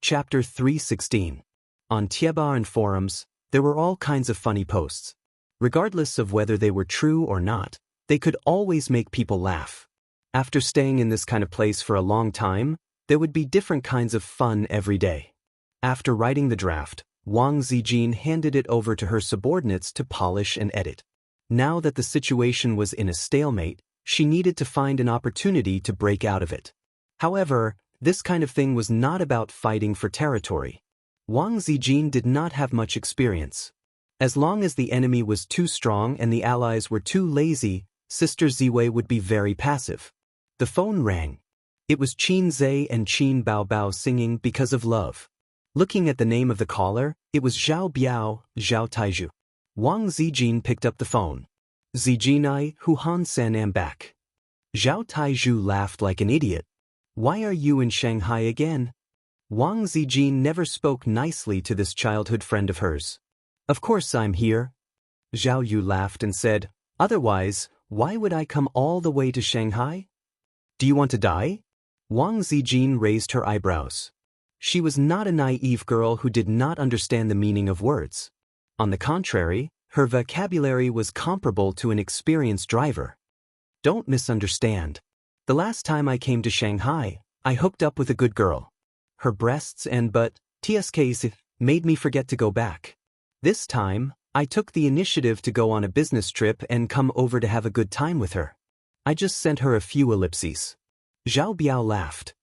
Chapter 316. On Tieba and forums, there were all kinds of funny posts. Regardless of whether they were true or not, they could always make people laugh. After staying in this kind of place for a long time, there would be different kinds of fun every day. After writing the draft, Wang Zijin handed it over to her subordinates to polish and edit. Now that the situation was in a stalemate, she needed to find an opportunity to break out of it. However, this kind of thing was not about fighting for territory. Wang Zijin did not have much experience. As long as the enemy was too strong and the allies were too lazy, Sister Ziwei would be very passive. The phone rang. It was Qin Zhe and Qin Baobao singing Because of Love. Looking at the name of the caller, it was Zhao Biao, Zhao Taizhu. Wang Zijin picked up the phone. Zijinai, Huhan San am back. Zhao Taizhu laughed like an idiot. Why are you in Shanghai again? Wang Zijin never spoke nicely to this childhood friend of hers. Of course I'm here. Zhao Yu laughed and said, otherwise, why would I come all the way to Shanghai? Do you want to die? Wang Zijin raised her eyebrows. She was not a naive girl who did not understand the meaning of words. On the contrary, her vocabulary was comparable to an experienced driver. Don't misunderstand. The last time I came to Shanghai, I hooked up with a good girl. Her breasts and butt, TSKs, made me forget to go back. This time, I took the initiative to go on a business trip and come over to have a good time with her. I just sent her a few ellipses. Zhao Biao laughed.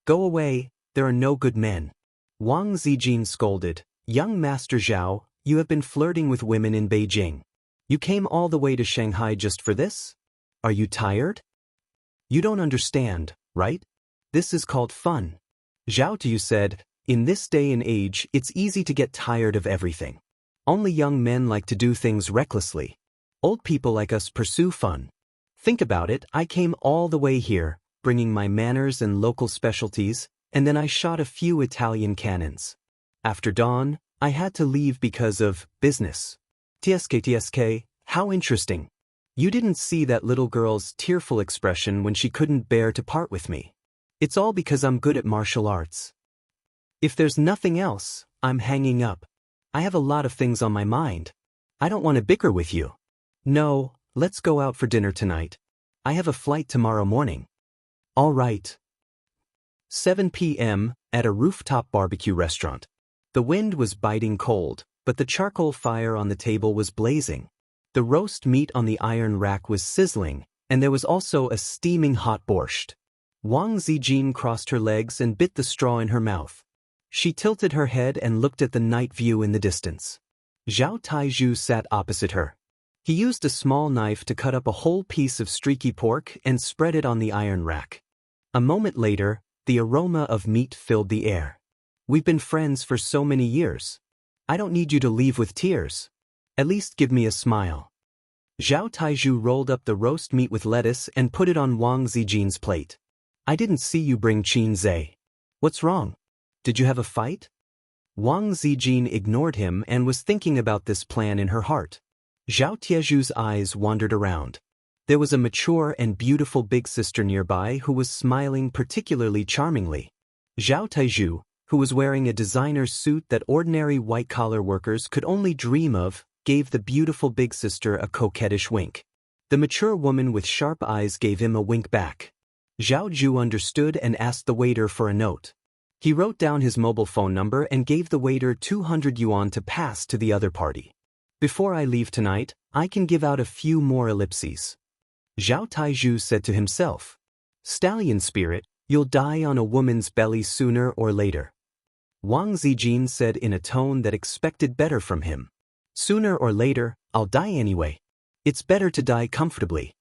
Go away, there are no good men. Wang Zijin scolded, young Master Zhao, you have been flirting with women in Beijing. You came all the way to Shanghai just for this? Are you tired? You don't understand, right? This is called fun. Zhao Tuyu said, in this day and age, it's easy to get tired of everything. Only young men like to do things recklessly. Old people like us pursue fun. Think about it, I came all the way here, bringing my manners and local specialties, and then I shot a few Italian cannons. After dawn, I had to leave because of business. TSK, how interesting. You didn't see that little girl's tearful expression when she couldn't bear to part with me. It's all because I'm good at martial arts. If there's nothing else, I'm hanging up. I have a lot of things on my mind. I don't want to bicker with you. No, let's go out for dinner tonight. I have a flight tomorrow morning. All right. 7 p.m. at a rooftop barbecue restaurant. The wind was biting cold, but the charcoal fire on the table was blazing. The roast meat on the iron rack was sizzling, and there was also a steaming hot borscht. Wang Zijin crossed her legs and bit the straw in her mouth. She tilted her head and looked at the night view in the distance. Zhao Taizhu sat opposite her. He used a small knife to cut up a whole piece of streaky pork and spread it on the iron rack. A moment later, the aroma of meat filled the air. We've been friends for so many years. I don't need you to leave with tears. At least give me a smile. Zhao Taizhu rolled up the roast meat with lettuce and put it on Wang Zijin's plate. I didn't see you bring Qin Zhe. What's wrong? Did you have a fight? Wang Zijin ignored him and was thinking about this plan in her heart. Zhao Tiezhu's eyes wandered around. There was a mature and beautiful big sister nearby who was smiling particularly charmingly. Zhao Taizhu, who was wearing a designer suit that ordinary white-collar workers could only dream of, gave the beautiful big sister a coquettish wink. The mature woman with sharp eyes gave him a wink back. Zhao Ju understood and asked the waiter for a note. He wrote down his mobile phone number and gave the waiter 200 yuan to pass to the other party. Before I leave tonight, I can give out a few more ellipses. Zhao Taizhu said to himself. Stallion spirit, you'll die on a woman's belly sooner or later. Wang Zijin said in a tone that expected better from him. Sooner or later, I'll die anyway. It's better to die comfortably.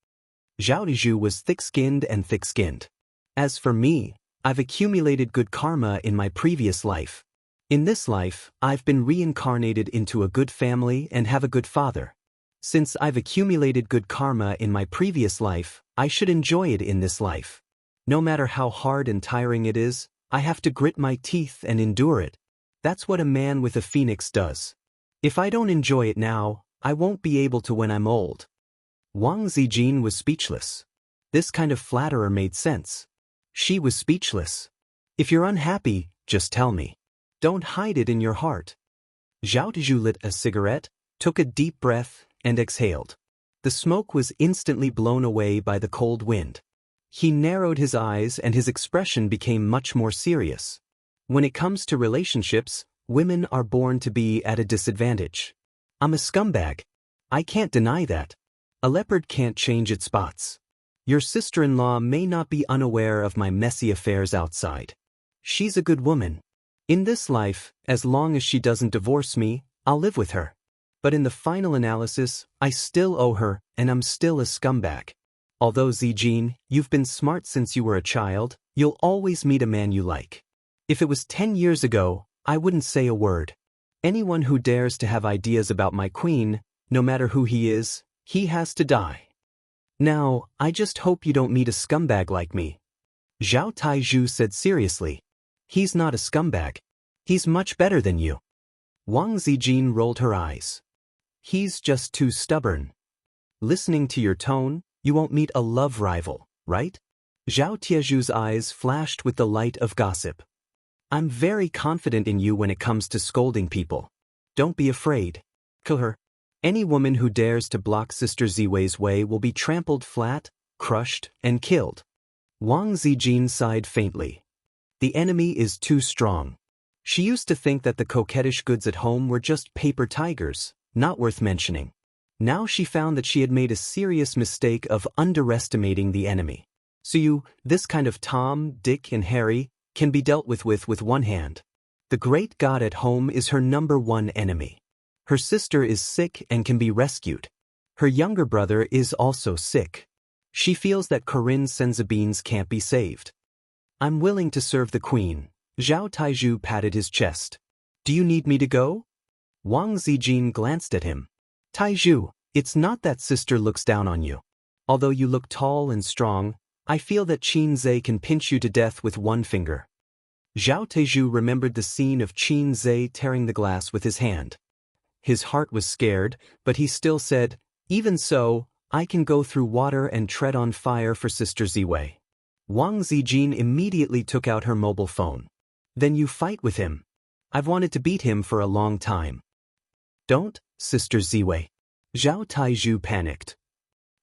Zhao Taizhu was thick-skinned and thick-skinned. As for me, I've accumulated good karma in my previous life. In this life, I've been reincarnated into a good family and have a good father. Since I've accumulated good karma in my previous life, I should enjoy it in this life. No matter how hard and tiring it is, I have to grit my teeth and endure it. That's what a man with a phoenix does. If I don't enjoy it now, I won't be able to when I'm old. Wang Zijin was speechless. This kind of flatterer made sense. She was speechless. If you're unhappy, just tell me. Don't hide it in your heart. Zhao Tiju lit a cigarette, took a deep breath, and exhaled. The smoke was instantly blown away by the cold wind. He narrowed his eyes and his expression became much more serious. When it comes to relationships, women are born to be at a disadvantage. I'm a scumbag. I can't deny that. A leopard can't change its spots. Your sister-in-law may not be unaware of my messy affairs outside. She's a good woman. In this life, as long as she doesn't divorce me, I'll live with her. But in the final analysis, I still owe her, and I'm still a scumbag. Although Zijin, you've been smart since you were a child, you'll always meet a man you like. If it was 10 years ago, I wouldn't say a word. Anyone who dares to have ideas about my queen, no matter who he is, he has to die. Now, I just hope you don't meet a scumbag like me. Zhao Taizhu said seriously. He's not a scumbag. He's much better than you. Wang Zijin rolled her eyes. He's just too stubborn. Listening to your tone, you won't meet a love rival, right? Zhao Tieju's eyes flashed with the light of gossip. I'm very confident in you when it comes to scolding people. Don't be afraid. Kill her. Any woman who dares to block Sister Ziwei's way will be trampled flat, crushed, and killed. Wang Zijin sighed faintly. The enemy is too strong. She used to think that the coquettish goods at home were just paper tigers, not worth mentioning. Now she found that she had made a serious mistake of underestimating the enemy. So this kind of Tom, Dick, and Harry, can be dealt with one hand. The great god at home is her #1 enemy. Her sister is sick and can be rescued. Her younger brother is also sick. She feels that Corinne Senzabines can't be saved. I'm willing to serve the queen. Zhao Taizhu patted his chest. Do you need me to go? Wang Zijin glanced at him. Taizhu, it's not that sister looks down on you. Although you look tall and strong, I feel that Qin Zhe can pinch you to death with one finger. Zhao Taizhu remembered the scene of Qin Zhe tearing the glass with his hand. His heart was scared, but he still said, even so, I can go through water and tread on fire for Sister Ziwei. Wang Zijin immediately took out her mobile phone. Then you fight with him. I've wanted to beat him for a long time. Don't, Sister Ziwei. Zhao Taizhu panicked.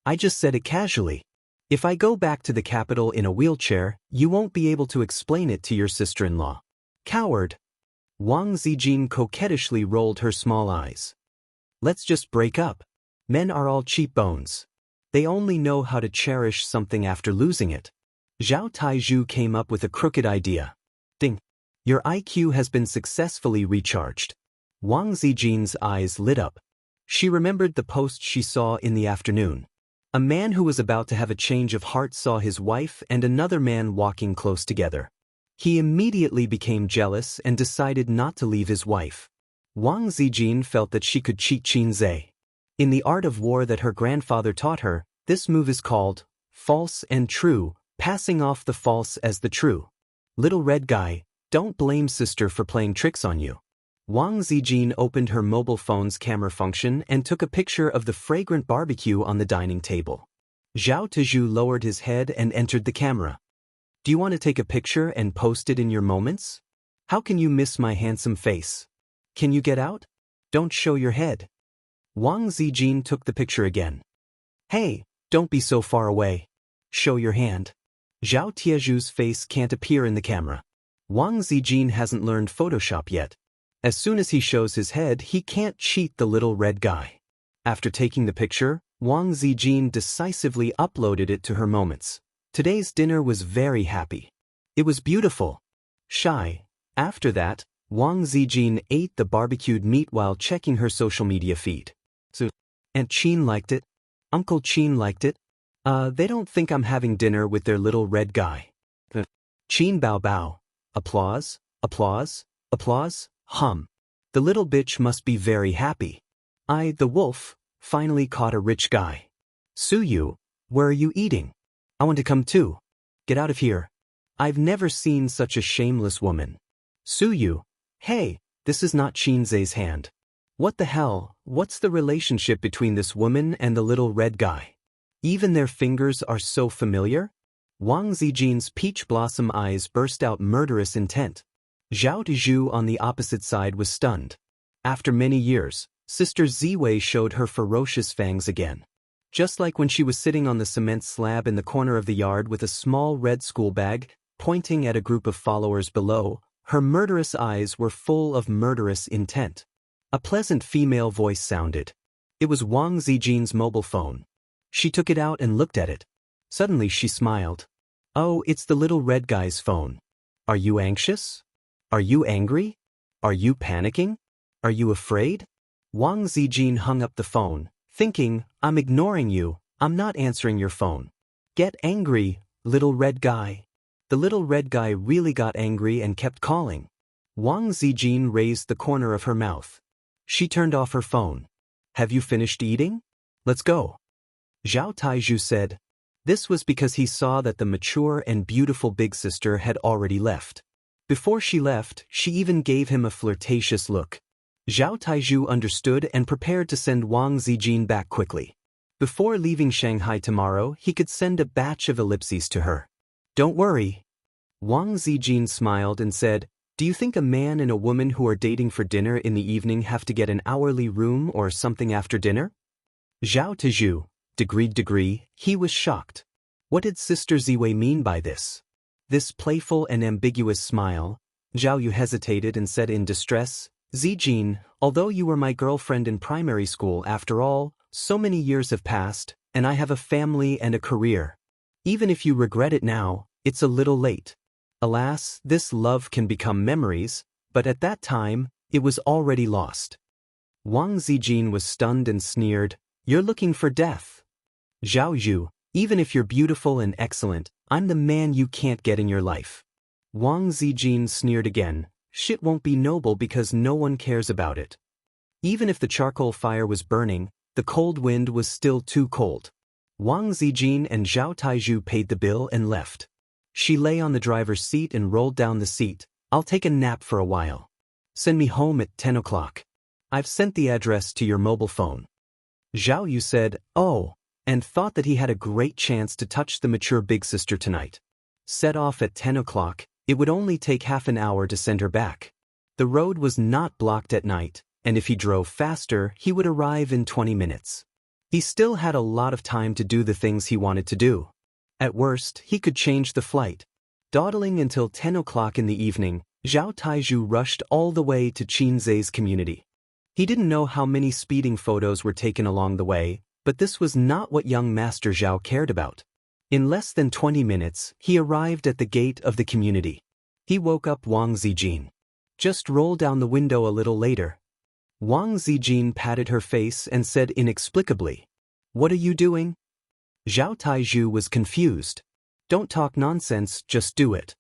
I just said it casually. If I go back to the capital in a wheelchair, you won't be able to explain it to your sister-in-law. Coward. Wang Zijin coquettishly rolled her small eyes. Let's just break up. Men are all cheap bones. They only know how to cherish something after losing it. Zhao Taizhu came up with a crooked idea. Ding. Your IQ has been successfully recharged. Wang Zijin's eyes lit up. She remembered the post she saw in the afternoon. A man who was about to have a change of heart saw his wife and another man walking close together. He immediately became jealous and decided not to leave his wife. Wang Zijin felt that she could cheat Qin Zhe. In the art of war that her grandfather taught her, this move is called false and true, passing off the false as the true. Little red guy, don't blame sister for playing tricks on you. Wang Zijin opened her mobile phone's camera function and took a picture of the fragrant barbecue on the dining table. Zhao Tiju lowered his head and entered the camera. Do you want to take a picture and post it in your moments? How can you miss my handsome face? Can you get out? Don't show your head. Wang Zijin took the picture again. Hey, don't be so far away. Show your hand. Zhao Tieju's face can't appear in the camera. Wang Zijin hasn't learned Photoshop yet. As soon as he shows his head, he can't cheat the little red guy. After taking the picture, Wang Zijin decisively uploaded it to her moments. Today's dinner was very happy. It was beautiful. Shy. After that, Wang Zijin ate the barbecued meat while checking her social media feed. So, Aunt Qin liked it. Uncle Qin liked it. They don't think I'm having dinner with their little red guy. Qin bow bow. Applause, applause, applause. Hum. The little bitch must be very happy. I, the wolf, finally caught a rich guy. Suyu, where are you eating? I want to come too. Get out of here. I've never seen such a shameless woman. Suyu, hey, this is not Qin Zhe's hand. What the hell, what's the relationship between this woman and the little red guy? Even their fingers are so familiar? Wang Zijin's peach blossom eyes burst out murderous intent. Zhao Tizhu on the opposite side was stunned. After many years, Sister Ziwei showed her ferocious fangs again. Just like when she was sitting on the cement slab in the corner of the yard with a small red school bag, pointing at a group of followers below, her murderous eyes were full of murderous intent. A pleasant female voice sounded. It was Wang Zijin's mobile phone. She took it out and looked at it. Suddenly she smiled. "Oh, it's the little red guy's phone. Are you anxious? Are you angry? Are you panicking? Are you afraid?" Wang Zijin hung up the phone, thinking, "I'm ignoring you, I'm not answering your phone. Get angry, little red guy." The little red guy really got angry and kept calling. Wang Zijin raised the corner of her mouth. She turned off her phone. "Have you finished eating? Let's go." Zhao Taizhu said. This was because he saw that the mature and beautiful big sister had already left. Before she left, she even gave him a flirtatious look. Zhao Taizhu understood and prepared to send Wang Zijin back quickly. Before leaving Shanghai tomorrow, he could send a batch of ellipses to her. "Don't worry." Wang Zijin smiled and said, "Do you think a man and a woman who are dating for dinner in the evening have to get an hourly room or something after dinner?" Zhao Tizhu, degree, he was shocked. What did Sister Ziwei mean by this? This playful and ambiguous smile. Zhao Yu hesitated and said in distress, "Zijin, although you were my girlfriend in primary school, after all, so many years have passed, and I have a family and a career. Even if you regret it now, it's a little late. Alas, this love can become memories, but at that time, it was already lost." Wang Zijin was stunned and sneered, "You're looking for death. Zhao Yu, even if you're beautiful and excellent, I'm the man you can't get in your life." Wang Zijin sneered again, "Shit won't be noble because no one cares about it." Even if the charcoal fire was burning, the cold wind was still too cold. Wang Zijin and Zhao Taizhu paid the bill and left. She lay on the driver's seat and rolled down the seat. "I'll take a nap for a while. Send me home at 10 o'clock. I've sent the address to your mobile phone." Zhao Yu said, "Oh," and thought that he had a great chance to touch the mature big sister tonight. Set off at 10 o'clock, it would only take half an hour to send her back. The road was not blocked at night, and if he drove faster, he would arrive in 20 minutes. He still had a lot of time to do the things he wanted to do. At worst, he could change the flight. Dawdling until 10 o'clock in the evening, Zhao Taizhu rushed all the way to Qinzai's community. He didn't know how many speeding photos were taken along the way, but this was not what young Master Zhao cared about. In less than 20 minutes, he arrived at the gate of the community. He woke up Wang Zijin. "Just roll down the window a little later." Wang Zijin patted her face and said inexplicably, "What are you doing?" Zhao Taizhu was confused. "Don't talk nonsense, just do it."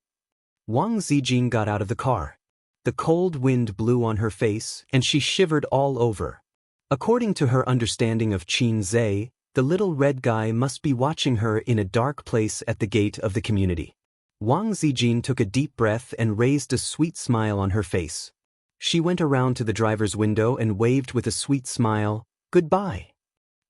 Wang Zijin got out of the car. The cold wind blew on her face, and she shivered all over. According to her understanding of Qinzai, the little red guy must be watching her in a dark place at the gate of the community. Wang Zijin took a deep breath and raised a sweet smile on her face. She went around to the driver's window and waved with a sweet smile, "Goodbye."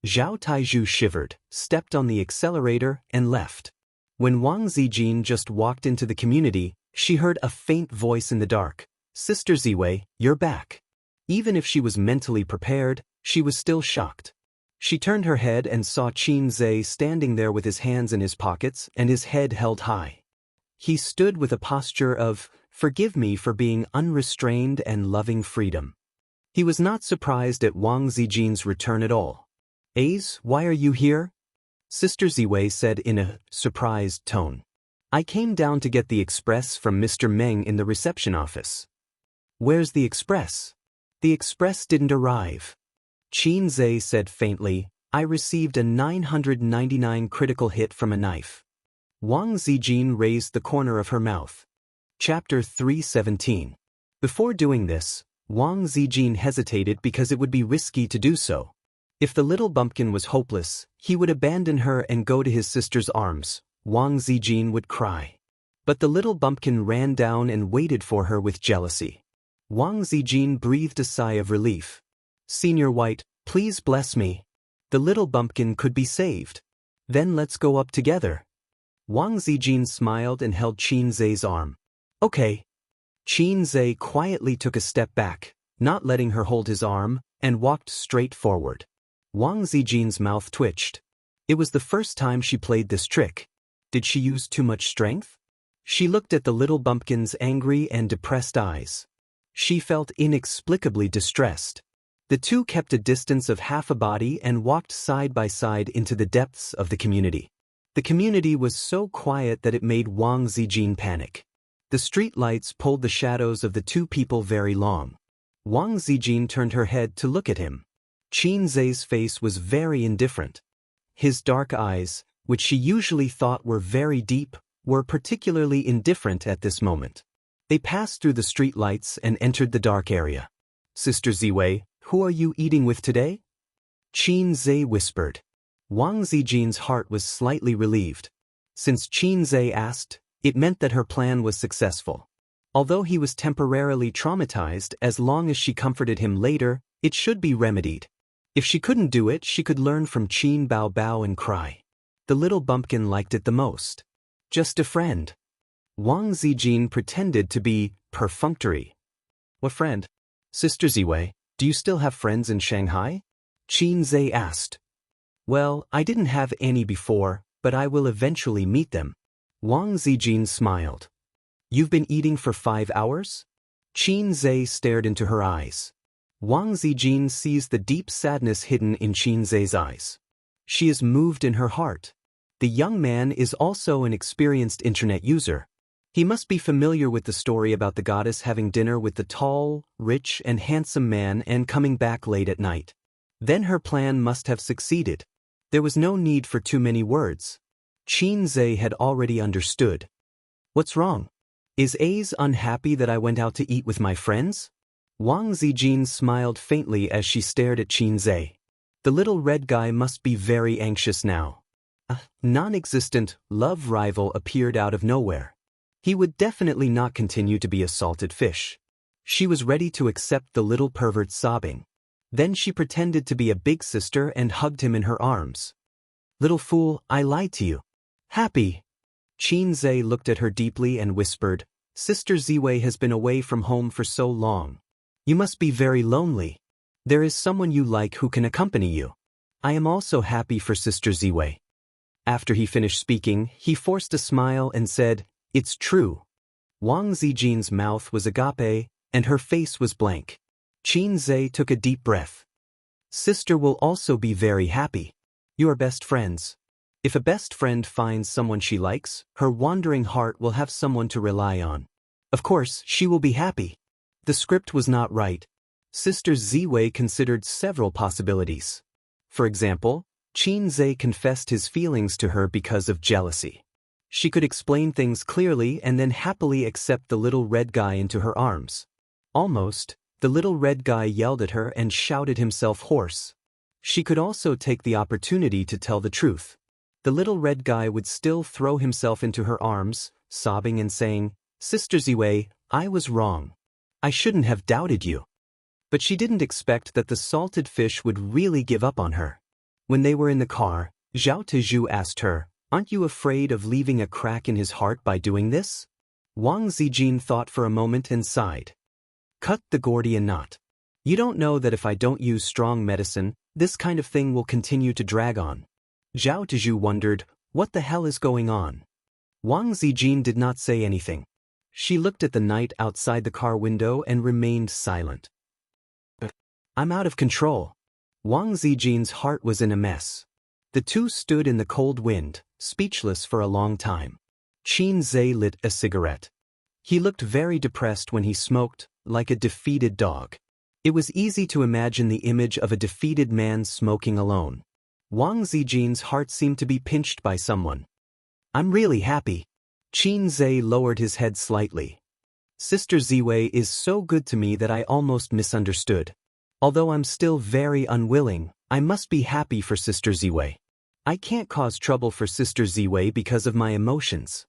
Zhao Taizhu shivered, stepped on the accelerator, and left. When Wang Zijin just walked into the community, she heard a faint voice in the dark, "Sister Ziwei, you're back." Even if she was mentally prepared, she was still shocked. She turned her head and saw Qinzai standing there with his hands in his pockets and his head held high. He stood with a posture of, "Forgive me for being unrestrained and loving freedom." He was not surprised at Wang Zijin's return at all. "Ace, why are you here?" Sister Ziwei said in a surprised tone. "I came down to get the express from Mr. Meng in the reception office." "Where's the express?" "The express didn't arrive." Qinzai said faintly, "I received a 999 critical hit from a knife." Wang Zijin raised the corner of her mouth. Chapter 317. Before doing this, Wang Zijin hesitated because it would be risky to do so. If the little bumpkin was hopeless, he would abandon her and go to his sister's arms. Wang Zijin would cry. But the little bumpkin ran down and waited for her with jealousy. Wang Zijin breathed a sigh of relief. "Senior White, please bless me. The little bumpkin could be saved. Then let's go up together." Wang Zijin smiled and held Qinzai's arm. "Okay." Xianxia quietly took a step back, not letting her hold his arm, and walked straight forward. Wang Zijin's mouth twitched. It was the first time she played this trick. Did she use too much strength? She looked at the little bumpkin's angry and depressed eyes. She felt inexplicably distressed. The two kept a distance of half a body and walked side by side into the depths of the community. The community was so quiet that it made Wang Zijin panic. The street lights pulled the shadows of the two people very long. Wang Zijin turned her head to look at him. Xianxia's face was very indifferent. His dark eyes, which she usually thought were very deep, were particularly indifferent at this moment. They passed through the street lights and entered the dark area. "Sister Ziwei, who are you eating with today?" Xianxia whispered. Wang Zijin's heart was slightly relieved. Since Xianxia asked, it meant that her plan was successful. Although he was temporarily traumatized, as long as she comforted him later, it should be remedied. If she couldn't do it, she could learn from Qin Bao Bao and cry. The little bumpkin liked it the most. Just a friend. Wang Zijin pretended to be perfunctory. "What friend?" "Sister Ziwei, do you still have friends in Shanghai?" Xianxia asked. "Well, I didn't have any before, but I will eventually meet them." Wang Zijin smiled. "You've been eating for 5 hours?" Xianxia stared into her eyes. Wang Zijin sees the deep sadness hidden in Xianxia's eyes. She is moved in her heart. The young man is also an experienced internet user. He must be familiar with the story about the goddess having dinner with the tall, rich, and handsome man and coming back late at night. Then her plan must have succeeded. There was no need for too many words. Xianxia had already understood. "What's wrong? Is A's unhappy that I went out to eat with my friends?" Wang Zijin smiled faintly as she stared at Xianxia. The little red guy must be very anxious now. A non-existent love rival appeared out of nowhere. He would definitely not continue to be a salted fish. She was ready to accept the little pervert sobbing. Then she pretended to be a big sister and hugged him in her arms. "Little fool, I lied to you." "Happy?" Xianxia looked at her deeply and whispered, "Sister Ziwei has been away from home for so long. You must be very lonely. There is someone you like who can accompany you. I am also happy for Sister Ziwei." After he finished speaking, he forced a smile and said, "It's true." Wang Zijin's mouth was agape, and her face was blank. Xianxia took a deep breath. "Sister will also be very happy. You are best friends. If a best friend finds someone she likes, her wandering heart will have someone to rely on. Of course, she will be happy." The script was not right. Sister Ziwei considered several possibilities. For example, Xianxia confessed his feelings to her because of jealousy. She could explain things clearly and then happily accept the little red guy into her arms. Almost, the little red guy yelled at her and shouted himself hoarse. She could also take the opportunity to tell the truth. The little red guy would still throw himself into her arms, sobbing and saying, "Sister Ziwei, I was wrong. I shouldn't have doubted you." But she didn't expect that the salted fish would really give up on her. When they were in the car, Zhao Tizhu asked her, "Aren't you afraid of leaving a crack in his heart by doing this?" Wang Zijin thought for a moment and sighed. "Cut the Gordian knot. You don't know that if I don't use strong medicine, this kind of thing will continue to drag on." Zhao Tizhu wondered, what the hell is going on? Wang Zijin did not say anything. She looked at the night outside the car window and remained silent. "I'm out of control." Wang Zijin's heart was in a mess. The two stood in the cold wind, speechless for a long time. Xianxia lit a cigarette. He looked very depressed when he smoked, like a defeated dog. It was easy to imagine the image of a defeated man smoking alone. Wang Zijin's heart seemed to be pinched by someone. "I'm really happy." Xianxia lowered his head slightly. "Sister Ziwei is so good to me that I almost misunderstood. Although I'm still very unwilling, I must be happy for Sister Ziwei. I can't cause trouble for Sister Ziwei because of my emotions."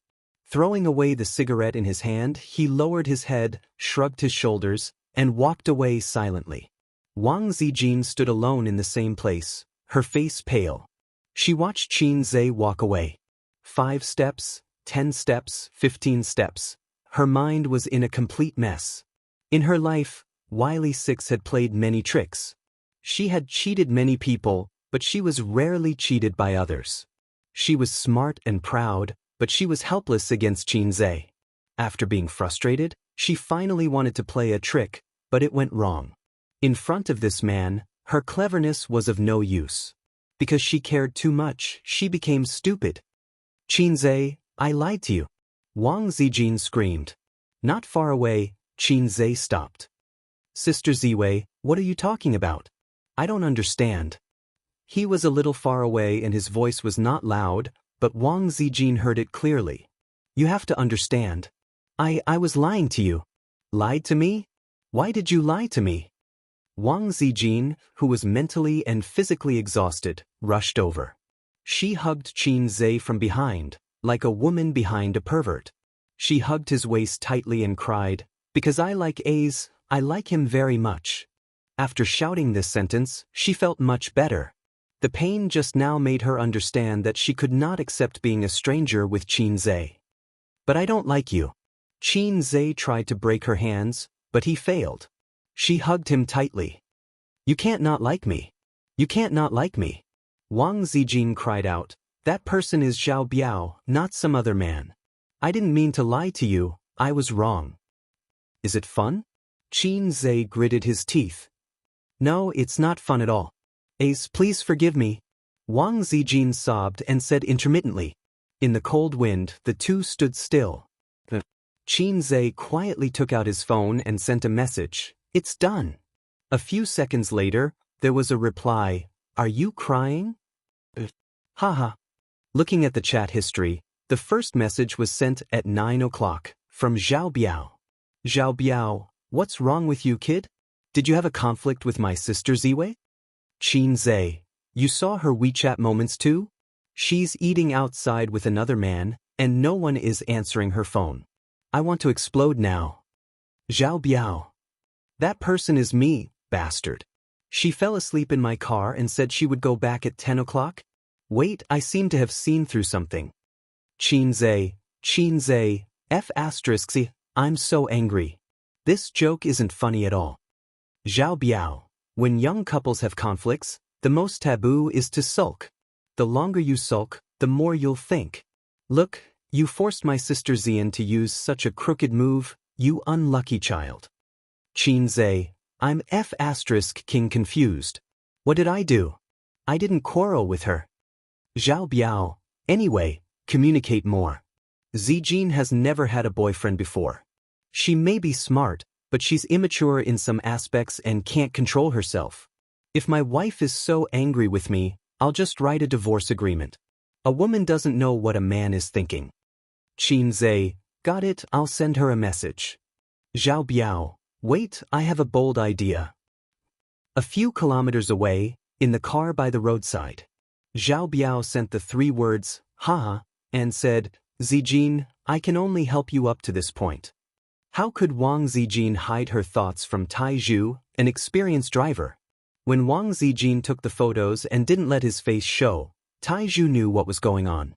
Throwing away the cigarette in his hand, he lowered his head, shrugged his shoulders, and walked away silently. Wang Zijin stood alone in the same place, her face pale. She watched Xianxia walk away. 5 steps, 10 steps, 15 steps. Her mind was in a complete mess. In her life, Wily Six had played many tricks. She had cheated many people, but she was rarely cheated by others. She was smart and proud, but she was helpless against Xianxia. After being frustrated, she finally wanted to play a trick, but it went wrong. In front of this man, her cleverness was of no use. Because she cared too much, she became stupid. Xianxia, I lied to you. Wang Zijin screamed. Not far away, Xianxia stopped. Sister Ziwei, what are you talking about? I don't understand. He was a little far away and his voice was not loud, but Wang Zijin heard it clearly. You have to understand. I was lying to you. Lied to me? Why did you lie to me? Wang Zijin, who was mentally and physically exhausted, rushed over. She hugged Xianxia from behind, like a woman behind a pervert. She hugged his waist tightly and cried, because I like A's, I like him very much. After shouting this sentence, she felt much better. The pain just now made her understand that she could not accept being a stranger with Xianxia. But I don't like you. Xianxia tried to break her hands, but he failed. She hugged him tightly. You can't not like me. You can't not like me. Wang Zijin cried out, that person is Zhao Biao, not some other man. I didn't mean to lie to you, I was wrong. Is it fun? Xianxia gritted his teeth. No, it's not fun at all. Ace, please forgive me. Wang Zijin sobbed and said intermittently. In the cold wind, the two stood still. Xianxia quietly took out his phone and sent a message. It's done. A few seconds later, there was a reply. Are you crying? Haha. Looking at the chat history, the first message was sent at 9 o'clock, from Zhao Biao. Zhao Biao, what's wrong with you, kid? Did you have a conflict with my sister Ziwei? Xianxia, you saw her WeChat moments too? She's eating outside with another man, and no one is answering her phone. I want to explode now. Zhao Biao. That person is me, bastard. She fell asleep in my car and said she would go back at 10 o'clock? Wait, I seem to have seen through something. Xianxia, F***, I'm so angry. This joke isn't funny at all. Zhao Biao. When young couples have conflicts, the most taboo is to sulk. The longer you sulk, the more you'll think. Look, you forced my sister Xian to use such a crooked move, you unlucky child. Xianxia, I'm F***king confused. What did I do? I didn't quarrel with her. Zhao Biao, anyway, communicate more. Zijin has never had a boyfriend before. She may be smart, but she's immature in some aspects and can't control herself. If my wife is so angry with me, I'll just write a divorce agreement. A woman doesn't know what a man is thinking. Xianxia, got it, I'll send her a message. Zhao Biao, wait, I have a bold idea. A few kilometers away, in the car by the roadside, Zhao Biao sent the 3 words, haha, and said, Zijin, I can only help you up to this point. How could Wang Zijin hide her thoughts from Taizhu, an experienced driver? When Wang Zijin took the photos and didn't let his face show, Taizhu knew what was going on.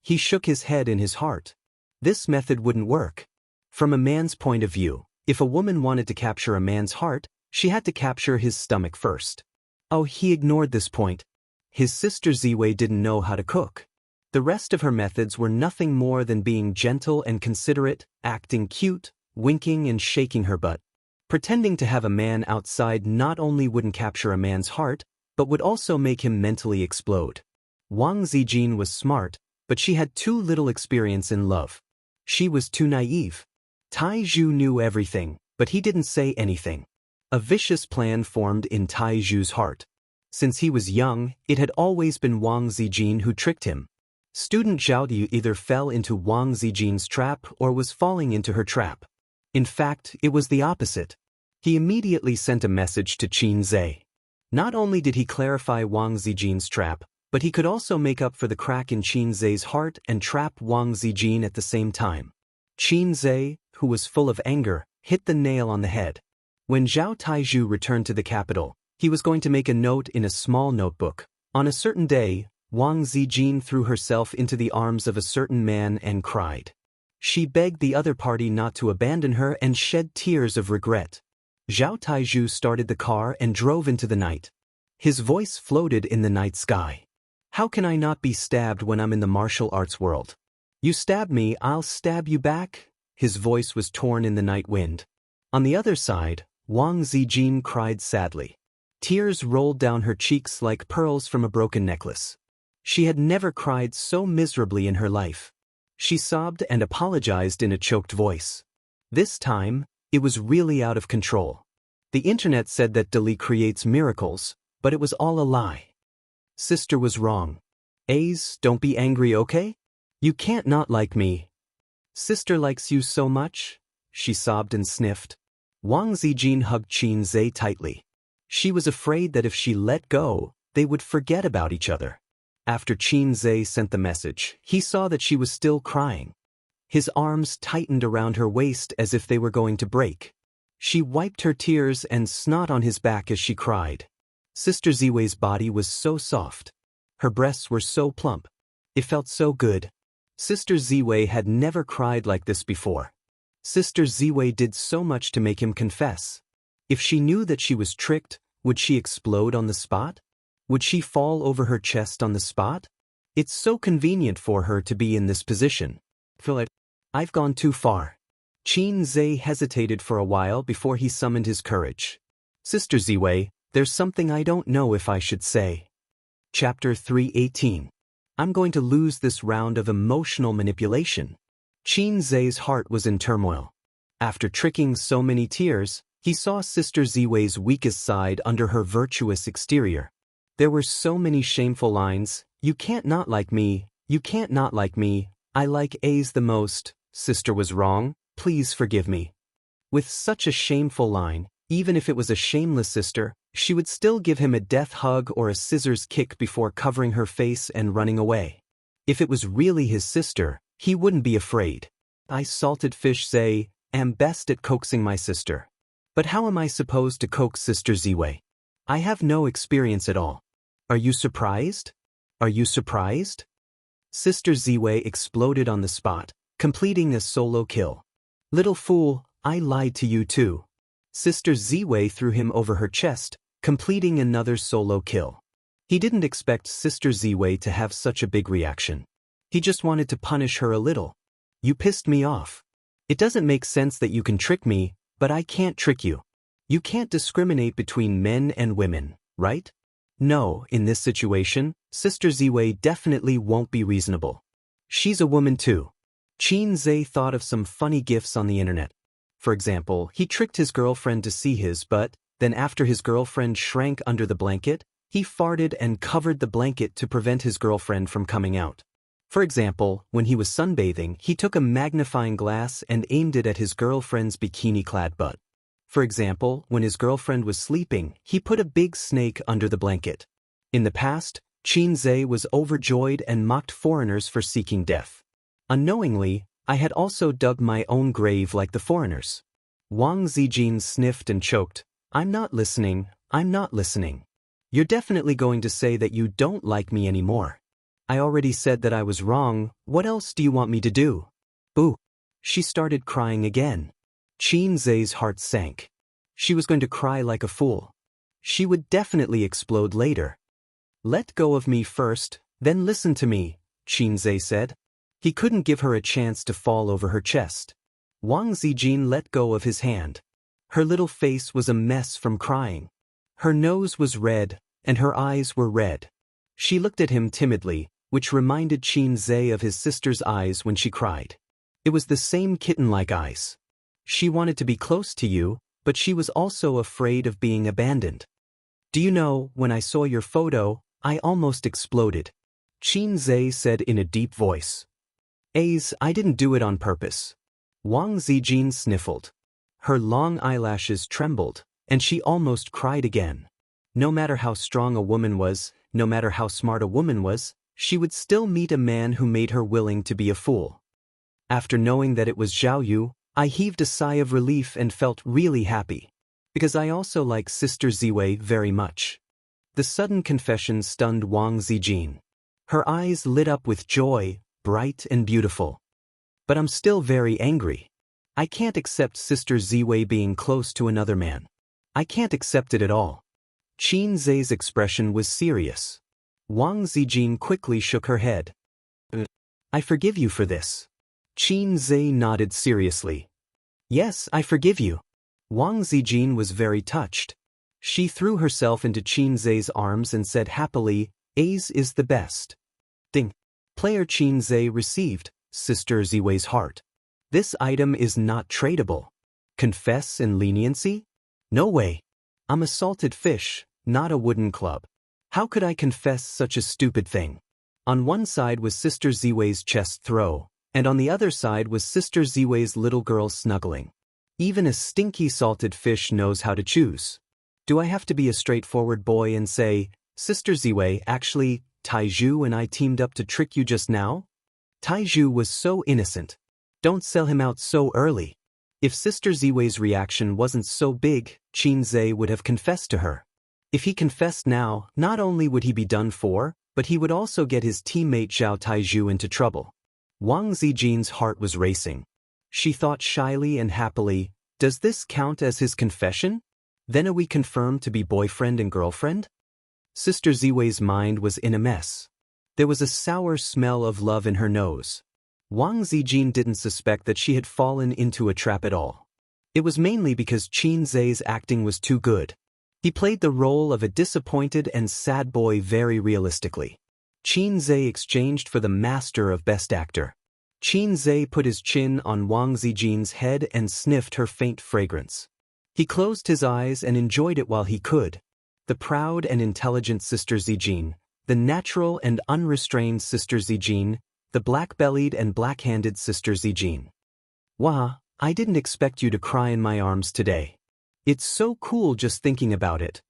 He shook his head in his heart. This method wouldn't work. From a man's point of view, if a woman wanted to capture a man's heart, she had to capture his stomach first. Oh, he ignored this point. His sister Ziwei didn't know how to cook. The rest of her methods were nothing more than being gentle and considerate, acting cute, winking and shaking her butt. Pretending to have a man outside not only wouldn't capture a man's heart, but would also make him mentally explode. Wang Zijin was smart, but she had too little experience in love. She was too naive. Taizhu knew everything, but he didn't say anything. A vicious plan formed in Taizhu's heart. Since he was young, it had always been Wang Zijin who tricked him. Student Zhao Yu either fell into Wang Zijin's trap or was falling into her trap. In fact, it was the opposite. He immediately sent a message to Xianxia. Not only did he clarify Wang Zijin's trap, but he could also make up for the crack in Xianxia's heart and trap Wang Zijin at the same time. Xianxia, who was full of anger, hit the nail on the head. When Zhao Taizhu returned to the capital, he was going to make a note in a small notebook. On a certain day, Wang Zijin threw herself into the arms of a certain man and cried. She begged the other party not to abandon her and shed tears of regret. Zhao Taizhu started the car and drove into the night. His voice floated in the night sky. How can I not be stabbed when I'm in the martial arts world? You stab me, I'll stab you back. His voice was torn in the night wind. On the other side, Wang Zijin cried sadly. Tears rolled down her cheeks like pearls from a broken necklace. She had never cried so miserably in her life. She sobbed and apologized in a choked voice. This time, it was really out of control. The internet said that Dali creates miracles, but it was all a lie. Sister was wrong. Ace, don't be angry, okay? You can't not like me. Sister likes you so much, she sobbed and sniffed. Wang Zijin hugged Qin Zhe tightly. She was afraid that if she let go, they would forget about each other. After Qin Zhe sent the message, he saw that she was still crying. His arms tightened around her waist as if they were going to break. She wiped her tears and snot on his back as she cried. Sister Ziwei's body was so soft. Her breasts were so plump. It felt so good. Sister Ziwei had never cried like this before. Sister Ziwei did so much to make him confess. If she knew that she was tricked, would she explode on the spot? Would she fall over her chest on the spot? It's so convenient for her to be in this position. Philip, I've gone too far. Qin Zhe hesitated for a while before he summoned his courage. Sister Ziwei, there's something I don't know if I should say. Chapter 318. I'm going to lose this round of emotional manipulation. Qin Zhe's heart was in turmoil. After tricking so many tears, he saw Sister Ziwei's weakest side under her virtuous exterior. There were so many shameful lines. You can't not like me, you can't not like me, I like A's the most, sister was wrong, please forgive me. With such a shameful line, even if it was a shameless sister, she would still give him a death hug or a scissors kick before covering her face and running away. If it was really his sister, he wouldn't be afraid. I salted fish Zhe, am best at coaxing my sister. But how am I supposed to coax Sister Ziwei? I have no experience at all. Are you surprised? Are you surprised? Sister Ziwei exploded on the spot, completing a solo kill. Little fool, I lied to you too. Sister Ziwei threw him over her chest, completing another solo kill. He didn't expect Sister Ziwei to have such a big reaction. He just wanted to punish her a little. You pissed me off. It doesn't make sense that you can trick me, but I can't trick you. You can't discriminate between men and women, right? No, in this situation, Sister Ziwei definitely won't be reasonable. She's a woman too. Qin Zhe thought of some funny gifs on the internet. For example, he tricked his girlfriend to see his butt, then after his girlfriend shrank under the blanket, he farted and covered the blanket to prevent his girlfriend from coming out. For example, when he was sunbathing, he took a magnifying glass and aimed it at his girlfriend's bikini-clad butt. For example, when his girlfriend was sleeping, he put a big snake under the blanket. In the past, Qin Zhe was overjoyed and mocked foreigners for seeking death. Unknowingly, I had also dug my own grave like the foreigners. Wang Zijin sniffed and choked. I'm not listening, I'm not listening. You're definitely going to say that you don't like me anymore. I already said that I was wrong, what else do you want me to do? Boo. She started crying again. Qin Zhe's heart sank. She was going to cry like a fool. She would definitely explode later. Let go of me first, then listen to me, Qin Zhe said. He couldn't give her a chance to fall over her chest. Wang Zijin let go of his hand. Her little face was a mess from crying. Her nose was red, and her eyes were red. She looked at him timidly, which reminded Qin Zhe of his sister's eyes when she cried. It was the same kitten-like eyes. She wanted to be close to you, but she was also afraid of being abandoned. Do you know, when I saw your photo, I almost exploded. Qin Zhe said in a deep voice. Ace, I didn't do it on purpose. Wang Zijin sniffled. Her long eyelashes trembled, and she almost cried again. No matter how strong a woman was, no matter how smart a woman was, she would still meet a man who made her willing to be a fool. After knowing that it was Zhao Yu, I heaved a sigh of relief and felt really happy. Because I also like Sister Ziwei very much. The sudden confession stunned Wang Zijin. Her eyes lit up with joy, bright and beautiful. But I'm still very angry. I can't accept Sister Ziwei being close to another man. I can't accept it at all. Qin Zhe's expression was serious. Wang Zijin quickly shook her head. I forgive you for this. Qin Zhe nodded seriously. Yes, I forgive you. Wang Zijin was very touched. She threw herself into Qin Zhe's arms and said happily, A's is the best. Ding. Player Qin Zhe received Sister Ziwei's heart. This item is not tradable. Confess in leniency? No way. I'm a salted fish, not a wooden club. How could I confess such a stupid thing? On one side was Sister Ziwei's chest throw, and on the other side was Sister Ziwei's little girl snuggling. Even a stinky salted fish knows how to choose. Do I have to be a straightforward boy and say, Sister Ziwei, actually, Taizhu and I teamed up to trick you just now? Taizhu was so innocent. Don't sell him out so early. If Sister Ziwei's reaction wasn't so big, Qin Zhe would have confessed to her. If he confessed now, not only would he be done for, but he would also get his teammate Zhao Taizhu into trouble. Wang Zijin's heart was racing. She thought shyly and happily, does this count as his confession? Then are we confirmed to be boyfriend and girlfriend? Sister Ziwei's mind was in a mess. There was a sour smell of love in her nose. Wang Zijin didn't suspect that she had fallen into a trap at all. It was mainly because Qin Zhe's acting was too good. He played the role of a disappointed and sad boy very realistically. Qin Zhe exchanged for the master of best actor. Qin Zhe put his chin on Wang Zijin's head and sniffed her faint fragrance. He closed his eyes and enjoyed it while he could. The proud and intelligent Sister Zijin, the natural and unrestrained Sister Zijin, the black-bellied and black-handed Sister Zijin. Wah, I didn't expect you to cry in my arms today. It's so cool just thinking about it.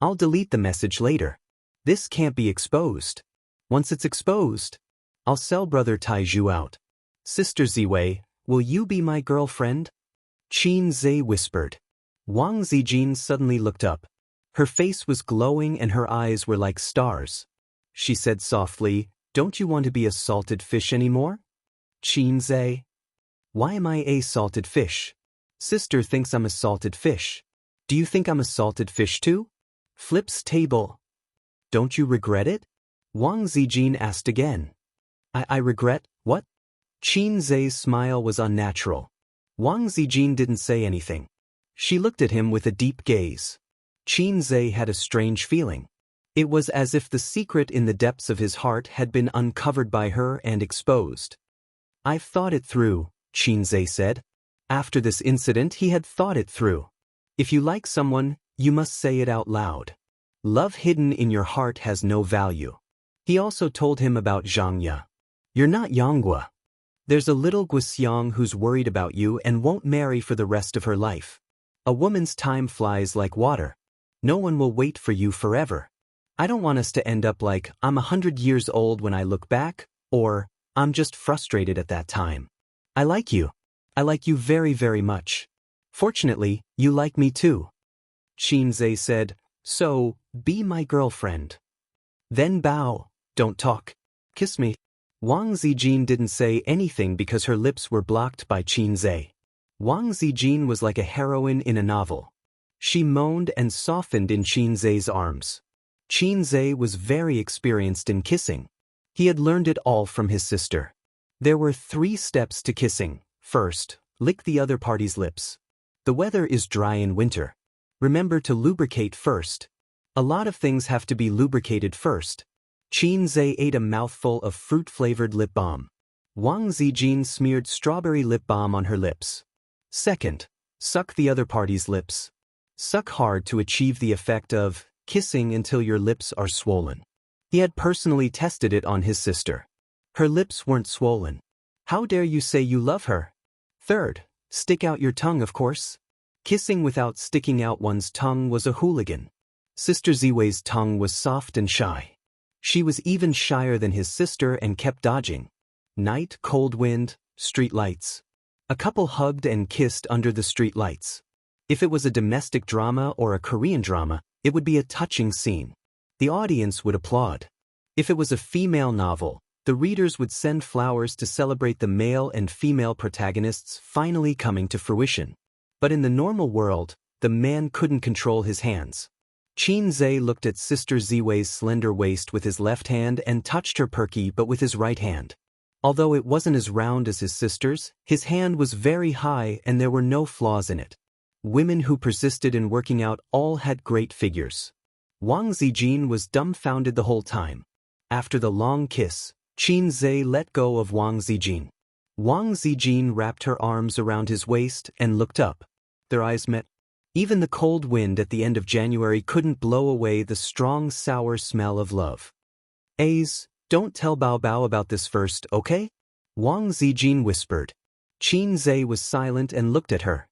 I'll delete the message later. This can't be exposed. Once it's exposed, I'll sell Brother Taizhu out. Sister Ziwei, will you be my girlfriend? Qin Zhe whispered. Wang Zijin suddenly looked up. Her face was glowing and her eyes were like stars. She said softly, don't you want to be a salted fish anymore? Qin Zhe. Why am I a salted fish? Sister thinks I'm a salted fish. Do you think I'm a salted fish too? Flips table. Don't you regret it? Wang Zijin asked again. I regret, what? Qin Zhe's smile was unnatural. Wang Zijin didn't say anything. She looked at him with a deep gaze. Qin Zhe had a strange feeling. It was as if the secret in the depths of his heart had been uncovered by her and exposed. I've thought it through, Qin Zhe said. After this incident he had thought it through. If you like someone, you must say it out loud. Love hidden in your heart has no value. He also told him about Xianxia. You're not Yanghua. There's a little Guxiang who's worried about you and won't marry for the rest of her life. A woman's time flies like water. No one will wait for you forever. I don't want us to end up like, I'm 100 years old when I look back, or, I'm just frustrated at that time. I like you. I like you very, very much. Fortunately, you like me too. Qin Zhe said, so, be my girlfriend. Then bow, don't talk. Kiss me. Wang Zijin didn't say anything because her lips were blocked by Qin Zhe. Wang Zijin was like a heroine in a novel. She moaned and softened in Qin Zhe's arms. Qin Zhe was very experienced in kissing. He had learned it all from his sister. There were 3 steps to kissing. First, lick the other party's lips. The weather is dry in winter. Remember to lubricate first. A lot of things have to be lubricated first. Qin Zhe ate a mouthful of fruit-flavored lip balm. Wang Zijin smeared strawberry lip balm on her lips. Second, suck the other party's lips. Suck hard to achieve the effect of kissing until your lips are swollen. He had personally tested it on his sister. Her lips weren't swollen. How dare you say you love her? Third, stick out your tongue, of course. Kissing without sticking out one's tongue was a hooligan. Sister Ziwei's tongue was soft and shy. She was even shyer than his sister and kept dodging. Night, cold wind, street lights. A couple hugged and kissed under the street lights. If it was a domestic drama or a Korean drama, it would be a touching scene. The audience would applaud. If it was a female novel, The readers would send flowers to celebrate the male and female protagonists finally coming to fruition. But in the normal world, the man couldn't control his hands. Qin Zhe looked at Sister Ziwei's slender waist with his left hand and touched her perky but with his right hand. Although it wasn't as round as his sister's, his hand was very high and there were no flaws in it. Women who persisted in working out all had great figures. Wang Zijin was dumbfounded the whole time. After the long kiss, Qin Zhe let go of Wang Zijin. Wang Zijin wrapped her arms around his waist and looked up. Their eyes met. Even the cold wind at the end of January couldn't blow away the strong sour smell of love. "Ace, don't tell Bao Bao about this first, okay?" Wang Zijin whispered. Qin Zhe was silent and looked at her.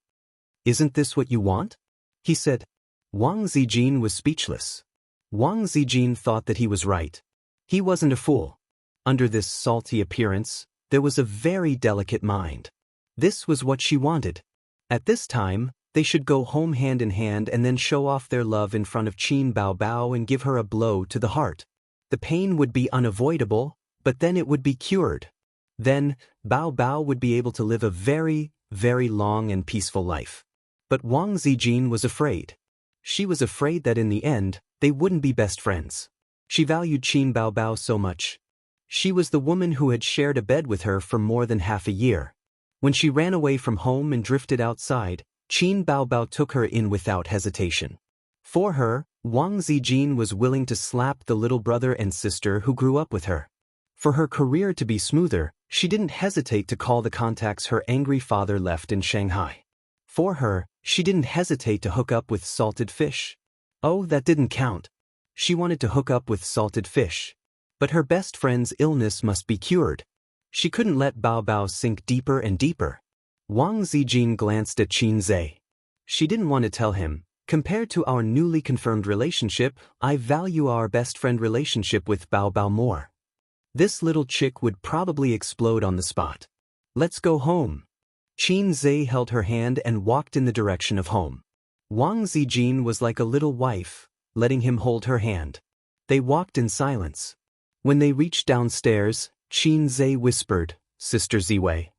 "Isn't this what you want?" he said. Wang Zijin was speechless. Wang Zijin thought that he was right. He wasn't a fool. Under this salty appearance, there was a very delicate mind. This was what she wanted. At this time, they should go home hand in hand and then show off their love in front of Qin Bao Bao and give her a blow to the heart. The pain would be unavoidable, but then it would be cured. Then, Bao Bao would be able to live a very, very long and peaceful life. But Wang Zijin was afraid. She was afraid that in the end, they wouldn't be best friends. She valued Qin Bao Bao so much. She was the woman who had shared a bed with her for more than half a year. When she ran away from home and drifted outside, Qin Bao Bao took her in without hesitation. For her, Wang Zijin was willing to slap the little brother and sister who grew up with her. For her career to be smoother, she didn't hesitate to call the contacts her angry father left in Shanghai. For her, she didn't hesitate to hook up with salted fish. Oh, that didn't count. She wanted to hook up with salted fish. But her best friend's illness must be cured. She couldn't let Bao Bao sink deeper and deeper. Wang Zijin glanced at Qin Zhe. She didn't want to tell him, "Compared to our newly confirmed relationship, I value our best friend relationship with Bao Bao more." This little chick would probably explode on the spot. "Let's go home." Qin Zhe held her hand and walked in the direction of home. Wang Zijin was like a little wife, letting him hold her hand. They walked in silence. When they reached downstairs, Qin Zhe whispered, "Sister Ziwei."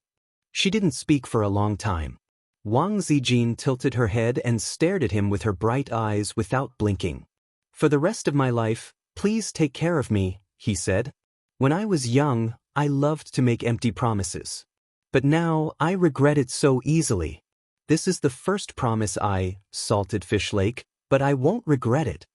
She didn't speak for a long time. Wang Zijin tilted her head and stared at him with her bright eyes without blinking. "For the rest of my life, please take care of me," he said. "When I was young, I loved to make empty promises. But now I regret it so easily. This is the first promise I, Salted Fish Lake, but I won't regret it."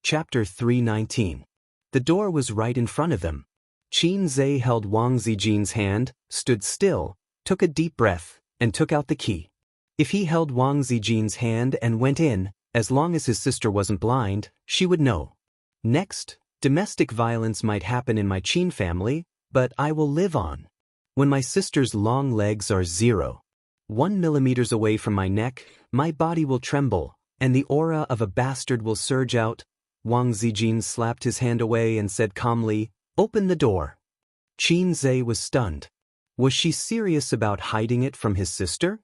Chapter 319. The door was right in front of them. Qin Zhe held Wang Zijin's hand, stood still, took a deep breath, and took out the key. If he held Wang Zijin's hand and went in, as long as his sister wasn't blind, she would know. "Next, domestic violence might happen in my Qin family, but I will live on. When my sister's long legs are 0.1 millimeters away from my neck, my body will tremble, and the aura of a bastard will surge out." Wang Zijin slapped his hand away and said calmly, "Open the door." Qin Zhe was stunned. Was she serious about hiding it from his sister?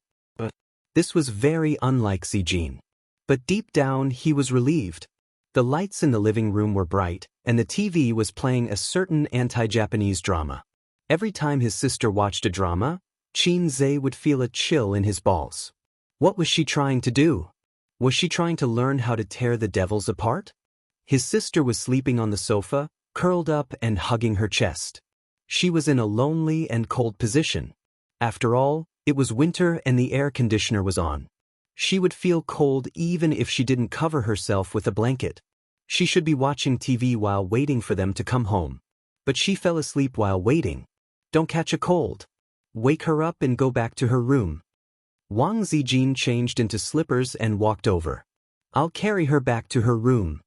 This was very unlike Zijin. But deep down he was relieved. The lights in the living room were bright, and the TV was playing a certain anti-Japanese drama. Every time his sister watched a drama, Qin Zhe would feel a chill in his balls. What was she trying to do? Was she trying to learn how to tear the devils apart? His sister was sleeping on the sofa, curled up and hugging her chest. She was in a lonely and cold position. After all, it was winter and the air conditioner was on. She would feel cold even if she didn't cover herself with a blanket. She should be watching TV while waiting for them to come home. But she fell asleep while waiting. Don't catch a cold. Wake her up and go back to her room. Wang Zijin changed into slippers and walked over. "I'll carry her back to her room."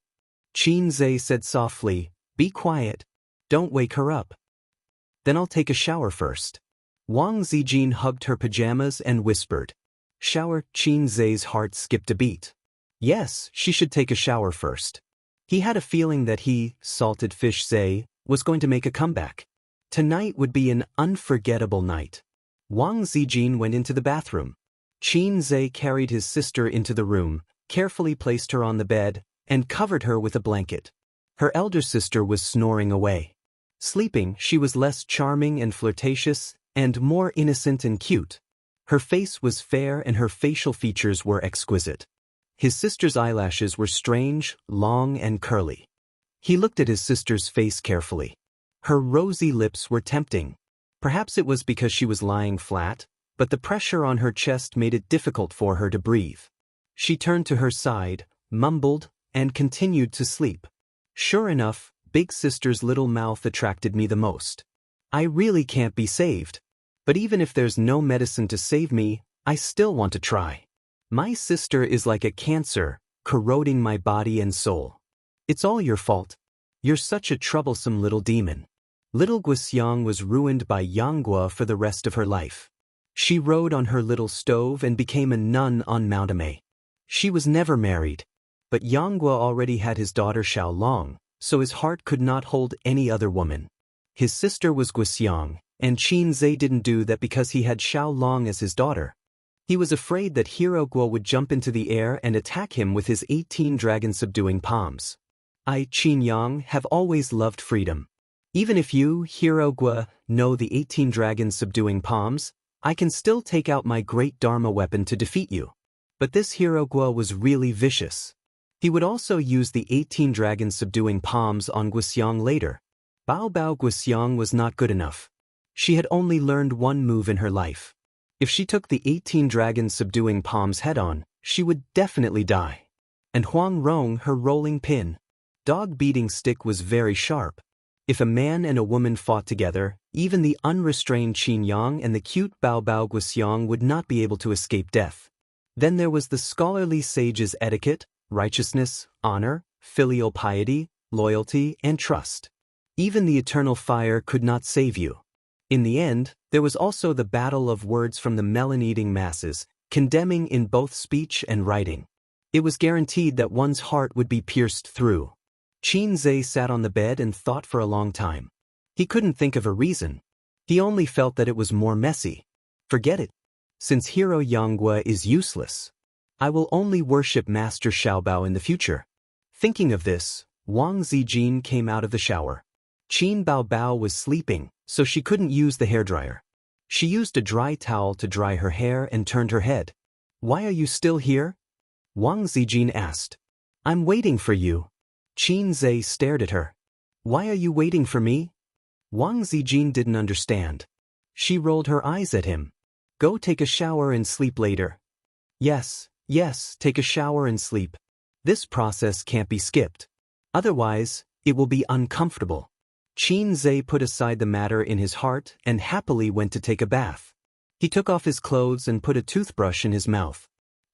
Qin Zhe said softly, "Be quiet. Don't wake her up." "Then I'll take a shower first." Wang Zijin hugged her pajamas and whispered. "Shower?" Qin Zhe's heart skipped a beat. Yes, she should take a shower first. He had a feeling that he, Salted Fish Zhe, was going to make a comeback. Tonight would be an unforgettable night. Wang Zijin went into the bathroom. Qin Zhe carried his sister into the room, carefully placed her on the bed, and covered her with a blanket. Her elder sister was snoring away. Sleeping, she was less charming and flirtatious, and more innocent and cute. Her face was fair and her facial features were exquisite. His sister's eyelashes were strange, long and curly. He looked at his sister's face carefully. Her rosy lips were tempting. Perhaps it was because she was lying flat, but the pressure on her chest made it difficult for her to breathe. She turned to her side, mumbled, and continued to sleep. Sure enough, Big Sister's little mouth attracted me the most. I really can't be saved. But even if there's no medicine to save me, I still want to try. My sister is like a cancer, corroding my body and soul. It's all your fault. You're such a troublesome little demon. Little Guxiang was ruined by Yanghua for the rest of her life. She rode on her little stove and became a nun on Mount Amei. She was never married. But Yanghua already had his daughter Xiaolong, so his heart could not hold any other woman. His sister was Guxiang, and Qin Zhe didn't do that because he had Xiaolong as his daughter. He was afraid that Hero Guo would jump into the air and attack him with his 18 dragon-subduing palms. I, Qin Yang, have always loved freedom. Even if you, Hero Guo, know the 18 dragon-subduing palms, I can still take out my great Dharma weapon to defeat you. But this Hero Guo was really vicious. He would also use the 18 dragon-subduing palms on Guxiang later. Bao Bao Guxiang was not good enough. She had only learned one move in her life. If she took the 18 dragon-subduing palms head-on, she would definitely die. And Huang Rong, her rolling pin. Dog-beating stick was very sharp. If a man and a woman fought together, even the unrestrained Qin Yang and the cute Bao Bao Guxiang would not be able to escape death. Then there was the scholarly sage's etiquette, righteousness, honor, filial piety, loyalty, and trust. Even the eternal fire could not save you. In the end, there was also the battle of words from the melon-eating masses, condemning in both speech and writing. It was guaranteed that one's heart would be pierced through. Qin Zhe sat on the bed and thought for a long time. He couldn't think of a reason. He only felt that it was more messy. Forget it. Since Hero Yanghua is useless, I will only worship Master Xiaobao in the future. Thinking of this, Wang Zijin came out of the shower. Qin Baobao was sleeping, so she couldn't use the hairdryer. She used a dry towel to dry her hair and turned her head. "Why are you still here?" Wang Zijin asked. "I'm waiting for you." Qin Zhe stared at her. "Why are you waiting for me?" Wang Zijin didn't understand. She rolled her eyes at him. "Go take a shower and sleep later." Yes, take a shower and sleep. This process can't be skipped. Otherwise, it will be uncomfortable. Qin Zhe put aside the matter in his heart and happily went to take a bath. He took off his clothes and put a toothbrush in his mouth.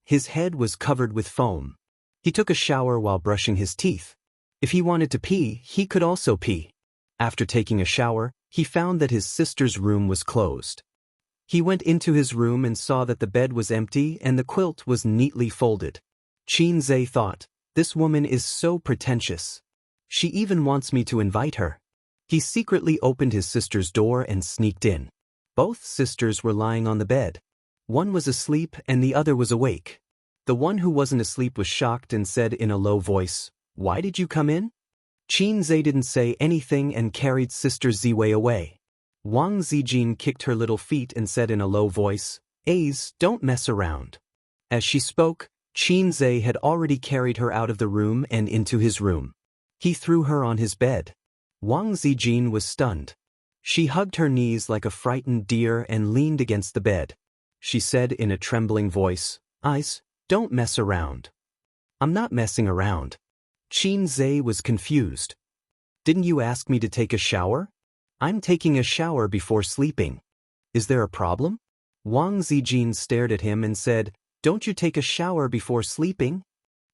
His head was covered with foam. He took a shower while brushing his teeth. If he wanted to pee, he could also pee. After taking a shower, he found that his sister's room was closed. He went into his room and saw that the bed was empty and the quilt was neatly folded. Qin Zhe thought, "This woman is so pretentious. She even wants me to invite her." He secretly opened his sister's door and sneaked in. Both sisters were lying on the bed. One was asleep and the other was awake. The one who wasn't asleep was shocked and said in a low voice, "Why did you come in?" Qin Zhe didn't say anything and carried Sister Ziwei away. Wang Zijin kicked her little feet and said in a low voice, "Aze, don't mess around." As she spoke, Qin Zhe had already carried her out of the room and into his room. He threw her on his bed. Wang Zijin was stunned. She hugged her knees like a frightened deer and leaned against the bed. She said in a trembling voice, "Aze, don't mess around." "I'm not messing around." Qin Zhe was confused. "Didn't you ask me to take a shower?" "I'm taking a shower before sleeping." "Is there a problem?" Wang Zijin stared at him and said, "Don't you take a shower before sleeping?"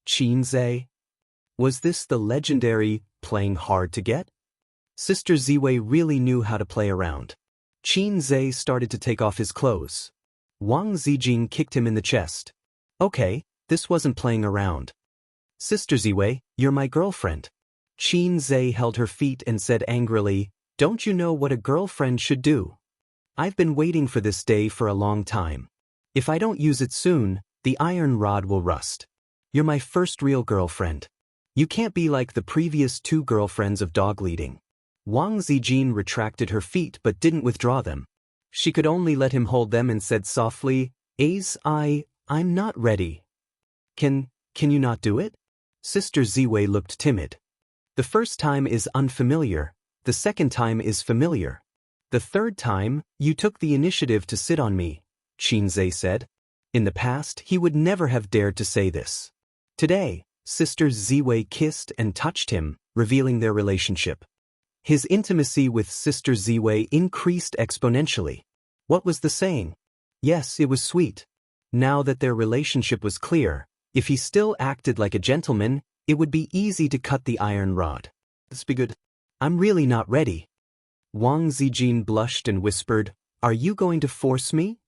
Qin Zhe. Was this the legendary playing hard to get? Sister Ziwei really knew how to play around. Qin Zhe started to take off his clothes. Wang Zijin kicked him in the chest. "Okay, this wasn't playing around." "Sister Ziwei, you're my girlfriend." Qin Zhe held her feet and said angrily, "Don't you know what a girlfriend should do? I've been waiting for this day for a long time. If I don't use it soon, the iron rod will rust. You're my first real girlfriend. You can't be like the previous 2 girlfriends of dog leading." Wang Zijin retracted her feet but didn't withdraw them. She could only let him hold them and said softly, I'm not ready. Can you not do it? Sister Ziwei looked timid. The first time is unfamiliar, the second time is familiar. The third time, you took the initiative to sit on me, Qinzhe said. In the past, he would never have dared to say this. Today, Sister Ziwei kissed and touched him, revealing their relationship. His intimacy with Sister Ziwei increased exponentially. What was the saying? Yes, it was sweet. Now that their relationship was clear, if he still acted like a gentleman, it would be easy to cut the iron rod. This be good. I'm really not ready. Wang Zijin blushed and whispered, Are you going to force me?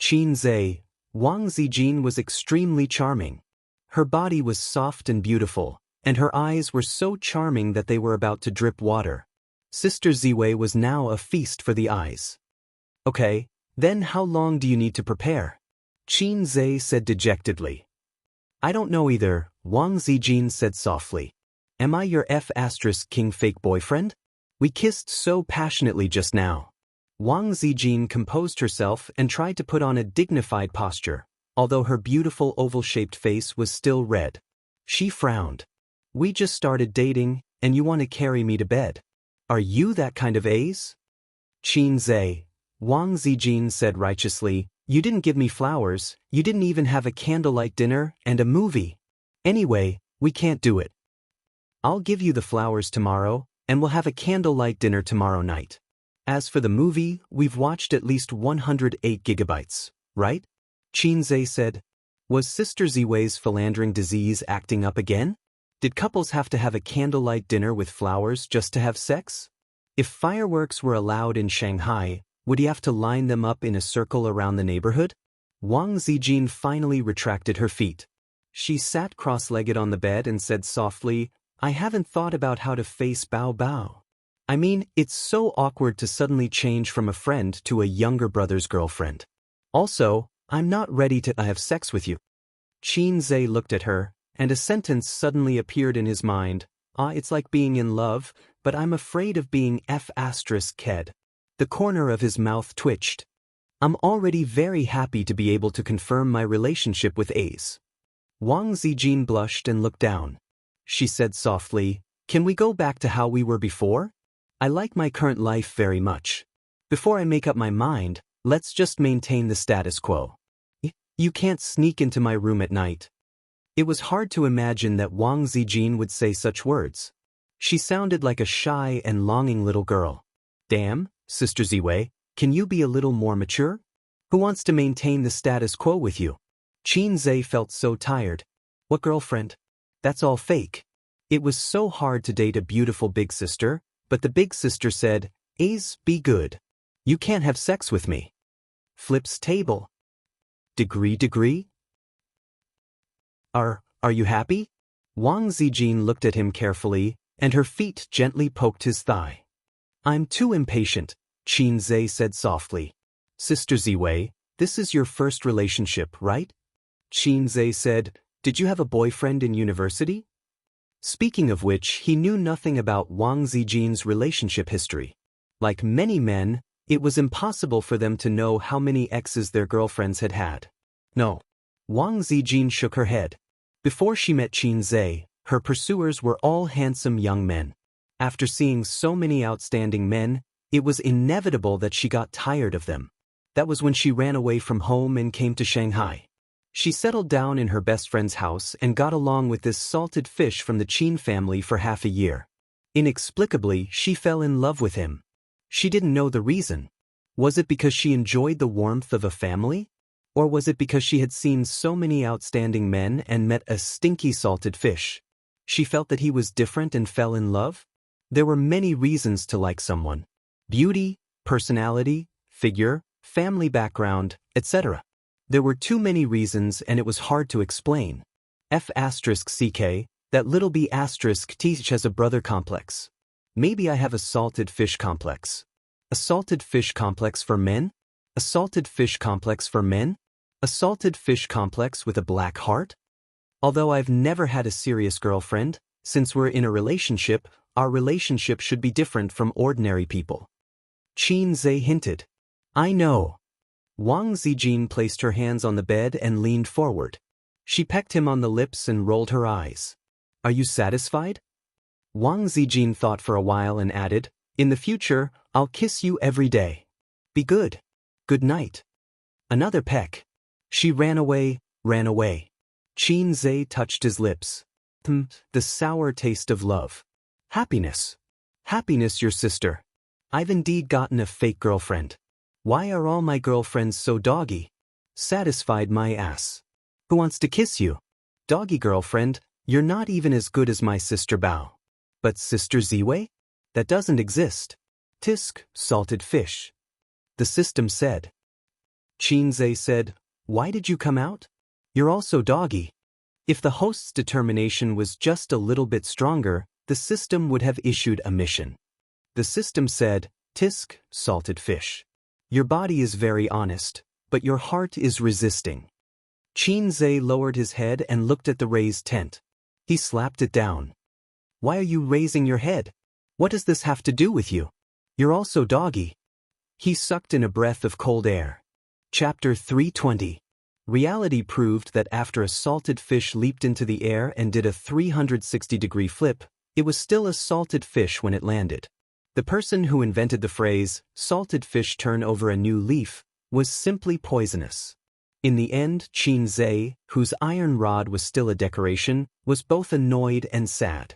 Qinzhe, Wang Zijin was extremely charming. Her body was soft and beautiful, and her eyes were so charming that they were about to drip water. Sister Ziwei was now a feast for the eyes. Okay, then how long do you need to prepare? Qinzhe said dejectedly. I don't know either, Wang Zijin said softly. Am I your King fake boyfriend? We kissed so passionately just now. Wang Zijin composed herself and tried to put on a dignified posture, although her beautiful oval-shaped face was still red. She frowned. We just started dating, and you want to carry me to bed. Are you that kind of ace? Qinzhe, Wang Zijin said righteously, you didn't give me flowers, you didn't even have a candlelight dinner and a movie. Anyway, we can't do it. I'll give you the flowers tomorrow, and we'll have a candlelight dinner tomorrow night. As for the movie, we've watched at least 108 gigabytes, right? Qinzhe said. Was Sister Ziwei's philandering disease acting up again? Did couples have to have a candlelight dinner with flowers just to have sex? If fireworks were allowed in Shanghai, would he have to line them up in a circle around the neighborhood? Wang Zijin finally retracted her feet. She sat cross-legged on the bed and said softly, I haven't thought about how to face Bao Bao. I mean, it's so awkward to suddenly change from a friend to a younger brother's girlfriend. Also, I'm not ready to have sex with you. Qinzhe looked at her, and a sentence suddenly appeared in his mind. It's like being in love, but I'm afraid of being ked. The corner of his mouth twitched. I'm already very happy to be able to confirm my relationship with Ace. Wang Zijin blushed and looked down. She said softly, Can we go back to how we were before? I like my current life very much. Before I make up my mind, let's just maintain the status quo. You can't sneak into my room at night. It was hard to imagine that Wang Zijin would say such words. She sounded like a shy and longing little girl. Damn, Sister Ziwei, can you be a little more mature? Who wants to maintain the status quo with you? Qinzhe felt so tired. What girlfriend? That's all fake. It was so hard to date a beautiful big sister, but the big sister said, Ace, be good. You can't have sex with me. Flips table. Degree? Are you happy? Wang Zijin looked at him carefully, and her feet gently poked his thigh. I'm too impatient, Qinzhe said softly. Sister Ziwei, this is your first relationship, right? Qinzhe said, Did you have a boyfriend in university? Speaking of which, he knew nothing about Wang Zijin's relationship history. Like many men, it was impossible for them to know how many exes their girlfriends had had. No. Wang Zijin shook her head. Before she met Qinzhe, her pursuers were all handsome young men. After seeing so many outstanding men, it was inevitable that she got tired of them. That was when she ran away from home and came to Shanghai. She settled down in her best friend's house and got along with this salted fish from the Qin family for half a year. Inexplicably, she fell in love with him. She didn't know the reason. Was it because she enjoyed the warmth of a family? Or was it because she had seen so many outstanding men and met a stinky salted fish? She felt that he was different and fell in love? There were many reasons to like someone. Beauty, personality, figure, family background, etc. There were too many reasons and it was hard to explain. F*ck, that little b** teach has a brother complex. Maybe I have a salted fish complex. A salted fish complex for men? A salted fish complex for men? A salted fish complex with a black heart? Although I've never had a serious girlfriend, Since we're in a relationship, our relationship should be different from ordinary people. Qin Zhe hinted. I know. Wang Zijin placed her hands on the bed and leaned forward. She pecked him on the lips and rolled her eyes. Are you satisfied? Wang Zijin thought for a while and added, in the future, I'll kiss you every day. Be good. Good night. Another peck. She ran away. Qin Zhe touched his lips. The sour taste of love. Happiness. Happiness, your sister. I've indeed gotten a fake girlfriend. Why are all my girlfriends so doggy? Satisfied my ass. Who wants to kiss you? Doggy girlfriend, you're not even as good as my sister Bao. But sister Ziwei? That doesn't exist. Tisk, salted fish. The system said. Qin Zhe said, why did you come out? You're also doggy. If the host's determination was just a little bit stronger, the system would have issued a mission. The system said, tisk, salted fish. Your body is very honest, but your heart is resisting. Qin Zhe lowered his head and looked at the raised tent. He slapped it down. Why are you raising your head? What does this have to do with you? You're also doggy. He sucked in a breath of cold air. Chapter 320. Reality proved that after a salted fish leaped into the air and did a 360-degree flip, it was still a salted fish when it landed. The person who invented the phrase, salted fish turn over a new leaf, was simply poisonous. In the end, Qin Zhe, whose iron rod was still a decoration, was both annoyed and sad.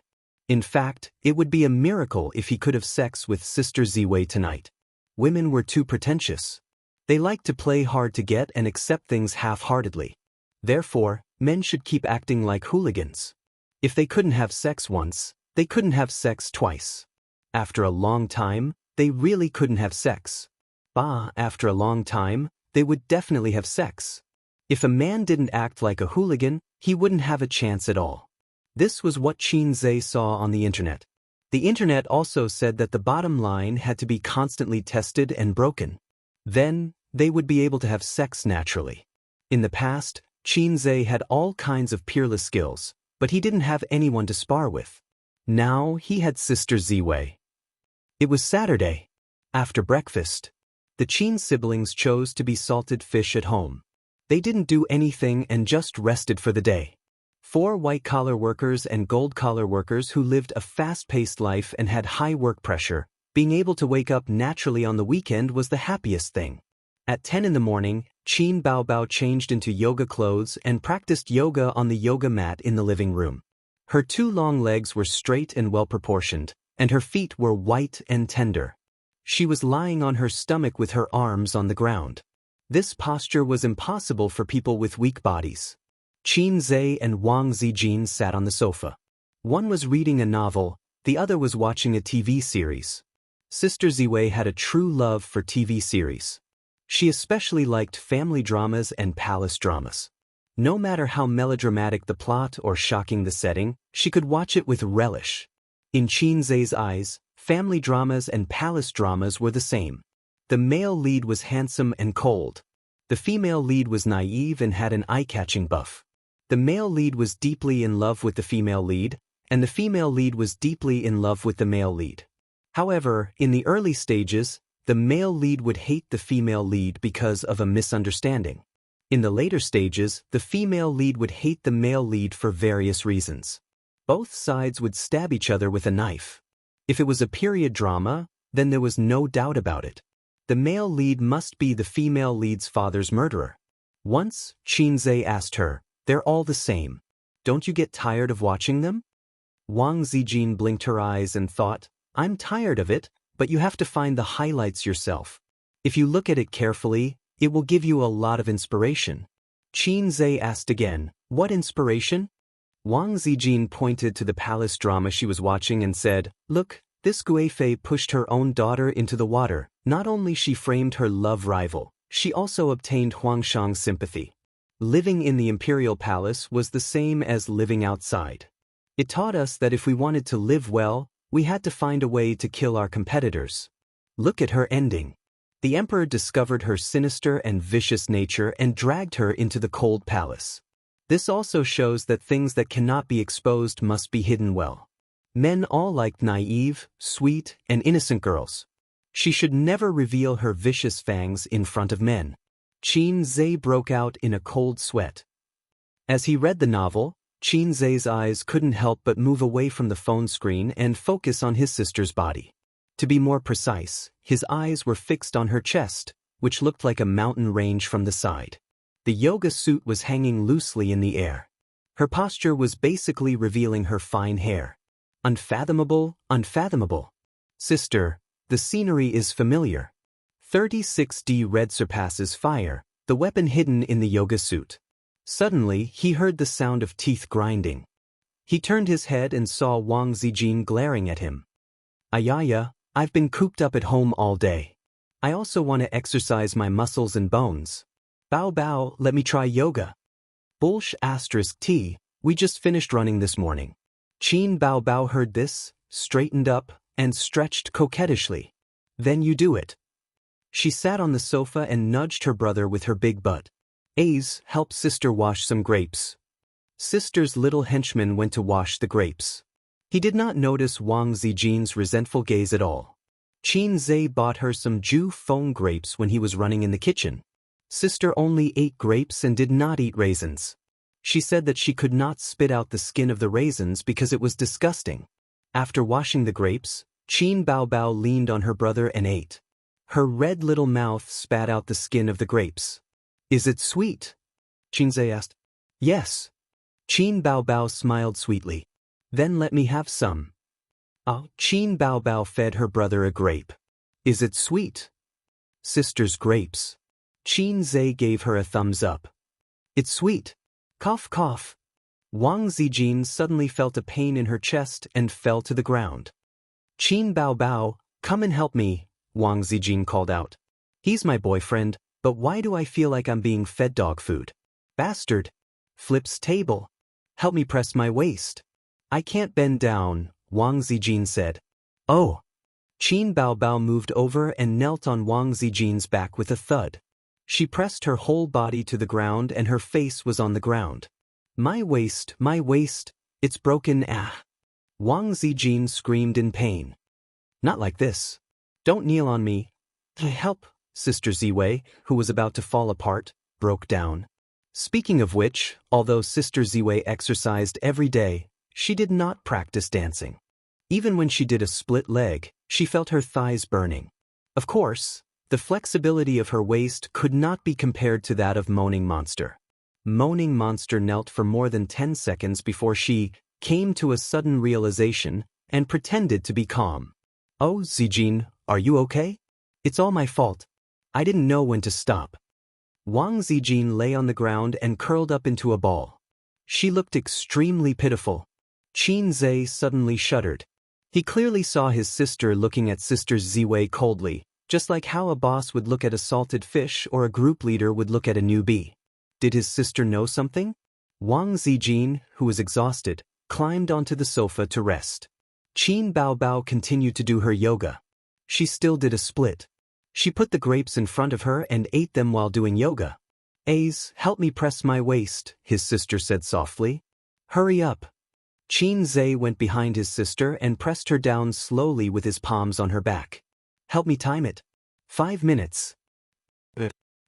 In fact, it would be a miracle if he could have sex with Sister Ziwei tonight. Women were too pretentious. They liked to play hard to get and accept things half-heartedly. Therefore, men should keep acting like hooligans. If they couldn't have sex once, they couldn't have sex twice. After a long time, they really couldn't have sex. After a long time, they would definitely have sex. If a man didn't act like a hooligan, he wouldn't have a chance at all. This was what Qin Zhe saw on the internet. The internet also said that the bottom line had to be constantly tested and broken. Then, they would be able to have sex naturally. In the past, Qin Zhe had all kinds of peerless skills, but he didn't have anyone to spar with. Now he had Sister Ziwei. It was Saturday. After breakfast, the Qin siblings chose to be salted fish at home. They didn't do anything and just rested for the day. 4 white-collar workers and gold-collar workers who lived a fast-paced life and had high work pressure. Being able to wake up naturally on the weekend was the happiest thing. At 10 in the morning, Qin Baobao changed into yoga clothes and practiced yoga on the yoga mat in the living room. Her 2 long legs were straight and well-proportioned, and her feet were white and tender. She was lying on her stomach with her arms on the ground. This posture was impossible for people with weak bodies. Qin Zhe and Wang Zijin sat on the sofa. One was reading a novel, the other was watching a TV series. Sister Ziwei had a true love for TV series. She especially liked family dramas and palace dramas. No matter how melodramatic the plot or shocking the setting, she could watch it with relish. In Qin Zhe's eyes, family dramas and palace dramas were the same. The male lead was handsome and cold. The female lead was naive and had an eye-catching buff. The male lead was deeply in love with the female lead, and the female lead was deeply in love with the male lead. However, in the early stages, the male lead would hate the female lead because of a misunderstanding. In the later stages, the female lead would hate the male lead for various reasons. Both sides would stab each other with a knife. If it was a period drama, then there was no doubt about it. The male lead must be the female lead's father's murderer. Once, Qin Zhe asked her, "They're all the same. Don't you get tired of watching them?" Wang Zijin blinked her eyes and thought, "I'm tired of it, but you have to find the highlights yourself. If you look at it carefully, it will give you a lot of inspiration." Qin Zhe asked again, "What inspiration?" Wang Zijin pointed to the palace drama she was watching and said, "Look, this Guifei pushed her own daughter into the water. Not only she framed her love rival, she also obtained Huangshang's sympathy. Living in the imperial palace was the same as living outside. It taught us that if we wanted to live well, we had to find a way to kill our competitors. Look at her ending. The emperor discovered her sinister and vicious nature and dragged her into the cold palace. This also shows that things that cannot be exposed must be hidden well. Men all liked naive, sweet, and innocent girls. She should never reveal her vicious fangs in front of men. Qin Zhe broke out in a cold sweat. As he read the novel, Qin Zhe's eyes couldn't help but move away from the phone screen and focus on his sister's body. To be more precise, his eyes were fixed on her chest, which looked like a mountain range from the side. The yoga suit was hanging loosely in the air. Her posture was basically revealing her fine hair. Unfathomable, unfathomable. Sister, the scenery is familiar. 36D red surpasses fire, the weapon hidden in the yoga suit. Suddenly, he heard the sound of teeth grinding. He turned his head and saw Wang Zijin glaring at him. Ayaya, I've been cooped up at home all day. I also want to exercise my muscles and bones. Bao Bao, let me try yoga. Bullsh *T, we just finished running this morning. Qin Bao Bao heard this, straightened up, and stretched coquettishly. Then you do it. She sat on the sofa and nudged her brother with her big butt. Ace, help sister wash some grapes. Sister's little henchman went to wash the grapes. He did not notice Wang Zijin's resentful gaze at all. Qin Zhe bought her some Ju Feng grapes when he was running in the kitchen. Sister only ate grapes and did not eat raisins. She said that she could not spit out the skin of the raisins because it was disgusting. After washing the grapes, Qin Bao Bao leaned on her brother and ate. Her red little mouth spat out the skin of the grapes. Is it sweet? Qin Zhe asked. Yes. Qin Bao Bao smiled sweetly. Then let me have some. Qin Bao Bao fed her brother a grape. Is it sweet? Sister's grapes. Qin Zhe gave her a thumbs up. It's sweet. Cough cough. Wang Zijin suddenly felt a pain in her chest and fell to the ground. Qin Bao Bao, come and help me, Wang Zijin called out. He's my boyfriend, but why do I feel like I'm being fed dog food? Bastard. Flips table. Help me press my waist. I can't bend down, Wang Zijin said. Oh. Qin Bao Bao moved over and knelt on Wang Zijin's back with a thud. She pressed her whole body to the ground and her face was on the ground. My waist, it's broken, ah. Wang Zijin screamed in pain. Not like this. Don't kneel on me. Help, Sister Ziwei, who was about to fall apart, broke down. Speaking of which, although Sister Ziwei exercised every day, she did not practice dancing. Even when she did a split leg, she felt her thighs burning. Of course, the flexibility of her waist could not be compared to that of Moaning Monster. Moaning Monster knelt for more than 10 seconds before she came to a sudden realization and pretended to be calm. Oh, Zijin, are you okay? It's all my fault. I didn't know when to stop. Wang Zijin lay on the ground and curled up into a ball. She looked extremely pitiful. Qin Zhe suddenly shuddered. He clearly saw his sister looking at Sister Ziwei coldly, just like how a boss would look at a salted fish or a group leader would look at a newbie. Did his sister know something? Wang Zijin, who was exhausted, climbed onto the sofa to rest. Qin Bao Bao continued to do her yoga. She still did a split. She put the grapes in front of her and ate them while doing yoga. Ace, help me press my waist, his sister said softly. Hurry up. Qin Zhe went behind his sister and pressed her down slowly with his palms on her back. Help me time it. 5 minutes.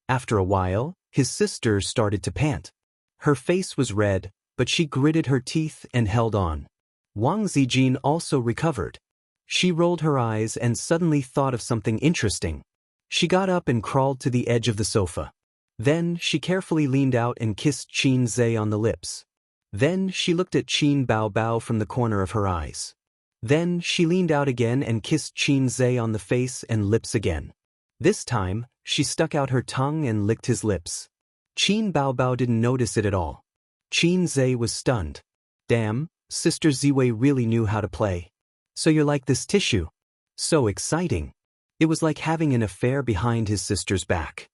After a while, his sister started to pant. Her face was red, but she gritted her teeth and held on. Wang Zijin also recovered. She rolled her eyes and suddenly thought of something interesting. She got up and crawled to the edge of the sofa. Then she carefully leaned out and kissed Qin Zhe on the lips. Then she looked at Qin Bao Bao from the corner of her eyes. Then she leaned out again and kissed Qin Zhe on the face and lips again. This time, she stuck out her tongue and licked his lips. Qin Bao Bao didn't notice it at all. Qin Zhe was stunned. Damn, Sister Ziwei really knew how to play. So you're like this tissue. So exciting. It was like having an affair behind his sister's back.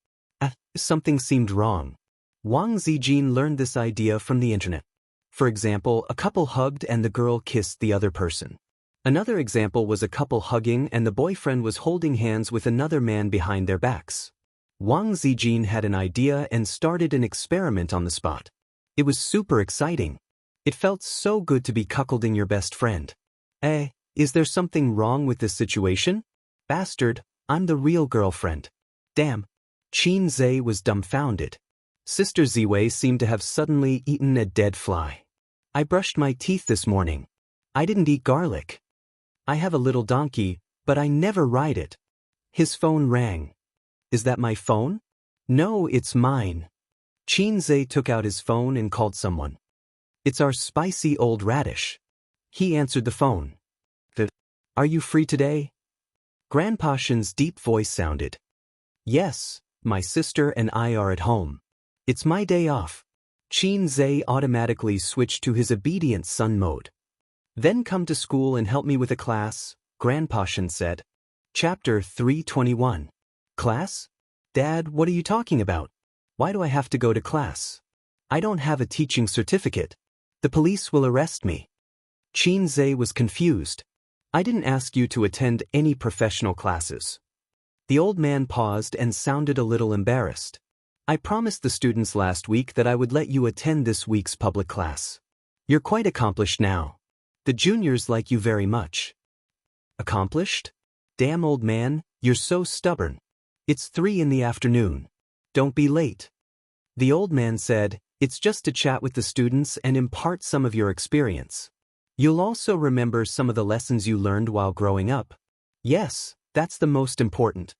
Something seemed wrong. Wang Zijin learned this idea from the internet. For example, a couple hugged and the girl kissed the other person. Another example was a couple hugging and the boyfriend was holding hands with another man behind their backs. Wang Zijin had an idea and started an experiment on the spot. It was super exciting. It felt so good to be cuckolding your best friend. Is there something wrong with this situation? Bastard, I'm the real girlfriend. Damn. Qin Zhe was dumbfounded. Sister Ziwei seemed to have suddenly eaten a dead fly. I brushed my teeth this morning. I didn't eat garlic. I have a little donkey, but I never ride it. His phone rang. Is that my phone? No, it's mine. Qin Zhe took out his phone and called someone. It's our spicy old radish. He answered the phone. Are you free today? Grandpa Shen's deep voice sounded. Yes, my sister and I are at home. It's my day off. Qin Zhe automatically switched to his obedient son mode. Then come to school and help me with a class, Grandpa Shen said. Chapter 321. Class? Dad, what are you talking about? Why do I have to go to class? I don't have a teaching certificate. The police will arrest me. Qin Zhe was confused. I didn't ask you to attend any professional classes. The old man paused and sounded a little embarrassed. I promised the students last week that I would let you attend this week's public class. You're quite accomplished now. The juniors like you very much. Accomplished? Damn old man, you're so stubborn. It's 3 in the afternoon. Don't be late. The old man said, it's just to chat with the students and impart some of your experience. You'll also remember some of the lessons you learned while growing up. Yes, that's the most important.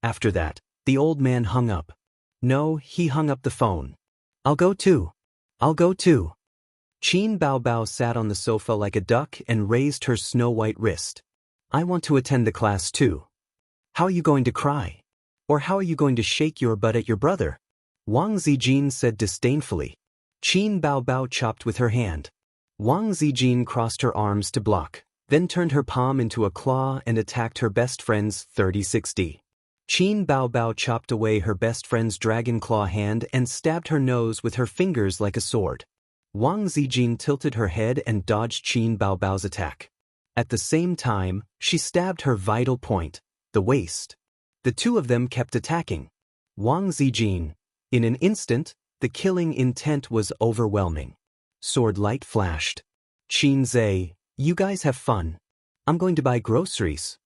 After that, the old man hung up. No, he hung up the phone. I'll go too. Qin Baobao sat on the sofa like a duck and raised her snow-white wrist. I want to attend the class too. How are you going to cry? Or how are you going to shake your butt at your brother? Wang Zijin said disdainfully. Qin Baobao chopped with her hand. Wang Zijin crossed her arms to block, then turned her palm into a claw and attacked her best friend's 30-60. Qin Baobao chopped away her best friend's dragon claw hand and stabbed her nose with her fingers like a sword. Wang Zijin tilted her head and dodged Qin Baobao's attack. At the same time, she stabbed her vital point, the waist. The two of them kept attacking. Wang Zijin. In an instant, the killing intent was overwhelming. Sword light flashed. Qin Zhe, you guys have fun. I'm going to buy groceries.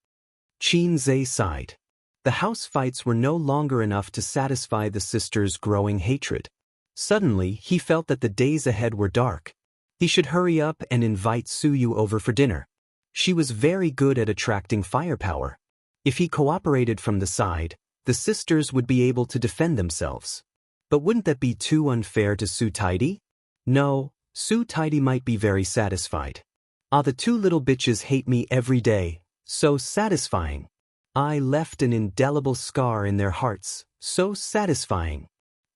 Qin Zhe sighed. The house fights were no longer enough to satisfy the sisters' growing hatred. Suddenly, he felt that the days ahead were dark. He should hurry up and invite Suyu over for dinner. She was very good at attracting firepower. If he cooperated from the side, the sisters would be able to defend themselves. But wouldn't that be too unfair to Su Tidy? No, Su Tidy might be very satisfied. Ah, the two little bitches hate me every day, so satisfying. I left an indelible scar in their hearts, so satisfying.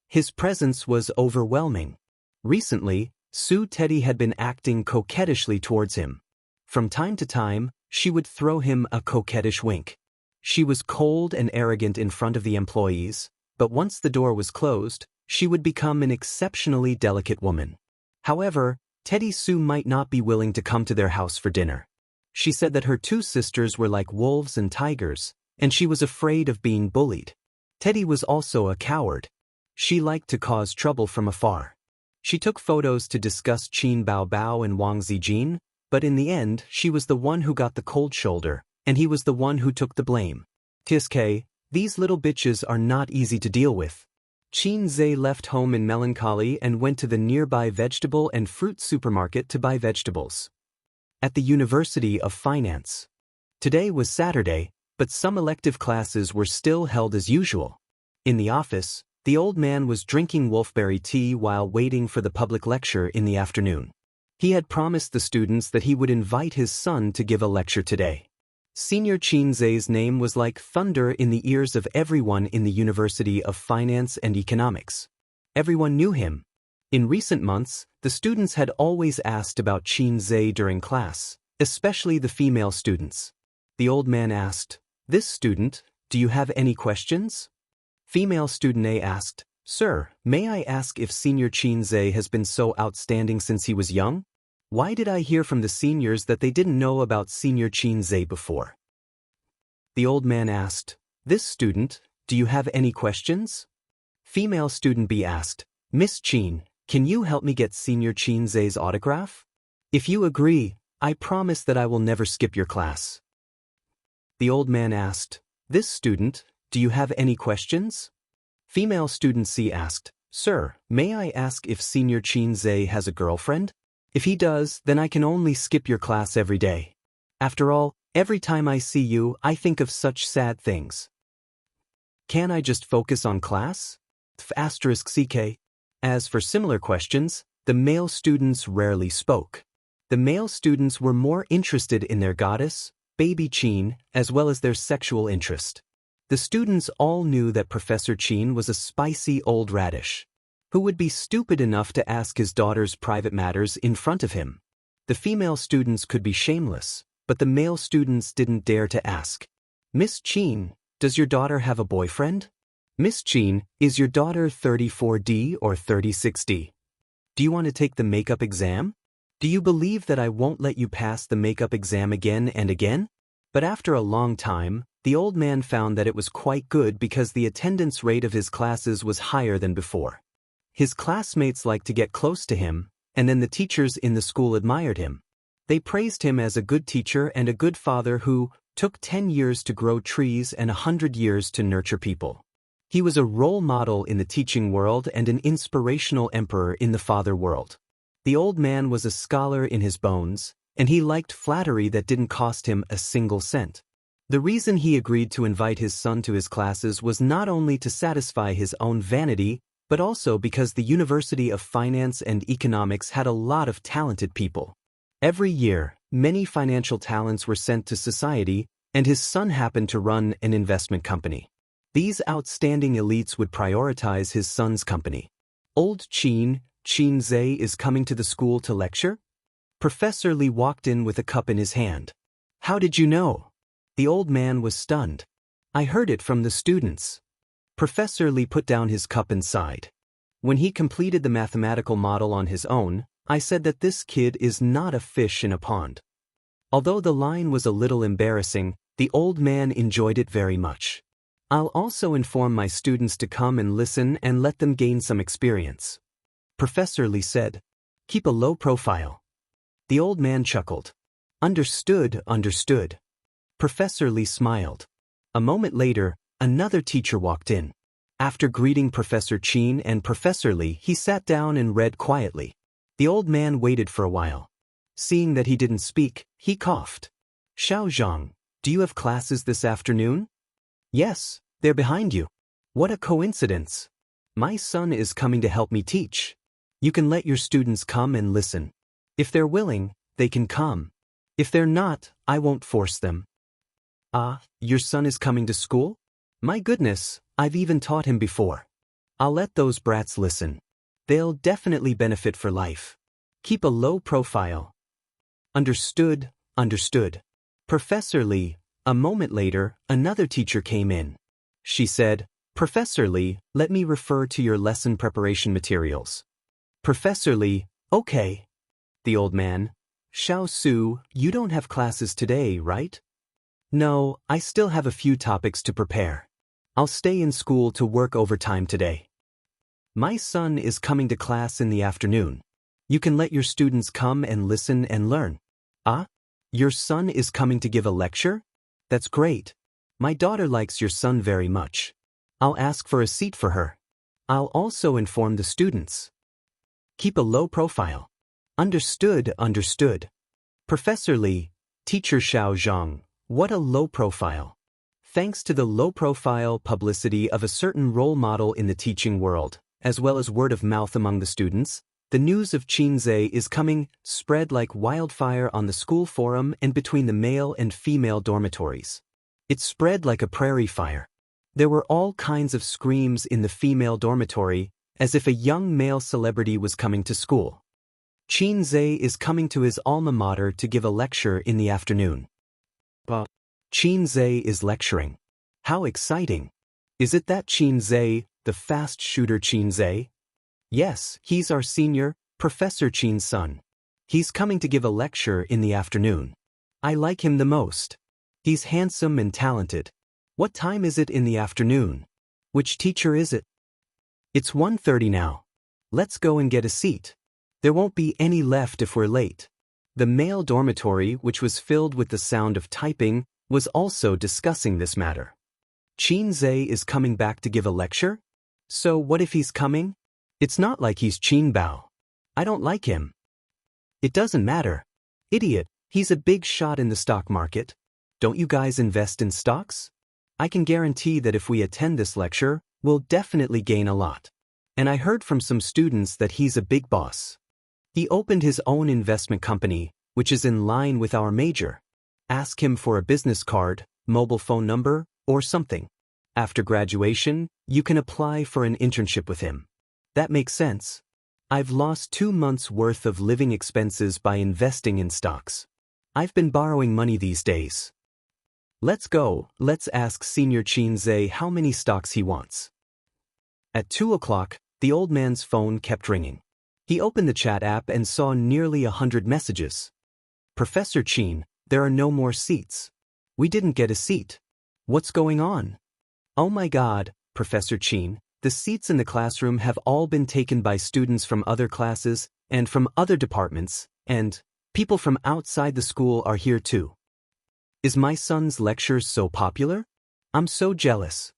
His presence was overwhelming. Recently, Su Teddy had been acting coquettishly towards him. From time to time, she would throw him a coquettish wink. She was cold and arrogant in front of the employees, but once the door was closed, she would become an exceptionally delicate woman. However, Teddy Sue might not be willing to come to their house for dinner. She said that her two sisters were like wolves and tigers, and she was afraid of being bullied. Teddy was also a coward. She liked to cause trouble from afar. She took photos to discuss Qin Baobao and Wang Zijin, but in the end, she was the one who got the cold shoulder, and he was the one who took the blame. Tiske, these little bitches are not easy to deal with. Qin Zhe left home in melancholy and went to the nearby vegetable and fruit supermarket to buy vegetables. At the University of Finance. Today was Saturday, but some elective classes were still held as usual. In the office, the old man was drinking wolfberry tea while waiting for the public lecture in the afternoon. He had promised the students that he would invite his son to give a lecture today. Senior Qin Zhe's name was like thunder in the ears of everyone in the University of Finance and Economics. Everyone knew him. In recent months, the students had always asked about Qin Zhe during class, especially the female students. The old man asked, "This student, do you have any questions?" Female student A asked, "Sir, may I ask if Senior Qin Zhe has been so outstanding since he was young? Why did I hear from the seniors that they didn't know about Senior Qin Zhe before?" The old man asked, "This student, do you have any questions?" Female student B asked, "Miss Qin, Can you help me get Senior Qinzai's autograph? If you agree, I promise that I will never skip your class. The old man asked, "This student, do you have any questions?" Female student C asked, "Sir, may I ask if Senior Qinzai has a girlfriend? If he does, then I can only skip your class every day. After all, every time I see you, I think of such sad things. Can I just focus on class? *CK. As for similar questions, the male students rarely spoke. The male students were more interested in their goddess, baby Qin, as well as their sexual interest. The students all knew that Professor Qin was a spicy old radish. Who would be stupid enough to ask his daughter's private matters in front of him? The female students could be shameless, but the male students didn't dare to ask. "Miss Qin, does your daughter have a boyfriend? Miss Qin, is your daughter 34D or 36D? Do you want to take the makeup exam? Do you believe that I won't let you pass the makeup exam again and again?" But after a long time, the old man found that it was quite good because the attendance rate of his classes was higher than before. His classmates liked to get close to him, and then the teachers in the school admired him. They praised him as a good teacher and a good father who took 10 years to grow trees and 100 years to nurture people. He was a role model in the teaching world and an inspirational emperor in the father world. The old man was a scholar in his bones, and he liked flattery that didn't cost him a single cent. The reason he agreed to invite his son to his classes was not only to satisfy his own vanity, but also because the University of Finance and Economics had a lot of talented people. Every year, many financial talents were sent to society, and his son happened to run an investment company. These outstanding elites would prioritize his son's company. "Old Qinzai is coming to the school to lecture?" Professor Li walked in with a cup in his hand. "How did you know?" The old man was stunned. "I heard it from the students." Professor Li put down his cup and sighed. "When he completed the mathematical model on his own, I said that this kid is not a fish in a pond." Although the line was a little embarrassing, the old man enjoyed it very much. "I'll also inform my students to come and listen and let them gain some experience." Professor Li said, "Keep a low profile." The old man chuckled. "Understood, understood." Professor Li smiled. A moment later, another teacher walked in. After greeting Professor Qin and Professor Li, he sat down and read quietly. The old man waited for a while. Seeing that he didn't speak, he coughed. "Xiao Zhang, do you have classes this afternoon?" "Yes, they're behind you." "What a coincidence. My son is coming to help me teach. You can let your students come and listen. If they're willing, they can come. If they're not, I won't force them." "Ah, your son is coming to school? My goodness, I've even taught him before. I'll let those brats listen. They'll definitely benefit for life. Keep a low profile." "Understood, understood." Professor Li. A moment later, another teacher came in. She said, "Professor Li, let me refer to your lesson preparation materials." Professor Li, "Okay." The old man, "Xiao Su, you don't have classes today, right?" "No, I still have a few topics to prepare. I'll stay in school to work overtime today." "My son is coming to class in the afternoon. You can let your students come and listen and learn." "Ah? Your son is coming to give a lecture? That's great. My daughter likes your son very much. I'll ask for a seat for her. I'll also inform the students. Keep a low profile." "Understood, understood." Professor Li, Teacher Xiao Zhang, what a low profile. Thanks to the low-profile publicity of a certain role model in the teaching world, as well as word of mouth among the students, the news of Qinzai is coming, spread like wildfire on the school forum and between the male and female dormitories. It spread like a prairie fire. There were all kinds of screams in the female dormitory, as if a young male celebrity was coming to school. Qinzai is coming to his alma mater to give a lecture in the afternoon. Qinzai is lecturing. How exciting! Is it that Qinzai, the fast shooter Qinzai? Yes, he's our senior, Professor Qin's son. He's coming to give a lecture in the afternoon. I like him the most. He's handsome and talented. What time is it in the afternoon? Which teacher is it? It's 1:30 now. Let's go and get a seat. There won't be any left if we're late. The male dormitory, which was filled with the sound of typing, was also discussing this matter. Xianxia is coming back to give a lecture? So what if he's coming? It's not like he's Qinbao. I don't like him. It doesn't matter. Idiot, he's a big shot in the stock market. Don't you guys invest in stocks? I can guarantee that if we attend this lecture, we'll definitely gain a lot. And I heard from some students that he's a big boss. He opened his own investment company, which is in line with our major. Ask him for a business card, mobile phone number, or something. After graduation, you can apply for an internship with him. That makes sense. I've lost 2 months' worth of living expenses by investing in stocks. I've been borrowing money these days. Let's go, let's ask Senior Xianxia how many stocks he wants. At 2 o'clock, the old man's phone kept ringing. He opened the chat app and saw nearly 100 messages. Professor Qin, there are no more seats. We didn't get a seat. What's going on? Oh my God, Professor Qin, the seats in the classroom have all been taken by students from other classes and from other departments, and people from outside the school are here too. Is my son's lectures so popular? I'm so jealous.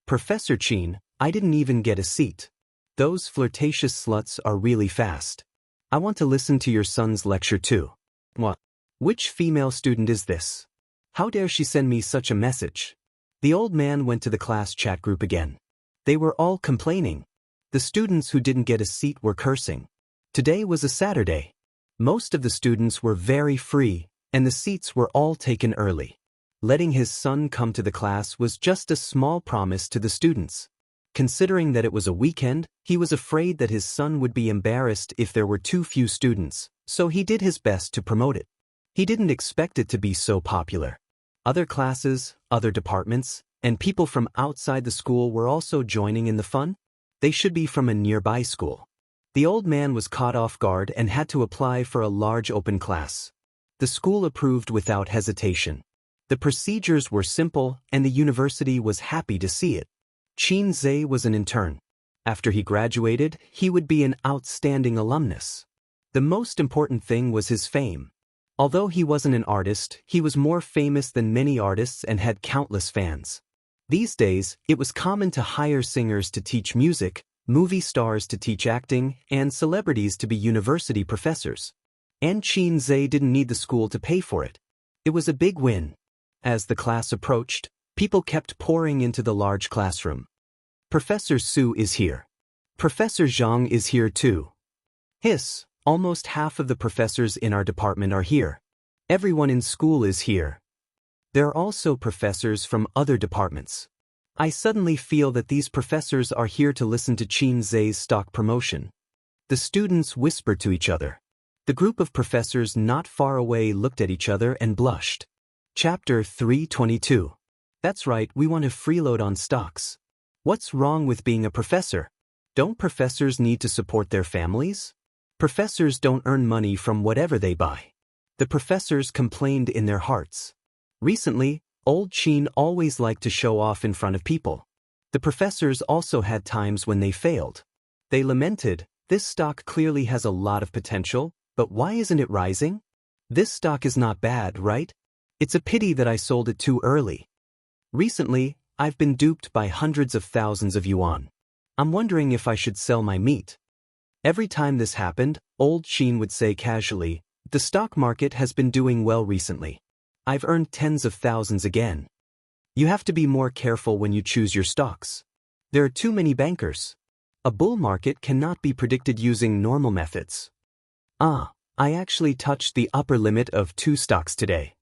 Professor Qin, I didn't even get a seat. Those flirtatious sluts are really fast. I want to listen to your son's lecture too. What? Which female student is this? How dare she send me such a message? The old man went to the class chat group again. They were all complaining. The students who didn't get a seat were cursing. Today was a Saturday. Most of the students were very free, and the seats were all taken early. Letting his son come to the class was just a small promise to the students. Considering that it was a weekend, he was afraid that his son would be embarrassed if there were too few students, so he did his best to promote it. He didn't expect it to be so popular. Other classes, other departments, and people from outside the school were also joining in the fun. They should be from a nearby school. The old man was caught off guard and had to apply for a large open class. The school approved without hesitation. The procedures were simple, and the university was happy to see it. Xianxia was an intern. After he graduated, he would be an outstanding alumnus. The most important thing was his fame. Although he wasn't an artist, he was more famous than many artists and had countless fans. These days, it was common to hire singers to teach music, movie stars to teach acting, and celebrities to be university professors. And Xianxia didn't need the school to pay for it. It was a big win. As the class approached, people kept pouring into the large classroom. Professor Su is here. Professor Zhang is here too. Hiss, almost half of the professors in our department are here. Everyone in school is here. There are also professors from other departments. I suddenly feel that these professors are here to listen to Xianxia's stock promotion. The students whispered to each other. The group of professors not far away looked at each other and blushed. Chapter 322. That's right, we want to freeload on stocks. What's wrong with being a professor? Don't professors need to support their families? Professors don't earn money from whatever they buy. The professors complained in their hearts. Recently, old Qin always liked to show off in front of people. The professors also had times when they failed. They lamented, this stock clearly has a lot of potential, but why isn't it rising? This stock is not bad, right? It's a pity that I sold it too early. Recently, I've been duped by hundreds of thousands of yuan. I'm wondering if I should sell my meat. Every time this happened, old Qin would say casually, the stock market has been doing well recently. I've earned tens of thousands again. You have to be more careful when you choose your stocks. There are too many bankers. A bull market cannot be predicted using normal methods. I actually touched the upper limit of 2 stocks today.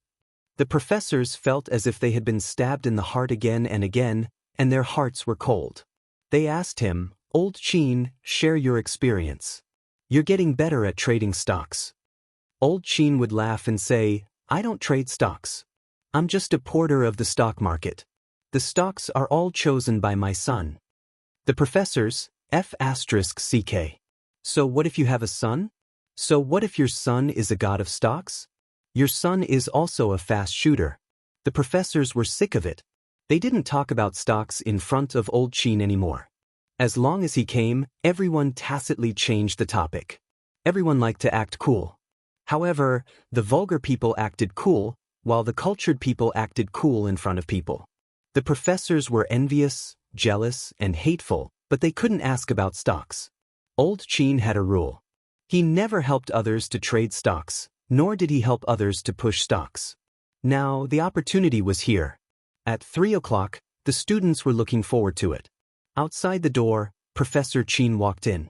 The professors felt as if they had been stabbed in the heart again and again, and their hearts were cold. They asked him, Old Qin, share your experience. You're getting better at trading stocks. Old Qin would laugh and say, I don't trade stocks. I'm just a porter of the stock market. The stocks are all chosen by my son. The professors, F***CK. So what if you have a son? So what if your son is a god of stocks? Your son is also a fast shooter. The professors were sick of it. They didn't talk about stocks in front of old Qin anymore. As long as he came, everyone tacitly changed the topic. Everyone liked to act cool. However, the vulgar people acted cool, while the cultured people acted cool in front of people. The professors were envious, jealous, and hateful, but they couldn't ask about stocks. Old Qin had a rule. He never helped others to trade stocks, nor did he help others to push stocks. Now, the opportunity was here. At 3 o'clock, the students were looking forward to it. Outside the door, Professor Qin walked in.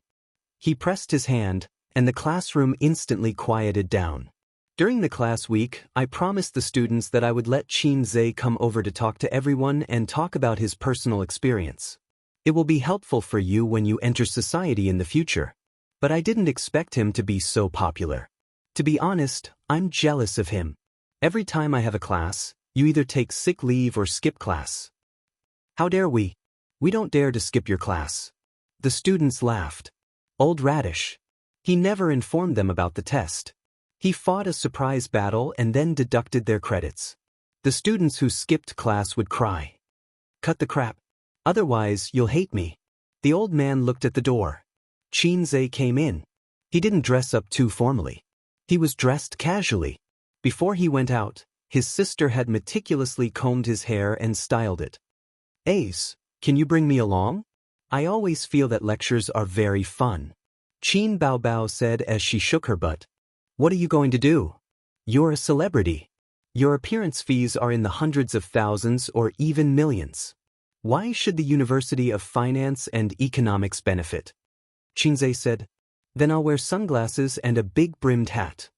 He pressed his hand, and the classroom instantly quieted down. During the class week, I promised the students that I would let Qin Zhe come over to talk to everyone and talk about his personal experience. It will be helpful for you when you enter society in the future. But I didn't expect him to be so popular. To be honest, I'm jealous of him. Every time I have a class, you either take sick leave or skip class. How dare we? We don't dare to skip your class. The students laughed. Old Radish. He never informed them about the test. He fought a surprise battle and then deducted their credits. The students who skipped class would cry. Cut the crap. Otherwise, you'll hate me. The old man looked at the door. Qin Zhe came in. He didn't dress up too formally. He was dressed casually. Before he went out, his sister had meticulously combed his hair and styled it. Ace, can you bring me along? I always feel that lectures are very fun. Qin Baobao said as she shook her butt. What are you going to do? You're a celebrity. Your appearance fees are in the hundreds of thousands or even millions. Why should the University of Finance and Economics benefit? Qin Zhe said. Then I'll wear sunglasses and a big brimmed hat.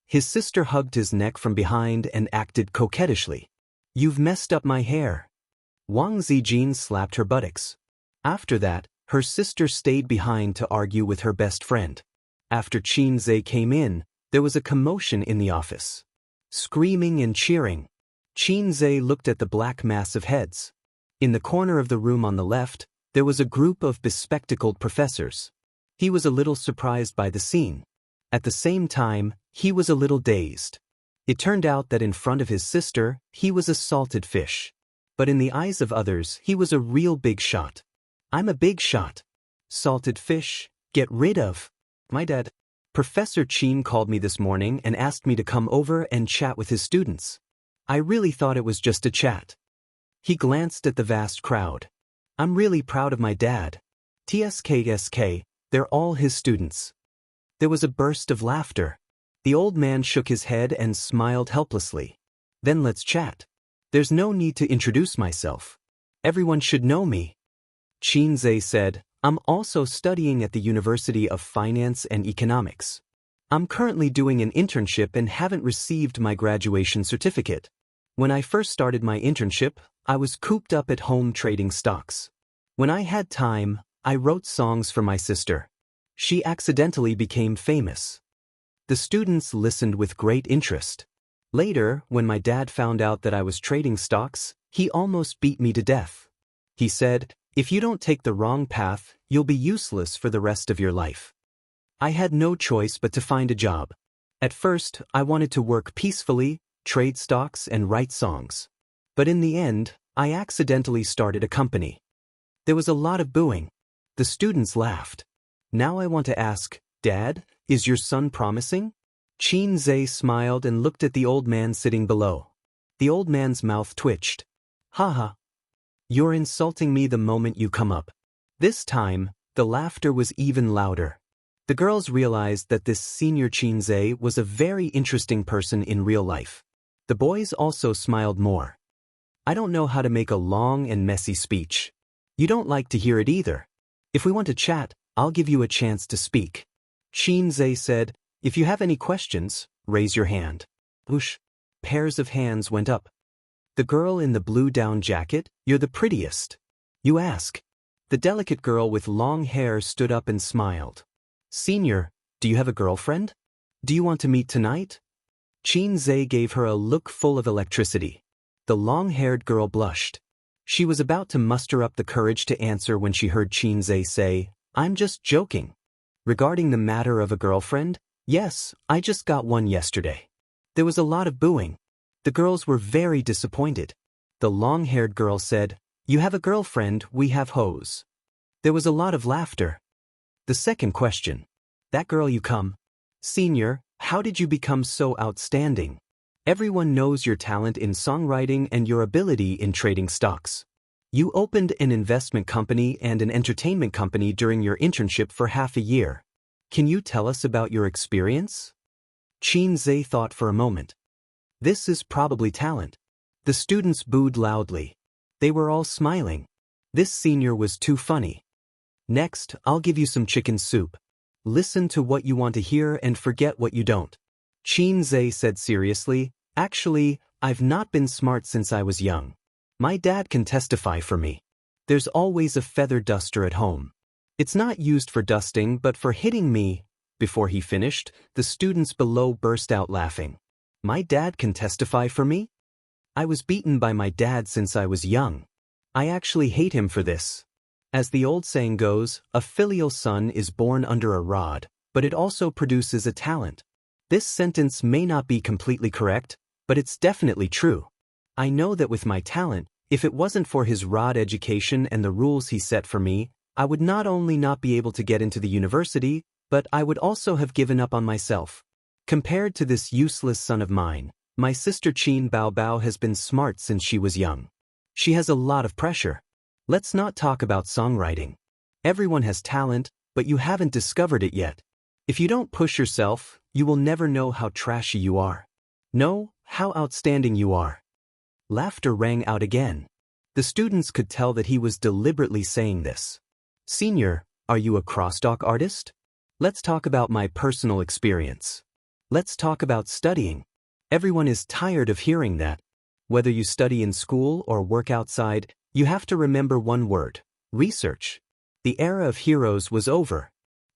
His sister hugged his neck from behind and acted coquettishly. You've messed up my hair. Wang Zijin slapped her buttocks. After that, her sister stayed behind to argue with her best friend. After Qin Zhe came in, there was a commotion in the office. Screaming and cheering. Qin Zhe looked at the black mass of heads. In the corner of the room on the left, there was a group of bespectacled professors. He was a little surprised by the scene. At the same time, he was a little dazed. It turned out that in front of his sister, he was a salted fish. But in the eyes of others, he was a real big shot. I'm a big shot. Salted fish, get rid of. My dad. Professor Qin called me this morning and asked me to come over and chat with his students. I really thought it was just a chat. He glanced at the vast crowd. I'm really proud of my dad. TSKSK, they're all his students. There was a burst of laughter. The old man shook his head and smiled helplessly. Then let's chat. There's no need to introduce myself. Everyone should know me. Qin Zhe said, I'm also studying at the University of Finance and Economics. I'm currently doing an internship and haven't received my graduation certificate. When I first started my internship, I was cooped up at home trading stocks. When I had time, I wrote songs for my sister. She accidentally became famous. The students listened with great interest. Later, when my dad found out that I was trading stocks, he almost beat me to death. He said, if you don't take the wrong path, you'll be useless for the rest of your life. I had no choice but to find a job. At first, I wanted to work peacefully, trade stocks, and write songs. But in the end, I accidentally started a company. There was a lot of booing. The students laughed. Now I want to ask, Dad, is your son promising? Qin Zhe smiled and looked at the old man sitting below. The old man's mouth twitched. Haha. You're insulting me the moment you come up. This time, the laughter was even louder. The girls realized that this senior Qin Zhe was a very interesting person in real life. The boys also smiled more. I don't know how to make a long and messy speech. You don't like to hear it either. If we want to chat, I'll give you a chance to speak. Qin Zhe said, if you have any questions, raise your hand. Whoosh. Pairs of hands went up. The girl in the blue down jacket, you're the prettiest. You ask. The delicate girl with long hair stood up and smiled. Senior, do you have a girlfriend? Do you want to meet tonight? Qin Zhe gave her a look full of electricity. The long-haired girl blushed. She was about to muster up the courage to answer when she heard Qin Zhe say, I'm just joking. Regarding the matter of a girlfriend, yes, I just got one yesterday. There was a lot of booing. The girls were very disappointed. The long-haired girl said, you have a girlfriend, we have hoes. There was a lot of laughter. The second question. That girl you come. Senior, how did you become so outstanding? Everyone knows your talent in songwriting and your ability in trading stocks. You opened an investment company and an entertainment company during your internship for half a year. Can you tell us about your experience? Xianxia thought for a moment. This is probably talent. The students booed loudly. They were all smiling. This senior was too funny. Next, I'll give you some chicken soup. Listen to what you want to hear and forget what you don't. Xianxia said seriously, actually, I've not been smart since I was young. My dad can testify for me. There's always a feather duster at home. It's not used for dusting but for hitting me. Before he finished, the students below burst out laughing. My dad can testify for me? I was beaten by my dad since I was young. I actually hate him for this. As the old saying goes, a filial son is born under a rod, but it also produces a talent. This sentence may not be completely correct, but it's definitely true. I know that with my talent, if it wasn't for his rod education and the rules he set for me, I would not only not be able to get into the university, but I would also have given up on myself. Compared to this useless son of mine, my sister Qin Baobao has been smart since she was young. She has a lot of pressure. Let's not talk about songwriting. Everyone has talent, but you haven't discovered it yet. If you don't push yourself, you will never know how trashy you are. Know how outstanding you are. Laughter rang out again. The students could tell that he was deliberately saying this. Senior, are you a crosstalk artist? Let's talk about my personal experience. Let's talk about studying. Everyone is tired of hearing that. Whether you study in school or work outside, you have to remember one word: research. The era of heroes was over.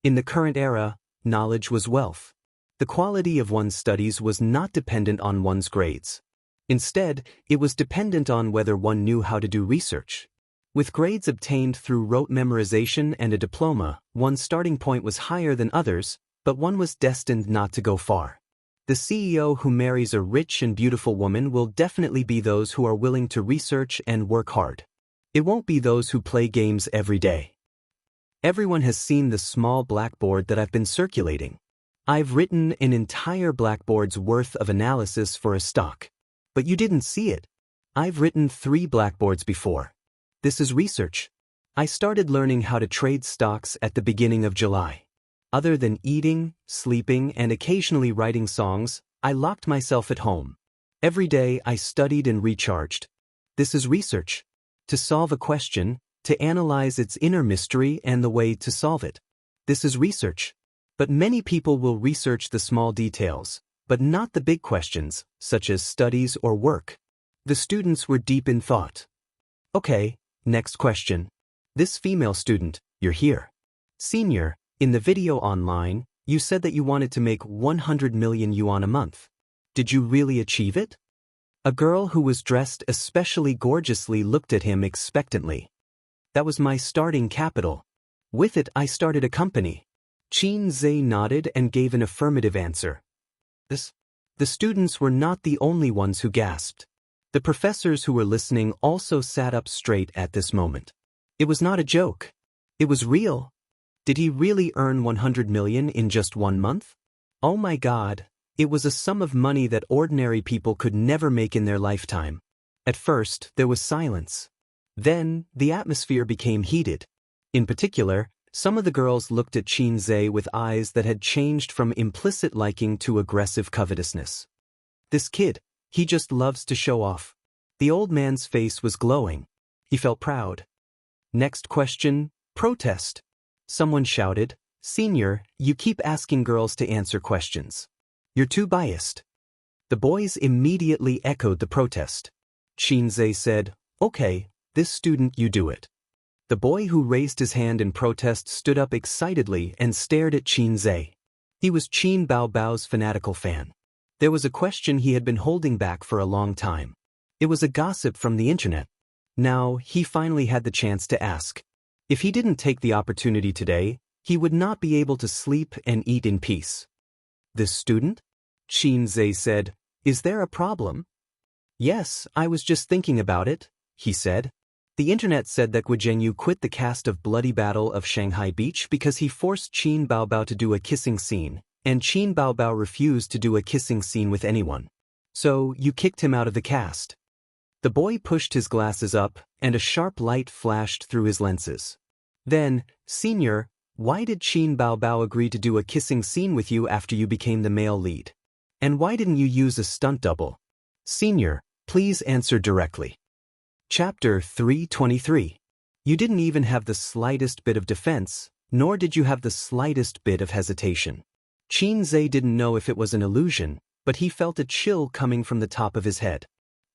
In the current era, knowledge was wealth. The quality of one's studies was not dependent on one's grades. Instead, it was dependent on whether one knew how to do research. With grades obtained through rote memorization and a diploma, one's starting point was higher than others, but one was destined not to go far. The CEO who marries a rich and beautiful woman will definitely be those who are willing to research and work hard. It won't be those who play games every day. Everyone has seen the small blackboard that I've been circulating. I've written an entire blackboard's worth of analysis for a stock. But you didn't see it. I've written 3 blackboards before. This is research. I started learning how to trade stocks at the beginning of July. Other than eating, sleeping, and occasionally writing songs, I locked myself at home. Every day I studied and recharged. This is research. To solve a question, to analyze its inner mystery and the way to solve it. This is research. But many people will research the small details, but not the big questions, such as studies or work. The students were deep in thought. Okay, next question. This female student, you're here. Senior, in the video online, you said that you wanted to make 100 million yuan a month. Did you really achieve it? A girl who was dressed especially gorgeously looked at him expectantly. That was my starting capital. With it I started a company. Xianxia nodded and gave an affirmative answer. The students were not the only ones who gasped. The professors who were listening also sat up straight at this moment. It was not a joke. It was real. Did he really earn 100 million in just 1 month? Oh my God, it was a sum of money that ordinary people could never make in their lifetime. At first, there was silence. Then, the atmosphere became heated. In particular, some of the girls looked at Xianxia with eyes that had changed from implicit liking to aggressive covetousness. This kid, he just loves to show off. The old man's face was glowing. He felt proud. Next question, protest. Someone shouted, Senior, you keep asking girls to answer questions. You're too biased. The boys immediately echoed the protest. Xianxia said, Okay, this student you do it. The boy who raised his hand in protest stood up excitedly and stared at Xianxia. He was Qin Baobao's fanatical fan. There was a question he had been holding back for a long time. It was a gossip from the internet. Now, he finally had the chance to ask. If he didn't take the opportunity today, he would not be able to sleep and eat in peace. This student? Xianxia said, Is there a problem? Yes, I was just thinking about it, he said. The internet said that Gu Zhengyu quit the cast of Bloody Battle of Shanghai Beach because he forced Qin Baobao to do a kissing scene, and Qin Baobao refused to do a kissing scene with anyone. So, you kicked him out of the cast. The boy pushed his glasses up, and a sharp light flashed through his lenses. Then, Senior, why did Qin Baobao agree to do a kissing scene with you after you became the male lead? And why didn't you use a stunt double? Senior, please answer directly. Chapter 323. You didn't even have the slightest bit of defense, nor did you have the slightest bit of hesitation. Qin Zhe didn't know if it was an illusion, but he felt a chill coming from the top of his head.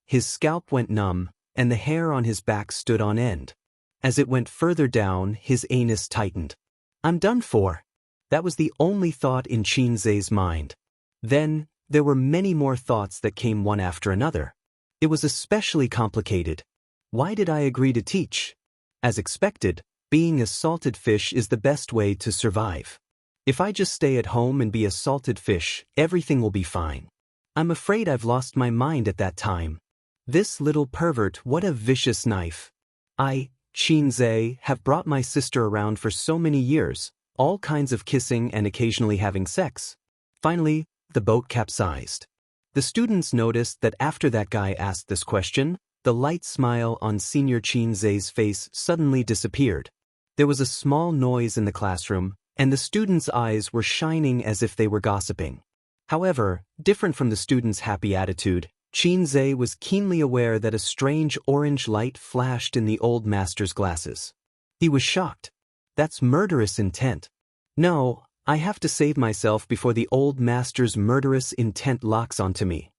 His scalp went numb, and the hair on his back stood on end. As it went further down, his anus tightened. I'm done for. That was the only thought in Qin Zhe's mind. Then, there were many more thoughts that came one after another. It was especially complicated. Why did I agree to teach? As expected, being a salted fish is the best way to survive. If I just stay at home and be a salted fish, everything will be fine. I'm afraid I've lost my mind at that time. This little pervert, what a vicious knife. I, Qin Zhe, have brought my sister around for so many years, all kinds of kissing and occasionally having sex. Finally, the boat capsized. The students noticed that after that guy asked this question, the light smile on Senior Qin Zhe's face suddenly disappeared. There was a small noise in the classroom, and the students' eyes were shining as if they were gossiping. However, different from the students' happy attitude, Qin Zhe was keenly aware that a strange orange light flashed in the old master's glasses. He was shocked. That's murderous intent. No, I have to save myself before the old master's murderous intent locks onto me.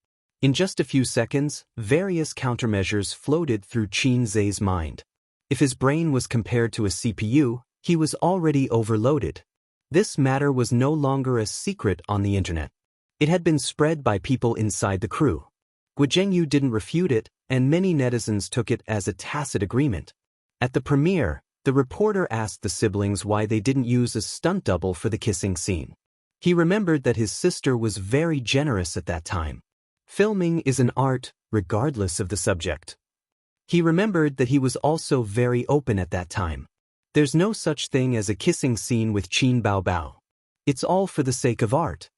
In just a few seconds, various countermeasures floated through Qin Zhe's mind. If his brain was compared to a CPU, he was already overloaded. This matter was no longer a secret on the internet. It had been spread by people inside the crew. Gu Zhengyu didn't refute it, and many netizens took it as a tacit agreement. At the premiere, the reporter asked the siblings why they didn't use a stunt double for the kissing scene. He remembered that his sister was very generous at that time. Filming is an art, regardless of the subject. He remembered that he was also very open at that time. There's no such thing as a kissing scene with Qin Baobao. It's all for the sake of art.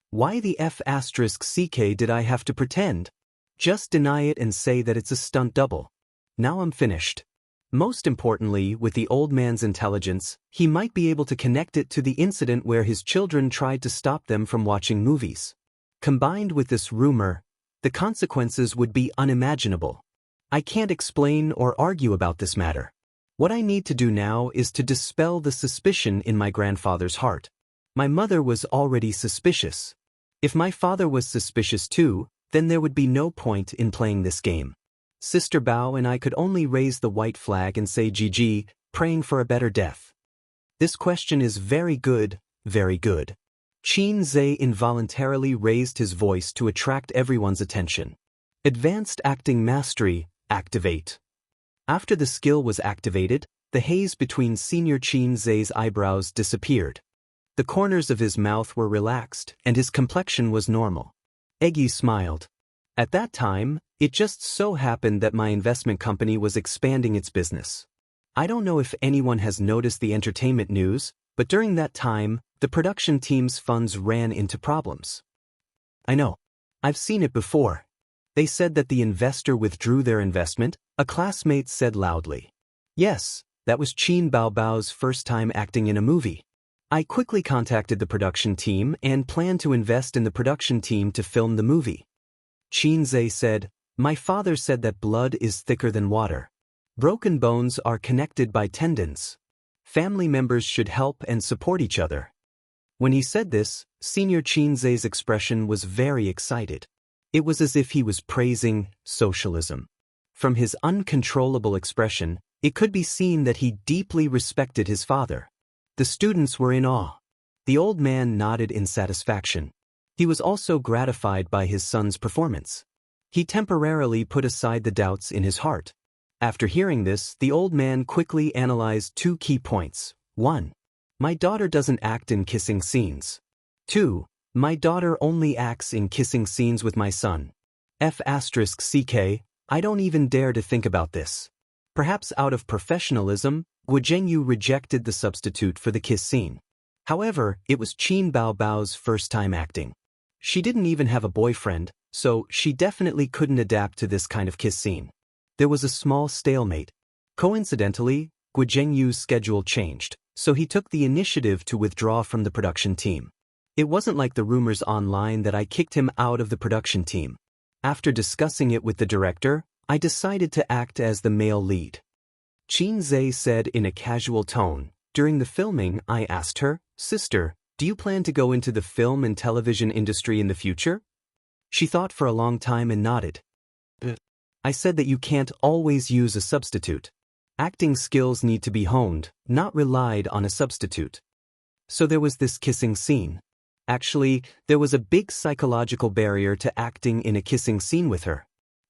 Why the F***ck did I have to pretend? Just deny it and say that it's a stunt double. Now I'm finished. Most importantly, with the old man's intelligence, he might be able to connect it to the incident where his children tried to stop them from watching movies. Combined with this rumor, the consequences would be unimaginable. I can't explain or argue about this matter. What I need to do now is to dispel the suspicion in my grandfather's heart. My mother was already suspicious. If my father was suspicious too, then there would be no point in playing this game. Sister Bao and I could only raise the white flag and say GG, praying for a better death. This question is very good, very good. Qin Zhe involuntarily raised his voice to attract everyone's attention. Advanced Acting Mastery, activate. After the skill was activated, the haze between Senior Qin Zhe's eyebrows disappeared. The corners of his mouth were relaxed, and his complexion was normal. Eggy smiled. At that time, it just so happened that my investment company was expanding its business. I don't know if anyone has noticed the entertainment news, but during that time, the production team's funds ran into problems. I know. I've seen it before. They said that the investor withdrew their investment, a classmate said loudly. Yes, that was Qin Baobao's first time acting in a movie. I quickly contacted the production team and planned to invest in the production team to film the movie. Qin Zhe said, my father said that blood is thicker than water. Broken bones are connected by tendons. Family members should help and support each other. When he said this, Senior Qin Zhe's expression was very excited. It was as if he was praising socialism. From his uncontrollable expression, it could be seen that he deeply respected his father. The students were in awe. The old man nodded in satisfaction. He was also gratified by his son's performance. He temporarily put aside the doubts in his heart. After hearing this, the old man quickly analyzed two key points. 1. My daughter doesn't act in kissing scenes. 2. My daughter only acts in kissing scenes with my son. F***ck, I don't even dare to think about this. Perhaps out of professionalism, Gu Zhengyu rejected the substitute for the kiss scene. However, it was Qin Baobao's first time acting. She didn't even have a boyfriend, so she definitely couldn't adapt to this kind of kiss scene. There was a small stalemate. Coincidentally, Gu Zhengyu's schedule changed, so he took the initiative to withdraw from the production team. It wasn't like the rumors online that I kicked him out of the production team. After discussing it with the director, I decided to act as the male lead. Qin Zhe said in a casual tone. During the filming, I asked her, "Sister, do you plan to go into the film and television industry in the future?" She thought for a long time and nodded. I said that you can't always use a substitute. Acting skills need to be honed, not relied on a substitute. So there was this kissing scene. Actually, there was a big psychological barrier to acting in a kissing scene with her.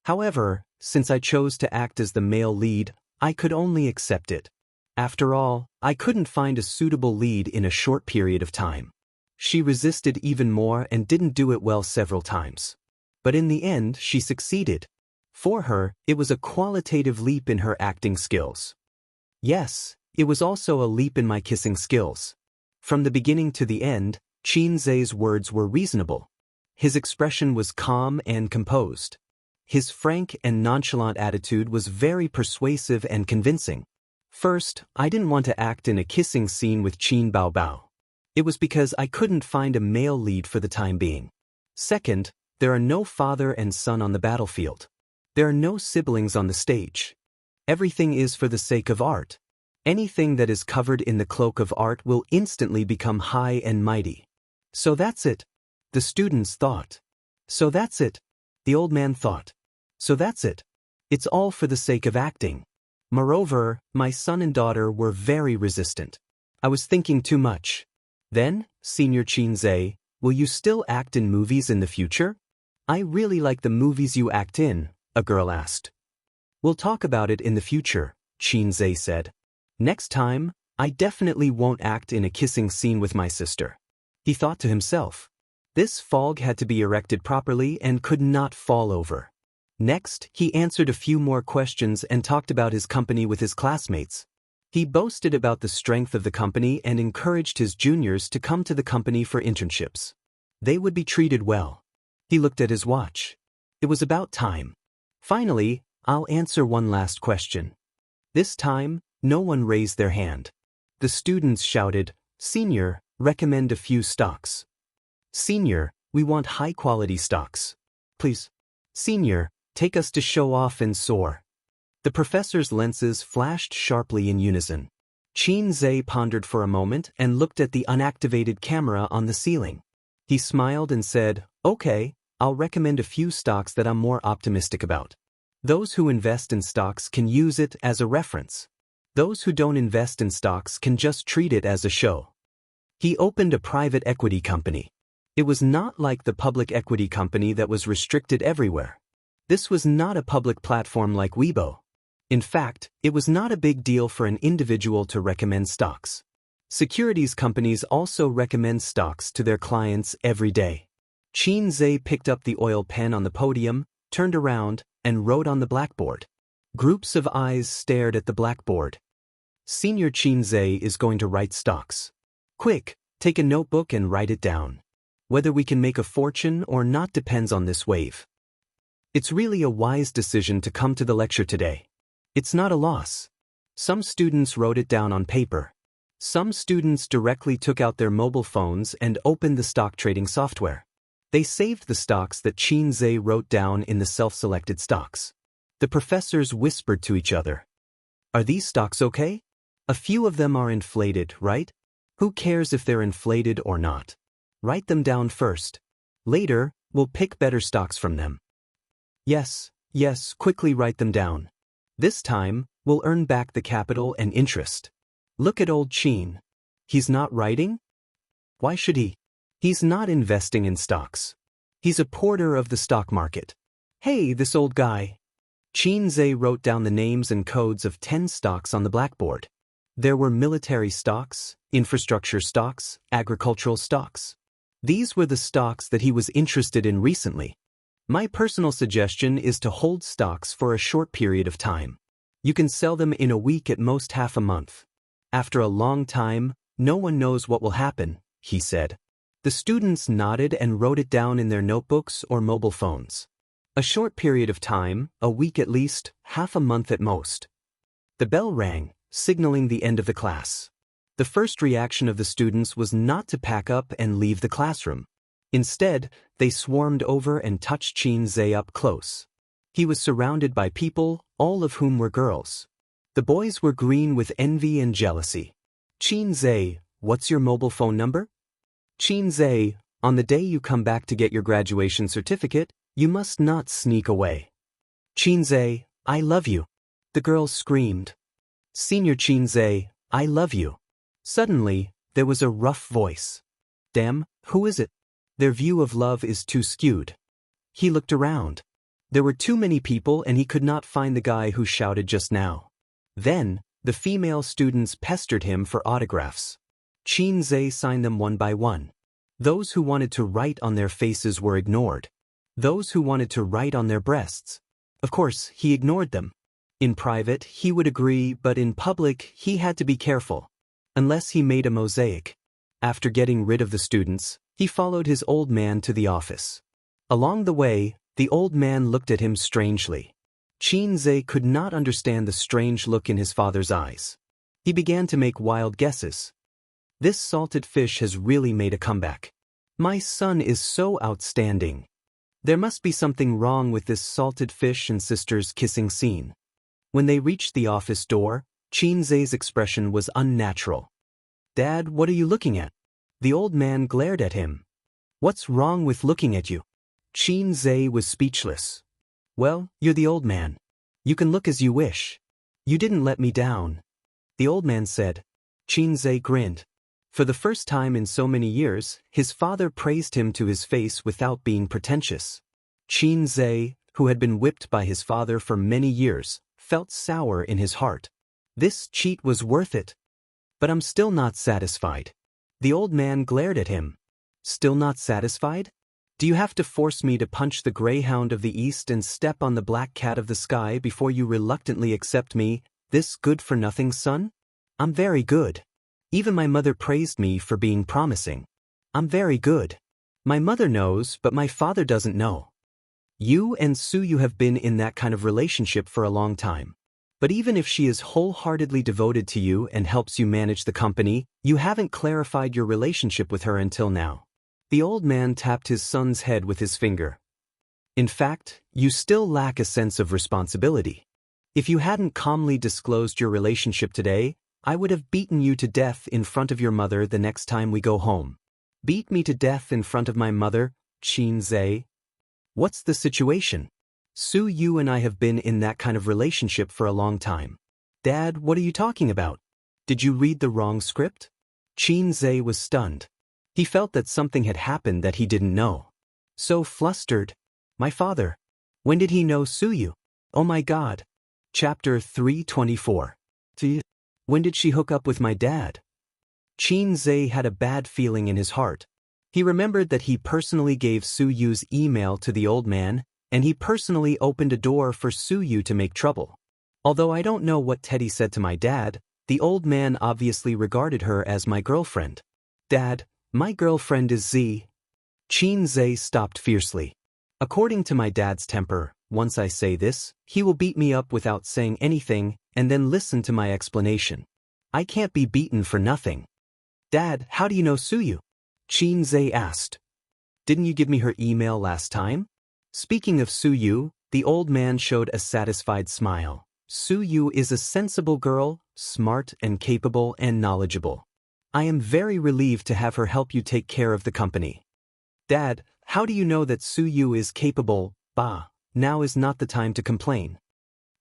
However, since I chose to act as the male lead, I could only accept it. After all, I couldn't find a suitable lead in a short period of time. She resisted even more and didn't do it well several times. But in the end, she succeeded. For her, it was a qualitative leap in her acting skills. Yes, it was also a leap in my kissing skills. From the beginning to the end, Qin Zhe's words were reasonable. His expression was calm and composed. His frank and nonchalant attitude was very persuasive and convincing. First, I didn't want to act in a kissing scene with Qin Baobao. It was because I couldn't find a male lead for the time being. Second, there are no father and son on the battlefield. There are no siblings on the stage. Everything is for the sake of art. Anything that is covered in the cloak of art will instantly become high and mighty. So that's it. The students thought. So that's it. The old man thought. So that's it. It's all for the sake of acting. Moreover, my son and daughter were very resistant. I was thinking too much. Then, Senior Qin Zhe, will you still act in movies in the future? I really like the movies you act in, a girl asked. We'll talk about it in the future, Qin Zhe said. Next time, I definitely won't act in a kissing scene with my sister. He thought to himself. This fog had to be erected properly and could not fall over. Next, he answered a few more questions and talked about his company with his classmates. He boasted about the strength of the company and encouraged his juniors to come to the company for internships. They would be treated well. He looked at his watch. It was about time. Finally, I'll answer one last question. This time, no one raised their hand. The students shouted, "Senior, recommend a few stocks." "Senior, we want high-quality stocks. Please." "Senior, take us to show off and soar." The professor's lenses flashed sharply in unison. Qin Zhe pondered for a moment and looked at the unactivated camera on the ceiling. He smiled and said, "Okay, I'll recommend a few stocks that I'm more optimistic about. Those who invest in stocks can use it as a reference. Those who don't invest in stocks can just treat it as a show." He opened a private equity company. It was not like the public equity company that was restricted everywhere. This was not a public platform like Weibo. In fact, it was not a big deal for an individual to recommend stocks. Securities companies also recommend stocks to their clients every day. Qin Zhe picked up the oil pen on the podium, turned around, and wrote on the blackboard. Groups of eyes stared at the blackboard. Senior Qin Zhe is going to write stocks. Quick, take a notebook and write it down. Whether we can make a fortune or not depends on this wave. It's really a wise decision to come to the lecture today. It's not a loss. Some students wrote it down on paper. Some students directly took out their mobile phones and opened the stock trading software. They saved the stocks that Qin Zhe wrote down in the self-selected stocks. The professors whispered to each other. Are these stocks okay? A few of them are inflated, right? Who cares if they're inflated or not? Write them down first. Later, we'll pick better stocks from them. Yes, quickly write them down. This time, we'll earn back the capital and interest. Look at old Qin. He's not writing? Why should he? He's not investing in stocks. He's a porter of the stock market. Hey, this old guy. Qin Zhe wrote down the names and codes of 10 stocks on the blackboard. There were military stocks, infrastructure stocks, agricultural stocks. These were the stocks that he was interested in recently. My personal suggestion is to hold stocks for a short period of time. You can sell them in a week, at most half a month. After a long time, no one knows what will happen, he said. The students nodded and wrote it down in their notebooks or mobile phones. A short period of time, a week at least, half a month at most. The bell rang, signaling the end of the class. The first reaction of the students was not to pack up and leave the classroom. Instead, they swarmed over and touched Xianxia up close. He was surrounded by people, all of whom were girls. The boys were green with envy and jealousy. Xianxia, what's your mobile phone number? Xianxia, on the day you come back to get your graduation certificate, you must not sneak away. Xianxia, I love you. The girls screamed. Senior Xianxia, I love you. Suddenly, there was a rough voice. Damn, who is it? Their view of love is too skewed. He looked around. There were too many people and he could not find the guy who shouted just now. Then, the female students pestered him for autographs. Xianxia signed them one by one. Those who wanted to write on their faces were ignored. Those who wanted to write on their breasts. Of course, he ignored them. In private, he would agree, but in public, he had to be careful. Unless he made a mosaic. After getting rid of the students, he followed his old man to the office. Along the way, the old man looked at him strangely. Xianxia could not understand the strange look in his father's eyes. He began to make wild guesses. This salted fish has really made a comeback. My son is so outstanding. There must be something wrong with this salted fish and sister's kissing scene. When they reached the office door, Xianxia's expression was unnatural. Dad, what are you looking at? The old man glared at him. What's wrong with looking at you? Xianxia was speechless. Well, you're the old man. You can look as you wish. You didn't let me down. The old man said. Xianxia grinned. For the first time in so many years, his father praised him to his face without being pretentious. Xianxia, who had been whipped by his father for many years, felt sour in his heart. This cheat was worth it. But I'm still not satisfied. The old man glared at him. Still not satisfied? Do you have to force me to punch the greyhound of the east and step on the black cat of the sky before you reluctantly accept me, this good-for-nothing son? I'm very good. Even my mother praised me for being promising. I'm very good. My mother knows, but my father doesn't know. You and Suyu have been in that kind of relationship for a long time. But even if she is wholeheartedly devoted to you and helps you manage the company, you haven't clarified your relationship with her until now. The old man tapped his son's head with his finger. In fact, you still lack a sense of responsibility. If you hadn't calmly disclosed your relationship today, I would have beaten you to death in front of your mother the next time we go home. Beat me to death in front of my mother, Xianxia? What's the situation? Su, you and I have been in that kind of relationship for a long time. Dad, what are you talking about? Did you read the wrong script? Xianxia was stunned. He felt that something had happened that he didn't know. So flustered. My father. When did he know Suyu? Oh my God. Chapter 324. When did she hook up with my dad? Xianxia had a bad feeling in his heart. He remembered that he personally gave Suyu's email to the old man, and he personally opened a door for Suyu to make trouble. Although I don't know what Teddy said to my dad, the old man obviously regarded her as my girlfriend. Dad, my girlfriend is Z. Xianxia stopped fiercely. According to my dad's temper, once I say this, he will beat me up without saying anything, and then listen to my explanation. I can't be beaten for nothing. Dad, how do you know Suyu? Xianxia asked. Didn't you give me her email last time? Speaking of Suyu, the old man showed a satisfied smile. Suyu is a sensible girl, smart and capable and knowledgeable. I am very relieved to have her help you take care of the company. Dad, how do you know that Suyu is capable? Bah, now is not the time to complain.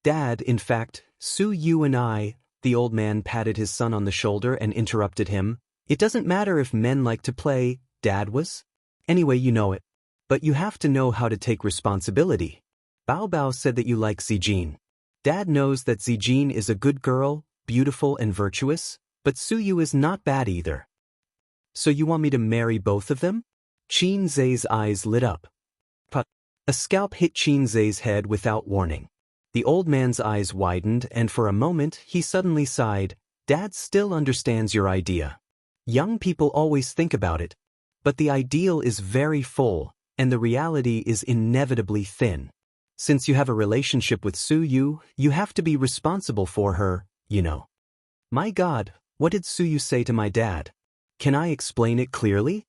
Dad, in fact, Suyu and I, the old man patted his son on the shoulder and interrupted him. It doesn't matter if men like to play, Dad was. Anyway, you know it. But you have to know how to take responsibility. Bao Bao said that you like Zijin. Dad knows that Zijin is a good girl, beautiful and virtuous, but Suyu is not bad either. So you want me to marry both of them? Xianxia's eyes lit up. But a scalp hit Xianxia's head without warning. The old man's eyes widened and for a moment he suddenly sighed. Dad still understands your idea. Young people always think about it. But the ideal is very full, and the reality is inevitably thin. Since you have a relationship with Su Yu, you have to be responsible for her, you know. My God, what did Su Yu say to my dad? Can I explain it clearly?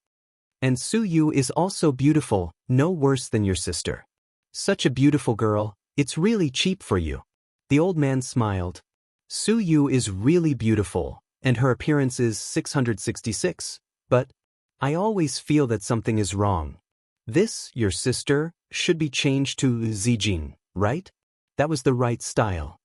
And Su Yu is also beautiful, no worse than your sister. Such a beautiful girl, it's really cheap for you. The old man smiled. Su Yu is really beautiful, and her appearance is 666, but I always feel that something is wrong. This, your sister, should be changed to Zijing, right? That was the right style.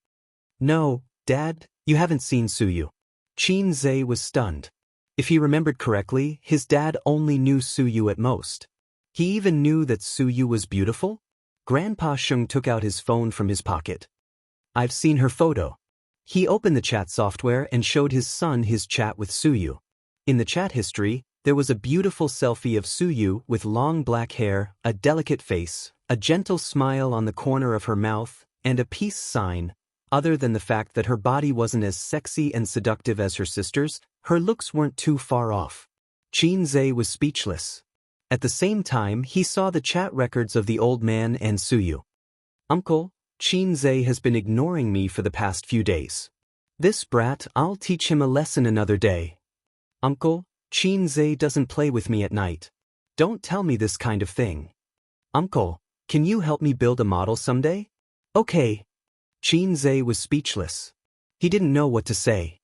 No, Dad, you haven't seen Su Yu. Qin Zhe was stunned. If he remembered correctly, his dad only knew Su Yu at most. He even knew that Su Yu was beautiful? Grandpa Sheng took out his phone from his pocket. I've seen her photo. He opened the chat software and showed his son his chat with Su Yu. In the chat history, there was a beautiful selfie of Su Yu with long black hair, a delicate face, a gentle smile on the corner of her mouth, and a peace sign. Other than the fact that her body wasn't as sexy and seductive as her sister's, her looks weren't too far off. Qin Zhe was speechless. At the same time, he saw the chat records of the old man and Su Yu. Uncle, Qin Zhe has been ignoring me for the past few days. This brat, I'll teach him a lesson another day. Uncle, Qin Zhe doesn't play with me at night. Don't tell me this kind of thing. Uncle, can you help me build a model someday? Okay. Qin Zhe was speechless. He didn't know what to say.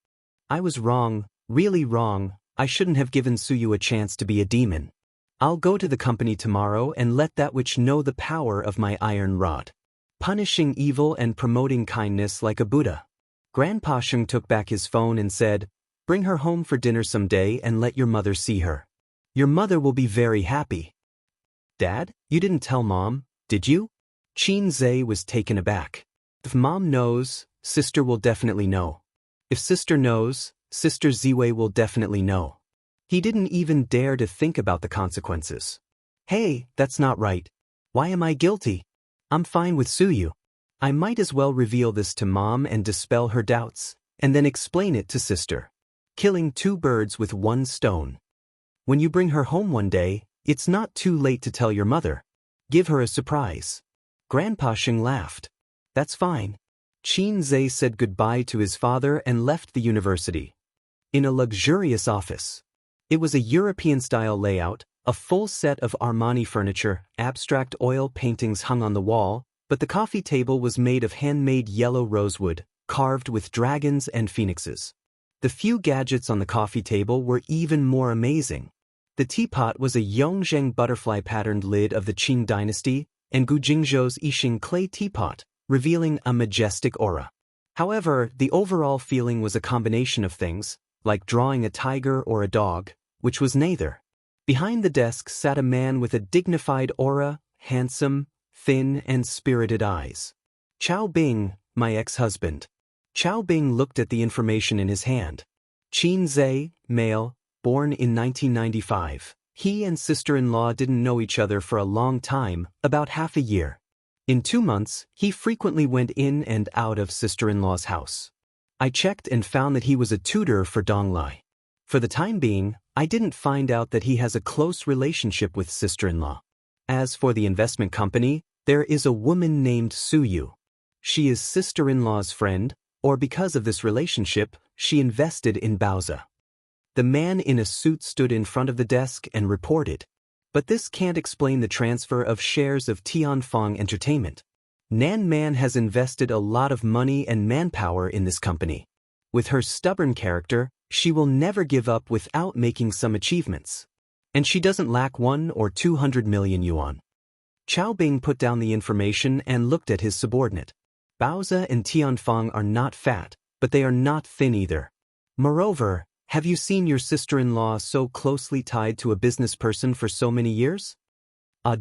I was wrong, really wrong. I shouldn't have given Su Yu a chance to be a demon. I'll go to the company tomorrow and let that witch know the power of my iron rod. Punishing evil and promoting kindness like a Buddha. Grandpa Sheng took back his phone and said, bring her home for dinner someday and let your mother see her. Your mother will be very happy. Dad, you didn't tell Mom, did you? Qin Zhe was taken aback. If Mom knows, Sister will definitely know. If Sister knows, Sister Ziwei will definitely know. He didn't even dare to think about the consequences. Hey, that's not right. Why am I guilty? I'm fine with Su Yu. I might as well reveal this to Mom and dispel her doubts, and then explain it to Sister. Killing two birds with one stone. When you bring her home one day, it's not too late to tell your mother. Give her a surprise. Grandpa Sheng laughed. That's fine. Qin Zhe said goodbye to his father and left the university. In a luxurious office. It was a European-style layout, a full set of Armani furniture, abstract oil paintings hung on the wall, but the coffee table was made of handmade yellow rosewood, carved with dragons and phoenixes. The few gadgets on the coffee table were even more amazing. The teapot was a Yongzheng butterfly-patterned lid of the Qing dynasty, and Gu Jingzhou's Yixing clay teapot, revealing a majestic aura. However, the overall feeling was a combination of things, like drawing a tiger or a dog, which was neither. Behind the desk sat a man with a dignified aura, handsome, thin, and spirited eyes. Chao Bing, my ex-husband. Chao Bing looked at the information in his hand. Qin Zhe, male, born in 1995. He and sister-in-law didn't know each other for a long time, about half a year. In 2 months, he frequently went in and out of sister-in-law's house. I checked and found that he was a tutor for Donglai. For the time being, I didn't find out that he has a close relationship with sister-in-law. As for the investment company, there is a woman named Su Yu. She is sister-in-law's friend, or because of this relationship, she invested in Baoza. The man in a suit stood in front of the desk and reported. But this can't explain the transfer of shares of Tianfeng Entertainment. Nan Man has invested a lot of money and manpower in this company. With her stubborn character, she will never give up without making some achievements. And she doesn't lack 1 or 200 million yuan. Chao Bing put down the information and looked at his subordinate. Baoza and Tianfeng are not fat, but they are not thin either. Moreover, have you seen your sister-in-law so closely tied to a business person for so many years?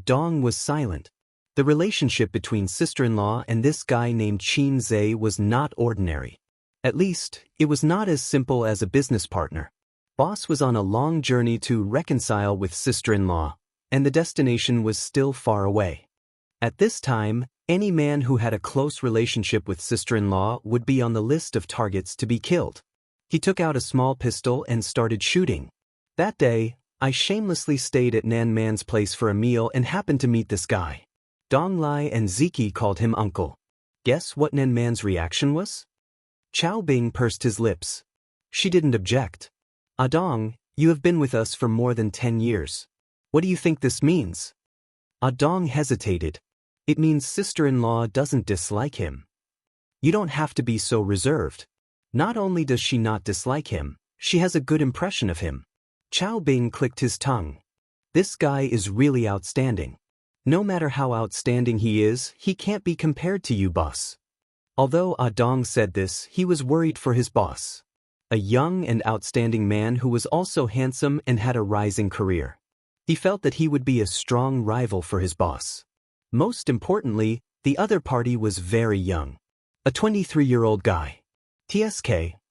Dong was silent. The relationship between sister-in-law and this guy named Qin Zhe was not ordinary. At least, it was not as simple as a business partner. Boss was on a long journey to reconcile with sister-in-law, and the destination was still far away. At this time, Any man who had a close relationship with sister-in-law would be on the list of targets to be killed. He took out a small pistol and started shooting. That day, I shamelessly stayed at Nan Man's place for a meal and happened to meet this guy. Dong Lai and Ziki called him uncle. Guess what Nan Man's reaction was? Chao Bing pursed his lips. She didn't object. Dong, you have been with us for more than 10 years. What do you think this means? Dong hesitated. It means sister-in-law doesn't dislike him. You don't have to be so reserved. Not only does she not dislike him, she has a good impression of him. Chao Bing clicked his tongue. This guy is really outstanding. No matter how outstanding he is, he can't be compared to you, boss. Although Dong said this, he was worried for his boss. A young and outstanding man who was also handsome and had a rising career. He felt that he would be a strong rival for his boss. Most importantly, the other party was very young. A 23-year-old guy. TSK,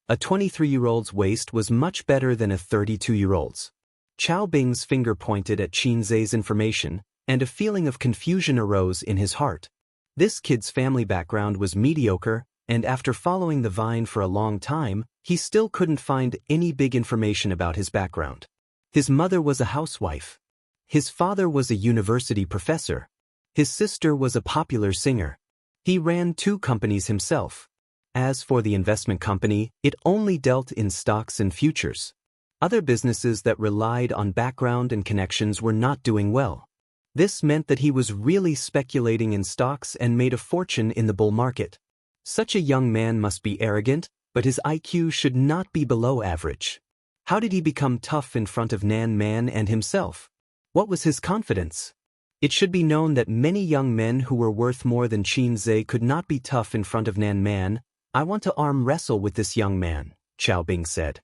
a 23-year-old's waist was much better than a 32-year-old's. Chao Bing's finger pointed at Qinzai's information, and a feeling of confusion arose in his heart. This kid's family background was mediocre, and after following the vine for a long time, he still couldn't find any big information about his background. His mother was a housewife. His father was a university professor. His sister was a popular singer. He ran 2 companies himself. As for the investment company, it only dealt in stocks and futures. Other businesses that relied on background and connections were not doing well. This meant that he was really speculating in stocks and made a fortune in the bull market. Such a young man must be arrogant, but his IQ should not be below average. How did he become tough in front of Nan Man and himself? What was his confidence? It should be known that many young men who were worth more than Qinzai could not be tough in front of Nan Man. I want to arm wrestle with this young man, Chao Bing said.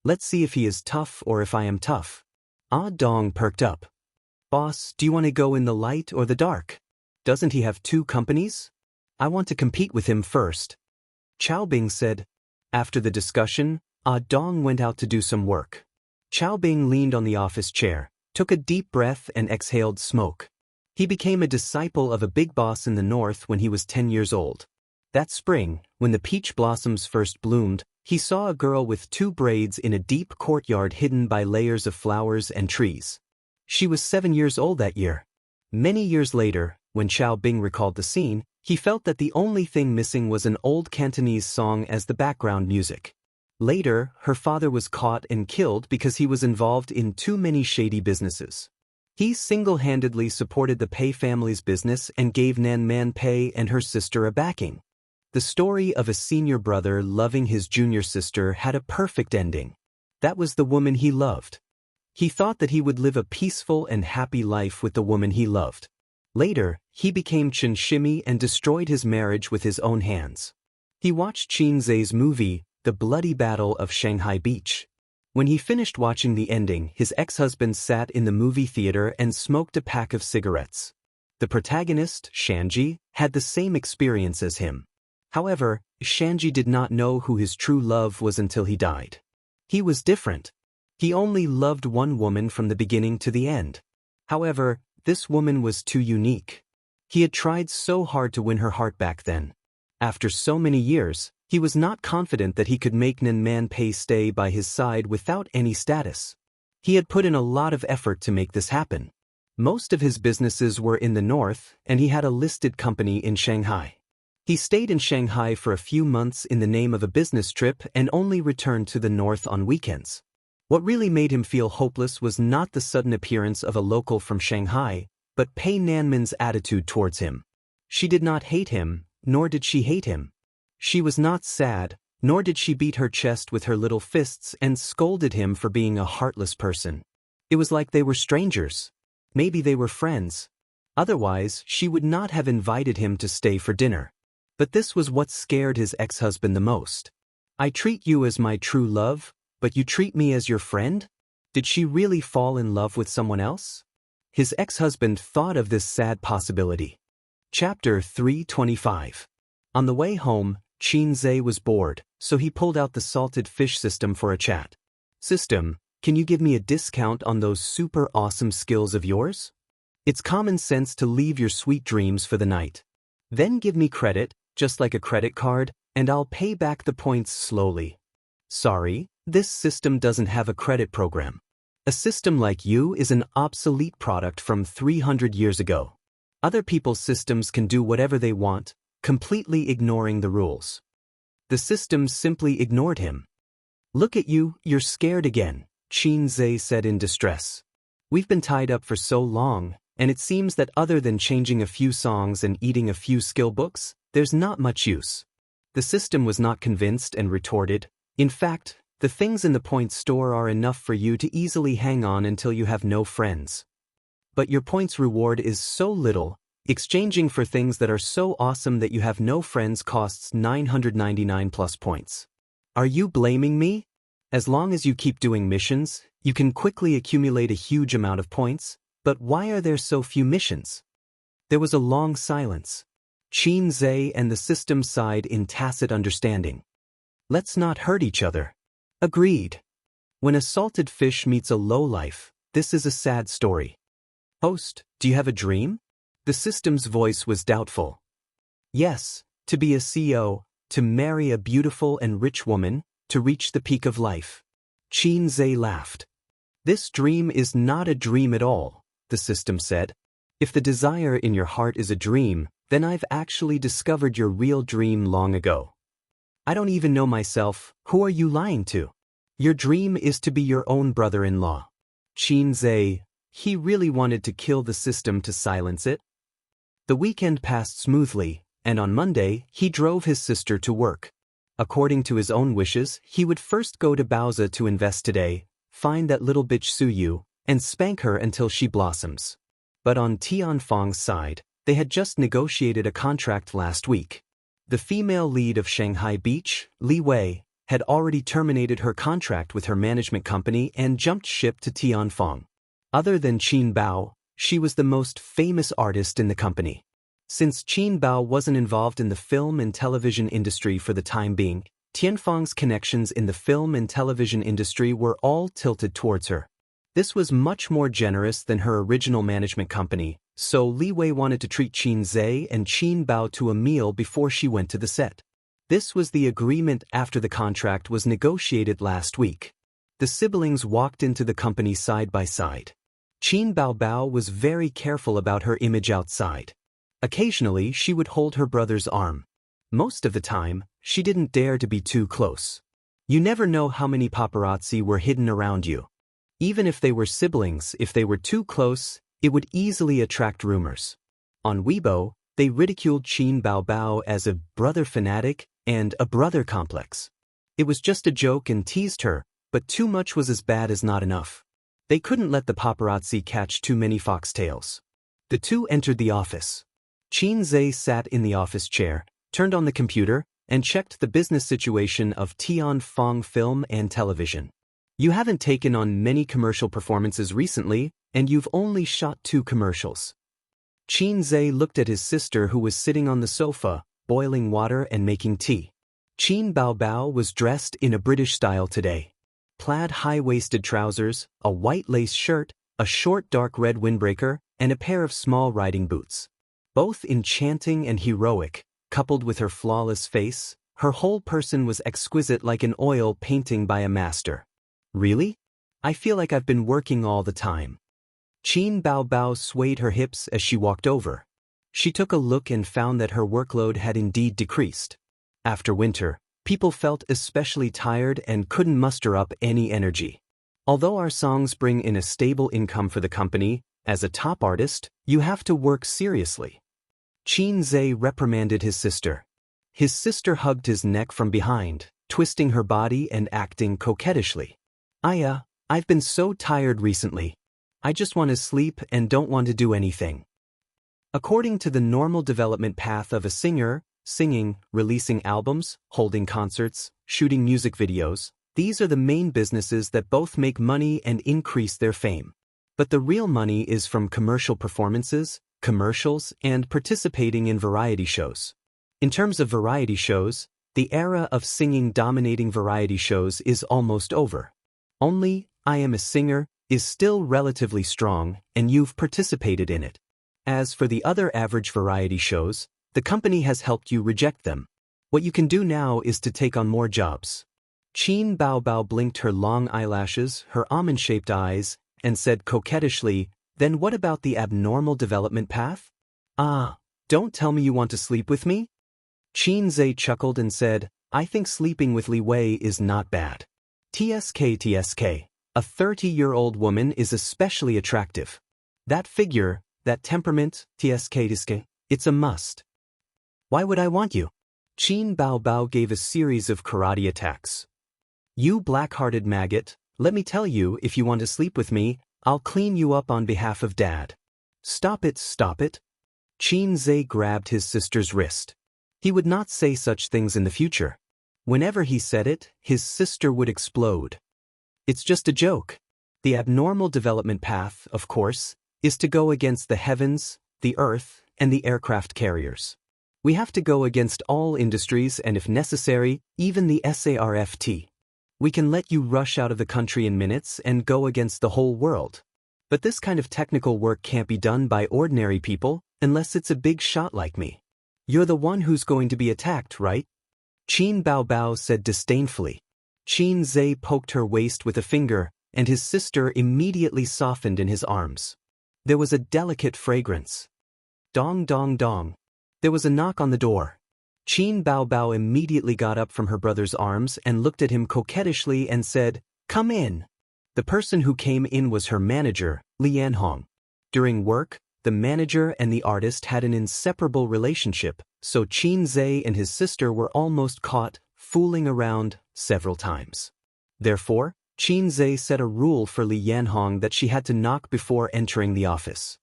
Let's see if he is tough or if I am tough. Dong perked up. Boss, do you want to go in the light or the dark? Doesn't he have 2 companies? I want to compete with him first. Chao Bing said. After the discussion, Dong went out to do some work. Chao Bing leaned on the office chair, took a deep breath and exhaled smoke. He became a disciple of a big boss in the north when he was 10 years old. That spring, when the peach blossoms first bloomed, he saw a girl with 2 braids in a deep courtyard hidden by layers of flowers and trees. She was 7 years old that year. Many years later, when Chao Bing recalled the scene, he felt that the only thing missing was an old Cantonese song as the background music. Later, her father was caught and killed because he was involved in too many shady businesses. He single-handedly supported the Pei family's business and gave Nan Man Pei and her sister a backing. The story of a senior brother loving his junior sister had a perfect ending. That was the woman he loved. He thought that he would live a peaceful and happy life with the woman he loved. Later, he became Chen Shimi and destroyed his marriage with his own hands. He watched Qinzai's movie, The Bloody Battle of Shanghai Beach. When he finished watching the ending, his ex-husband sat in the movie theater and smoked a pack of cigarettes. The protagonist, Shanji, had the same experience as him. However, Shanji did not know who his true love was until he died. He was different. He only loved one woman from the beginning to the end. However, this woman was too unique. He had tried so hard to win her heart back then. After so many years, he was not confident that he could make Nan Man Pei stay by his side without any status. He had put in a lot of effort to make this happen. Most of his businesses were in the north, and he had a listed company in Shanghai. He stayed in Shanghai for a few months in the name of a business trip and only returned to the north on weekends. What really made him feel hopeless was not the sudden appearance of a local from Shanghai, but Pei Nanman's attitude towards him. She did not hate him, nor did she hate him. She was not sad, nor did she beat her chest with her little fists and scolded him for being a heartless person. It was like they were strangers. Maybe they were friends. Otherwise, she would not have invited him to stay for dinner. But this was what scared his ex-husband the most. I treat you as my true love, but you treat me as your friend? Did she really fall in love with someone else? His ex-husband thought of this sad possibility. Chapter 325. On the way home, Qinzai was bored, so he pulled out the salted fish system for a chat. System, can you give me a discount on those super awesome skills of yours? It's common sense to leave your sweet dreams for the night. Then give me credit, just like a credit card, and I'll pay back the points slowly. Sorry, this system doesn't have a credit program. A system like you is an obsolete product from 300 years ago. Other people's systems can do whatever they want, completely ignoring the rules. The system simply ignored him. Look at you, you're scared again, Xianxia said in distress. We've been tied up for so long, and it seems that other than changing a few songs and eating a few skill books, there's not much use. The system was not convinced and retorted, in fact, the things in the points store are enough for you to easily hang on until you have no friends. But your points reward is so little, exchanging for things that are so awesome that you have no friends costs 999 plus points. Are you blaming me? As long as you keep doing missions, you can quickly accumulate a huge amount of points, but why are there so few missions? There was a long silence. Xianxia and the system sighed in tacit understanding. Let's not hurt each other. Agreed. When a salted fish meets a lowlife, this is a sad story. Host, do you have a dream? The system's voice was doubtful. Yes, to be a CEO, to marry a beautiful and rich woman, to reach the peak of life. Xianxia laughed. This dream is not a dream at all, the system said. If the desire in your heart is a dream, then I've actually discovered your real dream long ago. I don't even know myself, who are you lying to? Your dream is to be your own brother-in-law. Xianxia, he really wanted to kill the system to silence it. The weekend passed smoothly, and on Monday, he drove his sister to work. According to his own wishes, he would first go to Baoza to invest today, find that little bitch Suyu, and spank her until she blossoms. But on Tianfang's side, they had just negotiated a contract last week. The female lead of Shanghai Beach, Li Wei, had already terminated her contract with her management company and jumped ship to Tianfang. Other than Qin Bao, she was the most famous artist in the company. Since Qin Bao wasn't involved in the film and television industry for the time being, Tianfang's connections in the film and television industry were all tilted towards her. This was much more generous than her original management company, so Li Wei wanted to treat Xianxia and Qin Bao to a meal before she went to the set. This was the agreement after the contract was negotiated last week. The siblings walked into the company side by side. Qin Bao was very careful about her image outside. Occasionally, she would hold her brother's arm. Most of the time, she didn't dare to be too close. You never know how many paparazzi were hidden around you. Even if they were siblings, if they were too close, it would easily attract rumors. On Weibo, they ridiculed Qin Bao as a brother fanatic and a brother complex. It was just a joke and teased her, but too much was as bad as not enough. They couldn't let the paparazzi catch too many foxtails. The two entered the office. Xianxia sat in the office chair, turned on the computer, and checked the business situation of Tianfang Film and Television. You haven't taken on many commercial performances recently, and you've only shot 2 commercials. Xianxia looked at his sister who was sitting on the sofa, boiling water and making tea. Qin Bao was dressed in a British style today. Plaid high-waisted trousers, a white lace shirt, a short dark red windbreaker, and a pair of small riding boots. Both enchanting and heroic, coupled with her flawless face, her whole person was exquisite like an oil painting by a master. Really? I feel like I've been working all the time. Qin Bao swayed her hips as she walked over. She took a look and found that her workload had indeed decreased. After winter, people felt especially tired and couldn't muster up any energy. Although our songs bring in a stable income for the company, as a top artist, you have to work seriously. Xianxia reprimanded his sister. His sister hugged his neck from behind, twisting her body and acting coquettishly. I've been so tired recently. I just want to sleep and don't want to do anything. According to the normal development path of a singer, singing, releasing albums, holding concerts, shooting music videos, these are the main businesses that both make money and increase their fame. But the real money is from commercial performances, commercials, and participating in variety shows. In terms of variety shows, the era of singing dominating variety shows is almost over. Only, I Am a Singer is still relatively strong, and you've participated in it. As for the other average variety shows, The company has helped you reject them. What you can do now is to take on more jobs. Qin Baobao blinked her long eyelashes, her almond-shaped eyes, and said coquettishly, "Then what about the abnormal development path?" "Ah, don't tell me you want to sleep with me?" Qin Zhe chuckled and said, "I think sleeping with Li Wei is not bad. TSK, a 30-year-old woman is especially attractive. That figure, that temperament, TSK, it's a must." "Why would I want you?" Qin Baobao gave a series of karate attacks. "You black-hearted maggot, let me tell you, if you want to sleep with me, I'll clean you up on behalf of Dad." Stop it, stop it." Qin Zhe grabbed his sister's wrist. He would not say such things in the future. Whenever he said it, his sister would explode. It's just a joke. The abnormal development path, of course, is to go against the heavens, the earth, and the aircraft carriers. We have to go against all industries and, if necessary, even the SARFT. We can let you rush out of the country in minutes and go against the whole world. But this kind of technical work can't be done by ordinary people unless it's a big shot like me. You're the one who's going to be attacked, right? Qin Baobao said disdainfully. Qin Zhe poked her waist with a finger, and his sister immediately softened in his arms. There was a delicate fragrance. Dong dong dong. There was a knock on the door. Qin Baobao immediately got up from her brother's arms and looked at him coquettishly and said, "Come in." The person who came in was her manager, Li Yanhong. During work, the manager and the artist had an inseparable relationship, so Qin Zhe and his sister were almost caught fooling around several times. Therefore, Qin Zhe set a rule for Li Yanhong that she had to knock before entering the office.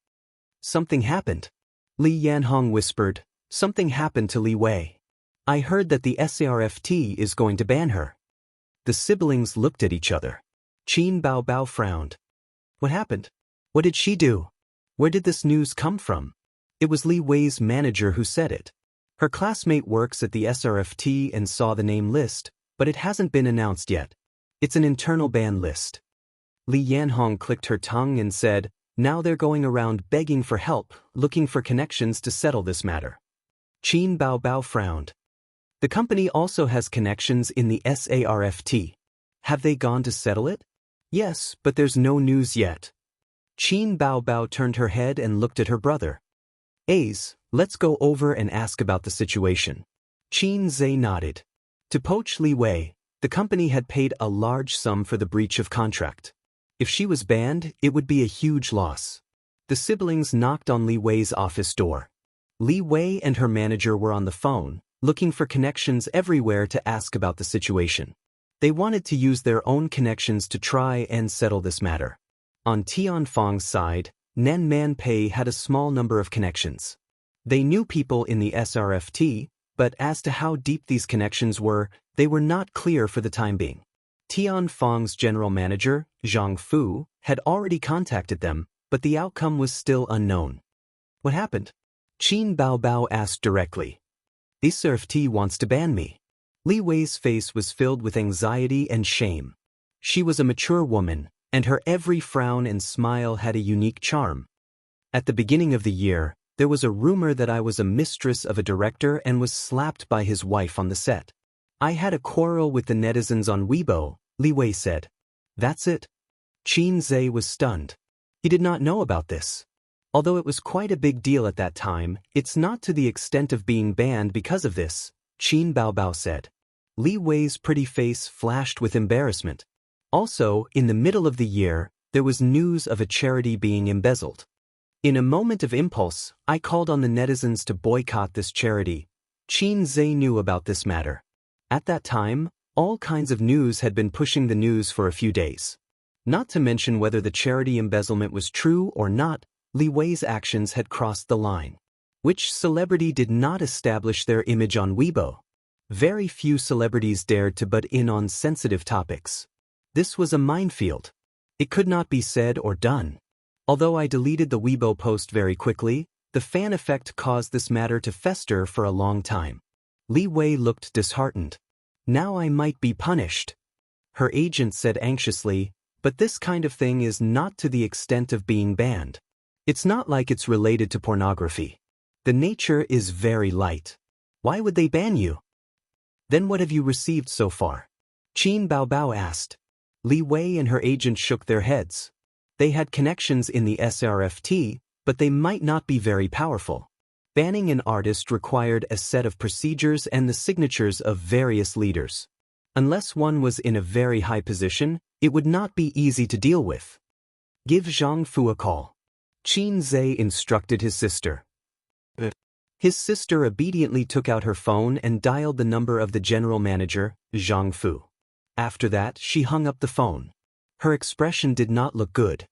"Something happened," Li Yanhong whispered. "Something happened to Li Wei. I heard that the SARFT is going to ban her." The siblings looked at each other. Qin Baobao frowned. "What happened? What did she do? Where did this news come from?" It was Li Wei's manager who said it. Her classmate works at the SRFT and saw the name list, but it hasn't been announced yet. It's an internal ban list. Li Yanhong clicked her tongue and said, "Now they're going around begging for help, looking for connections to settle this matter." Qin Baobao frowned. "The company also has connections in the SARFT. Have they gone to settle it?" "Yes, but there's no news yet." Qin Baobao turned her head and looked at her brother. "Ace, let's go over and ask about the situation." Qin Zhe nodded. To poach Li Wei, the company had paid a large sum for the breach of contract. If she was banned, it would be a huge loss. The siblings knocked on Li Wei's office door. Li Wei and her manager were on the phone, looking for connections everywhere to ask about the situation. They wanted to use their own connections to try and settle this matter. On Tianfang's side, Nen Man Pei had a small number of connections. They knew people in the SRFT, but as to how deep these connections were, they were not clear for the time being. Tianfang's general manager, Zhang Fu, had already contacted them, but the outcome was still unknown. "What happened?" Qin Baobao asked directly. "SRFT wants to ban me." Li Wei's face was filled with anxiety and shame. She was a mature woman, and her every frown and smile had a unique charm. At the beginning of the year, there was a rumor that I was a mistress of a director and was slapped by his wife on the set. "I had a quarrel with the netizens on Weibo," Li Wei said. "That's it?" Qin Zhe was stunned. He did not know about this. Although it was quite a big deal at that time, it's not to the extent of being banned because of this, Qin Baobao said. Li Wei's pretty face flashed with embarrassment. Also, in the middle of the year, there was news of a charity being embezzled. In a moment of impulse, I called on the netizens to boycott this charity. Qin Zhe knew about this matter. At that time, all kinds of news had been pushing the news for a few days. Not to mention whether the charity embezzlement was true or not, Li Wei's actions had crossed the line. Which celebrity did not establish their image on Weibo? Very few celebrities dared to butt in on sensitive topics. This was a minefield. It could not be said or done. Although I deleted the Weibo post very quickly, the fan effect caused this matter to fester for a long time. Li Wei looked disheartened. "Now I might be punished." Her agent said anxiously, "But this kind of thing is not to the extent of being banned. It's not like it's related to pornography. The nature is very light. Why would they ban you? Then what have you received so far? Qin Baobao asked. Li Wei and her agent shook their heads. They had connections in the SRFT, but they might not be very powerful. Banning an artist required a set of procedures and the signatures of various leaders. Unless one was in a very high position, it would not be easy to deal with. Give Zhang Fu a call. Qin Zhe instructed his sister. His sister obediently took out her phone and dialed the number of the general manager, Zhang Fu. After that, she hung up the phone. Her expression did not look good.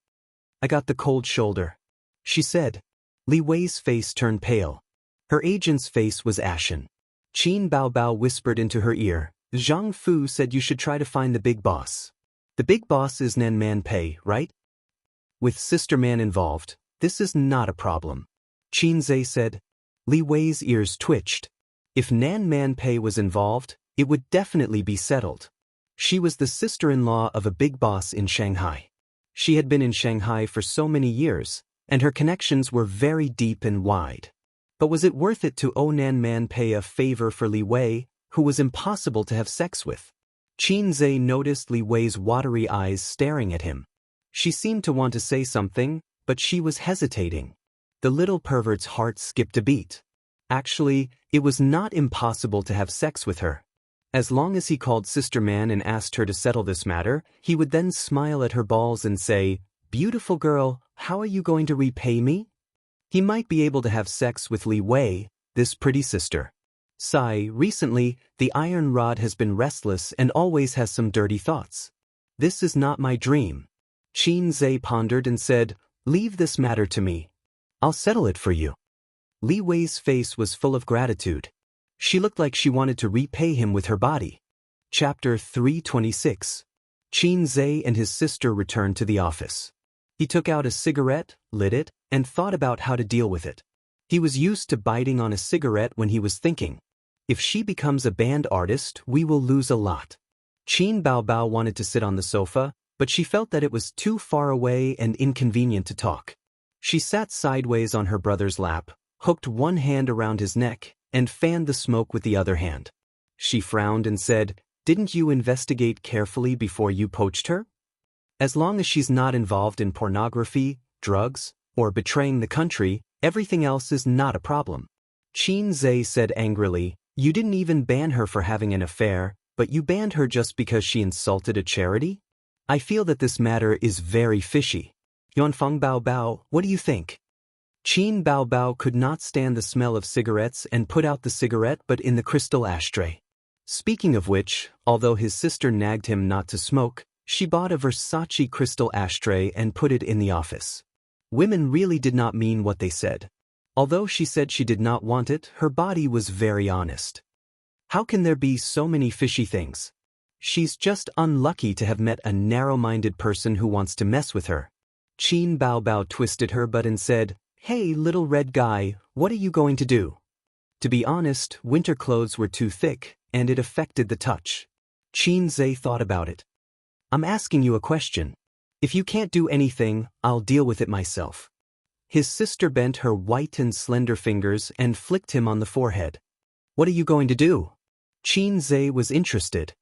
I got the cold shoulder, she said. Li Wei's face turned pale. Her agent's face was ashen. Qin Baobao whispered into her ear, Zhang Fu said you should try to find the big boss. The big boss is Nan Man Pei, right? With Sister Man involved, this is not a problem. Qin Zhe said. Li Wei's ears twitched. If Nan Man Pei was involved, it would definitely be settled. She was the sister-in-law of a big boss in Shanghai. She had been in Shanghai for so many years, and her connections were very deep and wide. But was it worth it to owe Nan Man Pei a favor for Li Wei, who was impossible to have sex with? Qin Zhe noticed Li Wei's watery eyes staring at him. She seemed to want to say something, but she was hesitating. The little pervert's heart skipped a beat. Actually, it was not impossible to have sex with her. As long as he called Sister Man and asked her to settle this matter, he would then smile at her balls and say, Beautiful girl, how are you going to repay me? He might be able to have sex with Li Wei, this pretty sister. Sigh, recently, the iron rod has been restless and always has some dirty thoughts. This is not my dream. Qin Zhe pondered and said, Leave this matter to me. I'll settle it for you. Li Wei's face was full of gratitude. She looked like she wanted to repay him with her body. Chapter 326. Qin Zhe and his sister returned to the office. He took out a cigarette, lit it, and thought about how to deal with it. He was used to biting on a cigarette when he was thinking, if she becomes a band artist, we will lose a lot. Qin Baobao wanted to sit on the sofa, but she felt that it was too far away and inconvenient to talk. She sat sideways on her brother's lap, hooked one hand around his neck, and fanned the smoke with the other hand. She frowned and said, Didn't you investigate carefully before you poached her? As long as she's not involved in pornography, drugs, or betraying the country, everything else is not a problem. Qin Zhe said angrily, You didn't even ban her for having an affair, but you banned her just because she insulted a charity? I feel that this matter is very fishy. Yuanfeng Baobao, what do you think? Qin Baobao could not stand the smell of cigarettes and put out the cigarette but in the crystal ashtray. Speaking of which, although his sister nagged him not to smoke, she bought a Versace crystal ashtray and put it in the office. Women really did not mean what they said. Although she said she did not want it, her body was very honest. How can there be so many fishy things? She's just unlucky to have met a narrow-minded person who wants to mess with her. Qin Baobao twisted her butt and said, Hey, little red guy, what are you going to do? To be honest, winter clothes were too thick, and it affected the touch. Qin Zhe thought about it. I'm asking you a question. If you can't do anything, I'll deal with it myself. His sister bent her white and slender fingers and flicked him on the forehead. What are you going to do? Qin Zhe was interested.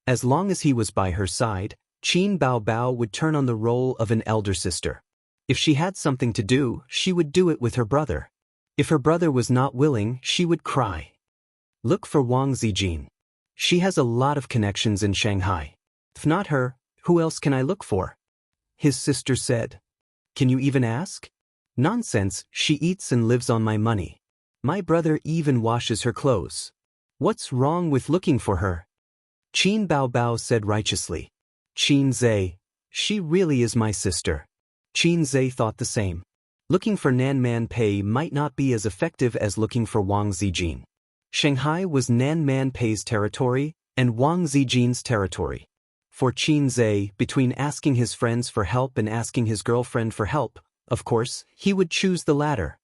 As long as he was by her side, Qin Baobao would turn on the role of an elder sister. If she had something to do, she would do it with her brother. If her brother was not willing, she would cry. Look for Wang Zijin. She has a lot of connections in Shanghai. If not her, who else can I look for? His sister said. Can you even ask? Nonsense, she eats and lives on my money. My brother even washes her clothes. What's wrong with looking for her? Qin Baobao said righteously. Qin Zhe, she really is my sister. Qin Zhe thought the same. Looking for Nan Man Pei might not be as effective as looking for Wang Zijin. Shanghai was Nan Man Pei's territory and Wang Zijin's territory. For Qin Zhe, between asking his friends for help and asking his girlfriend for help, of course, he would choose the latter.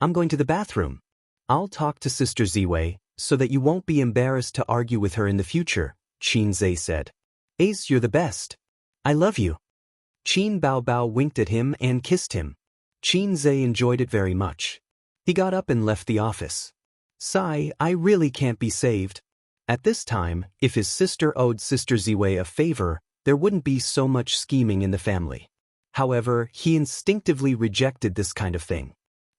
I'm going to the bathroom. I'll talk to Sister Ziwei, so that you won't be embarrassed to argue with her in the future, Qin Zhe said. Ace, you're the best. I love you. Qin Baobao winked at him and kissed him. Qin Zhe enjoyed it very much. He got up and left the office. Sigh, I really can't be saved. At this time, if his sister owed Sister Ziwei a favor, there wouldn't be so much scheming in the family. However, he instinctively rejected this kind of thing.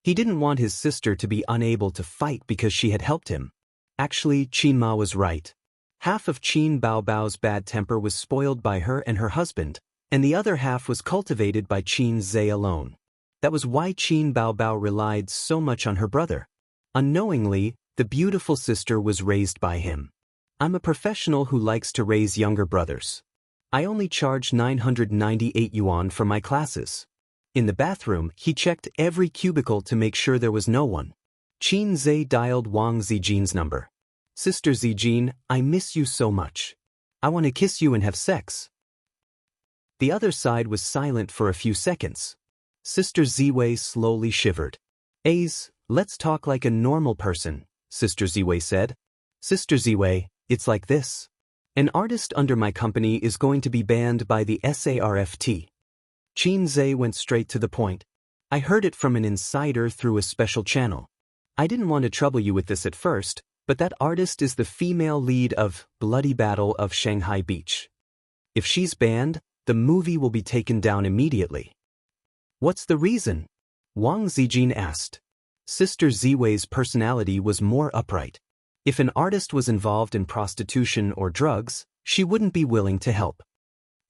He didn't want his sister to be unable to fight because she had helped him. Actually, Qin Ma was right. Half of Qin Baobao's bad temper was spoiled by her and her husband, and the other half was cultivated by Qin Zhe alone. That was why Qin Baobao relied so much on her brother. Unknowingly, the beautiful sister was raised by him. I'm a professional who likes to raise younger brothers. I only charge 998 yuan for my classes. In the bathroom, he checked every cubicle to make sure there was no one. Qin Zhe dialed Wang Zijin's number. Sister Zijin, I miss you so much. I want to kiss you and have sex. The other side was silent for a few seconds. Sister Ziwei slowly shivered. Ace, let's talk like a normal person, Sister Ziwei said. Sister Ziwei, it's like this. An artist under my company is going to be banned by the SARFT. Qin Zhe went straight to the point. I heard it from an insider through a special channel. I didn't want to trouble you with this at first, but that artist is the female lead of Bloody Battle of Shanghai Beach. If she's banned, the movie will be taken down immediately. What's the reason? Wang Zijin asked. Sister Ziwei's personality was more upright. If an artist was involved in prostitution or drugs, she wouldn't be willing to help.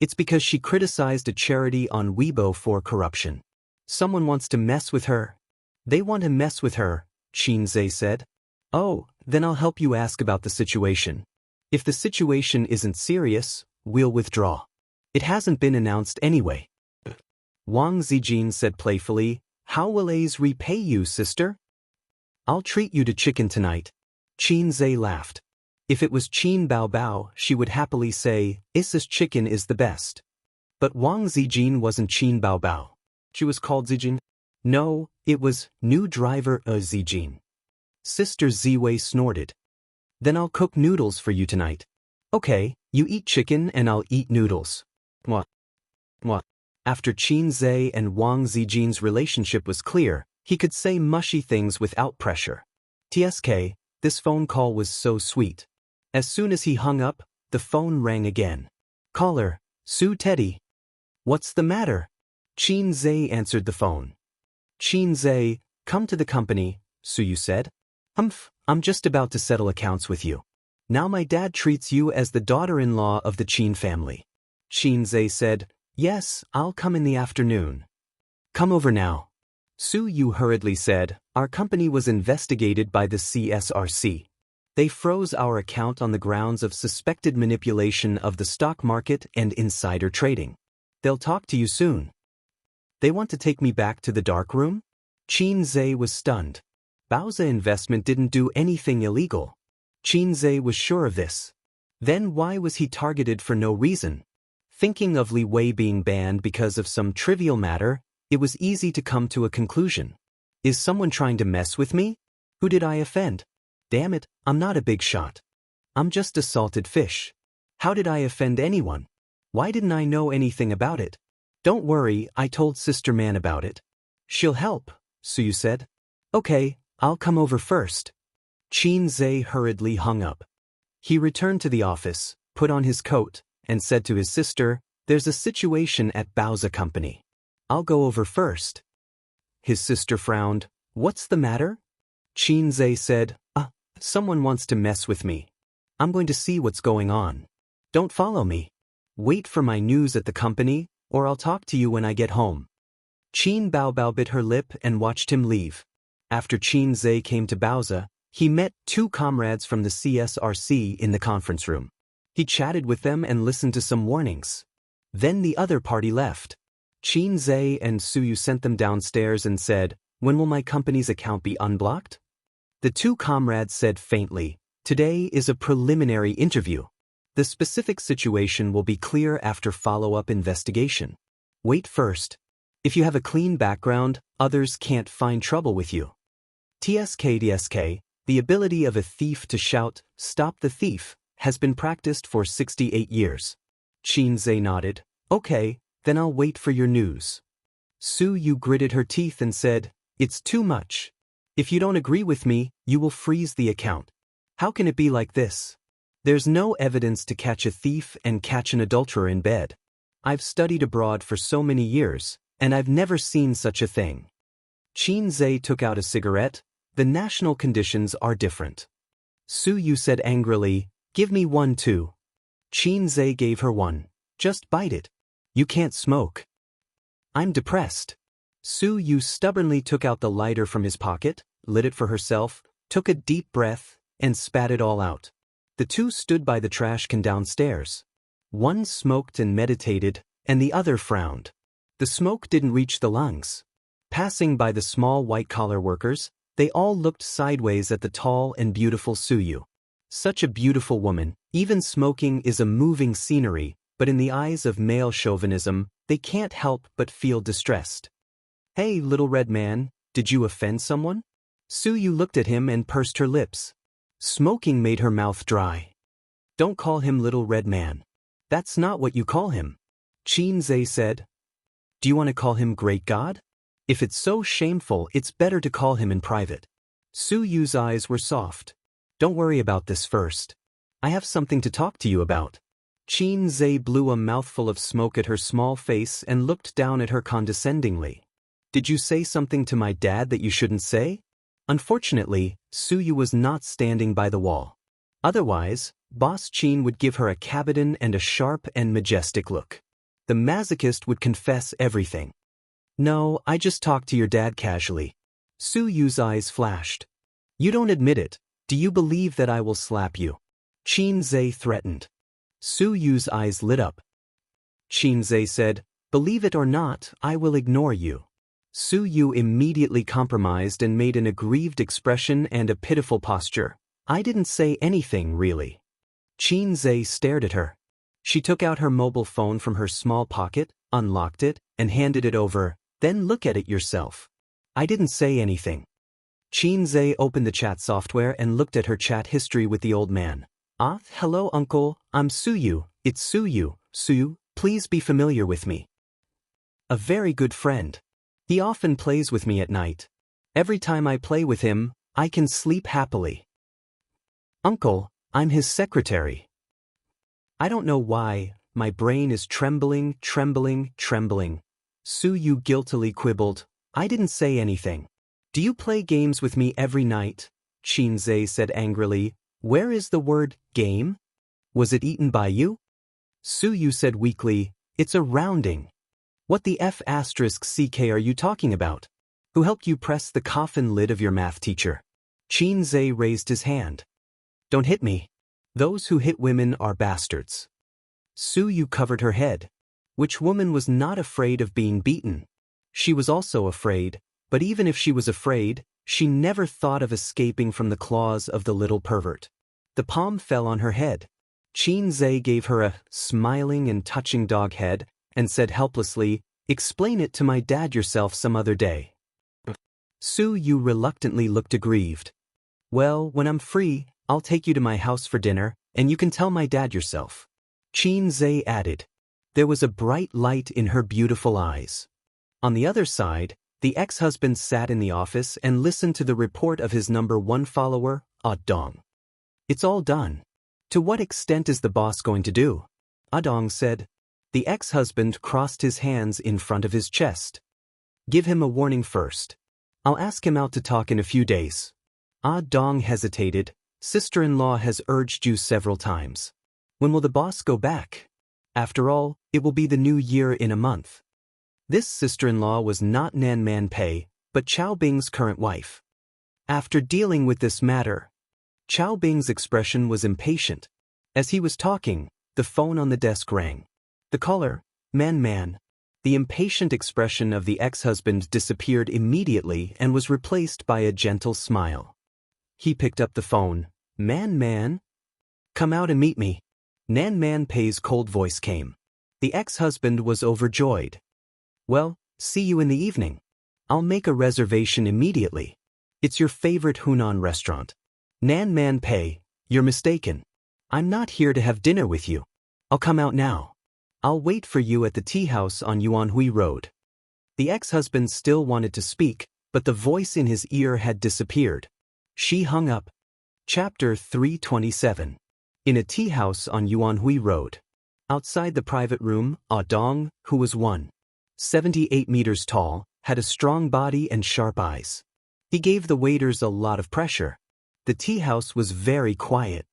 It's because she criticized a charity on Weibo for corruption. Someone wants to mess with her. They want to mess with her, Qin Zhe said. Oh, then I'll help you ask about the situation. If the situation isn't serious, we'll withdraw. It hasn't been announced anyway. Wang Zijin said playfully, How will A's repay you, sister? I'll treat you to chicken tonight. Qin Zhe laughed. If it was Qin Baobao, she would happily say, Issa's chicken is the best. But Wang Zijin wasn't Qin Baobao. She was called Zijin. No, it was new driver Zijin. Sister Ziwei snorted. Then I'll cook noodles for you tonight. Okay, you eat chicken and I'll eat noodles. Mwah. Mwah. After Qin Zhe and Wang Zijin's relationship was clear, he could say mushy things without pressure. TSK, this phone call was so sweet. As soon as he hung up, the phone rang again. Caller, Su Teddy. What's the matter? Qin Zhe answered the phone. Qin Zhe, come to the company, Su said. I'm just about to settle accounts with you. Now my dad treats you as the daughter-in-law of the Qin family. Qin Zhe said, Yes, I'll come in the afternoon. Come over now. Su Yu hurriedly said, Our company was investigated by the CSRC. They froze our account on the grounds of suspected manipulation of the stock market and insider trading. They'll talk to you soon. They want to take me back to the dark room? Qin Zhe was stunned. Baoza investment didn't do anything illegal. Qin Zhe was sure of this. Then why was he targeted for no reason? Thinking of Li Wei being banned because of some trivial matter, it was easy to come to a conclusion. Is someone trying to mess with me? Who did I offend? Damn it, I'm not a big shot. I'm just a salted fish. How did I offend anyone? Why didn't I know anything about it? Don't worry, I told Sister Man about it. She'll help, Su said. Okay, I'll come over first. Qin Zhe hurriedly hung up. He returned to the office, put on his coat, and said to his sister, There's a situation at Baoza Company. I'll go over first. His sister frowned. What's the matter? Qin Zhe said, Someone wants to mess with me. I'm going to see what's going on. Don't follow me. Wait for my news at the company, or I'll talk to you when I get home. Qin Baobao bit her lip and watched him leave. After Qin Zhe came to Baoza, he met two comrades from the CSRC in the conference room. He chatted with them and listened to some warnings. Then the other party left. Qin Zhe and Su Yu sent them downstairs and said, When will my company's account be unblocked? The two comrades said faintly, Today is a preliminary interview. The specific situation will be clear after follow-up investigation. Wait first. If you have a clean background, others can't find trouble with you. TSK, the ability of a thief to shout, Stop the thief, has been practiced for 68 years. Qin Zhe nodded. Okay, then I'll wait for your news. Su Yu gritted her teeth and said, It's too much. If you don't agree with me, you will freeze the account. How can it be like this? There's no evidence to catch a thief and catch an adulterer in bed. I've studied abroad for so many years, and I've never seen such a thing. Qin Zhe took out a cigarette. The national conditions are different. Su Yu said angrily, "Give me one too." Qin Zhe gave her one. "Just bite it. You can't smoke." "I'm depressed." Su Yu stubbornly took out the lighter from his pocket, lit it for herself, took a deep breath, and spat it all out. The two stood by the trash can downstairs. One smoked and meditated, and the other frowned. The smoke didn't reach the lungs. Passing by the small white-collar workers, they all looked sideways at the tall and beautiful Su Yu. Such a beautiful woman. Even smoking is a moving scenery, but in the eyes of male chauvinism, they can't help but feel distressed. "Hey, little red man, did you offend someone?" Su Yu looked at him and pursed her lips. Smoking made her mouth dry. "Don't call him little red man. That's not what you call him," Qin Zhe said. "Do you want to call him great god? If it's so shameful, it's better to call him in private." Su Yu's eyes were soft. "Don't worry about this first. I have something to talk to you about." Qin Zhe blew a mouthful of smoke at her small face and looked down at her condescendingly. "Did you say something to my dad that you shouldn't say?" Unfortunately, Su Yu was not standing by the wall. Otherwise, Boss Qin would give her a cabotin and a sharp and majestic look. The masochist would confess everything. "No, I just talked to your dad casually." Su Yu's eyes flashed. "You don't admit it. Do you believe that I will slap you?" Qin Zhe threatened. Su Yu's eyes lit up. Qin Zhe said, "Believe it or not, I will ignore you." Su Yu immediately compromised and made an aggrieved expression and a pitiful posture. "I didn't say anything, really." Qin Zhe stared at her. She took out her mobile phone from her small pocket, unlocked it, and handed it over. "Then look at it yourself." "I didn't say anything." Qin Zhe opened the chat software and looked at her chat history with the old man. "Ah, hello uncle, I'm Su Yu. It's Su Yu. Su Yu, please be familiar with me. A very good friend. He often plays with me at night. Every time I play with him, I can sleep happily. Uncle, I'm his secretary." "I don't know why, my brain is trembling. Su Yu guiltily quibbled. "I didn't say anything." "Do you play games with me every night?" Qin Zhe said angrily. "Where is the word game? Was it eaten by you?" Su Yu said weakly, "It's a rounding." "What the F***ck are you talking about? Who helped you press the coffin lid of your math teacher?" Qin Zhe raised his hand. "Don't hit me. Those who hit women are bastards." Su Yu covered her head. Which woman was not afraid of being beaten? She was also afraid, but even if she was afraid, she never thought of escaping from the claws of the little pervert. The palm fell on her head. Qin Zhe gave her a smiling and touching dog head and said helplessly, "Explain it to my dad yourself some other day." Su Yu reluctantly looked aggrieved. "Well, when I'm free, I'll take you to my house for dinner, and you can tell my dad yourself." Qin Zhe added. There was a bright light in her beautiful eyes. On the other side, the ex-husband sat in the office and listened to the report of his #1 follower, Dong. "It's all done. To what extent is the boss going to do?" Dong said. The ex-husband crossed his hands in front of his chest. "Give him a warning first. I'll ask him out to talk in a few days." Dong hesitated. "Sister-in-law has urged you several times. When will the boss go back? After all, it will be the new year in a month." This sister-in-law was not Nan Man Pei, but Chao Bing's current wife. After dealing with this matter, Chao Bing's expression was impatient. As he was talking, the phone on the desk rang. The caller, Man. The impatient expression of the ex-husband disappeared immediately and was replaced by a gentle smile. He picked up the phone. Man? Come out and meet me." Nan Man Pei's cold voice came. The ex-husband was overjoyed. "Well, see you in the evening. I'll make a reservation immediately. It's your favorite Hunan restaurant." "Nan Man Pei, you're mistaken. I'm not here to have dinner with you. I'll come out now. I'll wait for you at the tea house on Yuanhui Road." The ex-husband still wanted to speak, but the voice in his ear had disappeared. She hung up. Chapter 327. In a tea house on Yuanhui Road. Outside the private room, Ah Dong, who was 178 meters tall, had a strong body and sharp eyes. He gave the waiters a lot of pressure. The tea house was very quiet.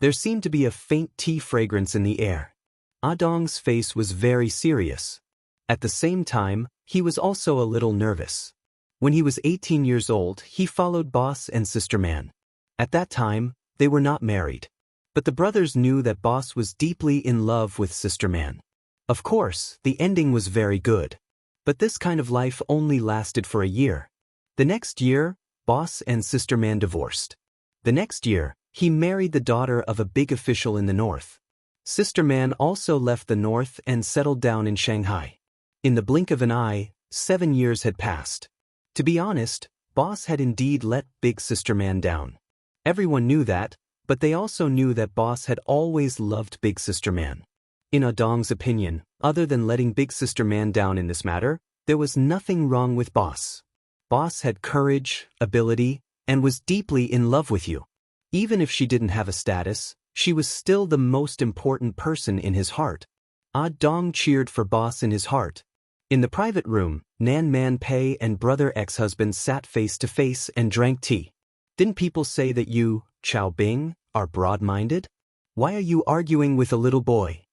There seemed to be a faint tea fragrance in the air. Ah Dong's face was very serious. At the same time, he was also a little nervous. When he was 18 years old, he followed Boss and Sister Man. At that time, they were not married. But the brothers knew that Boss was deeply in love with Sister Man. Of course, the ending was very good. But this kind of life only lasted for a year. The next year, Boss and Sister Man divorced. The next year, he married the daughter of a big official in the north. Sister Man also left the north and settled down in Shanghai. In the blink of an eye, 7 years had passed. To be honest, Boss had indeed let Big Sister Man down. Everyone knew that, but they also knew that Boss had always loved Big Sister Man. In Ah Dong's opinion, other than letting Big Sister Man down in this matter, there was nothing wrong with Boss. Boss had courage, ability, and was deeply in love with you. Even if she didn't have a status, she was still the most important person in his heart. Ah Dong cheered for Boss in his heart. In the private room, Nan Man Pei and brother ex-husband sat face to face and drank tea. Didn't people say that you, Chao Bing, are broad-minded? Why are you arguing with a little boy?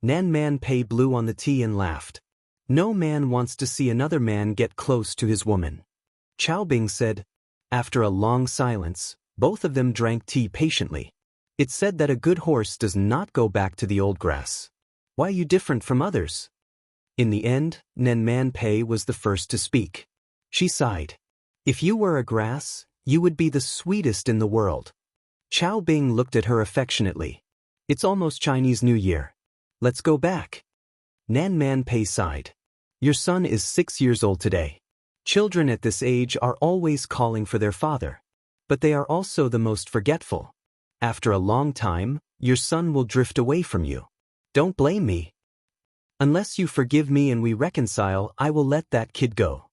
Nan Man Pei blew on the tea and laughed. No man wants to see another man get close to his woman. Chao Bing said. After a long silence, both of them drank tea patiently. It's said that a good horse does not go back to the old grass. Why are you different from others? In the end, Nan Man Pei was the first to speak. She sighed. If you were a grass, you would be the sweetest in the world. Chao Bing looked at her affectionately. It's almost Chinese New Year. Let's go back. Nan Man Pei sighed. Your son is 6 years old today. Children at this age are always calling for their father. But they are also the most forgetful. After a long time, your son will drift away from you. Don't blame me. Unless you forgive me and we reconcile, I will let that kid go.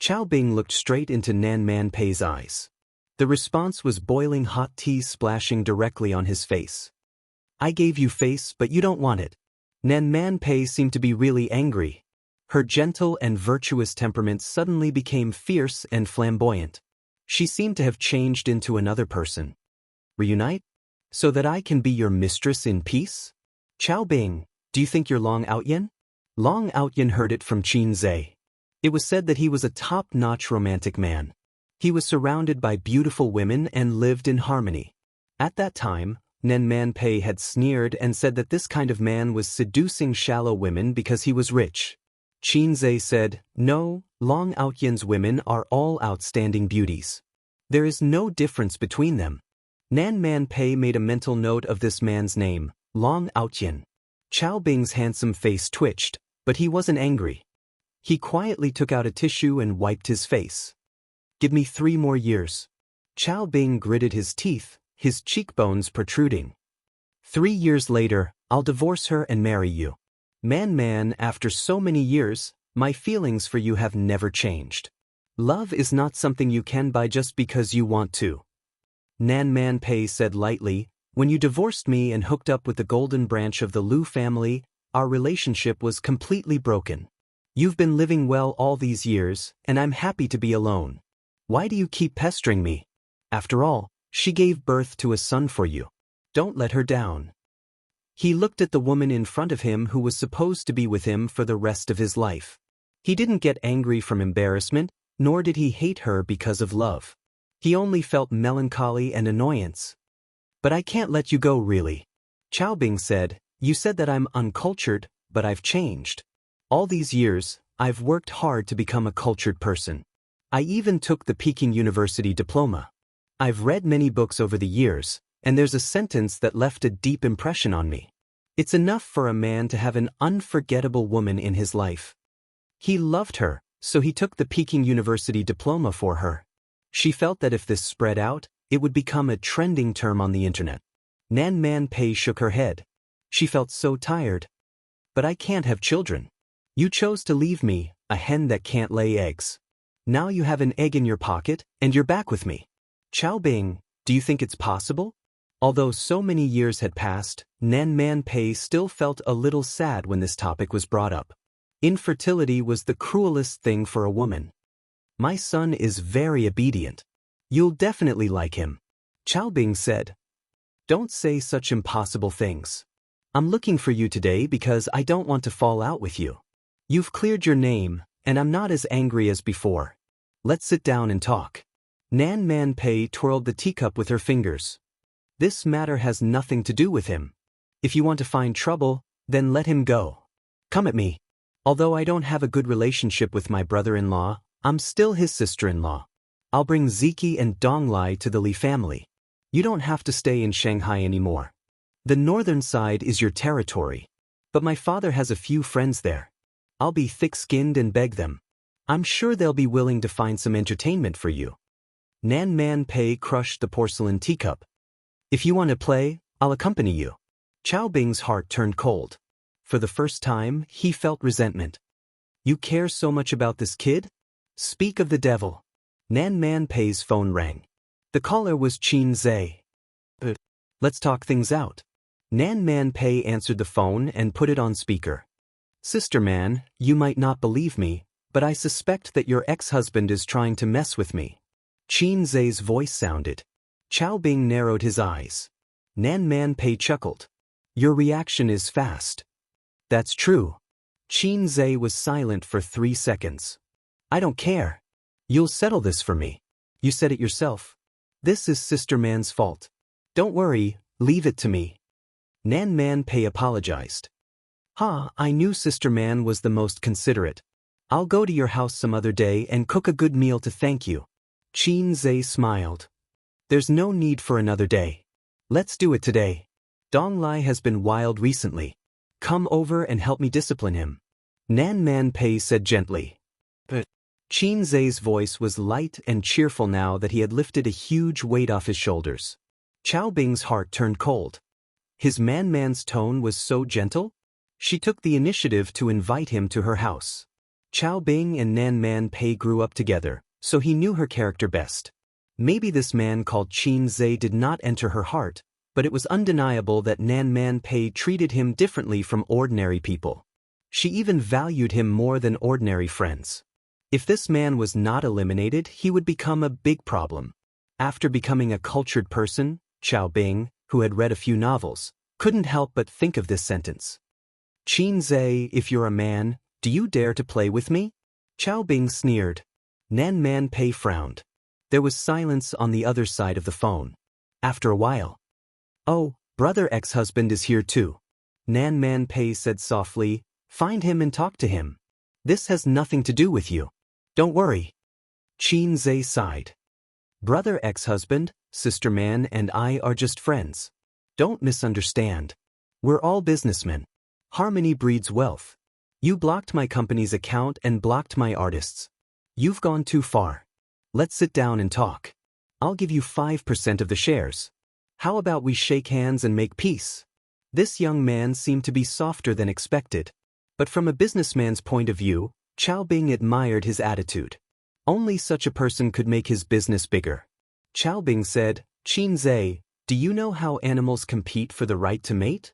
Chao Bing looked straight into Nan Man Pei's eyes. The response was boiling hot tea splashing directly on his face. I gave you face, but you don't want it. Nan Man Pei seemed to be really angry. Her gentle and virtuous temperament suddenly became fierce and flamboyant. She seemed to have changed into another person. Reunite? So that I can be your mistress in peace? Chao Bing, do you think you're Long Outyin? Long Outyin heard it from Qin Zhe. It was said that he was a top-notch romantic man. He was surrounded by beautiful women and lived in harmony. At that time, Nan Man Pei had sneered and said that this kind of man was seducing shallow women because he was rich. Qin Zhe said, no, Long Outyin's women are all outstanding beauties. There is no difference between them. Nan Man Pei made a mental note of this man's name, Long Outyin. Chao Bing's handsome face twitched, but he wasn't angry. He quietly took out a tissue and wiped his face. Give me 3 more years. Chao Bing gritted his teeth, his cheekbones protruding. 3 years later, I'll divorce her and marry you. Man, after so many years, my feelings for you have never changed. Love is not something you can buy just because you want to. Nan Man Pei said lightly, when you divorced me and hooked up with the golden branch of the Lu family, our relationship was completely broken. You've been living well all these years, and I'm happy to be alone. Why do you keep pestering me? After all, she gave birth to a son for you. Don't let her down. He looked at the woman in front of him who was supposed to be with him for the rest of his life. He didn't get angry from embarrassment, nor did he hate her because of love. He only felt melancholy and annoyance. But I can't let you go really. Chao Bing said, you said that I'm uncultured, but I've changed. All these years, I've worked hard to become a cultured person. I even took the Peking University diploma. I've read many books over the years, and there's a sentence that left a deep impression on me. It's enough for a man to have an unforgettable woman in his life. He loved her, so he took the Peking University diploma for her. She felt that if this spread out, it would become a trending term on the internet. Nan Man Pei shook her head. She felt so tired. But I can't have children. You chose to leave me, a hen that can't lay eggs. Now you have an egg in your pocket, and you're back with me. Chao Bing, do you think it's possible? Although so many years had passed, Nan Man Pei still felt a little sad when this topic was brought up. Infertility was the cruelest thing for a woman. My son is very obedient. You'll definitely like him. Chao Bing said. Don't say such impossible things. I'm looking for you today because I don't want to fall out with you. You've cleared your name, and I'm not as angry as before. Let's sit down and talk. Nan Man Pei twirled the teacup with her fingers. This matter has nothing to do with him. If you want to find trouble, then let him go. Come at me. Although I don't have a good relationship with my brother-in-law, I'm still his sister-in-law. I'll bring Ziki and Donglai to the Li family. You don't have to stay in Shanghai anymore. The northern side is your territory. But my father has a few friends there. I'll be thick-skinned and beg them. I'm sure they'll be willing to find some entertainment for you. Nan Man Pei crushed the porcelain teacup. If you want to play, I'll accompany you. Chao Bing's heart turned cold. For the first time, he felt resentment. You care so much about this kid? Speak of the devil. Nan Man Pei's phone rang. The caller was Qin Zhe. Let's talk things out. Nan Man Pei answered the phone and put it on speaker. Sister Man, you might not believe me, but I suspect that your ex-husband is trying to mess with me. Qin Zhe's voice sounded. Chao Bing narrowed his eyes. Nan Man Pei chuckled. Your reaction is fast. That's true. Qin Zhe was silent for 3 seconds. I don't care. You'll settle this for me. You said it yourself. This is Sister Man's fault. Don't worry, leave it to me. Nan Man Pei apologized. I knew Sister Man was the most considerate. I'll go to your house some other day and cook a good meal to thank you. Qin Zhe smiled. There's no need for another day. Let's do it today. Donglai has been wild recently. Come over and help me discipline him. Nan Man Pei said gently. But Qin Zhe's voice was light and cheerful now that he had lifted a huge weight off his shoulders. Chao Bing's heart turned cold. His man's tone was so gentle? She took the initiative to invite him to her house. Chao Bing and Nan Man Pei grew up together, so he knew her character best. Maybe this man called Qin Zhe did not enter her heart, but it was undeniable that Nan Man Pei treated him differently from ordinary people. She even valued him more than ordinary friends. If this man was not eliminated, he would become a big problem. After becoming a cultured person, Chao Bing, who had read a few novels, couldn't help but think of this sentence. Qin Zhe, if you're a man, do you dare to play with me? Chao Bing sneered. Nan Man Pei frowned. There was silence on the other side of the phone. After a while, oh, brother ex-husband is here too. Nan Man Pei said softly, find him and talk to him. This has nothing to do with you. Don't worry. Qin Zhe sighed. Brother ex-husband, Sister Man and I are just friends. Don't misunderstand. We're all businessmen. Harmony breeds wealth. You blocked my company's account and blocked my artists. You've gone too far. Let's sit down and talk. I'll give you 5% of the shares. How about we shake hands and make peace? This young man seemed to be softer than expected. But from a businessman's point of view, Chao Bing admired his attitude. Only such a person could make his business bigger. Chao Bing said, Qin Zhe, do you know how animals compete for the right to mate?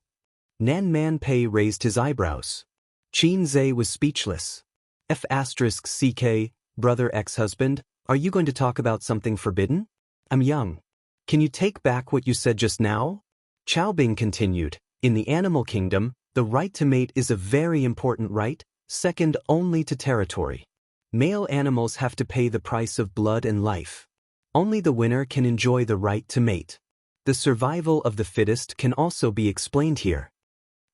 Nan Man Pei raised his eyebrows. Qin Zhe was speechless. F***ck, brother ex-husband, are you going to talk about something forbidden? I'm young. Can you take back what you said just now? Chao Bing continued, in the animal kingdom, the right to mate is a very important right, second only to territory. Male animals have to pay the price of blood and life. Only the winner can enjoy the right to mate. The survival of the fittest can also be explained here.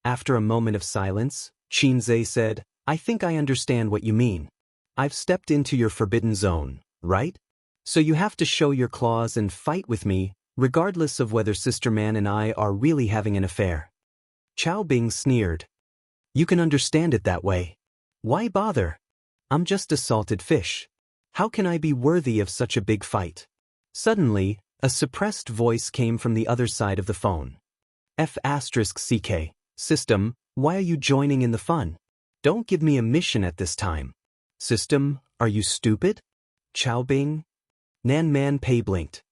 After a moment of silence, Qin Zhe said, I think I understand what you mean. I've stepped into your forbidden zone, right? So you have to show your claws and fight with me, regardless of whether Sister Man and I are really having an affair. Chao Bing sneered. You can understand it that way. Why bother? I'm just a salted fish. How can I be worthy of such a big fight? Suddenly, a suppressed voice came from the other side of the phone. F***ck, System, why are you joining in the fun? Don't give me a mission at this time. System, are you stupid? Chao Bing? Nan Man Pei blinked.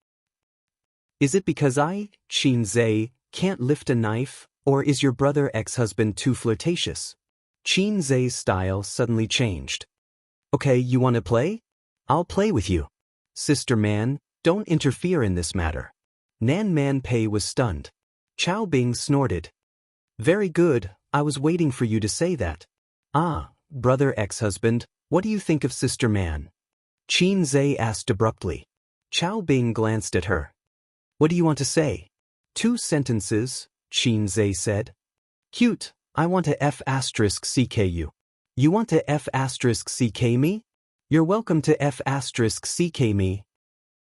Is it because I, Qin Zhe, can't lift a knife, or is your brother ex-husband too flirtatious? Qin Zhe's style suddenly changed. Okay, you want to play? I'll play with you. Sister Man, don't interfere in this matter. Nan Man Pei was stunned. Chao Bing snorted. Very good, I was waiting for you to say that. Ah, brother ex-husband, what do you think of Sister Man? Qin Zhe asked abruptly. Chao Bing glanced at her. What do you want to say? 2 sentences, Qin Zhe said. Cute, I want to F***ck you. You want to F***ck me? You're welcome to F***ck me.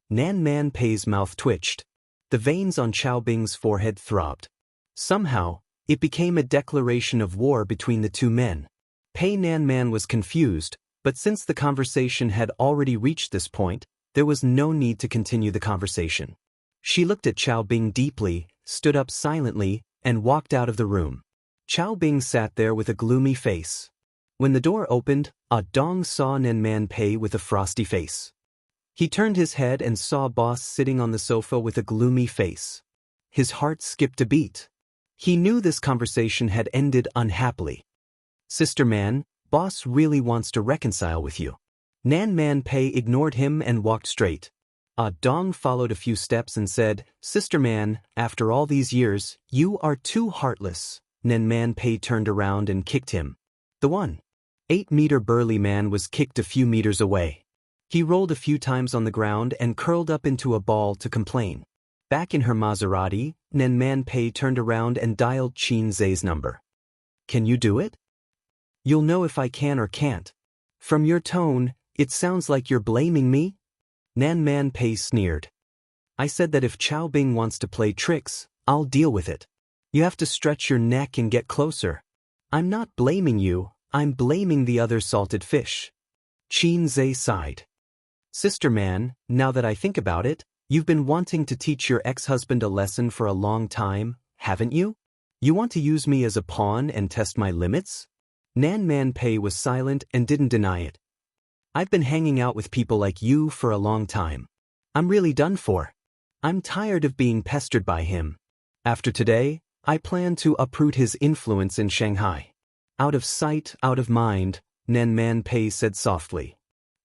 Nan Man Pei's mouth twitched. The veins on Chao Bing's forehead throbbed. Somehow, it became a declaration of war between the 2 men. Pei Nan Man was confused, but since the conversation had already reached this point, there was no need to continue the conversation. She looked at Chao Bing deeply, stood up silently, and walked out of the room. Chao Bing sat there with a gloomy face. When the door opened, Dong saw Nan Man Pei with a frosty face. He turned his head and saw Boss sitting on the sofa with a gloomy face. His heart skipped a beat. He knew this conversation had ended unhappily. Sister Man, Boss really wants to reconcile with you. Nan Man Pei ignored him and walked straight. Dong followed a few steps and said, Sister Man, after all these years, you are too heartless. Nan Man Pei turned around and kicked him. The 1.8-meter burly man was kicked a few meters away. He rolled a few times on the ground and curled up into a ball to complain. Back in her Maserati, Nan Man Pei turned around and dialed Qin Zhe's number. Can you do it? You'll know if I can or can't. From your tone, it sounds like you're blaming me. Nan Man Pei sneered. I said that if Chao Bing wants to play tricks, I'll deal with it. You have to stretch your neck and get closer. I'm not blaming you, I'm blaming the other salted fish. Qin Zhe sighed. Sister Man, now that I think about it, you've been wanting to teach your ex-husband a lesson for a long time, haven't you? You want to use me as a pawn and test my limits? Nan Man Pei was silent and didn't deny it. I've been hanging out with people like you for a long time. I'm really done for. I'm tired of being pestered by him. After today, I plan to uproot his influence in Shanghai. Out of sight, out of mind, Nan Man Pei said softly.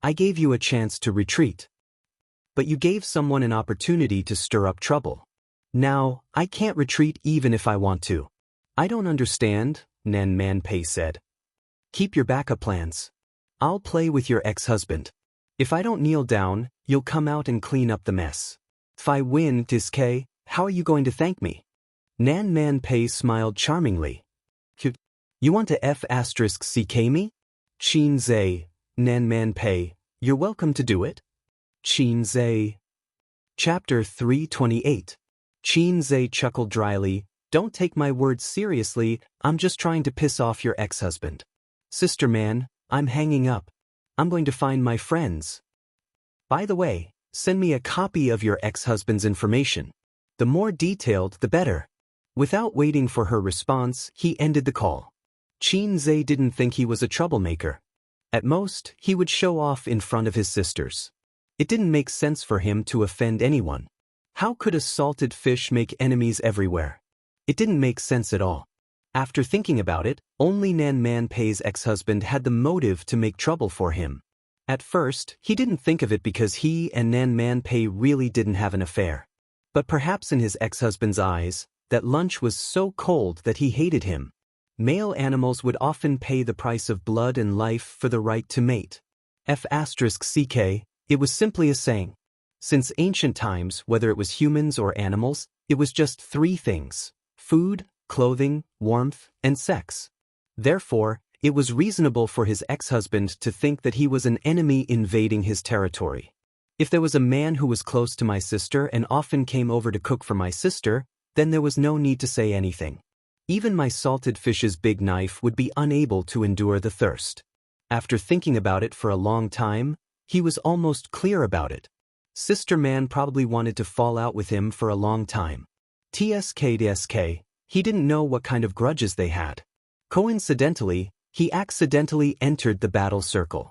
I gave you a chance to retreat. But you gave someone an opportunity to stir up trouble. Now, I can't retreat even if I want to. I don't understand, Nan Man Pei said. Keep your backup plans. I'll play with your ex-husband. If I don't kneel down, you'll come out and clean up the mess. If I win, Diske, how are you going to thank me? Nan Man Pei smiled charmingly. You want to F***ck me? Qin Zhe, Nan Man Pei, you're welcome to do it. Qin Zhe. Chapter 328. Qin Zhe chuckled dryly. Don't take my words seriously, I'm just trying to piss off your ex-husband. Sister Man, I'm hanging up. I'm going to find my friends. By the way, send me a copy of your ex-husband's information. The more detailed, the better. Without waiting for her response, he ended the call. Qin Zhe didn't think he was a troublemaker. At most, he would show off in front of his sisters. It didn't make sense for him to offend anyone. How could a salted fish make enemies everywhere? It didn't make sense at all. After thinking about it, only Nan Man Pei's ex-husband had the motive to make trouble for him. At first, he didn't think of it because he and Nan Man Pei really didn't have an affair. But perhaps in his ex-husband's eyes, that lunch was so cold that he hated him. Male animals would often pay the price of blood and life for the right to mate. F***ck, it was simply a saying. Since ancient times, whether it was humans or animals, it was just 3 things: food, clothing, warmth, and sex. Therefore, it was reasonable for his ex-husband to think that he was an enemy invading his territory. If there was a man who was close to my sister and often came over to cook for my sister, then there was no need to say anything. Even my salted fish's big knife would be unable to endure the thirst. After thinking about it for a long time, he was almost clear about it. Sister Man probably wanted to fall out with him for a long time. TSK, he didn't know what kind of grudges they had. Coincidentally, he accidentally entered the battle circle.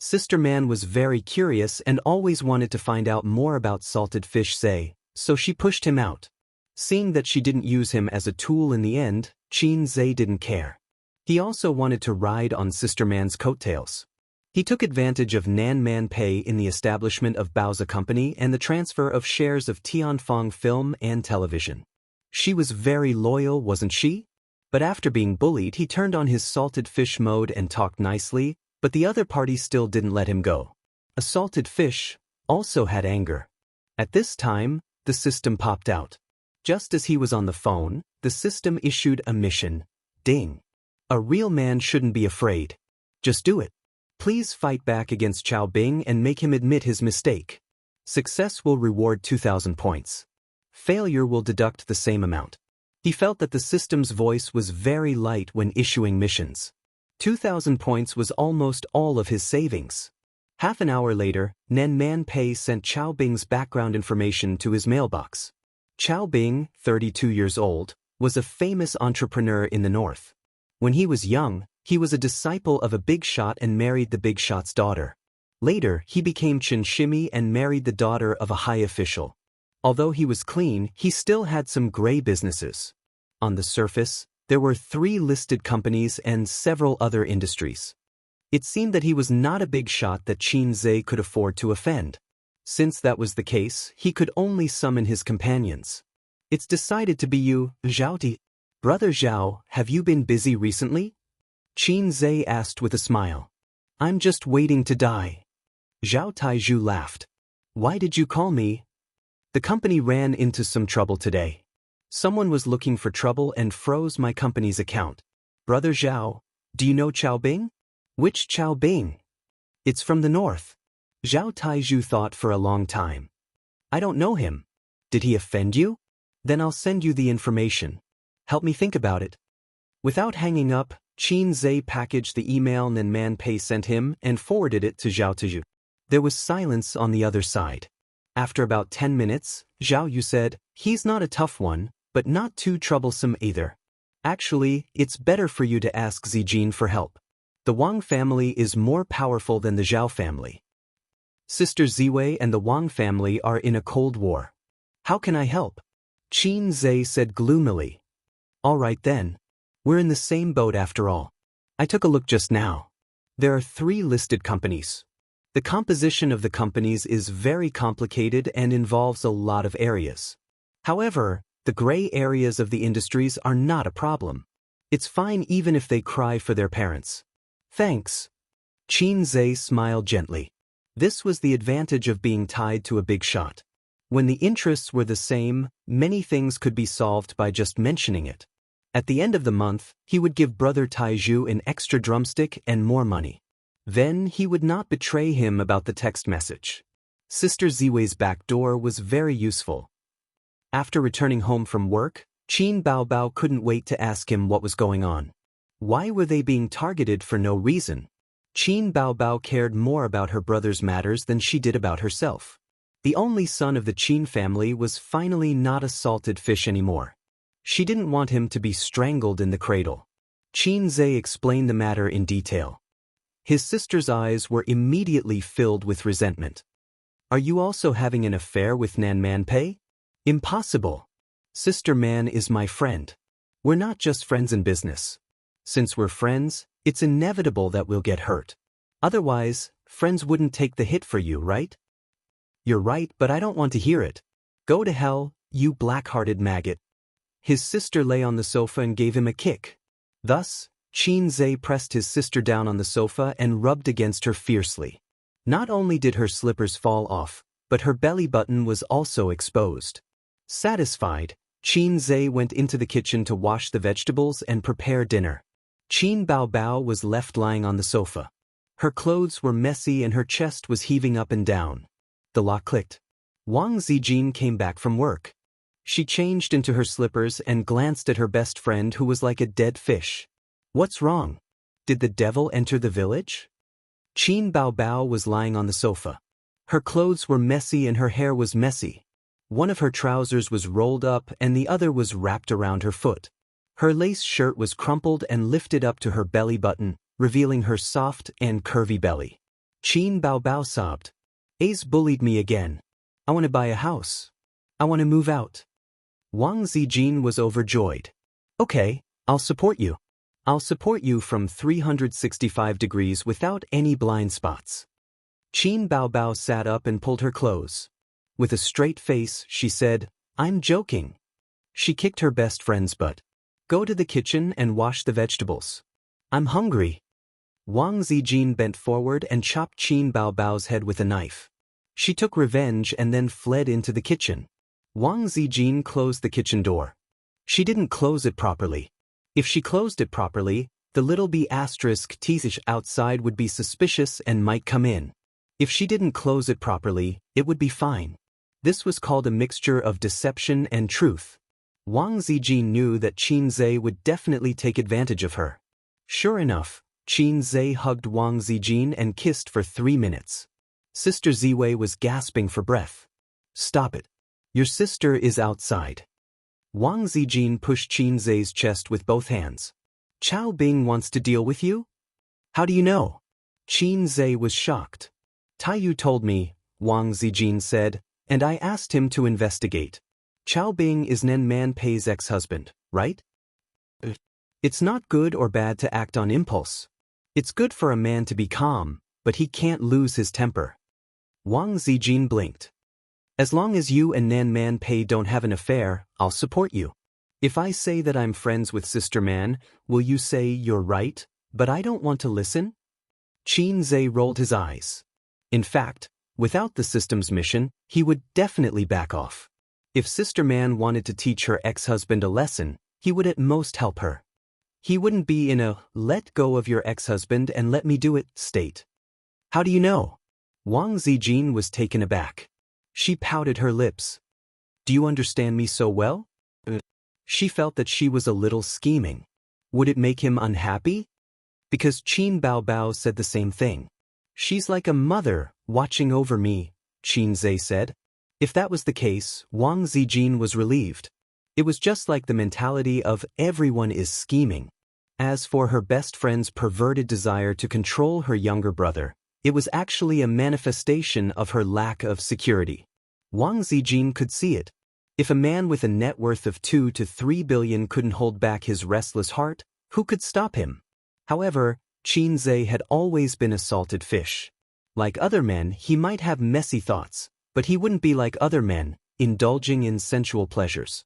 Sister Man was very curious and always wanted to find out more about salted fish Zay, so she pushed him out. Seeing that she didn't use him as a tool in the end, Qin Zay didn't care. He also wanted to ride on Sister Man's coattails. He took advantage of Nan Man Pei in the establishment of Baoza Company and the transfer of shares of Tianfeng Film and Television. She was very loyal, wasn't she? But after being bullied, he turned on his salted fish mode and talked nicely, but the other party still didn't let him go. A salted fish also had anger. At this time, the system popped out. Just as he was on the phone, the system issued a mission. Ding. A real man shouldn't be afraid. Just do it. Please fight back against Chao Bing and make him admit his mistake. Success will reward 2,000 points. Failure will deduct the same amount. He felt that the system's voice was very light when issuing missions. 2,000 points was almost all of his savings. Half an hour later, Nan Man Pei sent Chao Bing's background information to his mailbox. Chao Bing, 32 years old, was a famous entrepreneur in the north. When he was young, he was a disciple of a big shot and married the big shot's daughter. Later, he became Chen Shimi and married the daughter of a high official. Although he was clean, he still had some gray businesses. On the surface, there were 3 listed companies and several other industries. It seemed that he was not a big shot that Qin Zay could afford to offend. Since that was the case, he could only summon his companions. It's decided to be you, Zhao Ti. Brother Zhao, have you been busy recently? Qin Zay asked with a smile. I'm just waiting to die. Zhao Taizhu laughed. Why did you call me? The company ran into some trouble today. Someone was looking for trouble and froze my company's account. Brother Zhao, do you know Chao Bing? Which Chao Bing? It's from the north. Zhao Taizhu thought for a long time. I don't know him. Did he offend you? Then I'll send you the information. Help me think about it. Without hanging up, Qin Zay packaged the email Nan Man Pei sent him and forwarded it to Zhao Taizhu. There was silence on the other side. After about 10 minutes, Zhao Yu said, he's not a tough one, but not too troublesome either. Actually, it's better for you to ask Zijin for help. The Wang family is more powerful than the Zhao family. Sister Ziwei and the Wang family are in a cold war. How can I help? Qin Zay said gloomily. All right then. We're in the same boat after all. I took a look just now. There are 3 listed companies. The composition of the companies is very complicated and involves a lot of areas. However, the gray areas of the industries are not a problem. It's fine even if they cry for their parents. Thanks. Qin Zay smiled gently. This was the advantage of being tied to a big shot. When the interests were the same, many things could be solved by just mentioning it. At the end of the month, he would give Brother Taizhu an extra drumstick and more money. Then he would not betray him about the text message. Sister Ziwei's back door was very useful. After returning home from work, Qin Baobao couldn't wait to ask him what was going on. Why were they being targeted for no reason? Qin Baobao cared more about her brother's matters than she did about herself. The only son of the Qin family was finally not a salted fish anymore. She didn't want him to be strangled in the cradle. Qin Zay explained the matter in detail. His sister's eyes were immediately filled with resentment. Are you also having an affair with Nan Man Pei? Impossible. Sister Man is my friend. We're not just friends in business. Since we're friends, it's inevitable that we'll get hurt. Otherwise, friends wouldn't take the hit for you, right? You're right, but I don't want to hear it. Go to hell, you black-hearted maggot. His sister lay on the sofa and gave him a kick. Thus, Qin Zay pressed his sister down on the sofa and rubbed against her fiercely. Not only did her slippers fall off, but her belly button was also exposed. Satisfied, Qin Zay went into the kitchen to wash the vegetables and prepare dinner. Qin Baobao was left lying on the sofa. Her clothes were messy and her chest was heaving up and down. The lock clicked. Wang Zijin came back from work. She changed into her slippers and glanced at her best friend who was like a dead fish. What's wrong? Did the devil enter the village? Qin Baobao was lying on the sofa. Her clothes were messy and her hair was messy. One of her trousers was rolled up and the other was wrapped around her foot. Her lace shirt was crumpled and lifted up to her belly button, revealing her soft and curvy belly. Qin Baobao sobbed. A's bullied me again. I want to buy a house. I want to move out. Wang Zijin was overjoyed. Okay, I'll support you. I'll support you from 365 degrees without any blind spots. Qin Baobao sat up and pulled her clothes. With a straight face, she said, I'm joking. She kicked her best friend's butt. Go to the kitchen and wash the vegetables. I'm hungry. Wang Zijin bent forward and chopped Qin Baobao's head with a knife. She took revenge and then fled into the kitchen. Wang Zijin closed the kitchen door. She didn't close it properly. If she closed it properly, the little b** teasish outside would be suspicious and might come in. If she didn't close it properly, it would be fine. This was called a mixture of deception and truth. Wang Zijin knew that Qin Zhe would definitely take advantage of her. Sure enough, Qin Zhe hugged Wang Zijin and kissed for 3 minutes. Sister Ziwei was gasping for breath. Stop it. Your sister is outside. Wang Zijin pushed Qin Zhe's chest with both hands. Chao Bing wants to deal with you? How do you know? Qin Zhe was shocked. Taiyu told me, Wang Zijin said, and I asked him to investigate. Chao Bing is Nen Man Pei's ex-husband, right? It's not good or bad to act on impulse. It's good for a man to be calm, but he can't lose his temper. Wang Zijin blinked. As long as you and Nan Man Pei don't have an affair, I'll support you. If I say that I'm friends with Sister Man, will you say you're right, but I don't want to listen? Qin Zhe rolled his eyes. In fact, without the system's mission, he would definitely back off. If Sister Man wanted to teach her ex-husband a lesson, he would at most help her. He wouldn't be in a let go of your ex-husband and let me do it state. How do you know? Wang Zijin was taken aback. She pouted her lips. Do you understand me so well? She felt that she was a little scheming. Would it make him unhappy? Because Qin Baobao said the same thing. She's like a mother watching over me, Qin Zhe said. If that was the case, Wang Zijin was relieved. It was just like the mentality of everyone is scheming. As for her best friend's perverted desire to control her younger brother, it was actually a manifestation of her lack of security. Wang Zijin could see it. If a man with a net worth of 2 to 3 billion couldn't hold back his restless heart, who could stop him? However, Qin Zhe had always been a salted fish. Like other men, he might have messy thoughts, but he wouldn't be like other men, indulging in sensual pleasures.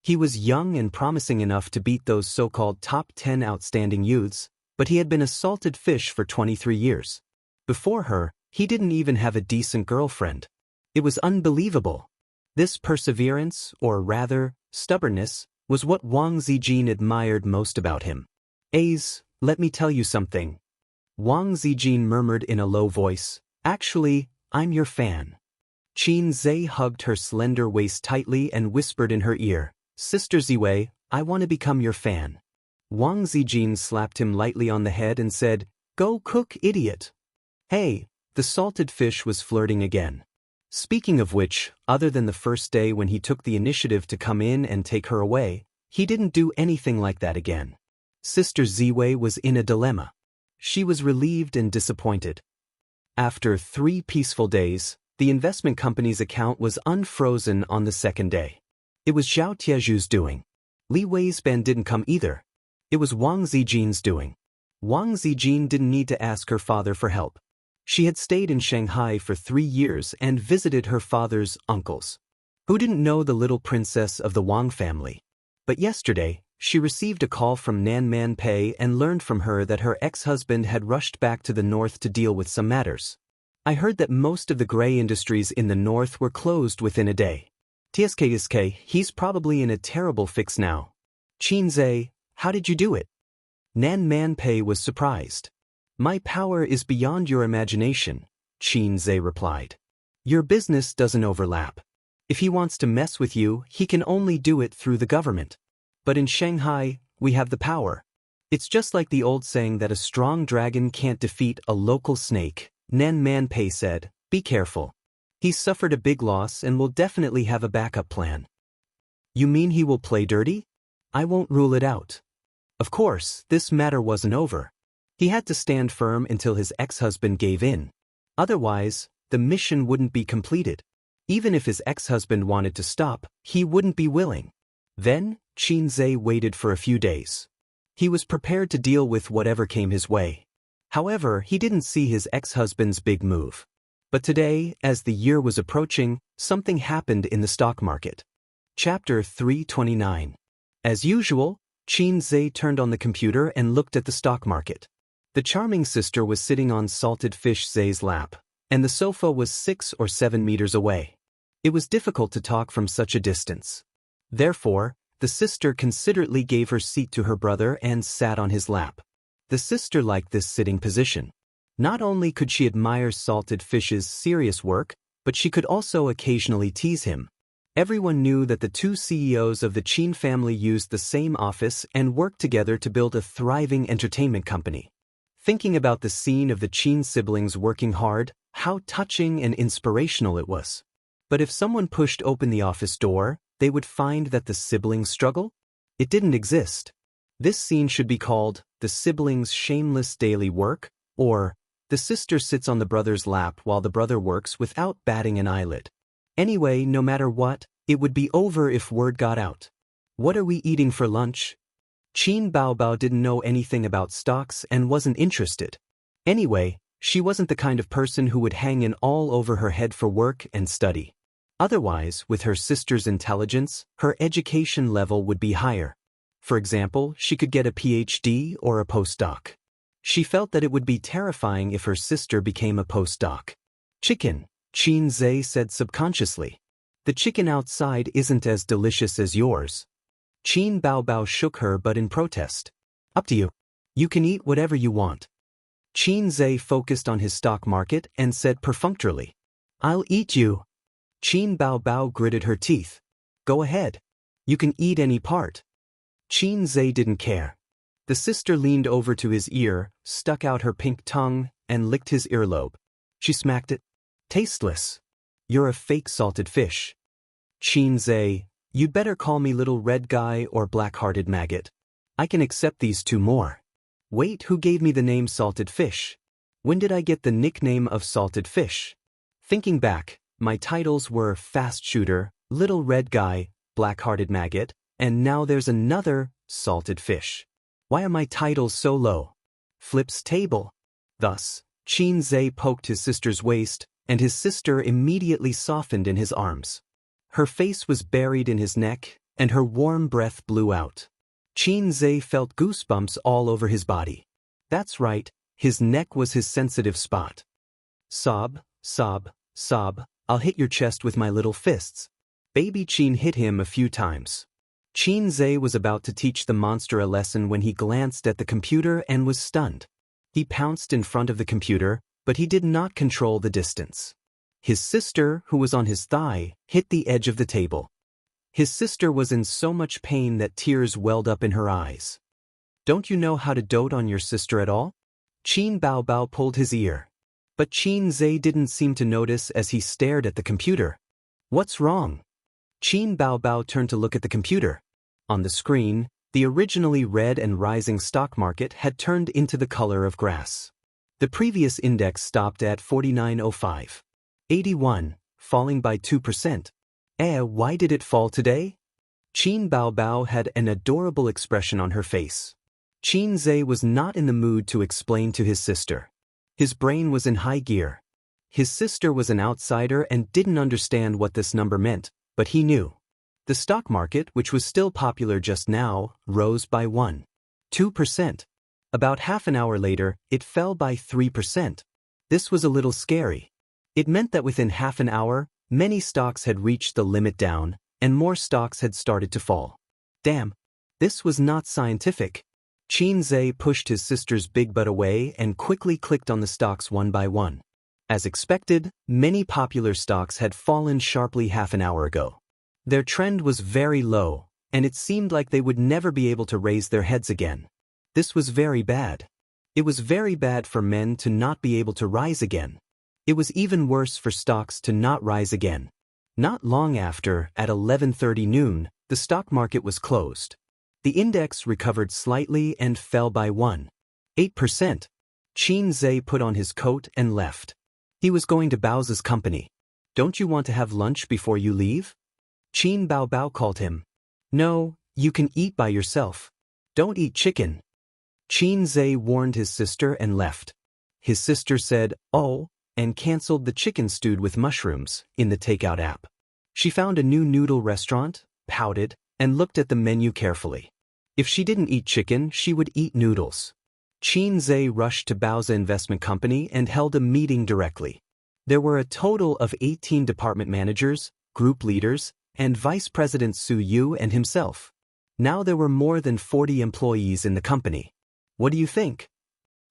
He was young and promising enough to beat those so-called top 10 outstanding youths, but he had been a salted fish for 23 years. Before her, he didn't even have a decent girlfriend. It was unbelievable. This perseverance, or rather, stubbornness, was what Wang Zijin admired most about him. Ace, let me tell you something. Wang Zijin murmured in a low voice, actually, I'm your fan. Qin Zhe hugged her slender waist tightly and whispered in her ear, Sister Ziwei, I want to become your fan. Wang Zijin slapped him lightly on the head and said, Go cook, idiot. Hey, the salted fish was flirting again. Speaking of which, other than the first day when he took the initiative to come in and take her away, he didn't do anything like that again. Sister Ziwei was in a dilemma. She was relieved and disappointed. After 3 peaceful days, the investment company's account was unfrozen on the second day. It was Zhao Tieju's doing. Li Weisban didn't come either. It was Wang Zijin's doing. Wang Zijin didn't need to ask her father for help. She had stayed in Shanghai for 3 years and visited her father's uncles. Who didn't know the little princess of the Wang family? But yesterday, she received a call from Nan Man Pei and learned from her that her ex-husband had rushed back to the north to deal with some matters. I heard that most of the gray industries in the north were closed within a day. TSK, he's probably in a terrible fix now. Qin Zhe, how did you do it? Nan Man Pei was surprised. My power is beyond your imagination, Qin Zhe replied. Your business doesn't overlap. If he wants to mess with you, he can only do it through the government. But in Shanghai, we have the power. It's just like the old saying that a strong dragon can't defeat a local snake, Nan Man Pei said, be careful. He's suffered a big loss and will definitely have a backup plan. You mean he will play dirty? I won't rule it out. Of course, this matter wasn't over. He had to stand firm until his ex-husband gave in. Otherwise, the mission wouldn't be completed. Even if his ex-husband wanted to stop, he wouldn't be willing. Then, Qin waited for a few days. He was prepared to deal with whatever came his way. However, he didn't see his ex-husband's big move. But today, as the year was approaching, something happened in the stock market. Chapter 329. As usual, Qin turned on the computer and looked at the stock market. The charming sister was sitting on salted fish Zay's lap, and the sofa was 6 or 7 meters away. It was difficult to talk from such a distance. Therefore, the sister considerately gave her seat to her brother and sat on his lap. The sister liked this sitting position. Not only could she admire salted fish's serious work, but she could also occasionally tease him. Everyone knew that the two CEOs of the Qin family used the same office and worked together to build a thriving entertainment company. Thinking about the scene of the Qin siblings working hard, how touching and inspirational it was. But if someone pushed open the office door, they would find that the siblings' struggle? It didn't exist. This scene should be called the siblings' shameless daily work, or the sister sits on the brother's lap while the brother works without batting an eyelid. Anyway, no matter what, it would be over if word got out. What are we eating for lunch? Qin Baobao didn't know anything about stocks and wasn't interested. Anyway, she wasn't the kind of person who would hang in all over her head for work and study. Otherwise, with her sister's intelligence, her education level would be higher. For example, she could get a PhD or a postdoc. She felt that it would be terrifying if her sister became a postdoc. Chicken, Qin said subconsciously. The chicken outside isn't as delicious as yours. Qin Baobao shook her butt in protest. Up to you. You can eat whatever you want. Qin focused on his stock market and said perfunctorily, I'll eat you. Qin Baobao gritted her teeth. Go ahead. You can eat any part. Qin didn't care. The sister leaned over to his ear, stuck out her pink tongue, and licked his earlobe. She smacked it. Tasteless. You're a fake salted fish. Qin, you'd better call me little red guy or black-hearted maggot. I can accept these two more. Wait, who gave me the name salted fish? When did I get the nickname of salted fish? Thinking back, my titles were fast shooter, little red guy, black-hearted maggot, and now there's another salted fish. Why are my titles so low? Flips table. Thus, Qin poked his sister's waist, and his sister immediately softened in his arms. Her face was buried in his neck, and her warm breath blew out. Qin felt goosebumps all over his body. That's right, his neck was his sensitive spot. Sob, sob, sob, I'll hit your chest with my little fists. Baby Qin hit him a few times. Qin was about to teach the monster a lesson when he glanced at the computer and was stunned. He pounced in front of the computer, but he did not control the distance. His sister, who was on his thigh, hit the edge of the table. His sister was in so much pain that tears welled up in her eyes. Don't you know how to dote on your sister at all? Qin Baobao pulled his ear. But Qin didn't seem to notice as he stared at the computer. What's wrong? Qin Baobao turned to look at the computer. On the screen, the originally red and rising stock market had turned into the color of grass. The previous index stopped at 49.05. 81, falling by 2%. Why did it fall today? Qin Baobao had an adorable expression on her face. Qin was not in the mood to explain to his sister. His brain was in high gear. His sister was an outsider and didn't understand what this number meant, but he knew. The stock market, which was still popular just now, rose by 1.2%. About half an hour later, it fell by 3%. This was a little scary. It meant that within half an hour, many stocks had reached the limit down, and more stocks had started to fall. Damn, this was not scientific. Qin pushed his sister's big butt away and quickly clicked on the stocks one by one. As expected, many popular stocks had fallen sharply half an hour ago. Their trend was very low, and it seemed like they would never be able to raise their heads again. This was very bad. It was very bad for men to not be able to rise again. It was even worse for stocks to not rise again. Not long after, at 11:30 noon, the stock market was closed. The index recovered slightly and fell by 1.8%. Qin put on his coat and left. He was going to Bao's company. Don't you want to have lunch before you leave? Qin Bao called him. No, you can eat by yourself. Don't eat chicken. Qin Zhe warned his sister and left. His sister said, oh, and canceled the chicken stewed with mushrooms in the takeout app. She found a new noodle restaurant, pouted, and looked at the menu carefully. If she didn't eat chicken, she would eat noodles. Qin Zhe rushed to Bao's investment company and held a meeting directly. There were a total of 18 department managers, group leaders, and Vice President Su Yu and himself. Now there were more than 40 employees in the company. What do you think?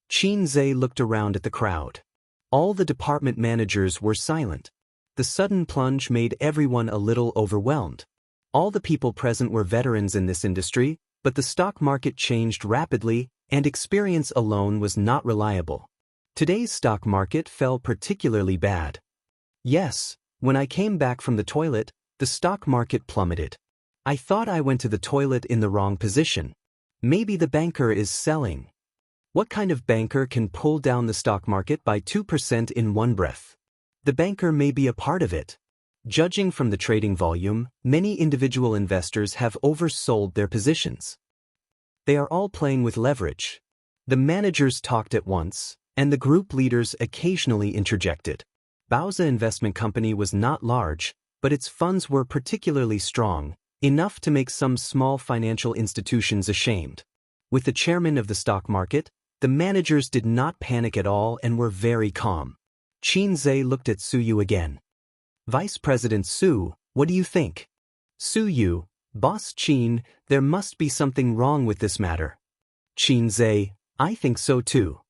Qin Zhe looked around at the crowd. All the department managers were silent. The sudden plunge made everyone a little overwhelmed. All the people present were veterans in this industry, but the stock market changed rapidly, and experience alone was not reliable. Today's stock market fell particularly bad. Yes, when I came back from the toilet, the stock market plummeted. I thought I went to the toilet in the wrong position. Maybe the banker is selling. What kind of banker can pull down the stock market by 2% in one breath? The banker may be a part of it. Judging from the trading volume, many individual investors have oversold their positions. They are all playing with leverage. The managers talked at once, and the group leaders occasionally interjected. Bao's investment company was not large, but its funds were particularly strong, enough to make some small financial institutions ashamed. With the chairman of the stock market, the managers did not panic at all and were very calm. Qin Zhe looked at Su Yu again. Vice President Su, what do you think? Su Yu, Boss Qin, there must be something wrong with this matter. Qin Zhe, I think so too.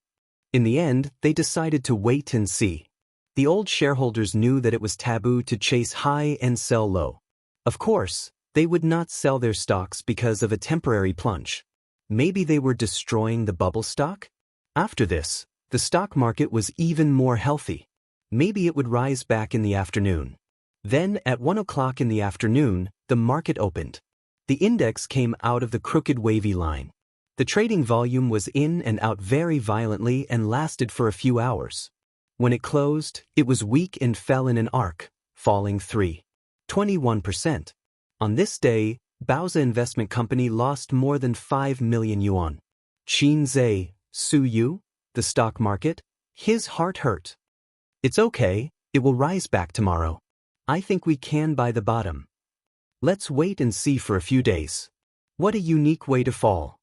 In the end, they decided to wait and see. The old shareholders knew that it was taboo to chase high and sell low. Of course, they would not sell their stocks because of a temporary plunge. Maybe they were destroying the bubble stock? After this, the stock market was even more healthy. Maybe it would rise back in the afternoon. Then, at 1 o'clock in the afternoon, the market opened. The index came out of the crooked wavy line. The trading volume was in and out very violently and lasted for a few hours. When it closed, it was weak and fell in an arc, falling 3.21%. On this day, Bao's investment company lost more than 5 million yuan. Qin Zhe, Su Yu, the stock market, his heart hurt. It's okay, it will rise back tomorrow. I think we can buy the bottom. Let's wait and see for a few days. What a unique way to fall.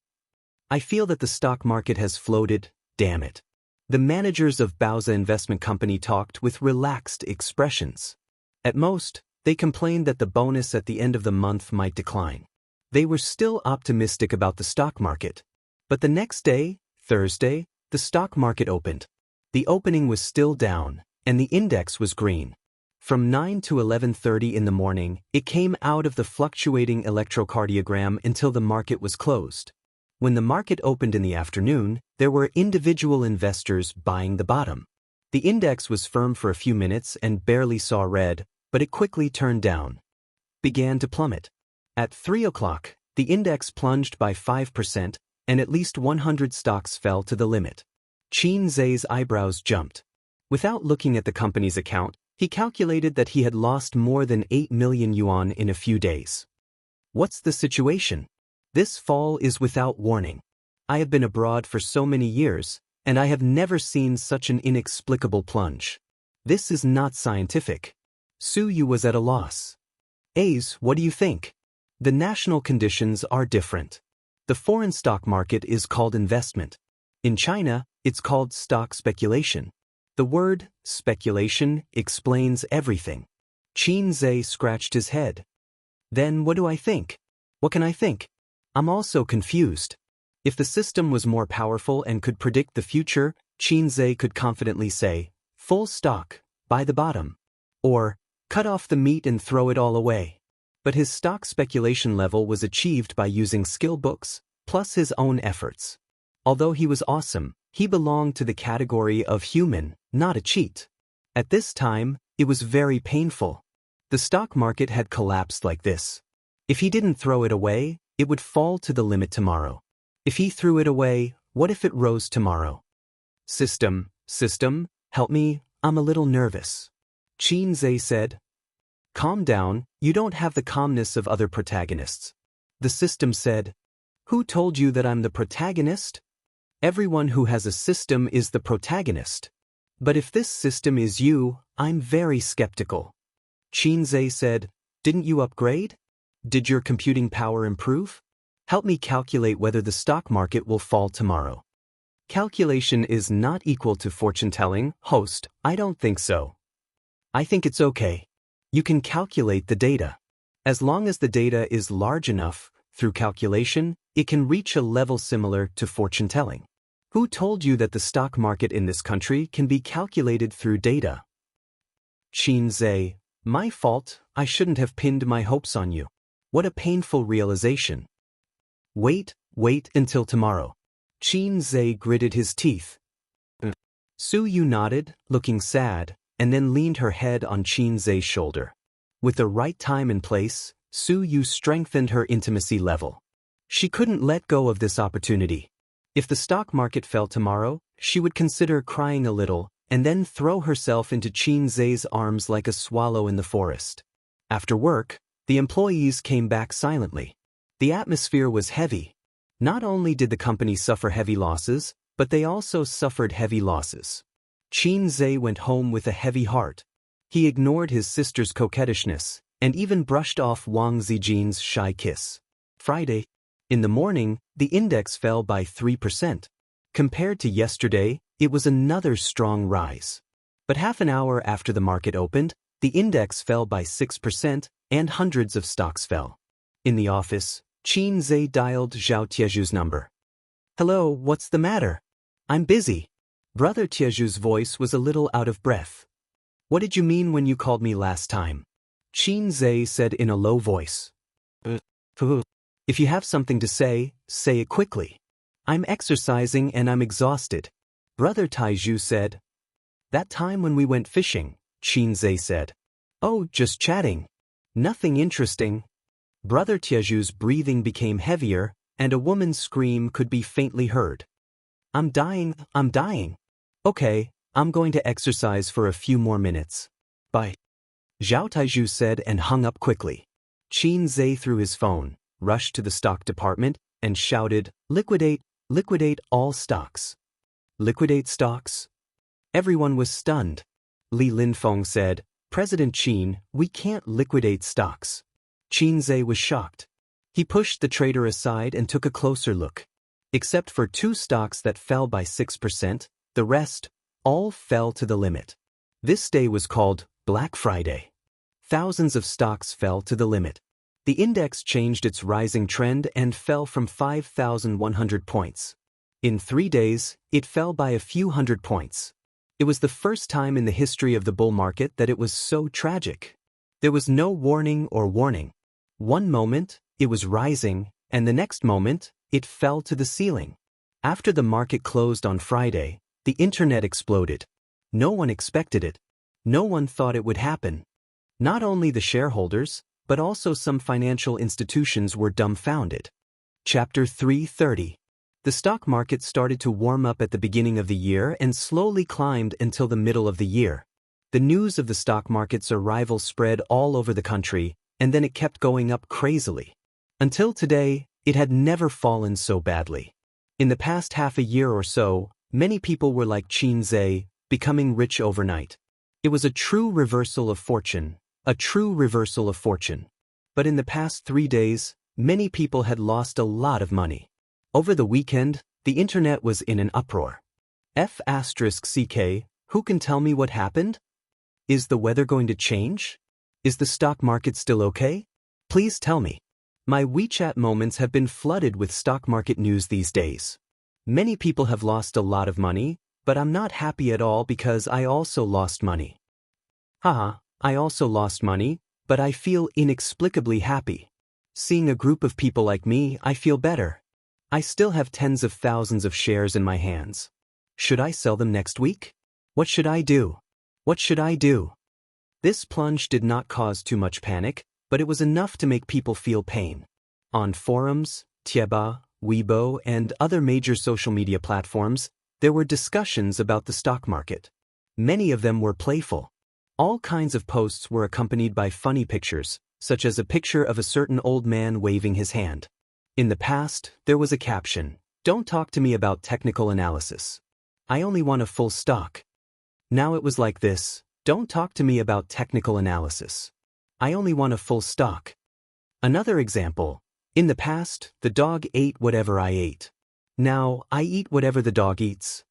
I feel that the stock market has floated, damn it. The managers of Bao's investment company talked with relaxed expressions. At most, they complained that the bonus at the end of the month might decline. They were still optimistic about the stock market. But the next day, Thursday, the stock market opened. The opening was still down, and the index was green. From 9 to 11:30 in the morning, it came out of the fluctuating electrocardiogram until the market was closed. When the market opened in the afternoon, there were individual investors buying the bottom. The index was firm for a few minutes and barely saw red, but it quickly turned down. Began to plummet. At 3 o'clock, the index plunged by 5%, and at least 100 stocks fell to the limit. Qin Zhe's eyebrows jumped. Without looking at the company's account, he calculated that he had lost more than 8 million yuan in a few days. What's the situation? This fall is without warning. I have been abroad for so many years, and I have never seen such an inexplicable plunge. This is not scientific. Su Yu was at a loss. Ace, what do you think? The national conditions are different. The foreign stock market is called investment. In China, it's called stock speculation. The word speculation explains everything. Qin Zhe scratched his head. Then what do I think? What can I think? I'm also confused. If the system was more powerful and could predict the future, Qin Zhe could confidently say, full stock, buy the bottom. Or, cut off the meat and throw it all away. But his stock speculation level was achieved by using skill books, plus his own efforts. Although he was awesome, he belonged to the category of human, not a cheat. At this time, it was very painful. The stock market had collapsed like this. If he didn't throw it away, it would fall to the limit tomorrow. If he threw it away, what if it rose tomorrow? System, help me, I'm a little nervous. Xianxia said. Calm down, you don't have the calmness of other protagonists. The system said. Who told you that I'm the protagonist? Everyone who has a system is the protagonist. But if this system is you, I'm very skeptical. Xianxia said, didn't you upgrade? Did your computing power improve? Help me calculate whether the stock market will fall tomorrow. Calculation is not equal to fortune-telling, host, I don't think so. I think it's okay. You can calculate the data. As long as the data is large enough, through calculation, it can reach a level similar to fortune-telling. Who told you that the stock market in this country can be calculated through data? Xianxia, my fault, I shouldn't have pinned my hopes on you. What a painful realization. Wait until tomorrow. Xianxia gritted his teeth. Su Yu nodded, looking sad, and then leaned her head on Xianxia's shoulder. With the right time and place, Su Yu strengthened her intimacy level. She couldn't let go of this opportunity. If the stock market fell tomorrow, she would consider crying a little, and then throw herself into Xianxia's arms like a swallow in the forest. After work, the employees came back silently. The atmosphere was heavy. Not only did the company suffer heavy losses, but they also suffered heavy losses. Xianxia went home with a heavy heart. He ignored his sister's coquettishness, and even brushed off Wang Zijin's shy kiss. Friday. In the morning, the index fell by 3%. Compared to yesterday, it was another strong rise. But half an hour after the market opened, the index fell by 6%, and hundreds of stocks fell. In the office, Xianxia dialed Zhao Tieju's number. Hello, what's the matter? I'm busy. Brother Tieju's voice was a little out of breath. What did you mean when you called me last time? Xianxia said in a low voice. If you have something to say it quickly. I'm exercising and I'm exhausted. Brother Taiju said. That time when we went fishing, Xianxia said. Oh, just chatting. Nothing interesting. Brother Tieju's breathing became heavier, and a woman's scream could be faintly heard. I'm dying. Okay, I'm going to exercise for a few more minutes. Bye. Zhao Taiju said and hung up quickly. Xianxia threw his phone, rushed to the stock department, and shouted, liquidate all stocks. Liquidate stocks? Everyone was stunned. Li Linfeng said, President Qin, we can't liquidate stocks. Xianxia was shocked. He pushed the trader aside and took a closer look. Except for 2 stocks that fell by 6%, the rest, all fell to the limit. This day was called Black Friday. Thousands of stocks fell to the limit. The index changed its rising trend and fell from 5,100 points. In 3 days, it fell by a few hundred points. It was the first time in the history of the bull market that it was so tragic. There was no warning or warning. One moment, it was rising, and the next moment, it fell to the ceiling. After the market closed on Friday, the internet exploded. No one expected it. No one thought it would happen. Not only the shareholders, but also some financial institutions were dumbfounded. Chapter 330. The stock market started to warm up at the beginning of the year and slowly climbed until the middle of the year. The news of the stock market's arrival spread all over the country, and then it kept going up crazily. Until today, it had never fallen so badly. In the past half a year or so, many people were like Xianxia, becoming rich overnight. It was a true reversal of fortune. But in the past 3 days, many people had lost a lot of money. Over the weekend, the internet was in an uproar. F***CK, who can tell me what happened? Is the weather going to change? Is the stock market still okay? Please tell me. My WeChat moments have been flooded with stock market news these days. Many people have lost a lot of money, but I'm not happy at all because I also lost money. Haha, I also lost money, but I feel inexplicably happy. Seeing a group of people like me, I feel better. I still have tens of thousands of shares in my hands. Should I sell them next week? What should I do? This plunge did not cause too much panic, but it was enough to make people feel pain. On forums, Tieba, Weibo, and other major social media platforms, there were discussions about the stock market. Many of them were playful. All kinds of posts were accompanied by funny pictures, such as a picture of a certain old man waving his hand. In the past, there was a caption, "Don't talk to me about technical analysis. I only want a full stock." Now it was like this, "Don't talk to me about technical analysis. I only want a full stock." Another example, in the past, the dog ate whatever I ate. Now, I eat whatever the dog eats.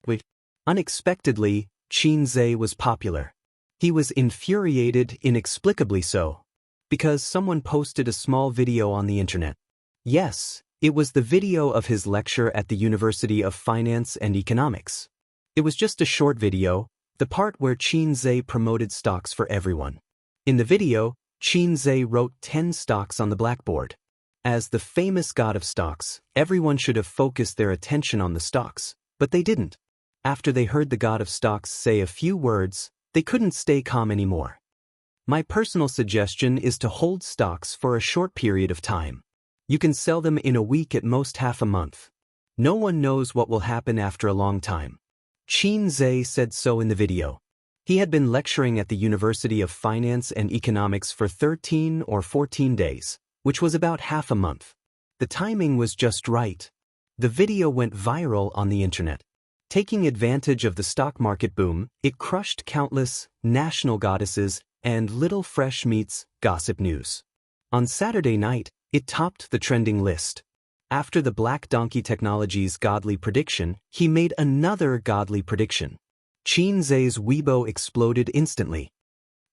Wait. Unexpectedly, Xianxia was popular. He was infuriated, inexplicably so, because someone posted a small video on the internet. Yes, it was the video of his lecture at the University of Finance and Economics. It was just a short video, the part where Xianxia promoted stocks for everyone. In the video, Xianxia wrote 10 stocks on the blackboard. As the famous god of stocks, everyone should have focused their attention on the stocks, but they didn't. After they heard the god of stocks say a few words, they couldn't stay calm anymore. My personal suggestion is to hold stocks for a short period of time. You can sell them in a week, at most half a month. No one knows what will happen after a long time. Xianxia said so in the video. He had been lecturing at the University of Finance and Economics for 13 or 14 days, which was about half a month. The timing was just right. The video went viral on the internet. Taking advantage of the stock market boom, it crushed countless national goddesses and little fresh meats gossip news. On Saturday night, it topped the trending list. After the Black Donkey Technologies godly prediction, he made another godly prediction. Xianxia's Weibo exploded instantly.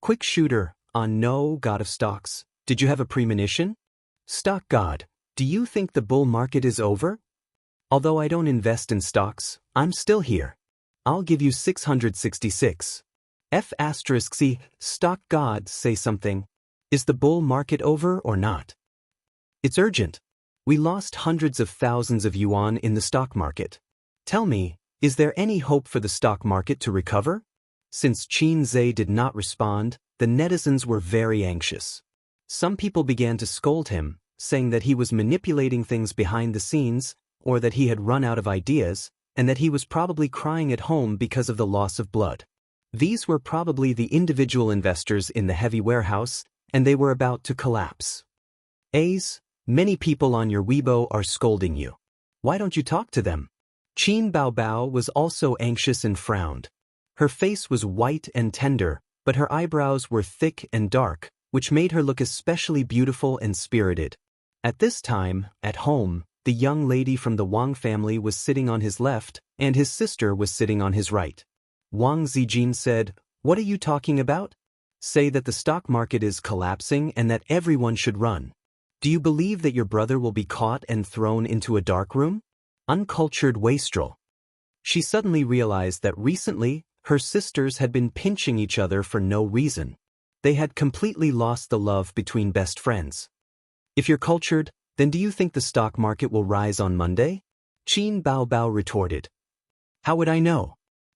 Quick shooter, on no god of stocks. Did you have a premonition? Stock god, do you think the bull market is over? Although I don't invest in stocks, I'm still here. I'll give you 666. F***C, stock gods, say something. Is the bull market over or not? It's urgent. We lost hundreds of thousands of yuan in the stock market. Tell me, is there any hope for the stock market to recover? Since Xianxia did not respond, the netizens were very anxious. Some people began to scold him, saying that he was manipulating things behind the scenes, or that he had run out of ideas, and that he was probably crying at home because of the loss of blood. These were probably the individual investors in the heavy warehouse, and they were about to collapse. Many people on your Weibo are scolding you. Why don't you talk to them? Qin Baobao was also anxious and frowned. Her face was white and tender, but her eyebrows were thick and dark, which made her look especially beautiful and spirited. At this time, at home, the young lady from the Wang family was sitting on his left, and his sister was sitting on his right. Wang Zijin said, "What are you talking about? Say that the stock market is collapsing and that everyone should run. Do you believe that your brother will be caught and thrown into a dark room? Uncultured wastrel." She suddenly realized that recently, her sisters had been pinching each other for no reason. They had completely lost the love between best friends. If you're cultured, then do you think the stock market will rise on Monday? Qin Baobao retorted. How would I know?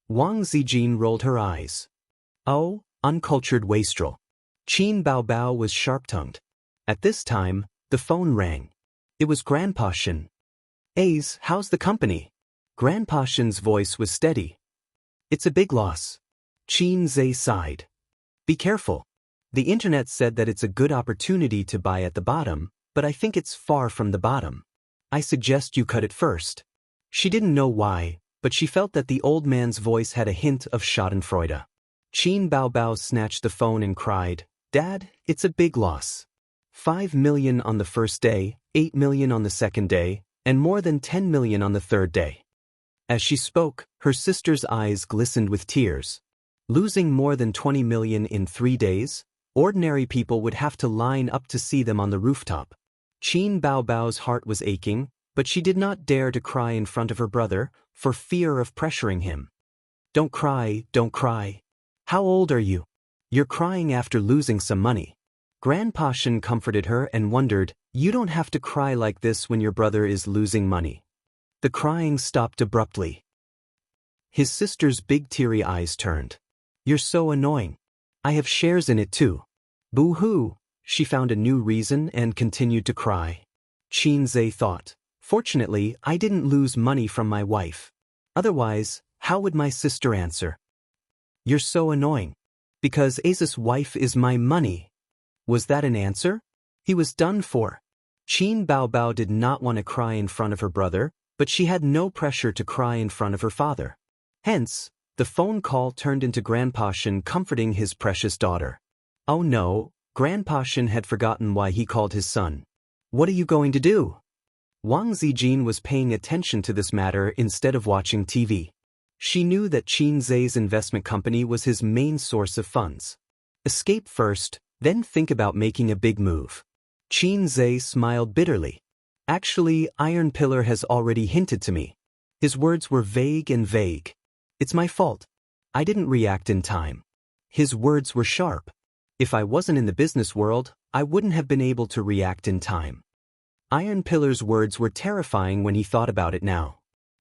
Wang Zijin rolled her eyes. Oh, uncultured wastrel. Qin Baobao was sharp-tongued. At this time, the phone rang. It was Grandpa Shen. How's the company? Grandpa Shen's voice was steady. It's a big loss. Xianxia sighed. Be careful. The internet said that it's a good opportunity to buy at the bottom, but I think it's far from the bottom. I suggest you cut it first. She didn't know why, but she felt that the old man's voice had a hint of schadenfreude. Qin Baobao snatched the phone and cried, Dad, it's a big loss. 5 million on the first day, 8 million on the second day, and more than 10 million on the third day. As she spoke, her sister's eyes glistened with tears. Losing more than 20 million in 3 days? Ordinary people would have to line up to see them on the rooftop. Qin Baobao's heart was aching, but she did not dare to cry in front of her brother, for fear of pressuring him. Don't cry, don't cry. How old are you? You're crying after losing some money. Grandpa Shen comforted her and wondered, you don't have to cry like this when your brother is losing money. The crying stopped abruptly. His sister's big teary eyes turned. You're so annoying. I have shares in it too. Boo-hoo. She found a new reason and continued to cry. Xianxia thought, fortunately, I didn't lose money from my wife. Otherwise, how would my sister answer? You're so annoying. Because Ace's wife is my money. Was that an answer? He was done for. Qin Baobao did not want to cry in front of her brother, but she had no pressure to cry in front of her father. Hence, the phone call turned into Grandpa Shen comforting his precious daughter. Oh no, Grandpa Shen had forgotten why he called his son. What are you going to do? Wang Zijin was paying attention to this matter instead of watching TV. She knew that Qin Zai's investment company was his main source of funds. Escape first, then think about making a big move. Qin Zai smiled bitterly. Actually, Iron Pillar has already hinted to me. His words were vague and vague. It's my fault. I didn't react in time. His words were sharp. If I wasn't in the business world, I wouldn't have been able to react in time. Iron Pillar's words were terrifying when he thought about it now.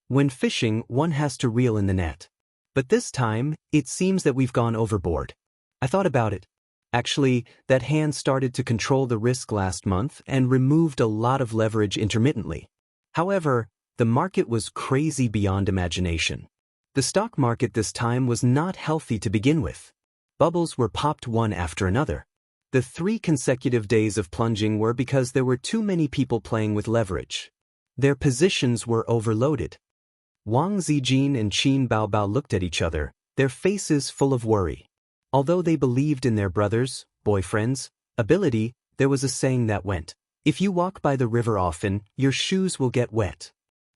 When fishing, one has to reel in the net. But this time, it seems that we've gone overboard. I thought about it. Actually, that hand started to control the risk last month and removed a lot of leverage intermittently. However, the market was crazy beyond imagination. The stock market this time was not healthy to begin with. Bubbles were popped one after another. The 3 consecutive days of plunging were because there were too many people playing with leverage. Their positions were overloaded. Wang Zijin and Qin Baobao looked at each other, their faces full of worry. Although they believed in their brothers, boyfriends, ability, there was a saying that went, if you walk by the river often, your shoes will get wet.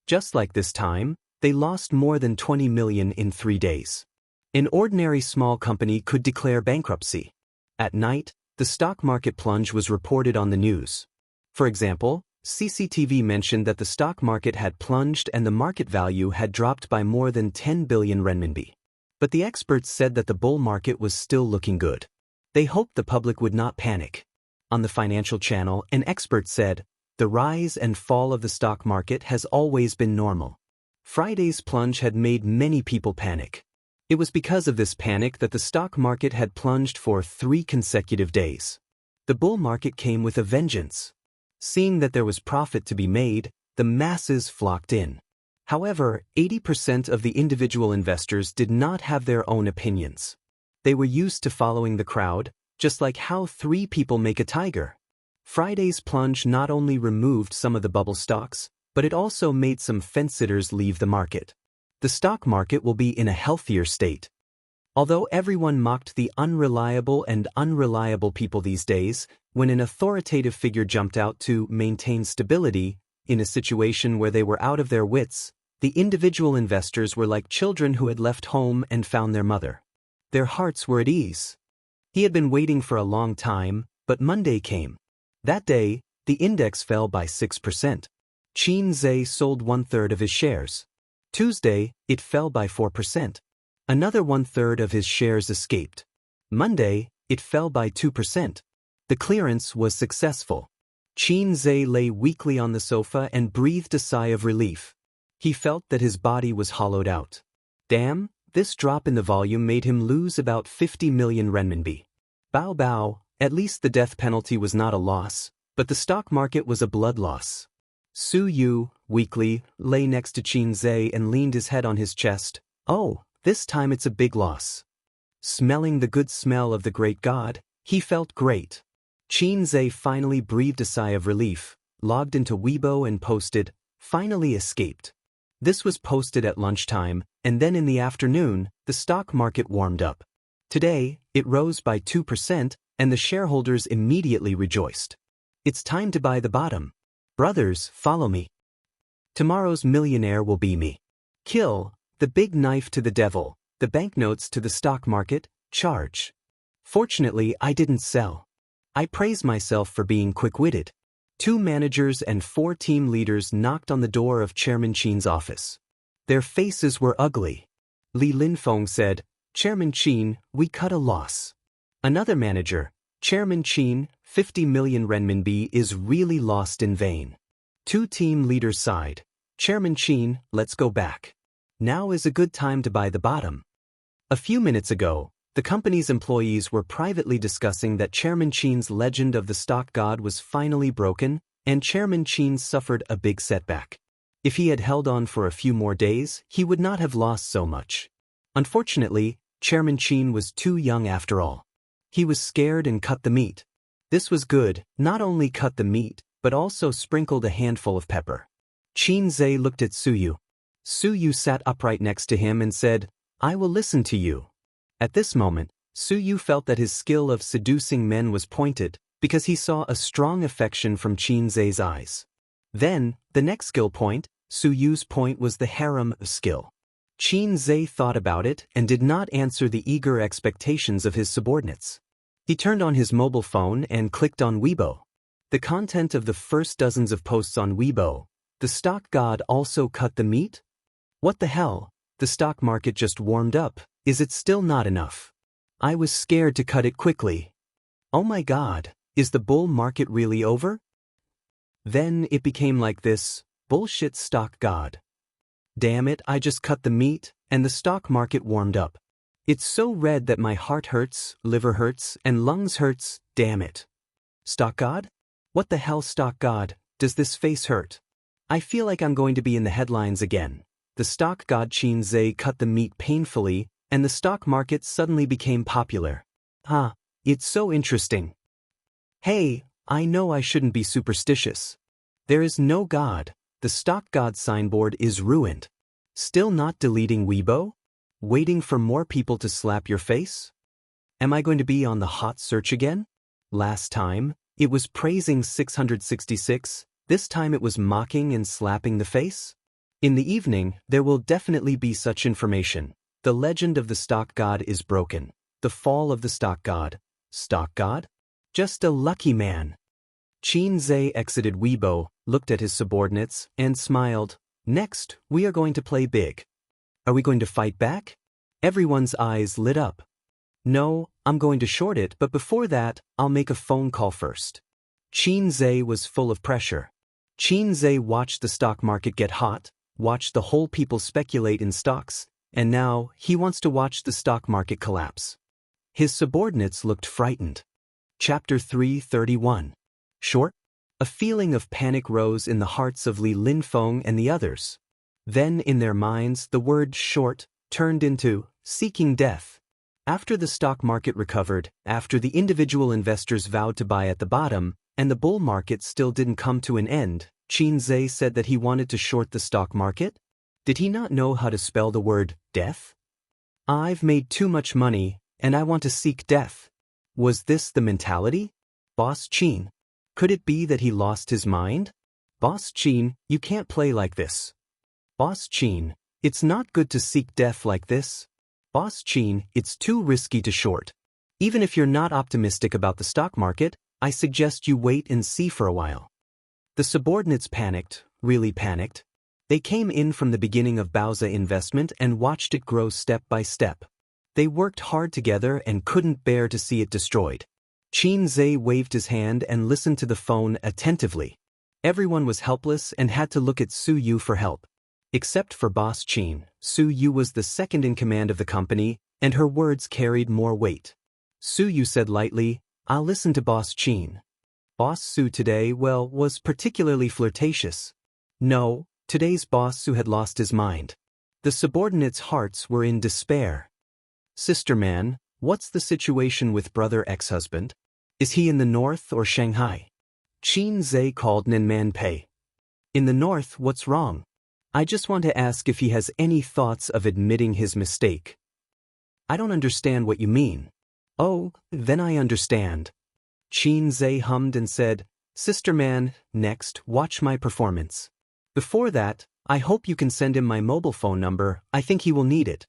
Just like this time, they lost more than 20 million in 3 days. An ordinary small company could declare bankruptcy. At night, the stock market plunge was reported on the news. For example, CCTV mentioned that the stock market had plunged and the market value had dropped by more than 10 billion renminbi. But the experts said that the bull market was still looking good. They hoped the public would not panic. On the financial channel, an expert said, the rise and fall of the stock market has always been normal. Friday's plunge had made many people panic. It was because of this panic that the stock market had plunged for 3 consecutive days. The bull market came with a vengeance. Seeing that there was profit to be made, the masses flocked in. However, 80% of the individual investors did not have their own opinions. They were used to following the crowd, just like how 3 people make a tiger. Friday's plunge not only removed some of the bubble stocks, but it also made some fence-sitters leave the market. The stock market will be in a healthier state. Although everyone mocked the unreliable and unreliable people these days, when an authoritative figure jumped out to maintain stability, in a situation where they were out of their wits, the individual investors were like children who had left home and found their mother. Their hearts were at ease. He had been waiting for a long time, but Monday came. That day, the index fell by 6%. Qin Zai sold 1/3 of his shares. Tuesday, it fell by 4%. Another 1/3 of his shares escaped. Monday, it fell by 2%. The clearance was successful. Qin Zai lay weakly on the sofa and breathed a sigh of relief. He felt that his body was hollowed out. Damn, this drop in the volume made him lose about 50 million renminbi. Bao Bao, at least the death penalty was not a loss, but the stock market was a blood loss. Su Yu, weakly, lay next to Qin Zai and leaned his head on his chest. Oh, this time it's a big loss. Smelling the good smell of the great god, he felt great. Qin Zai finally breathed a sigh of relief, logged into Weibo and posted, finally escaped. This was posted at lunchtime, and then in the afternoon, the stock market warmed up. Today, it rose by 2%, and the shareholders immediately rejoiced. It's time to buy the bottom. Brothers, follow me. Tomorrow's millionaire will be me. Kill, the big knife to the devil, the banknotes to the stock market, charge. Fortunately, I didn't sell. I praise myself for being quick-witted. 2 managers and 4 team leaders knocked on the door of Chairman Qin's office. Their faces were ugly. Li Linfeng said, Chairman Qin, we cut a loss. Another manager, Chairman Qin, 50 million renminbi is really lost in vain. 2 team leaders sighed. Chairman Qin, let's go back. Now is a good time to buy the bottom. A few minutes ago, the company's employees were privately discussing that Chairman Qin's legend of the stock god was finally broken, and Chairman Qin suffered a big setback. If he had held on for a few more days, he would not have lost so much. Unfortunately, Chairman Qin was too young after all. He was scared and cut the meat. This was good, not only cut the meat, but also sprinkled a handful of pepper. Qin Zhe looked at Su Yu. Su Yu sat upright next to him and said, "I will listen to you." At this moment, Su Yu felt that his skill of seducing men was pointed, because he saw a strong affection from Qin Zhe's eyes. Then, the next skill point, Su Yu's point was the harem skill. Qin Zhe thought about it and did not answer the eager expectations of his subordinates. He turned on his mobile phone and clicked on Weibo. The content of the first dozens of posts on Weibo. The stock god also cut the meat? What the hell? The stock market just warmed up. Is it still not enough? I was scared to cut it quickly. Oh my god, is the bull market really over? Then it became like this, bullshit stock god. Damn it, I just cut the meat, and the stock market warmed up. It's so red that my heart hurts, liver hurts, and lungs hurts, damn it. Stock god? What the hell stock god, does this face hurt? I feel like I'm going to be in the headlines again. The stock god Qin Zhe cut the meat painfully, and the stock market suddenly became popular. It's so interesting. Hey, I know I shouldn't be superstitious. There is no god. The stock god signboard is ruined. Still not deleting Weibo? Waiting for more people to slap your face? Am I going to be on the hot search again? Last time, it was praising 666, this time it was mocking and slapping the face? In the evening, there will definitely be such information. The legend of the stock god is broken. The fall of the stock god. Stock god? Just a lucky man. Qin Zhe exited Weibo, looked at his subordinates, and smiled. Next, we are going to play big. Are we going to fight back? Everyone's eyes lit up. No, I'm going to short it, but before that, I'll make a phone call first. Qin Zhe was full of pressure. Qin Zhe watched the stock market get hot, watched the whole people speculate in stocks, and now he wants to watch the stock market collapse. His subordinates looked frightened. Chapter 331. Short? A feeling of panic rose in the hearts of Li Linfeng and the others. Then in their minds the word short turned into seeking death. After the stock market recovered, after the individual investors vowed to buy at the bottom, and the bull market still didn't come to an end, Qin Zhe said that he wanted to short the stock market? Did he not know how to spell the word death? I've made too much money, and I want to seek death. Was this the mentality? Boss Qin. Could it be that he lost his mind? Boss Qin, you can't play like this. Boss Qin, it's not good to seek death like this. Boss Qin, it's too risky to short. Even if you're not optimistic about the stock market, I suggest you wait and see for a while. The subordinates panicked, really panicked. They came in from the beginning of Baoza investment and watched it grow step by step. They worked hard together and couldn't bear to see it destroyed. Qin Zhe waved his hand and listened to the phone attentively. Everyone was helpless and had to look at Su Yu for help. Except for Boss Qin, Su Yu was the second in command of the company, and her words carried more weight. Su Yu said lightly, I'll listen to Boss Qin. Boss Su today, was particularly flirtatious. No, today's Boss Su had lost his mind. The subordinates' hearts were in despair. Sister man, what's the situation with brother ex-husband? Is he in the north or Shanghai? Qin Zhe called Ninman Pei. In the north, what's wrong? I just want to ask if he has any thoughts of admitting his mistake. I don't understand what you mean. Oh, then I understand. Qin Zhe hummed and said, Sister man, next, watch my performance. Before that, I hope you can send him my mobile phone number, I think he will need it.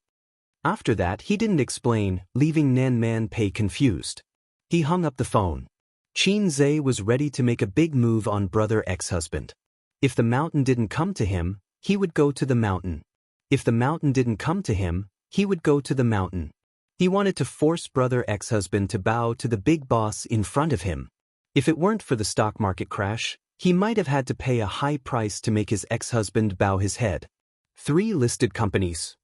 After that he didn't explain, leaving Ninman Pei confused. He hung up the phone. Qin Zhe was ready to make a big move on brother ex-husband. If the mountain didn't come to him, he would go to the mountain. If the mountain didn't come to him, he would go to the mountain. He wanted to force brother ex-husband to bow to the big boss in front of him. If it weren't for the stock market crash, he might have had to pay a high price to make his ex-husband bow his head. 3 listed companies.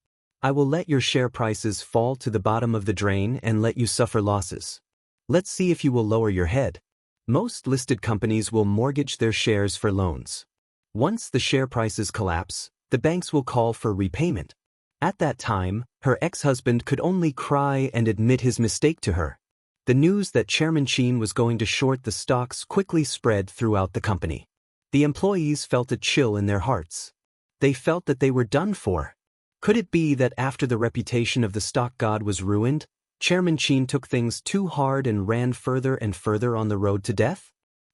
I will let your share prices fall to the bottom of the drain and let you suffer losses. Let's see if you will lower your head. Most listed companies will mortgage their shares for loans. Once the share prices collapse, the banks will call for repayment. At that time, her ex-husband could only cry and admit his mistake to her. The news that Chairman Qin was going to short the stocks quickly spread throughout the company. The employees felt a chill in their hearts. They felt that they were done for. Could it be that after the reputation of the stock god was ruined, Chairman Qin took things too hard and ran further and further on the road to death?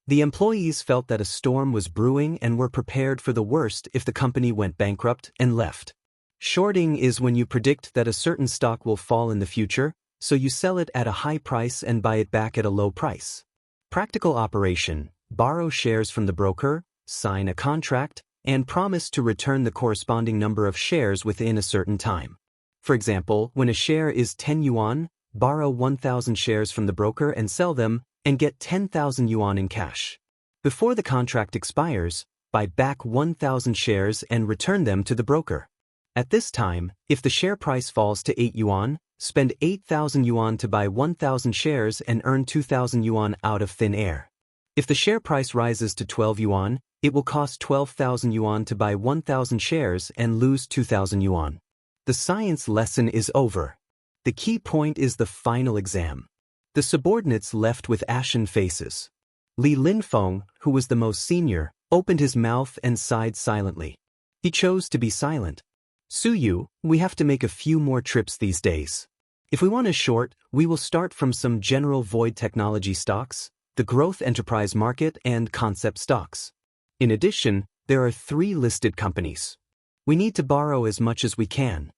The employees felt that a storm was brewing and were prepared for the worst if the company went bankrupt and left. Shorting is when you predict that a certain stock will fall in the future, so you sell it at a high price and buy it back at a low price. Practical operation: borrow shares from the broker, sign a contract, and promise to return the corresponding number of shares within a certain time. For example, when a share is 10 yuan, borrow 1,000 shares from the broker and sell them, and get 10,000 yuan in cash. Before the contract expires, buy back 1,000 shares and return them to the broker. At this time, if the share price falls to 8 yuan, spend 8,000 yuan to buy 1,000 shares and earn 2,000 yuan out of thin air. If the share price rises to 12 yuan, it will cost 12,000 yuan to buy 1,000 shares and lose 2,000 yuan. The science lesson is over. The key point is the final exam. The subordinates left with ashen faces. Li Linfeng, who was the most senior, opened his mouth and sighed silently. He chose to be silent. Suyu, we have to make a few more trips these days. If we want to short, we will start from some general void technology stocks, the growth enterprise market, and concept stocks. In addition, there are 3 listed companies. We need to borrow as much as we can.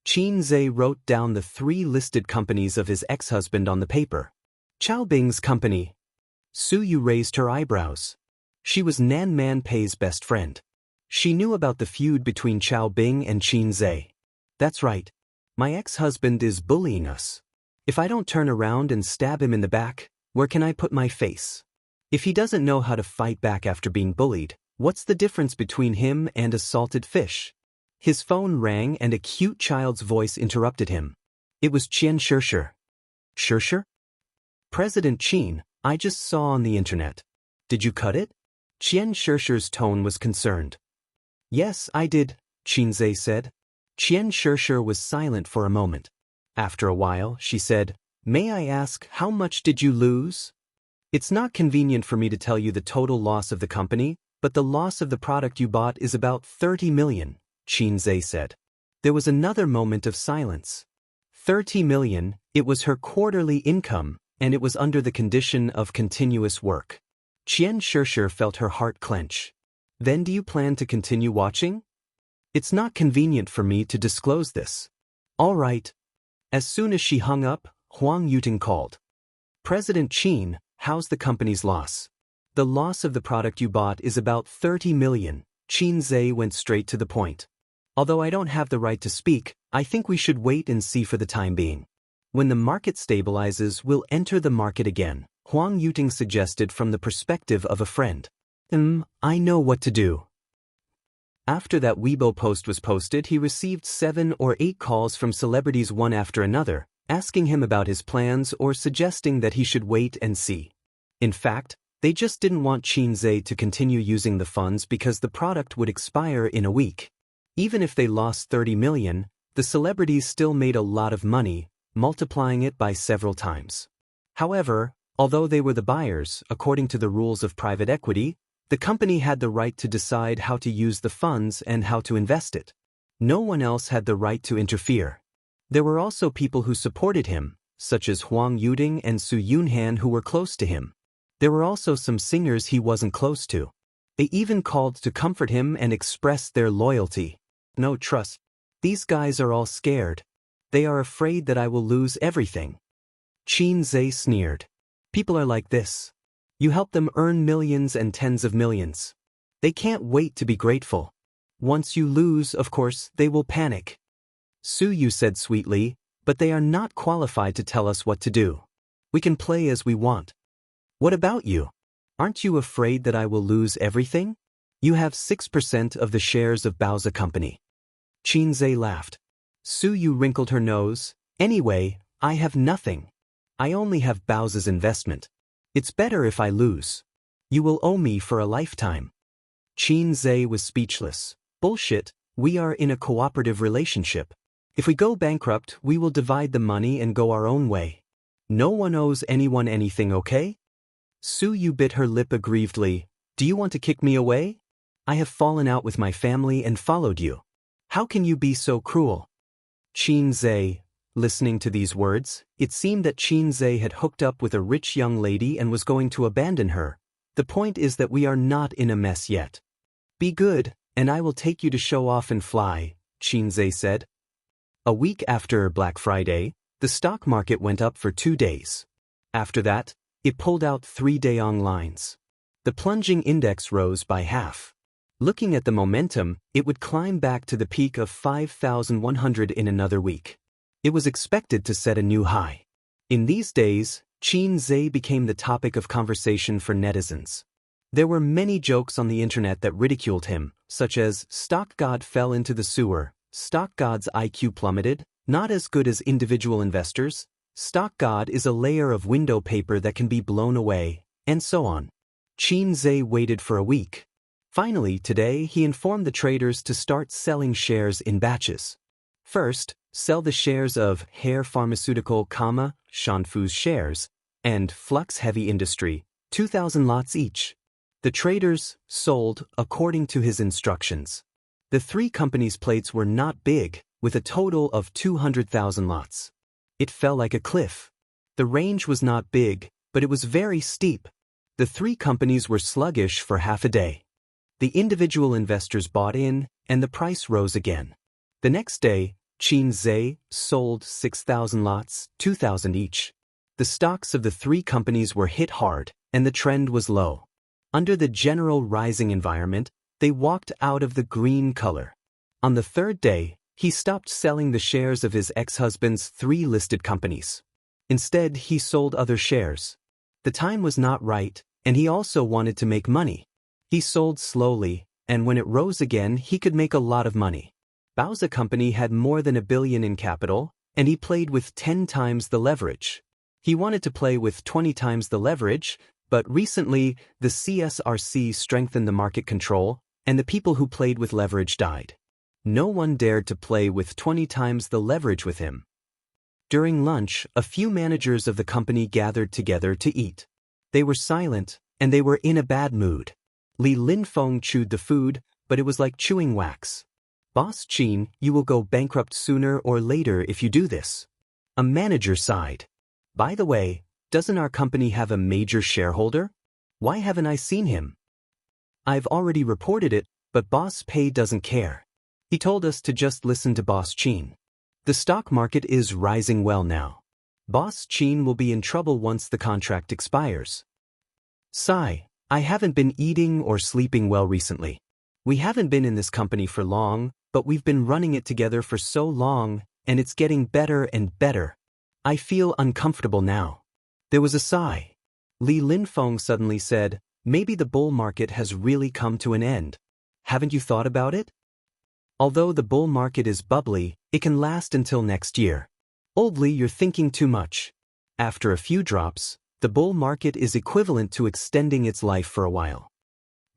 Qin Zhe wrote down the 3 listed companies of his ex-husband on the paper. Chao Bing's company. Suyu raised her eyebrows. She was Nan Man Pei's best friend. She knew about the feud between Chao Bing and Qin Zhe. That's right. My ex-husband is bullying us. If I don't turn around and stab him in the back, where can I put my face? If he doesn't know how to fight back after being bullied, what's the difference between him and a salted fish? His phone rang and a cute child's voice interrupted him. It was Qian Xianxia. Xianxia? President Qin, I just saw on the internet. Did you cut it? Qian Xianxia's tone was concerned. Yes, I did, Qin Zhe said. Qian Xianxia was silent for a moment. After a while, she said, May I ask, how much did you lose? It's not convenient for me to tell you the total loss of the company, but the loss of the product you bought is about 30 million, Qin Zhe said. There was another moment of silence. 30 million, it was her quarterly income, and it was under the condition of continuous work. Qian Xianxia felt her heart clench. Then do you plan to continue watching? It's not convenient for me to disclose this. All right. As soon as she hung up, Huang Yuting called. President Qin, how's the company's loss? The loss of the product you bought is about 30 million, Qin Zhe went straight to the point. Although I don't have the right to speak, I think we should wait and see for the time being. When the market stabilizes, we'll enter the market again, Huang Yuting suggested from the perspective of a friend. I know what to do. After that Weibo post was posted, he received 7 or 8 calls from celebrities one after another, asking him about his plans or suggesting that he should wait and see. In fact, they just didn't want Qin Zhe to continue using the funds because the product would expire in a week. Even if they lost 30 million, the celebrities still made a lot of money, multiplying it by several times. However, although they were the buyers, according to the rules of private equity, the company had the right to decide how to use the funds and how to invest it. No one else had the right to interfere. There were also people who supported him, such as Huang Yuting and Su Yunhan, who were close to him. There were also some singers he wasn't close to. They even called to comfort him and expressed their loyalty. No trust. These guys are all scared. They are afraid that I will lose everything. Qin Zhe sneered. People are like this. You help them earn millions and tens of millions. They can't wait to be grateful. Once you lose, of course, they will panic. Suyu said sweetly, but they are not qualified to tell us what to do. We can play as we want. What about you? Aren't you afraid that I will lose everything? You have 6% of the shares of Baoza Company. Qin Zhe laughed. Suyu wrinkled her nose. Anyway, I have nothing. I only have Baoza's investment. It's better if I lose. You will owe me for a lifetime. Qin Zhe was speechless. Bullshit, we are in a cooperative relationship. If we go bankrupt, we will divide the money and go our own way. No one owes anyone anything, okay? Su Yu bit her lip aggrievedly. Do you want to kick me away? I have fallen out with my family and followed you. How can you be so cruel? Qin Zhe. Listening to these words, it seemed that Qin Zhe had hooked up with a rich young lady and was going to abandon her. The point is that we are not in a mess yet. Be good, and I will take you to show off and fly, Qin Zhe said. A week after Black Friday, the stock market went up for 2 days. After that, it pulled out 3 Daong lines. The plunging index rose by half. Looking at the momentum, it would climb back to the peak of 5,100 in another week. It was expected to set a new high. In these days, Qin Zhe became the topic of conversation for netizens. There were many jokes on the internet that ridiculed him, such as, "Stock God fell into the sewer," "Stock God's IQ plummeted," "Not as good as individual investors," "Stock God is a layer of window paper that can be blown away," and so on. Qin Zhe waited for a week. Finally, today he informed the traders to start selling shares in batches. First, sell the shares of Hair Pharmaceutical, Shanfu's shares, and Flux Heavy Industry, 2,000 lots each. The traders sold according to his instructions. The 3 companies' plates were not big, with a total of 200,000 lots. It fell like a cliff. The range was not big, but it was very steep. The 3 companies were sluggish for half a day. The individual investors bought in, and the price rose again. The next day, Qin Zhe sold 6,000 lots, 2,000 each. The stocks of the 3 companies were hit hard, and the trend was low. Under the general rising environment, they walked out of the green color. On the 3rd day, he stopped selling the shares of his ex-husband's 3 listed companies. Instead, he sold other shares. The time was not right, and he also wanted to make money. He sold slowly, and when it rose again, he could make a lot of money. Bao's company had more than $1 billion in capital, and he played with 10 times the leverage. He wanted to play with 20 times the leverage, but recently, the CSRC strengthened the market control, and the people who played with leverage died. No one dared to play with 20 times the leverage with him. During lunch, a few managers of the company gathered together to eat. They were silent, and they were in a bad mood. Li Linfeng chewed the food, but it was like chewing wax. "Boss Qin, you will go bankrupt sooner or later if you do this." A manager sighed. "By the way, doesn't our company have a major shareholder? Why haven't I seen him?" "I've already reported it, but Boss Pei doesn't care. He told us to just listen to Boss Qin. The stock market is rising well now. Boss Qin will be in trouble once the contract expires." Sigh. "I haven't been eating or sleeping well recently. We haven't been in this company for long, but we've been running it together for so long, and it's getting better and better. I feel uncomfortable now." There was a sigh. Li Linfeng suddenly said, "Maybe the bull market has really come to an end. Haven't you thought about it? Although the bull market is bubbly, it can last until next year. Old Li, you're thinking too much. After a few drops, the bull market is equivalent to extending its life for a while."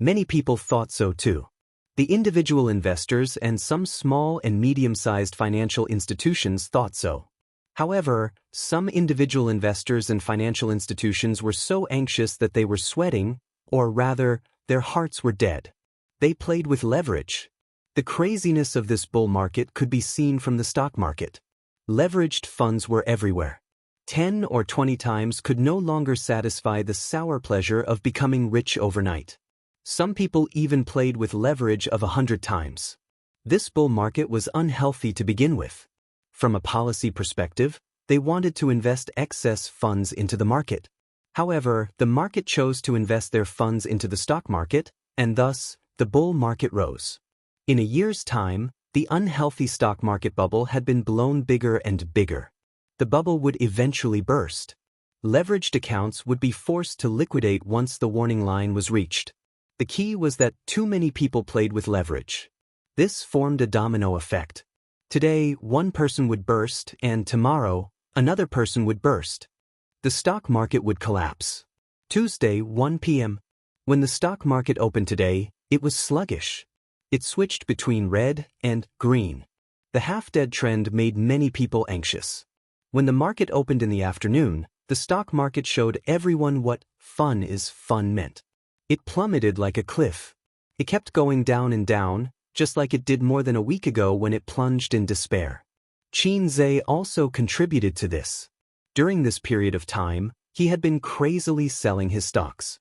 Many people thought so too. The individual investors and some small and medium-sized financial institutions thought so. However, some individual investors and financial institutions were so anxious that they were sweating, or rather, their hearts were dead. They played with leverage. The craziness of this bull market could be seen from the stock market. Leveraged funds were everywhere. 10 or 20 times could no longer satisfy the sour pleasure of becoming rich overnight. Some people even played with leverage of 100 times. This bull market was unhealthy to begin with. From a policy perspective, they wanted to invest excess funds into the market. However, the market chose to invest their funds into the stock market, and thus, the bull market rose. In a year's time, the unhealthy stock market bubble had been blown bigger and bigger. The bubble would eventually burst. Leveraged accounts would be forced to liquidate once the warning line was reached. The key was that too many people played with leverage. This formed a domino effect. Today, one person would burst, and tomorrow, another person would burst. The stock market would collapse. Tuesday, 1 p.m. When the stock market opened today, it was sluggish. It switched between red and green. The half-dead trend made many people anxious. When the market opened in the afternoon, the stock market showed everyone what fun meant. It plummeted like a cliff. It kept going down and down, just like it did more than a week ago when it plunged in despair. Xianxia also contributed to this. During this period of time, he had been crazily selling his stocks.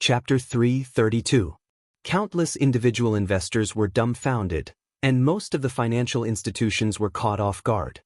Chapter 332. Countless individual investors were dumbfounded, and most of the financial institutions were caught off guard.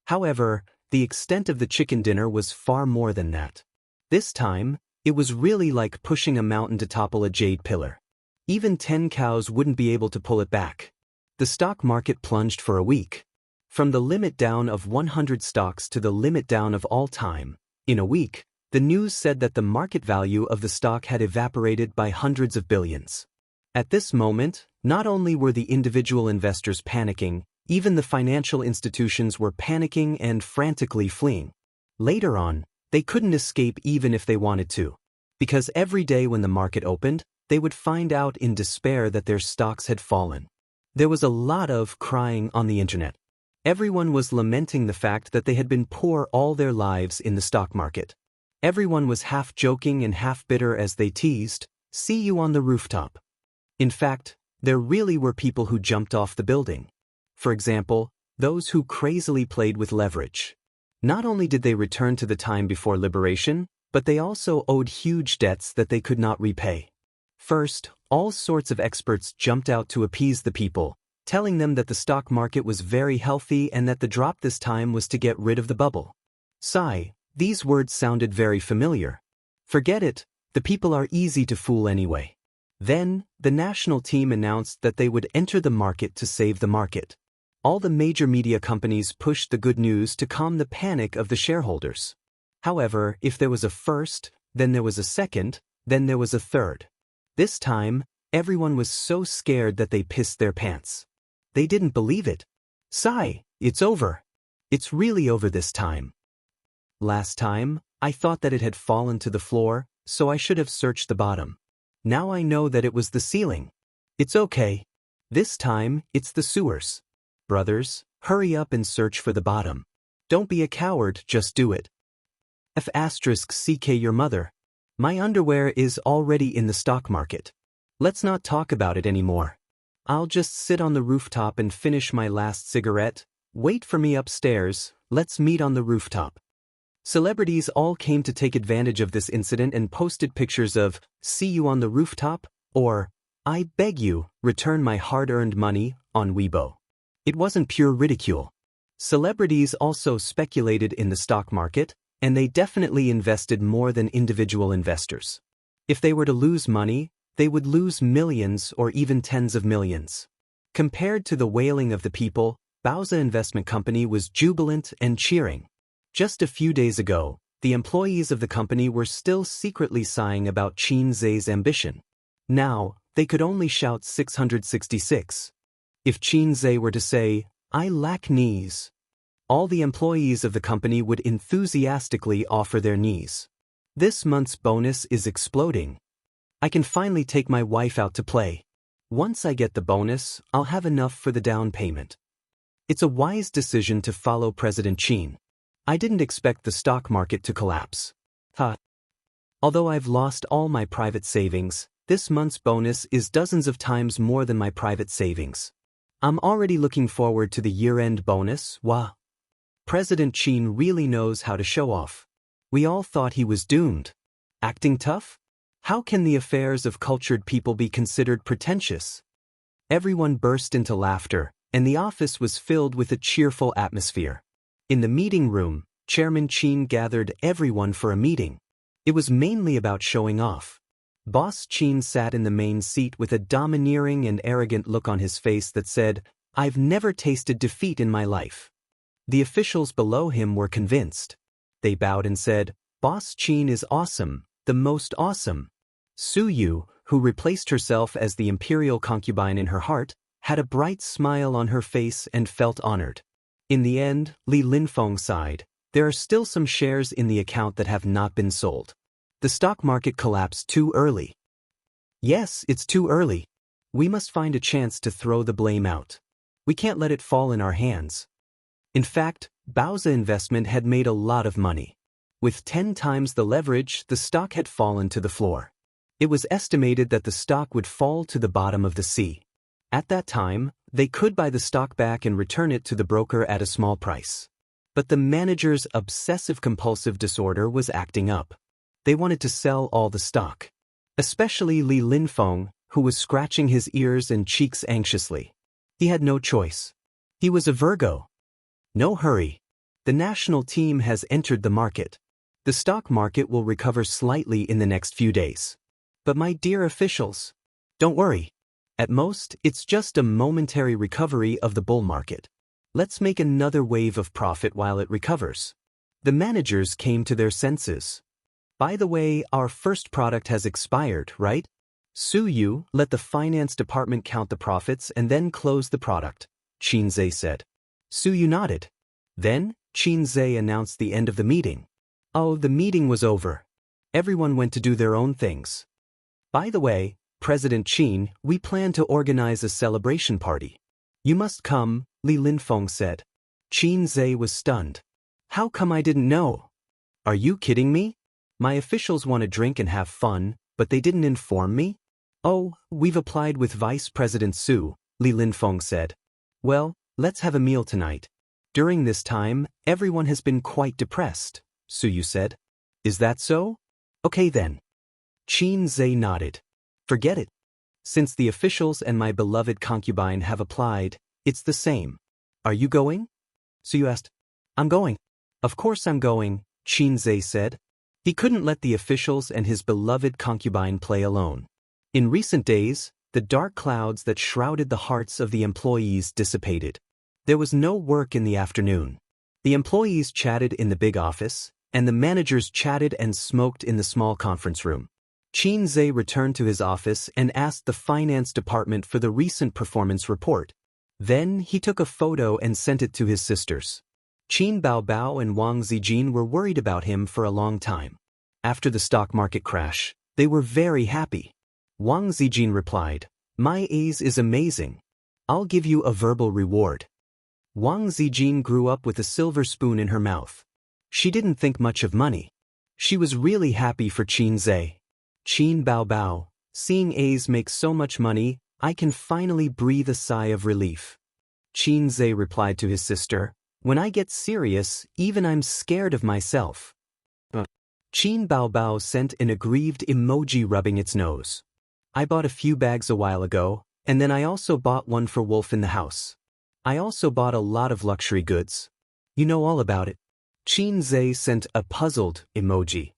However, the extent of the chicken dinner was far more than that. This time, it was really like pushing a mountain to topple a jade pillar. Even 10 cows wouldn't be able to pull it back. The stock market plunged for a week. From the limit down of 100 stocks to the limit down of all time, in a week, the news said that the market value of the stock had evaporated by hundreds of billions. At this moment, not only were the individual investors panicking, even the financial institutions were panicking and frantically fleeing. Later on, they couldn't escape even if they wanted to. Because every day when the market opened, they would find out in despair that their stocks had fallen. There was a lot of crying on the internet. Everyone was lamenting the fact that they had been poor all their lives in the stock market. Everyone was half joking and half bitter as they teased, "See you on the rooftop." In fact, there really were people who jumped off the building. For example, those who crazily played with leverage. Not only did they return to the time before liberation, but they also owed huge debts that they could not repay. First, all sorts of experts jumped out to appease the people, telling them that the stock market was very healthy and that the drop this time was to get rid of the bubble. Sigh, these words sounded very familiar. Forget it, the people are easy to fool anyway. Then, the national team announced that they would enter the market to save the market. All the major media companies pushed the good news to calm the panic of the shareholders. However, if there was a first, then there was a second, then there was a third. This time, everyone was so scared that they pissed their pants. They didn't believe it. Sigh, it's over. It's really over this time. Last time, I thought that it had fallen to the floor, so I should have searched the bottom. Now I know that it was the ceiling. It's okay. This time, it's the sewers. Brothers, hurry up and search for the bottom. Don't be a coward, just do it. *CK your mother. My underwear is already in the stock market. Let's not talk about it anymore. I'll just sit on the rooftop and finish my last cigarette. Wait for me upstairs, let's meet on the rooftop. Celebrities all came to take advantage of this incident and posted pictures of, "See you on the rooftop," or, "I beg you, return my hard-earned money," on Weibo. It wasn't pure ridicule. Celebrities also speculated in the stock market, and they definitely invested more than individual investors. If they were to lose money, they would lose millions or even tens of millions. Compared to the wailing of the people, Bauza Investment Company was jubilant and cheering. Just a few days ago, the employees of the company were still secretly sighing about Xianxia's ambition. Now, they could only shout 666. If Xianxia were to say, "I lack knees," all the employees of the company would enthusiastically offer their knees. This month's bonus is exploding. I can finally take my wife out to play. Once I get the bonus, I'll have enough for the down payment. It's a wise decision to follow President Qin. I didn't expect the stock market to collapse. Although I've lost all my private savings, this month's bonus is dozens of times more than my private savings. I'm already looking forward to the year-end bonus. Wow. President Qin really knows how to show off. We all thought he was doomed. Acting tough? How can the affairs of cultured people be considered pretentious? Everyone burst into laughter, and the office was filled with a cheerful atmosphere. In the meeting room, Chairman Qin gathered everyone for a meeting. It was mainly about showing off. Boss Qin sat in the main seat with a domineering and arrogant look on his face that said, "I've never tasted defeat in my life." The officials below him were convinced. They bowed and said, "Boss Qin is awesome, the most awesome." Su Yu, who replaced herself as the imperial concubine in her heart, had a bright smile on her face and felt honored. In the end, Li Linfeng sighed, "There are still some shares in the account that have not been sold. The stock market collapsed too early." "Yes, it's too early. We must find a chance to throw the blame out." We can't let it fall in our hands. In fact, Bao's investment had made a lot of money. With 10 times the leverage, the stock had fallen to the floor. It was estimated that the stock would fall to the bottom of the sea. At that time, they could buy the stock back and return it to the broker at a small price. But the manager's obsessive-compulsive disorder was acting up. They wanted to sell all the stock. Especially Li Linfeng, who was scratching his ears and cheeks anxiously. He had no choice. He was a Virgo. No hurry. The national team has entered the market. The stock market will recover slightly in the next few days. But my dear officials, don't worry. At most, it's just a momentary recovery of the bull market. Let's make another wave of profit while it recovers. The managers came to their senses. By the way, our first product has expired, right? Su Yu, let the finance department count the profits and then close the product, Qin Zhe said. Su Yu nodded. Then, Qin Zhe announced the end of the meeting. Oh, the meeting was over. Everyone went to do their own things. By the way, President Qin, we plan to organize a celebration party. You must come, Li Linfeng said. Qin Zhe was stunned. How come I didn't know? Are you kidding me? My officials want to drink and have fun, but they didn't inform me? Oh, we've applied with Vice President Su, Li Linfeng said. Well, let's have a meal tonight. During this time, everyone has been quite depressed, Su Yu said. Is that so? Okay then. Qin Zhe nodded. Forget it. Since the officials and my beloved concubine have applied, it's the same. Are you going? Su Yu asked. I'm going. Of course I'm going, Qin Zhe said. He couldn't let the officials and his beloved concubine play alone. In recent days, the dark clouds that shrouded the hearts of the employees dissipated. There was no work in the afternoon. The employees chatted in the big office, and the managers chatted and smoked in the small conference room. Qin Zhe returned to his office and asked the finance department for the recent performance report. Then he took a photo and sent it to his sisters. Qin Baobao and Wang Zijin were worried about him for a long time. After the stock market crash, they were very happy. Wang Zijin replied, My A's is amazing. I'll give you a verbal reward. Wang Zijin grew up with a silver spoon in her mouth. She didn't think much of money. She was really happy for Qin Zhe. Qin Baobao, seeing A's make so much money, I can finally breathe a sigh of relief. Qin Zhe replied to his sister, When I get serious, even I'm scared of myself. Qin Baobao sent an aggrieved emoji rubbing its nose. I bought a few bags a while ago, and then I also bought one for Wolf in the house. I also bought a lot of luxury goods. You know all about it. Qin Zhe sent a puzzled emoji.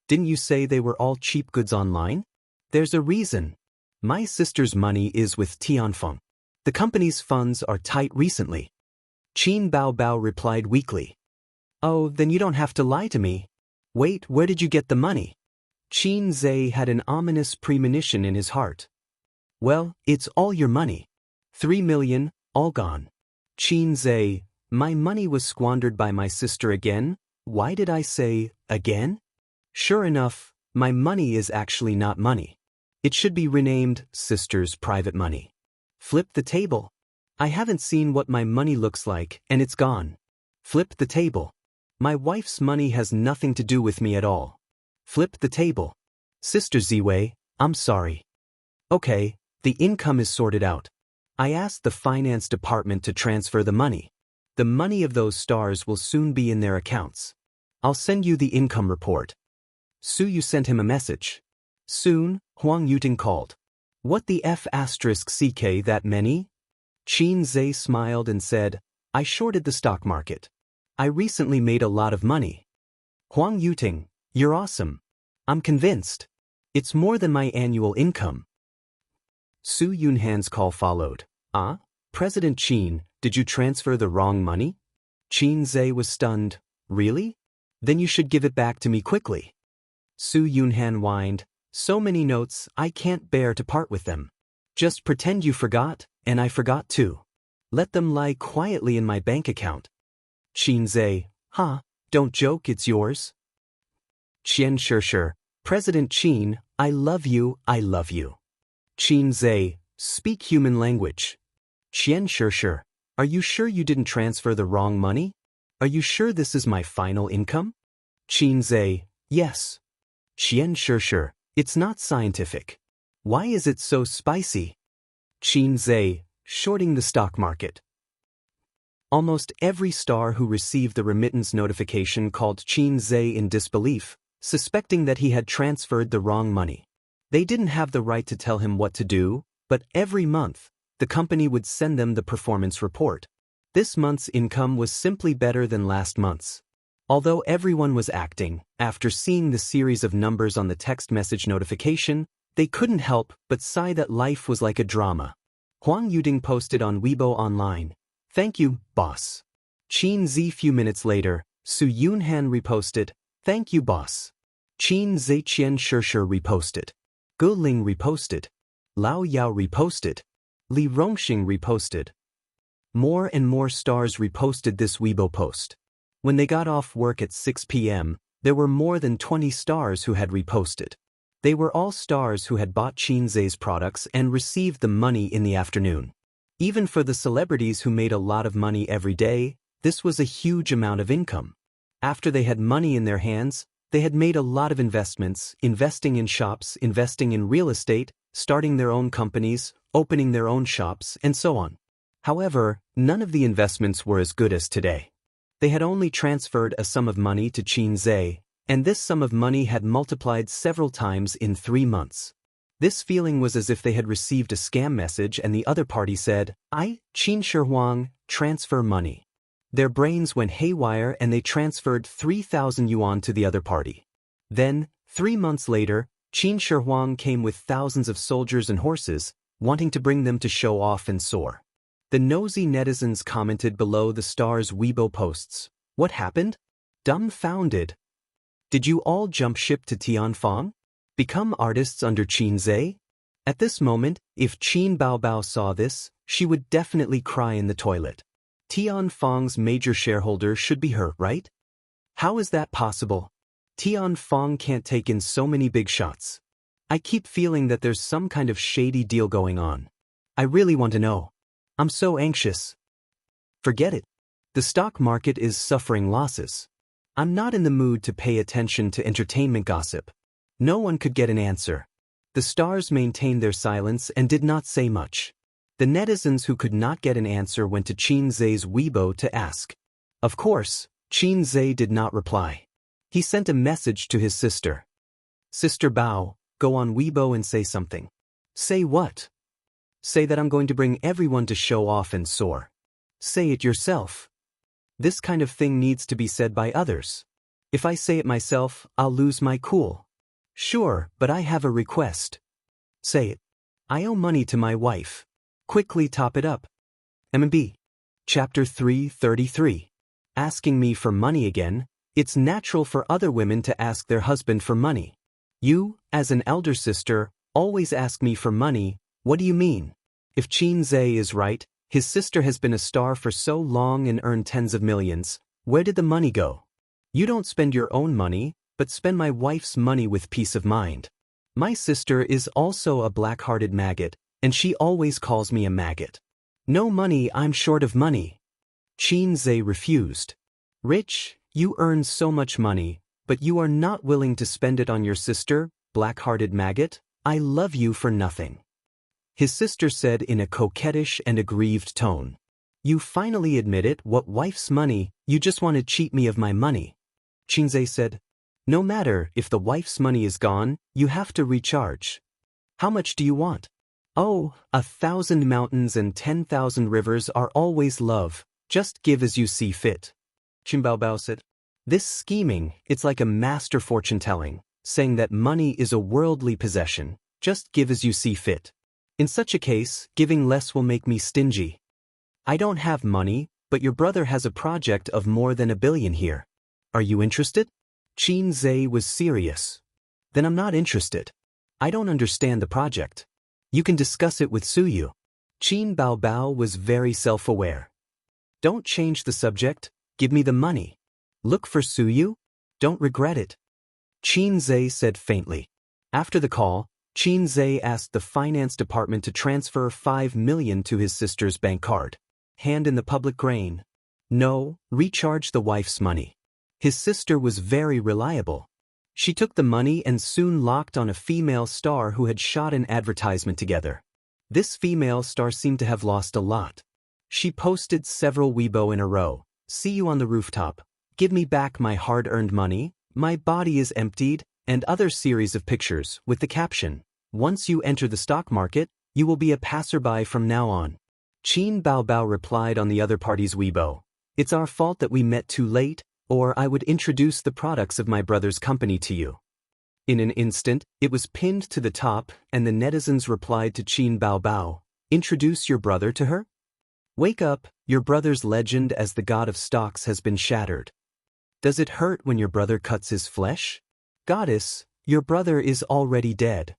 Didn't you say they were all cheap goods online? There's a reason. My sister's money is with Tianfeng. The company's funds are tight recently. Qin Baobao replied weakly. Oh, then you don't have to lie to me. Wait, where did you get the money? Qin Zhe had an ominous premonition in his heart. Well, it's all your money. 3 million, all gone. Qin Zhe, my money was squandered by my sister again. Why did I say, again? Sure enough, my money is actually not money. It should be renamed Sister's Private Money. Flip the table. I haven't seen what my money looks like, and it's gone. Flip the table. My wife's money has nothing to do with me at all. Flip the table. Sister Ziwei, I'm sorry. Okay, the income is sorted out. I asked the finance department to transfer the money. The money of those stars will soon be in their accounts. I'll send you the income report. Su Yu sent him a message. Soon, Huang Yuting called. What the F***ck that many? Qin Zhe smiled and said, I shorted the stock market. I recently made a lot of money. Huang Yuting, you're awesome. I'm convinced. It's more than my annual income. Su Yunhan's call followed. President Qin, did you transfer the wrong money? Qin Zhe was stunned. Really? Then you should give it back to me quickly. Su Yunhan whined. So many notes, I can't bear to part with them. Just pretend you forgot, and I forgot too. Let them lie quietly in my bank account. Qin Zhe, don't joke, it's yours. Xianxia, President Qin, I love you, I love you. Qin Zhe, speak human language. Xianxia, are you sure you didn't transfer the wrong money? Are you sure this is my final income? Qinzai, yes. Xianxia, it's not scientific. Why is it so spicy? Qinzai, shorting the stock market. Almost every star who received the remittance notification called Qinzai in disbelief, suspecting that he had transferred the wrong money. They didn't have the right to tell him what to do, but every month, the company would send them the performance report. This month's income was simply better than last month's. Although everyone was acting, after seeing the series of numbers on the text message notification, they couldn't help but sigh that life was like a drama. Huang Yuding posted on Weibo online, "Thank you, boss." Qin Zi few minutes later, Su Yunhan reposted, "Thank you, boss." Qin Zaiqian Shirshir reposted. Gu Ling reposted. Lao Yao reposted. Li Rongxing reposted. More and more stars reposted this Weibo post. When they got off work at 6 p.m., there were more than 20 stars who had reposted. They were all stars who had bought Qinzai's products and received the money in the afternoon. Even for the celebrities who made a lot of money every day, this was a huge amount of income. After they had money in their hands, they had made a lot of investments, investing in shops, investing in real estate, starting their own companies, opening their own shops, and so on. However, none of the investments were as good as today. They had only transferred a sum of money to Qinzai, and this sum of money had multiplied several times in 3 months. This feeling was as if they had received a scam message and the other party said, Qin Shi Huang, transfer money. Their brains went haywire and they transferred 3,000 yuan to the other party. Then, 3 months later, Qin Shi Huang came with thousands of soldiers and horses, wanting to bring them to show off and soar. The nosy netizens commented below the stars' Weibo posts, "What happened? Dumbfounded. Did you all jump ship to Tianfang? Become artists under Qinzai?" At this moment, if Qin Baobao saw this, she would definitely cry in the toilet. Tianfang's major shareholder should be her, right? How is that possible? Tianfang can't take in so many big shots. I keep feeling that there's some kind of shady deal going on. I really want to know. I'm so anxious. Forget it. The stock market is suffering losses. I'm not in the mood to pay attention to entertainment gossip. No one could get an answer. The stars maintained their silence and did not say much. The netizens who could not get an answer went to Qinzai's Weibo to ask. Of course, Qinzai did not reply. He sent a message to his sister. "Sister Bao, go on Weibo and say something." "Say what?" "Say that I'm going to bring everyone to show off and soar." "Say it yourself." "This kind of thing needs to be said by others. If I say it myself, I'll lose my cool." "Sure, but I have a request." "Say it." "I owe money to my wife. Quickly top it up." MB. Chapter 333. Asking me for money again. It's natural for other women to ask their husband for money. You, as an elder sister, always ask me for money. What do you mean? If Qinzai is right, his sister has been a star for so long and earned tens of millions. Where did the money go? You don't spend your own money, but spend my wife's money with peace of mind. My sister is also a black-hearted maggot, and she always calls me a maggot. No money, I'm short of money. Qinzai refused. Rich, you earn so much money, but you are not willing to spend it on your sister, black-hearted maggot? I love you for nothing. His sister said in a coquettish and aggrieved tone. You finally admit it, what wife's money, you just want to cheat me of my money. Qinzai said, no matter if the wife's money is gone, you have to recharge. How much do you want? Oh, 1,000 mountains and 10,000 rivers are always love, just give as you see fit. Qinbaobao said, this scheming, it's like a master fortune-telling, saying that money is a worldly possession, just give as you see fit. In such a case, giving less will make me stingy. I don't have money, but your brother has a project of more than 1 billion here. Are you interested? Qinzai was serious. Then I'm not interested. I don't understand the project. You can discuss it with Suyu. Qin Baobao was very self-aware. Don't change the subject, give me the money. Look for Suyu? Don't regret it. Qinzai said faintly. After the call, Qin Zhe asked the finance department to transfer 5 million to his sister's bank card. Hand in the public grain. No, recharge the wife's money. His sister was very reliable. She took the money and soon locked on a female star who had shot an advertisement together. This female star seemed to have lost a lot. She posted several Weibo in a row. See you on the rooftop. Give me back my hard-earned money. My body is emptied, and other series of pictures with the caption, once you enter the stock market, you will be a passerby from now on. Qin Baobao replied on the other party's Weibo, it's our fault that we met too late, or I would introduce the products of my brother's company to you. In an instant, it was pinned to the top, and the netizens replied to Qin Baobao, introduce your brother to her? Wake up, your brother's legend as the god of stocks has been shattered. Does it hurt when your brother cuts his flesh? Goddess, your brother is already dead.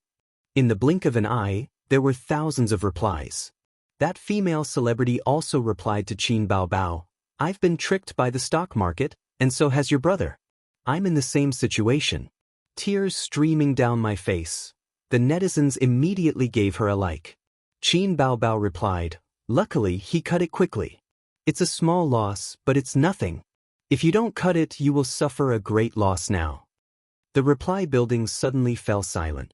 In the blink of an eye, there were thousands of replies. That female celebrity also replied to Qin Baobao, I've been tricked by the stock market, and so has your brother. I'm in the same situation. Tears streaming down my face. The netizens immediately gave her a like. Qin Baobao replied, luckily he cut it quickly. It's a small loss, but it's nothing. If you don't cut it, you will suffer a great loss now. The reply building suddenly fell silent.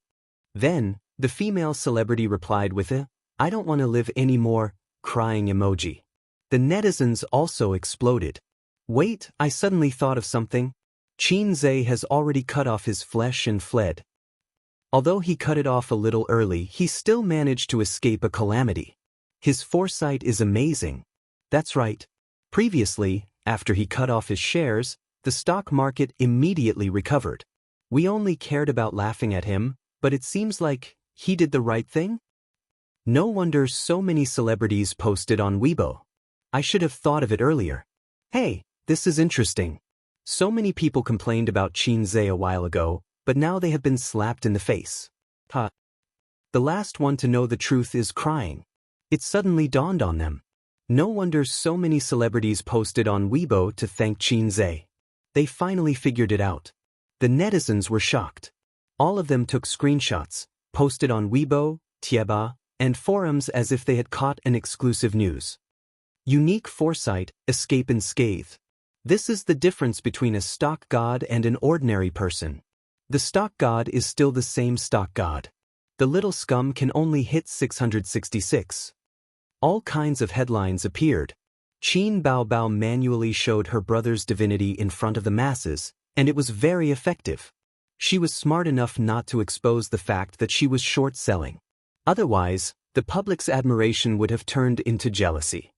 Then, the female celebrity replied with a, I don't want to live anymore, crying emoji. The netizens also exploded. Wait, I suddenly thought of something. Qin Zhe has already cut off his flesh and fled. Although he cut it off a little early, he still managed to escape a calamity. His foresight is amazing. That's right. Previously, after he cut off his shares, the stock market immediately recovered. We only cared about laughing at him, but it seems like he did the right thing? No wonder so many celebrities posted on Weibo. I should have thought of it earlier. Hey, this is interesting. So many people complained about Qin Zhe a while ago, but now they have been slapped in the face. Ha. The last one to know the truth is crying. It suddenly dawned on them. No wonder so many celebrities posted on Weibo to thank Qin Zhe. They finally figured it out. The netizens were shocked. All of them took screenshots, posted on Weibo, Tieba, and forums as if they had caught an exclusive news. Unique foresight, escape unscathed. This is the difference between a stock god and an ordinary person. The stock god is still the same stock god. The little scum can only hit 666. All kinds of headlines appeared. Qin Baobao manually showed her brother's divinity in front of the masses, and it was very effective. She was smart enough not to expose the fact that she was short-selling. Otherwise, the public's admiration would have turned into jealousy.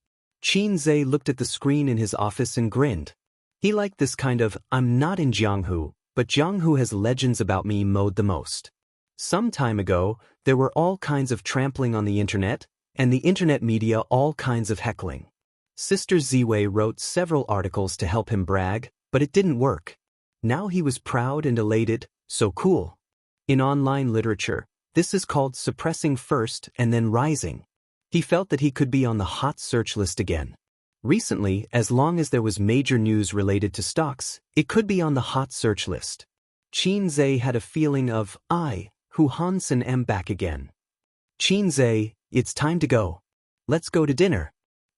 Qin Zhe looked at the screen in his office and grinned. He liked this kind of, I'm not in Jianghu, but Jianghu has legends about me mode the most. Some time ago, there were all kinds of trampling on the internet, and the internet media all kinds of heckling. Sister Ziwei wrote several articles to help him brag, but it didn't work. Now he was proud and elated, so cool. In online literature, this is called suppressing first and then rising. He felt that he could be on the hot search list again. Recently, as long as there was major news related to stocks, it could be on the hot search list. Qin Zhe had a feeling of, who Hansen am back again. Qin Zhe, it's time to go. Let's go to dinner.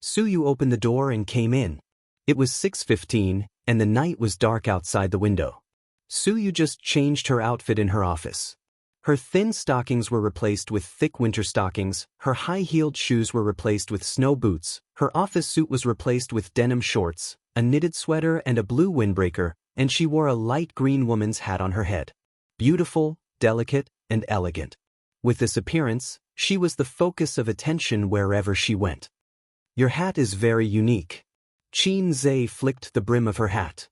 Suyu opened the door and came in. It was 6:15, and the night was dark outside the window. Suyu just changed her outfit in her office. Her thin stockings were replaced with thick winter stockings, her high-heeled shoes were replaced with snow boots, her office suit was replaced with denim shorts, a knitted sweater and a blue windbreaker, and she wore a light green woman's hat on her head. Beautiful, delicate, and elegant. With this appearance, she was the focus of attention wherever she went. Your hat is very unique. Qin Zhe flicked the brim of her hat.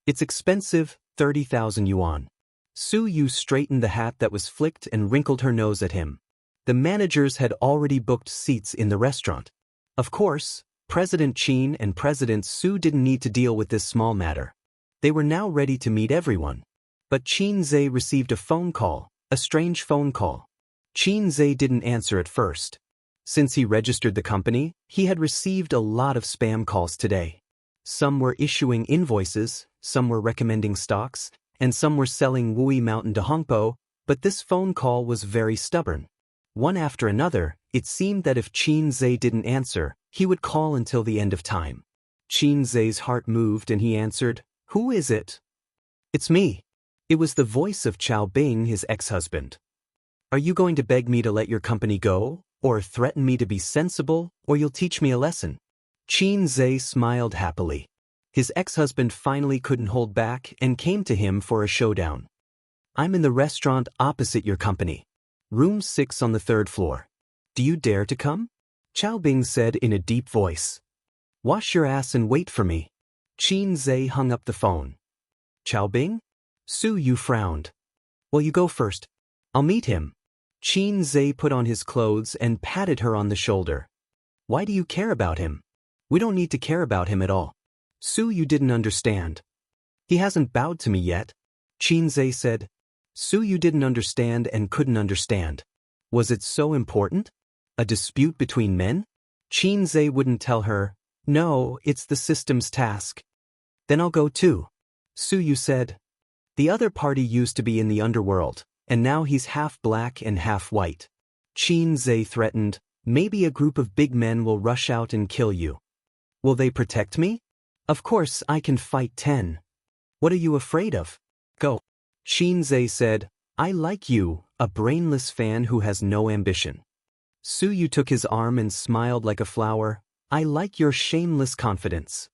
It's expensive, 30,000 yuan. Suyu straightened the hat that was flicked and wrinkled her nose at him. The managers had already booked seats in the restaurant. Of course, President Qin and President Su didn't need to deal with this small matter. They were now ready to meet everyone. But Qin Zhe received a phone call, a strange phone call. Qin Zhe didn't answer at first. Since he registered the company, he had received a lot of spam calls today. Some were issuing invoices, some were recommending stocks, and some were selling Wui Mountain to Hongpo, But this phone call was very stubborn. One after another, it seemed that if Qin Zhe didn't answer, he would call until the end of time. Qin Zhe's heart moved and he answered, "Who is it?" "It's me." It was the voice of Chao Bing, his ex-husband. "Are you going to beg me to let your company go, or threaten me to be sensible, or you'll teach me a lesson?" Qin Zhe smiled happily. His ex-husband finally couldn't hold back and came to him for a showdown. "I'm in the restaurant opposite your company. Room 6 on the 3rd floor. Do you dare to come?" Chao Bing said in a deep voice. "Wash your ass and wait for me." Qin Zhe hung up the phone. "Chao Bing?" Su Yu frowned. "Well, you go first. I'll meet him." Qin Zhe put on his clothes and patted her on the shoulder. "Why do you care about him?" "We don't need to care about him at all." Su Yu didn't understand. "He hasn't bowed to me yet," Qin Zhe said. Su Yu didn't understand and couldn't understand. Was it so important? A dispute between men? Qin Zhe wouldn't tell her. "No, it's the system's task." "Then I'll go too," Su Yu said. "The other party used to be in the underworld, and now he's half black and half white." Qin Zhe threatened, "Maybe a group of big men will rush out and kill you." "Will they protect me?" "Of course I can fight 10. What are you afraid of? Go." Qin Zhe said, "I like you, a brainless fan who has no ambition." Su Yu took his arm and smiled like a flower. "I like your shameless confidence."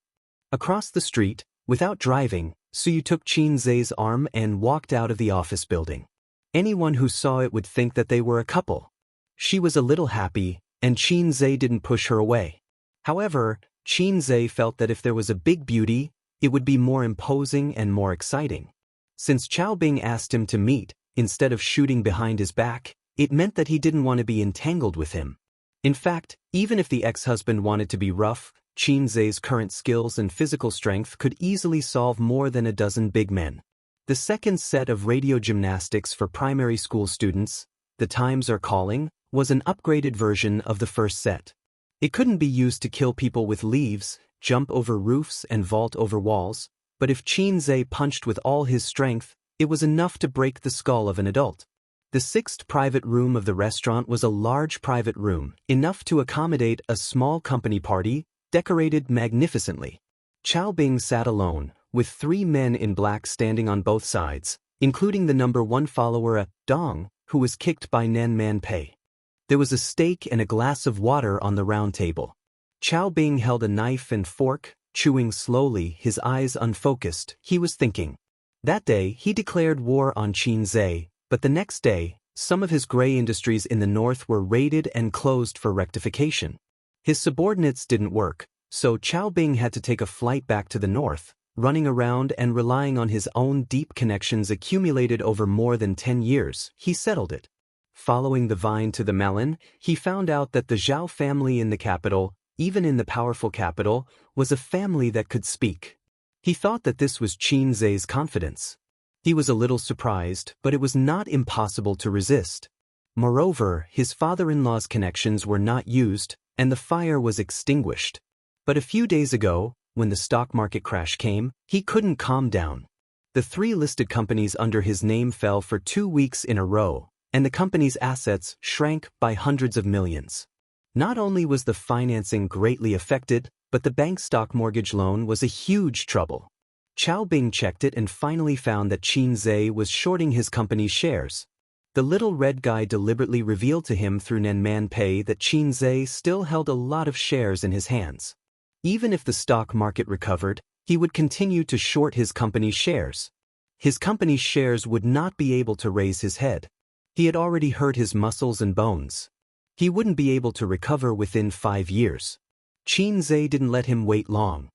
Across the street, without driving, Su Yu took Qin Zhe's arm and walked out of the office building. Anyone who saw it would think that they were a couple. She was a little happy, and Qin Zhe didn't push her away. However, Qin Zhe felt that if there was a big beauty, it would be more imposing and more exciting. Since Chao Bing asked him to meet, instead of shooting behind his back, it meant that he didn't want to be entangled with him. In fact, even if the ex-husband wanted to be rough, Qin Zhe's current skills and physical strength could easily solve more than a dozen big men. The second set of radio gymnastics for primary school students, The Times Are Calling, was an upgraded version of the first set. It couldn't be used to kill people with leaves, jump over roofs and vault over walls, but if Qin Zhe punched with all his strength, it was enough to break the skull of an adult. The 6th private room of the restaurant was a large private room, enough to accommodate a small company party, decorated magnificently. Chao Bing sat alone, with 3 men in black standing on both sides, including the number 1 follower, Dong, who was kicked by Nan Man Pei. There was a steak and a glass of water on the round table. Chao Bing held a knife and fork, chewing slowly, his eyes unfocused. He was thinking. That day, he declared war on Qin Zhe, but the next day, some of his gray industries in the north were raided and closed for rectification. His subordinates didn't work, so Chao Bing had to take a flight back to the north, running around and relying on his own deep connections accumulated over more than 10 years. He settled it. Following the vine to the melon, he found out that the Zhao family in the capital, even in the powerful capital, was a family that could speak. He thought that this was Qin Zhe's confidence. He was a little surprised, but it was not impossible to resist. Moreover, his father-in-law's connections were not used, and the fire was extinguished. But a few days ago, when the stock market crash came, he couldn't calm down. The 3 listed companies under his name fell for 2 weeks in a row, and the company's assets shrank by hundreds of millions. Not only was the financing greatly affected, but the bank stock mortgage loan was a huge trouble. Chao Bing checked it and finally found that Qin Zhe was shorting his company's shares. The little red guy deliberately revealed to him through Nan Man Pei that Qin Zhe still held a lot of shares in his hands. Even if the stock market recovered, he would continue to short his company's shares. His company's shares would not be able to raise his head. He had already hurt his muscles and bones. He wouldn't be able to recover within 5 years. Qin Zhe didn't let him wait long.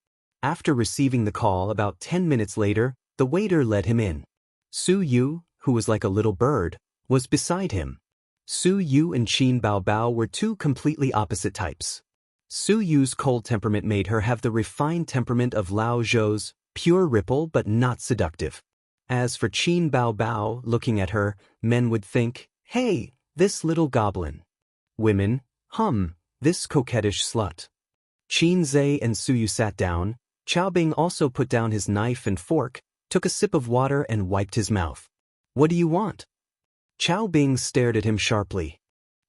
After receiving the call about 10 minutes later, the waiter let him in. Su Yu, who was like a little bird, was beside him. Su Yu and Qin Baobao were 2 completely opposite types. Su Yu's cold temperament made her have the refined temperament of Lao Zhou's, pure ripple but not seductive. As for Qin Baobao, looking at her, men would think, "Hey, this little goblin." Women, this coquettish slut. Qin Zhe and Su Yu sat down. Chao Bing also put down his knife and fork, took a sip of water and wiped his mouth. "What do you want?" Chao Bing stared at him sharply.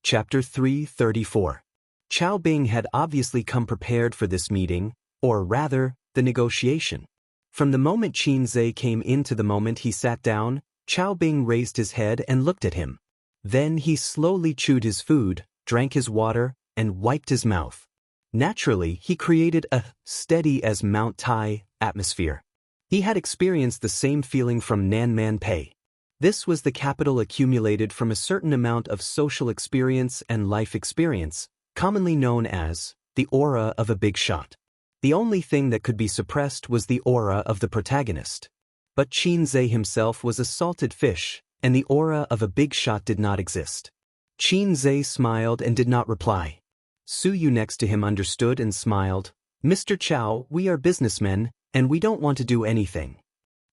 Chapter 334. Chao Bing had obviously come prepared for this meeting, or rather, the negotiation. From the moment Qin Zhe came in to the moment he sat down, Chao Bing raised his head and looked at him. Then he slowly chewed his food, drank his water, and wiped his mouth. Naturally, he created a steady as Mount Tai atmosphere. He had experienced the same feeling from Nanman Pei. This was the capital accumulated from a certain amount of social experience and life experience, commonly known as the aura of a big shot. The only thing that could be suppressed was the aura of the protagonist. But Qin Zhe himself was a salted fish, and the aura of a big shot did not exist. Qin Zhe smiled and did not reply. Su Yu next to him understood and smiled. Mr. Chao, we are businessmen, and we don't want to do anything.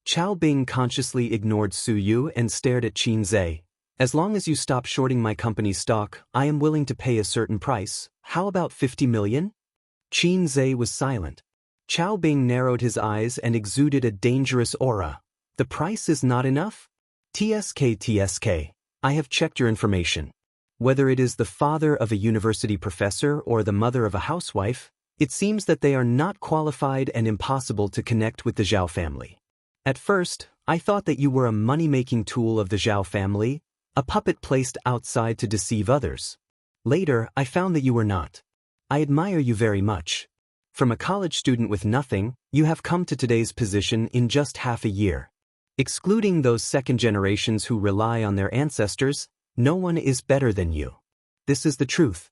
Chao Bing consciously ignored Su Yu and stared at Qin Zhe. As long as you stop shorting my company's stock, I am willing to pay a certain price. How about 50 million? Qin Zhe was silent. Chao Bing narrowed his eyes and exuded a dangerous aura. The price is not enough? TSK, I have checked your information. Whether it is the father of a university professor or the mother of a housewife, it seems that they are not qualified and impossible to connect with the Zhao family. At first, I thought that you were a money-making tool of the Zhao family, a puppet placed outside to deceive others. Later, I found that you were not. I admire you very much. From a college student with nothing, you have come to today's position in just half a year. Excluding those second generations who rely on their ancestors, no one is better than you. This is the truth.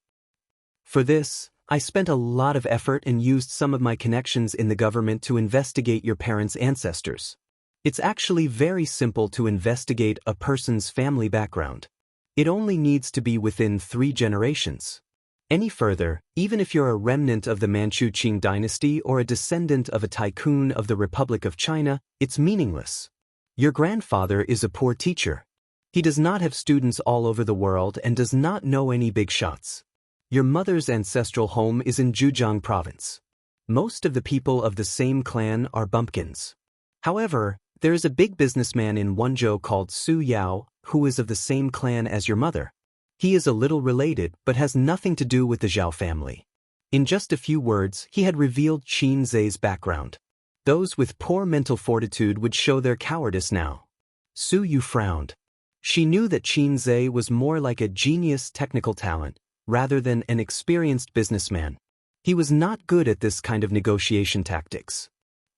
For this, I spent a lot of effort and used some of my connections in the government to investigate your parents' ancestors. It's actually very simple to investigate a person's family background. It only needs to be within 3 generations. Any further, even if you're a remnant of the Manchu Qing dynasty or a descendant of a tycoon of the Republic of China, it's meaningless. Your grandfather is a poor teacher. He does not have students all over the world and does not know any big shots. Your mother's ancestral home is in Zhejiang province. Most of the people of the same clan are bumpkins. However, there is a big businessman in Wenzhou called Su Yao, who is of the same clan as your mother. He is a little related but has nothing to do with the Zhao family. In just a few words, he had revealed Qin Zhe's background. Those with poor mental fortitude would show their cowardice now. Su Yu frowned. She knew that Qin Zhe was more like a genius technical talent, rather than an experienced businessman. He was not good at this kind of negotiation tactics.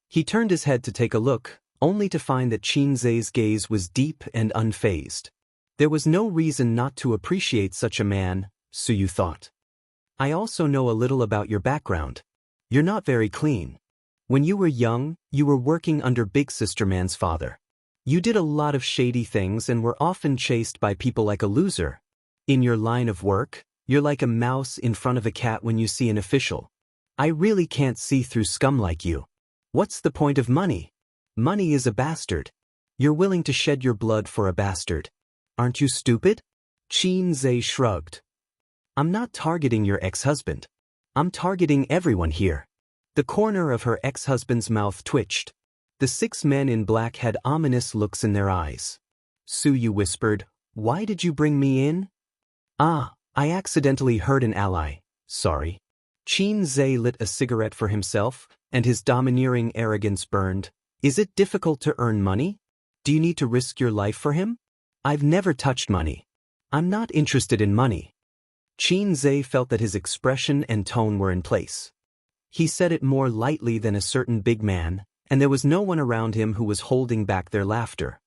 He turned his head to take a look, only to find that Qin Zhe's gaze was deep and unfazed. There was no reason not to appreciate such a man, Su Yu thought. I also know a little about your background. You're not very clean. When you were young, you were working under Big Sister Man's father. You did a lot of shady things and were often chased by people like a loser. In your line of work, you're like a mouse in front of a cat when you see an official. I really can't see through scum like you. What's the point of money? Money is a bastard. You're willing to shed your blood for a bastard. Aren't you stupid? Qin Zhe shrugged. I'm not targeting your ex-husband. I'm targeting everyone here. The corner of her ex-husband's mouth twitched. The 6 men in black had ominous looks in their eyes. Su Yu whispered, Why did you bring me in? I accidentally hurt an ally. Sorry. Qin Zhe lit a cigarette for himself, and his domineering arrogance burned. Is it difficult to earn money? Do you need to risk your life for him? I've never touched money. I'm not interested in money. Qin Zhe felt that his expression and tone were in place. He said it more lightly than a certain big man, and there was no one around him who was holding back their laughter.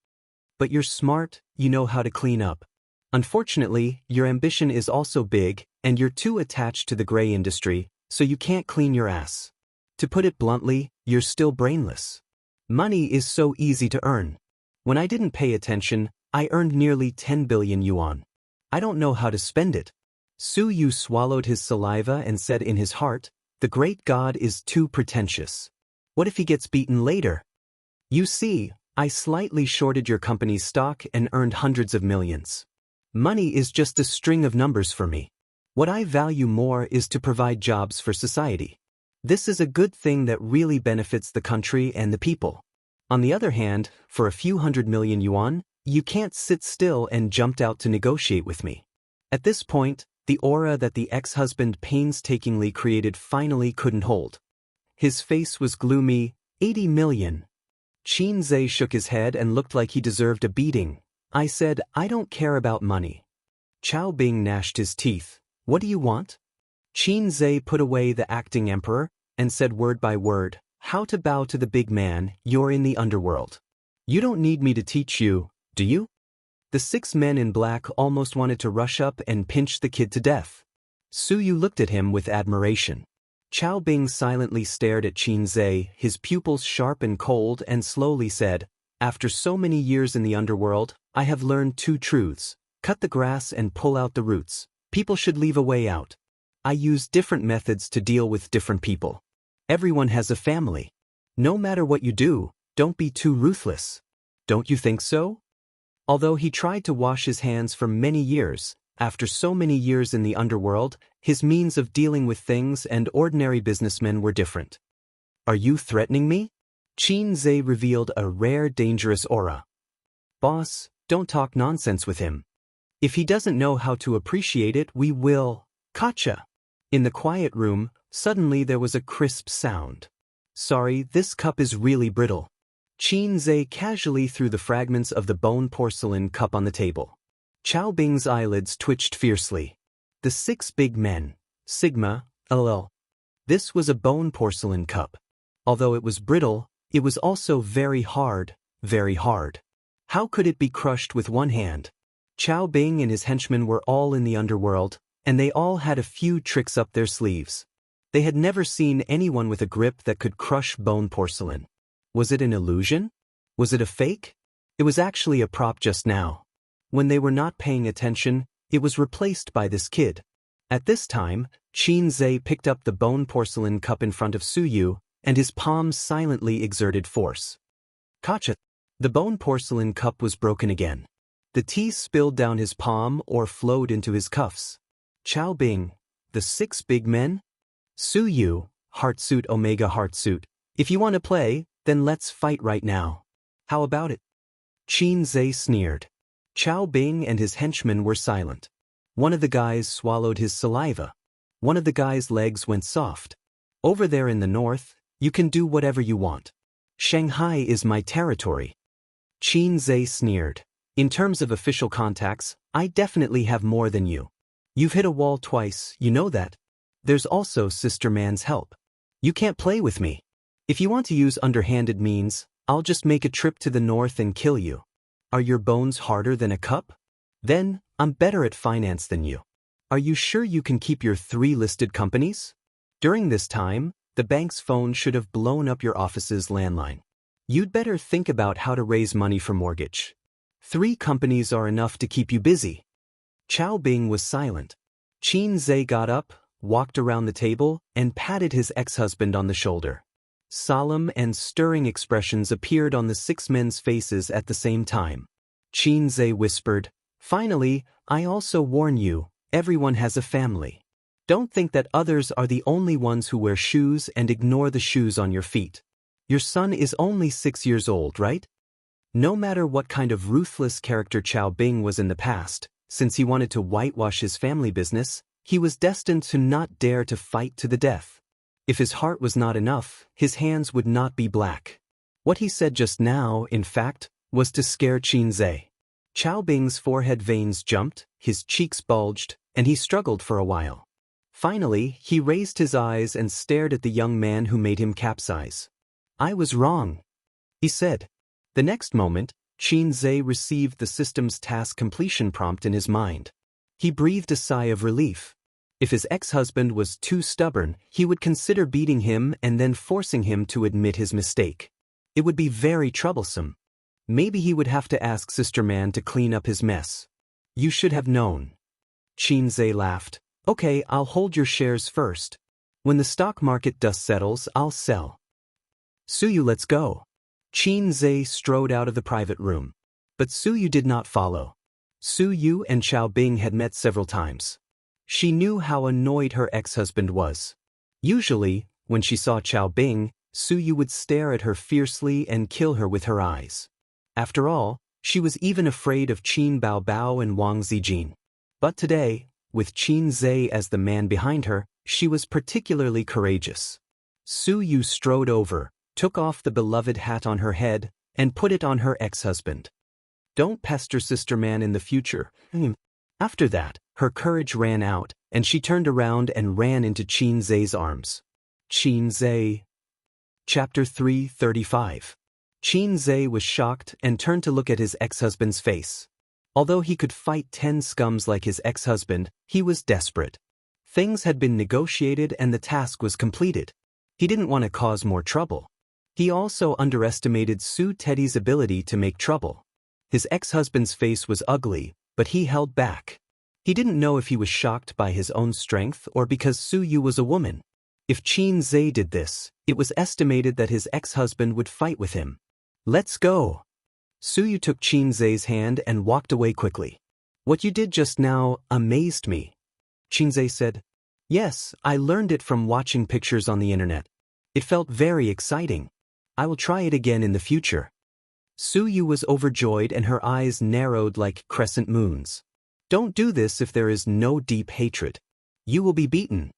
But you're smart, you know how to clean up. Unfortunately, your ambition is also big, and you're too attached to the gray industry, so you can't clean your ass. To put it bluntly, you're still brainless. Money is so easy to earn. When I didn't pay attention, I earned nearly 10 billion yuan. I don't know how to spend it. Su Yu swallowed his saliva and said in his heart, The great god is too pretentious. What if he gets beaten later? You see, I slightly shorted your company's stock and earned hundreds of millions. Money is just a string of numbers for me. What I value more is to provide jobs for society. This is a good thing that really benefits the country and the people. On the other hand, for a few 100 million yuan, You can't sit still, and jumped out to negotiate with me. At this point, the aura that the ex-husband painstakingly created finally couldn't hold. His face was gloomy. 80 million. Xianxia shook his head and looked like he deserved a beating. I said, I don't care about money. Qiao Bing gnashed his teeth. What do you want? Xianxia put away the acting emperor and said word by word, how to bow to the big man. You're in the underworld. You don't need me to teach you, do you? The 6 men in black almost wanted to rush up and pinch the kid to death. Su Yu looked at him with admiration. Qiao Bing silently stared at Xianxia, his pupils sharp and cold, and slowly said, after so many years in the underworld, I have learned 2 truths. Cut the grass and pull out the roots. People should leave a way out. I use different methods to deal with different people. Everyone has a family. No matter what you do, don't be too ruthless. Don't you think so? Although he tried to wash his hands for many years, after so many years in the underworld, his means of dealing with things and ordinary businessmen were different. Are you threatening me? Xianxia revealed a rare dangerous aura. Boss, don't talk nonsense with him. If he doesn't know how to appreciate it, we will. Gotcha. In the quiet room, suddenly there was a crisp sound. Sorry, this cup is really brittle. Xianxia casually threw the fragments of the bone porcelain cup on the table. Qiao Bing's eyelids twitched fiercely. The 6 big men. Sigma, LL. This was a bone porcelain cup. Although it was brittle, it was also very hard, very hard. How could it be crushed with one hand? Qiao Bing and his henchmen were all in the underworld, and they all had a few tricks up their sleeves. They had never seen anyone with a grip that could crush bone porcelain. Was it an illusion? Was it a fake? It was actually a prop just now. When they were not paying attention, it was replaced by this kid. At this time, Xianxia picked up the bone porcelain cup in front of Su Yu, and his palms silently exerted force. Gotcha! The bone porcelain cup was broken again. The tea spilled down his palm or flowed into his cuffs. Qiao Bing, the 6 big men? Su Yu, Heartsuit Omega Heartsuit, if you want to play, then let's fight right now. How about it? Xianxia sneered. Qiao Bing and his henchmen were silent. One of the guys swallowed his saliva. One of the guy's legs went soft. Over there in the north, you can do whatever you want. Shanghai is my territory. Xianxia sneered. In terms of official contacts, I definitely have more than you. You've hit a wall twice, you know that. There's also Sister Man's help. You can't play with me. If you want to use underhanded means, I'll just make a trip to the north and kill you. Are your bones harder than a cup? Then, I'm better at finance than you. Are you sure you can keep your 3 listed companies? During this time, the bank's phone should have blown up your office's landline. You'd better think about how to raise money for mortgage. 3 companies are enough to keep you busy. Qiao Bing was silent. Xianxia got up, walked around the table, and patted his ex-husband on the shoulder. Solemn and stirring expressions appeared on the 6 men's faces at the same time. Xianxia whispered, finally, I also warn you, everyone has a family. Don't think that others are the only ones who wear shoes and ignore the shoes on your feet. Your son is only 6 years old, right? No matter what kind of ruthless character Qiao Bing was in the past, since he wanted to whitewash his family business, he was destined to not dare to fight to the death. If his heart was not enough, his hands would not be black. What he said just now, in fact, was to scare Xianxia. Qiao Bing's forehead veins jumped, his cheeks bulged, and he struggled for a while. Finally, he raised his eyes and stared at the young man who made him capsize. I was wrong, he said. The next moment, Xianxia received the system's task completion prompt in his mind. He breathed a sigh of relief. If his ex-husband was too stubborn, he would consider beating him and then forcing him to admit his mistake. It would be very troublesome. Maybe he would have to ask Sister Man to clean up his mess. You should have known. Xianxia laughed. Okay, I'll hold your shares first. When the stock market dust settles, I'll sell. Su Yu, let's go. Xianxia strode out of the private room. But Su Yu did not follow. Su Yu and Qiao Bing had met several times. She knew how annoyed her ex-husband was. Usually, when she saw Qiao Bing, Su Yu would stare at her fiercely and kill her with her eyes. After all, She was even afraid of Qin Baobao and Wang Zijin. But today, with Qin Zhe as the man behind her, she was particularly courageous. Su Yu strode over, took off the beloved hat on her head, and put it on her ex-husband. Don't pester Sister Man in the future. After that, her courage ran out, and she turned around and ran into Qin Zhe's arms. Qin Zhe. Chapter 335. Qin Zhe was shocked and turned to look at his ex-husband's face. Although he could fight 10 scums like his ex-husband, he was desperate. Things had been negotiated and the task was completed. He didn't want to cause more trouble. He also underestimated Su Teddy's ability to make trouble. His ex-husband's face was ugly, but he held back. He didn't know if he was shocked by his own strength or because Su Yu was a woman. If Qin Zhe did this, it was estimated that his ex-husband would fight with him. Let's go. Su Yu took Qin Zhe's hand and walked away quickly. What you did just now amazed me. Qin Zhe said. Yes, I learned it from watching pictures on the internet. It felt very exciting. I will try it again in the future. Su Yu was overjoyed and her eyes narrowed like crescent moons. Don't do this if there is no deep hatred. You will be beaten.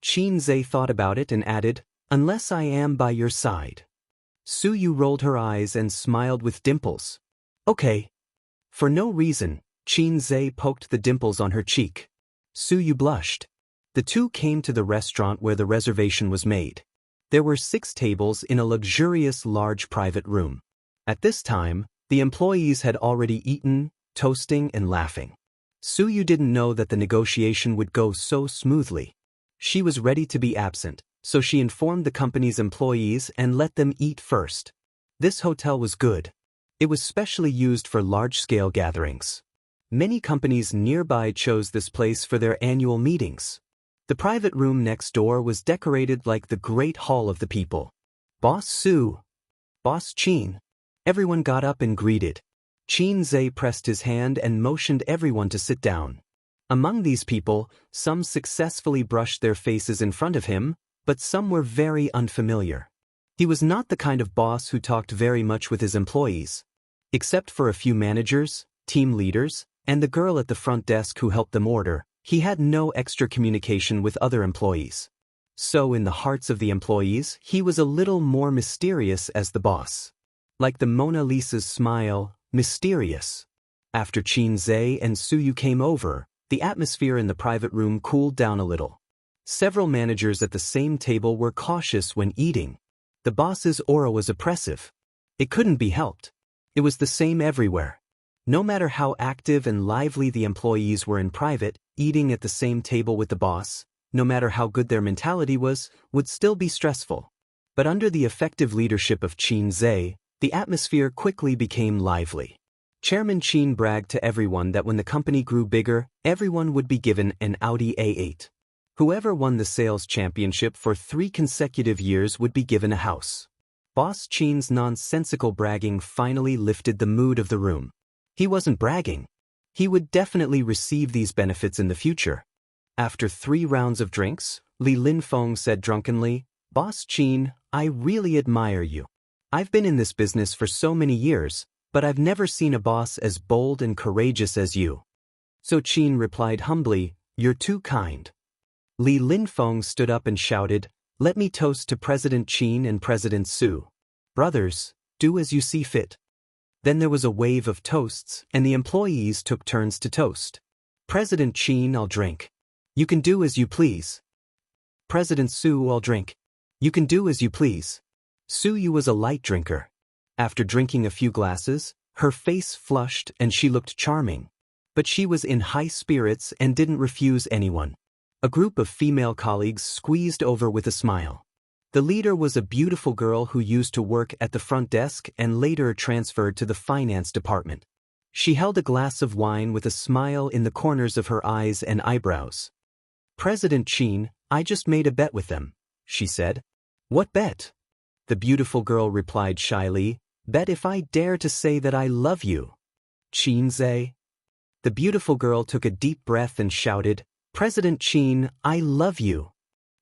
Qin Zhe thought about it and added, unless I am by your side. Su Yu rolled her eyes and smiled with dimples. Okay. For no reason, Qin Zhe poked the dimples on her cheek. Su Yu blushed. The two came to the restaurant where the reservation was made. There were 6 tables in a luxurious large private room. At this time, the employees had already eaten, toasting and laughing. Su Yu didn't know that the negotiation would go so smoothly. She was ready to be absent, so she informed the company's employees and let them eat first. This hotel was good. It was specially used for large-scale gatherings. Many companies nearby chose this place for their annual meetings. The private room next door was decorated like the Great Hall of the People. Boss Su. Boss Qin. Everyone got up and greeted. Qin Zhe pressed his hand and motioned everyone to sit down. Among these people, some successfully brushed their faces in front of him, but some were very unfamiliar. He was not the kind of boss who talked very much with his employees. Except for a few managers, team leaders, and the girl at the front desk who helped them order, he had no extra communication with other employees. So in the hearts of the employees, he was a little more mysterious as the boss. Like the Mona Lisa's smile, mysterious. After Qin Zhe and Su Yu came over, the atmosphere in the private room cooled down a little. Several managers at the same table were cautious when eating. The boss's aura was oppressive. It couldn't be helped. It was the same everywhere. No matter how active and lively the employees were in private, eating at the same table with the boss, no matter how good their mentality was, would still be stressful. But under the effective leadership of Qin Zhe, the atmosphere quickly became lively. Chairman Qin bragged to everyone that when the company grew bigger, everyone would be given an Audi A8. Whoever won the sales championship for 3 consecutive years would be given a house. Boss Qin's nonsensical bragging finally lifted the mood of the room. He wasn't bragging. He would definitely receive these benefits in the future. After 3 rounds of drinks, Li Linfeng said drunkenly, Boss Qin, I really admire you. I've been in this business for so many years, but I've never seen a boss as bold and courageous as you. So Qin replied humbly, You're too kind. Li Linfeng stood up and shouted, Let me toast to President Qin and President Su. Brothers, do as you see fit. Then there was a wave of toasts, and the employees took turns to toast. President Qin, I'll drink. You can do as you please. President Su, I'll drink. You can do as you please. Su Yu was a light drinker. After drinking a few glasses, her face flushed and she looked charming. But she was in high spirits and didn't refuse anyone. A group of female colleagues squeezed over with a smile. The leader was a beautiful girl who used to work at the front desk and later transferred to the finance department. She held a glass of wine with a smile in the corners of her eyes and eyebrows. President Qin, I just made a bet with them, she said. What bet? The beautiful girl replied shyly, Bet if I dare to say that I love you. Qin Zhe. The beautiful girl took a deep breath and shouted, President Qin, I love you.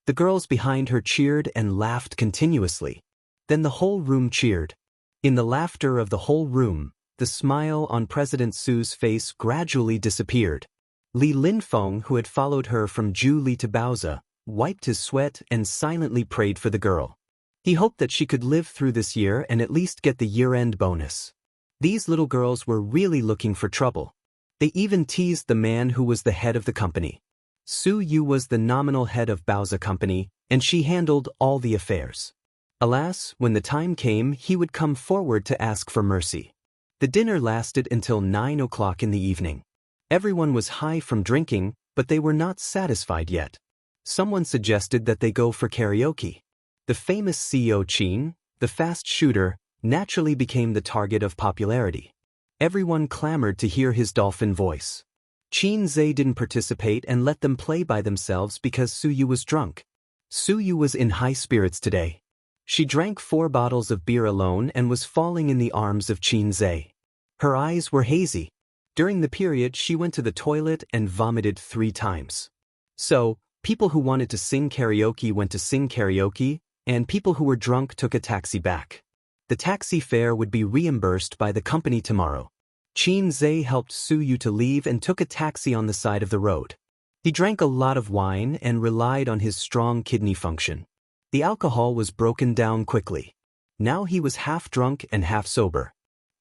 The girls behind her cheered and laughed continuously. Then the whole room cheered. In the laughter of the whole room, the smile on President Su's face gradually disappeared. Li Linfeng, who had followed her from Zhu to Baozi, wiped his sweat and silently prayed for the girl. He hoped that she could live through this year and at least get the year-end bonus. These little girls were really looking for trouble. They even teased the man who was the head of the company. Su Yu was the nominal head of Baozi Company, and she handled all the affairs. Alas, when the time came, he would come forward to ask for mercy. The dinner lasted until 9 o'clock in the evening. Everyone was high from drinking, but they were not satisfied yet. Someone suggested that they go for karaoke. The famous CEO Qin, the fast shooter, naturally became the target of popularity. Everyone clamored to hear his dolphin voice. Qin Zhe didn't participate and let them play by themselves because Su Yu was drunk. Su Yu was in high spirits today. She drank 4 bottles of beer alone and was falling in the arms of Qin Zhe. Her eyes were hazy. During the period, she went to the toilet and vomited 3 times. So, people who wanted to sing karaoke went to sing karaoke, and people who were drunk took a taxi back. The taxi fare would be reimbursed by the company tomorrow. Qin Zhe helped Su Yu to leave and took a taxi on the side of the road. He drank a lot of wine and relied on his strong kidney function. The alcohol was broken down quickly. Now he was half drunk and half sober.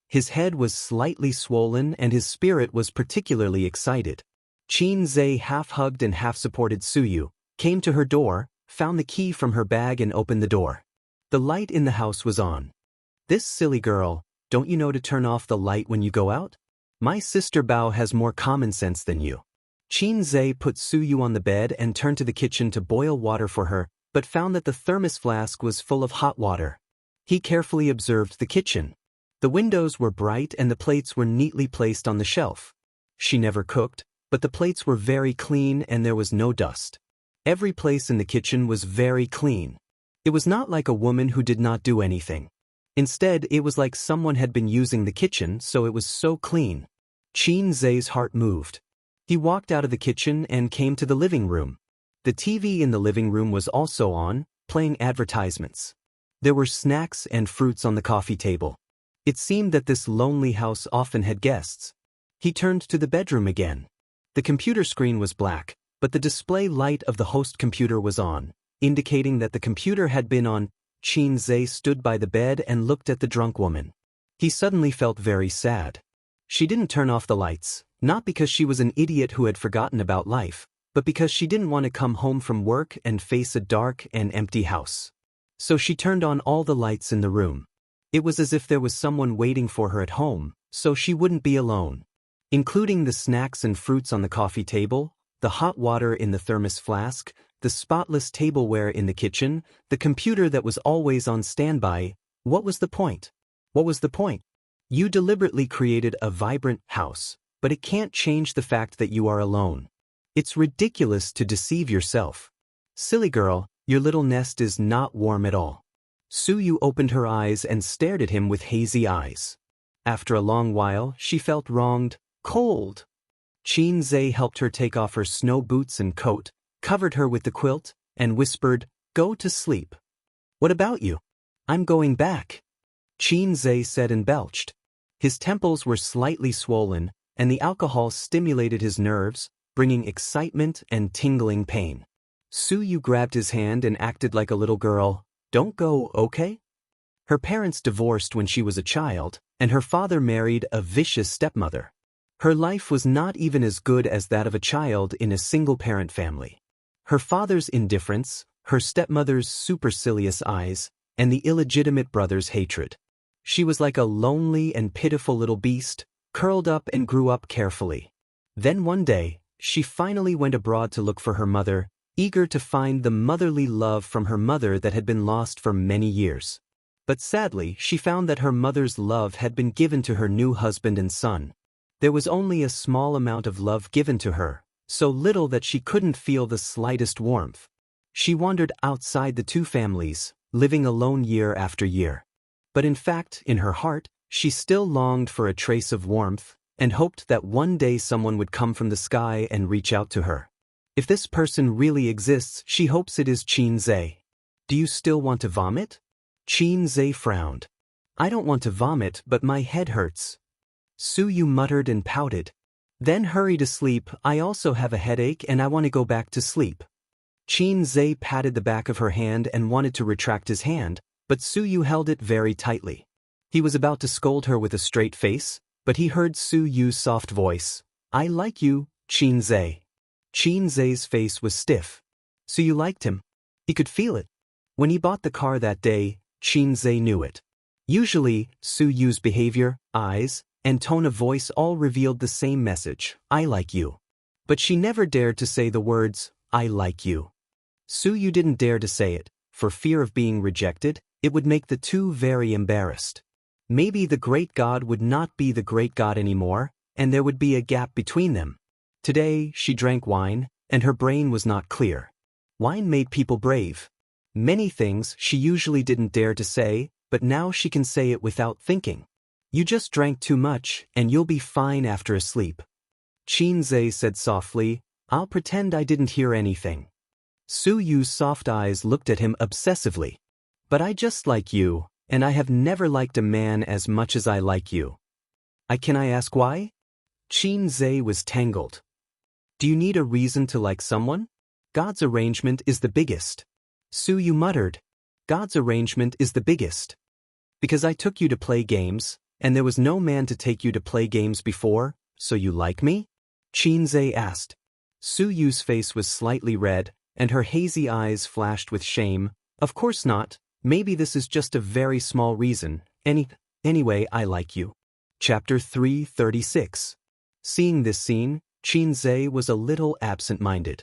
His head was slightly swollen and his spirit was particularly excited. Qin Zhe half hugged and half supported Su Yu, came to her door, found the key from her bag and opened the door. The light in the house was on. "This silly girl, don't you know to turn off the light when you go out? My sister Bao has more common sense than you." Qin Zhe put Su Yu on the bed and turned to the kitchen to boil water for her, but found that the thermos flask was full of hot water. He carefully observed the kitchen. The windows were bright and the plates were neatly placed on the shelf. She never cooked, but the plates were very clean and there was no dust. Every place in the kitchen was very clean. It was not like a woman who did not do anything. Instead, it was like someone had been using the kitchen, so it was so clean. Qin Zhe's heart moved. He walked out of the kitchen and came to the living room. The TV in the living room was also on, playing advertisements. There were snacks and fruits on the coffee table. It seemed that this lonely house often had guests. He turned to the bedroom again. The computer screen was black, but the display light of the host computer was on, indicating that the computer had been on. Qin Zhe stood by the bed and looked at the drunk woman. He suddenly felt very sad. She didn't turn off the lights, not because she was an idiot who had forgotten about life, but because she didn't want to come home from work and face a dark and empty house. So she turned on all the lights in the room. It was as if there was someone waiting for her at home, so she wouldn't be alone. Including the snacks and fruits on the coffee table, the hot water in the thermos flask, the spotless tableware in the kitchen, the computer that was always on standby. What was the point? What was the point? You deliberately created a vibrant house, but it can't change the fact that you are alone. It's ridiculous to deceive yourself. Silly girl, your little nest is not warm at all. Su Yu opened her eyes and stared at him with hazy eyes. After a long while, she felt wronged, cold. Qin Zhe helped her take off her snow boots and coat, covered her with the quilt, and whispered, "Go to sleep." "What about you?" "I'm going back," Qin Zhe said and belched. His temples were slightly swollen, and the alcohol stimulated his nerves, bringing excitement and tingling pain. Su Yu grabbed his hand and acted like a little girl. "Don't go, okay?" Her parents divorced when she was a child, and her father married a vicious stepmother. Her life was not even as good as that of a child in a single-parent family. Her father's indifference, her stepmother's supercilious eyes, and the illegitimate brother's hatred. She was like a lonely and pitiful little beast, curled up and grew up carefully. Then one day, she finally went abroad to look for her mother, eager to find the motherly love from her mother that had been lost for many years. But sadly, she found that her mother's love had been given to her new husband and son. There was only a small amount of love given to her, so little that she couldn't feel the slightest warmth. She wandered outside the two families, living alone year after year. But in fact, in her heart, she still longed for a trace of warmth, and hoped that one day someone would come from the sky and reach out to her. If this person really exists, she hopes it is Qin Zhe. "Do you still want to vomit?" Qin Zhe frowned. "I don't want to vomit, but my head hurts." Su Yu muttered and pouted. Then hurry to sleep, I also have a headache and I want to go back to sleep. Qin Zhe patted the back of her hand and wanted to retract his hand, but Su Yu held it very tightly. He was about to scold her with a straight face, but he heard Su Yu's soft voice. I like you, Qin Zhe. Qin Zhe's face was stiff. Su Yu liked him. He could feel it. When he bought the car that day, Qin Zhe knew it. Usually, Su Yu's behavior, eyes, and tone of voice all revealed the same message, I like you. But she never dared to say the words, I like you. Su Yu didn't dare to say it, for fear of being rejected. It would make the two very embarrassed. Maybe the great god would not be the great god anymore, and there would be a gap between them. Today, she drank wine, and her brain was not clear. Wine made people brave. Many things she usually didn't dare to say, but now she can say it without thinking. You just drank too much, and you'll be fine after a sleep. Qin Zhe said softly, I'll pretend I didn't hear anything. Su Yu's soft eyes looked at him obsessively. But I just like you, and I have never liked a man as much as I like you. Can I ask why? Qin Zhe was tangled. Do you need a reason to like someone? God's arrangement is the biggest. Su Yu muttered. God's arrangement is the biggest. Because I took you to play games, and there was no man to take you to play games before, so you like me? Qin Zhe asked. Su Yu's face was slightly red, and her hazy eyes flashed with shame. Of course not. Maybe this is just a very small reason. Anyway, I like you. Chapter 336. Seeing this scene, Qin Zhe was a little absent-minded.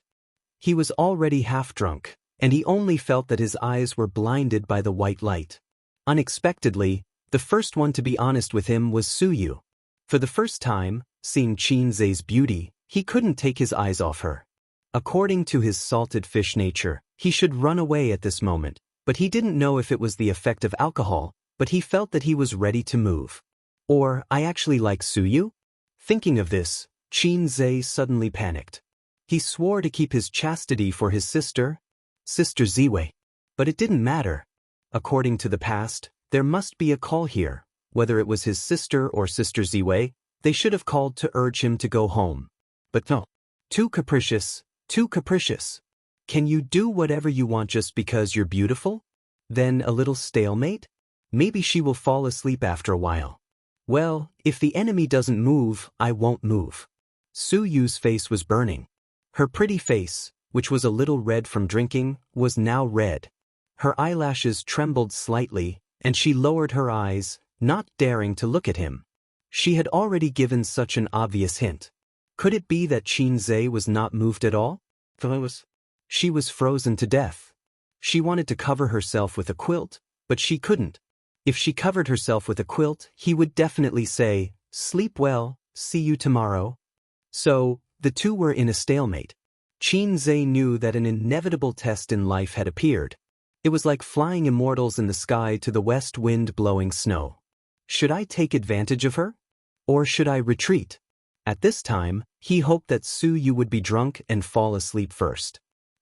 He was already half-drunk, and he only felt that his eyes were blinded by the white light. Unexpectedly, the first one to be honest with him was Su Yu. For the first time, seeing Qin Zhe's beauty, he couldn't take his eyes off her. According to his salted fish nature, he should run away at this moment, but he didn't know if it was the effect of alcohol, but he felt that he was ready to move. Or, I actually like Su Yu? Thinking of this, Qin Zhe suddenly panicked. He swore to keep his chastity for his Sister Ziwei. But it didn't matter. According to the past, there must be a call here. Whether it was his sister or Sister Ziwei, they should have called to urge him to go home. But no. Too capricious, too capricious. Can you do whatever you want just because you're beautiful? Then a little stalemate? Maybe she will fall asleep after a while. Well, if the enemy doesn't move, I won't move. Su Yu's face was burning. Her pretty face, which was a little red from drinking, was now red. Her eyelashes trembled slightly, and she lowered her eyes, not daring to look at him. She had already given such an obvious hint. Could it be that Qin Zhe was not moved at all? She was frozen to death. She wanted to cover herself with a quilt, but she couldn't. If she covered herself with a quilt, he would definitely say, sleep well, see you tomorrow. So, the two were in a stalemate. Qin Zhe knew that an inevitable test in life had appeared. It was like flying immortals in the sky to the west wind blowing snow. Should I take advantage of her? Or should I retreat? At this time, he hoped that Su Yu would be drunk and fall asleep first.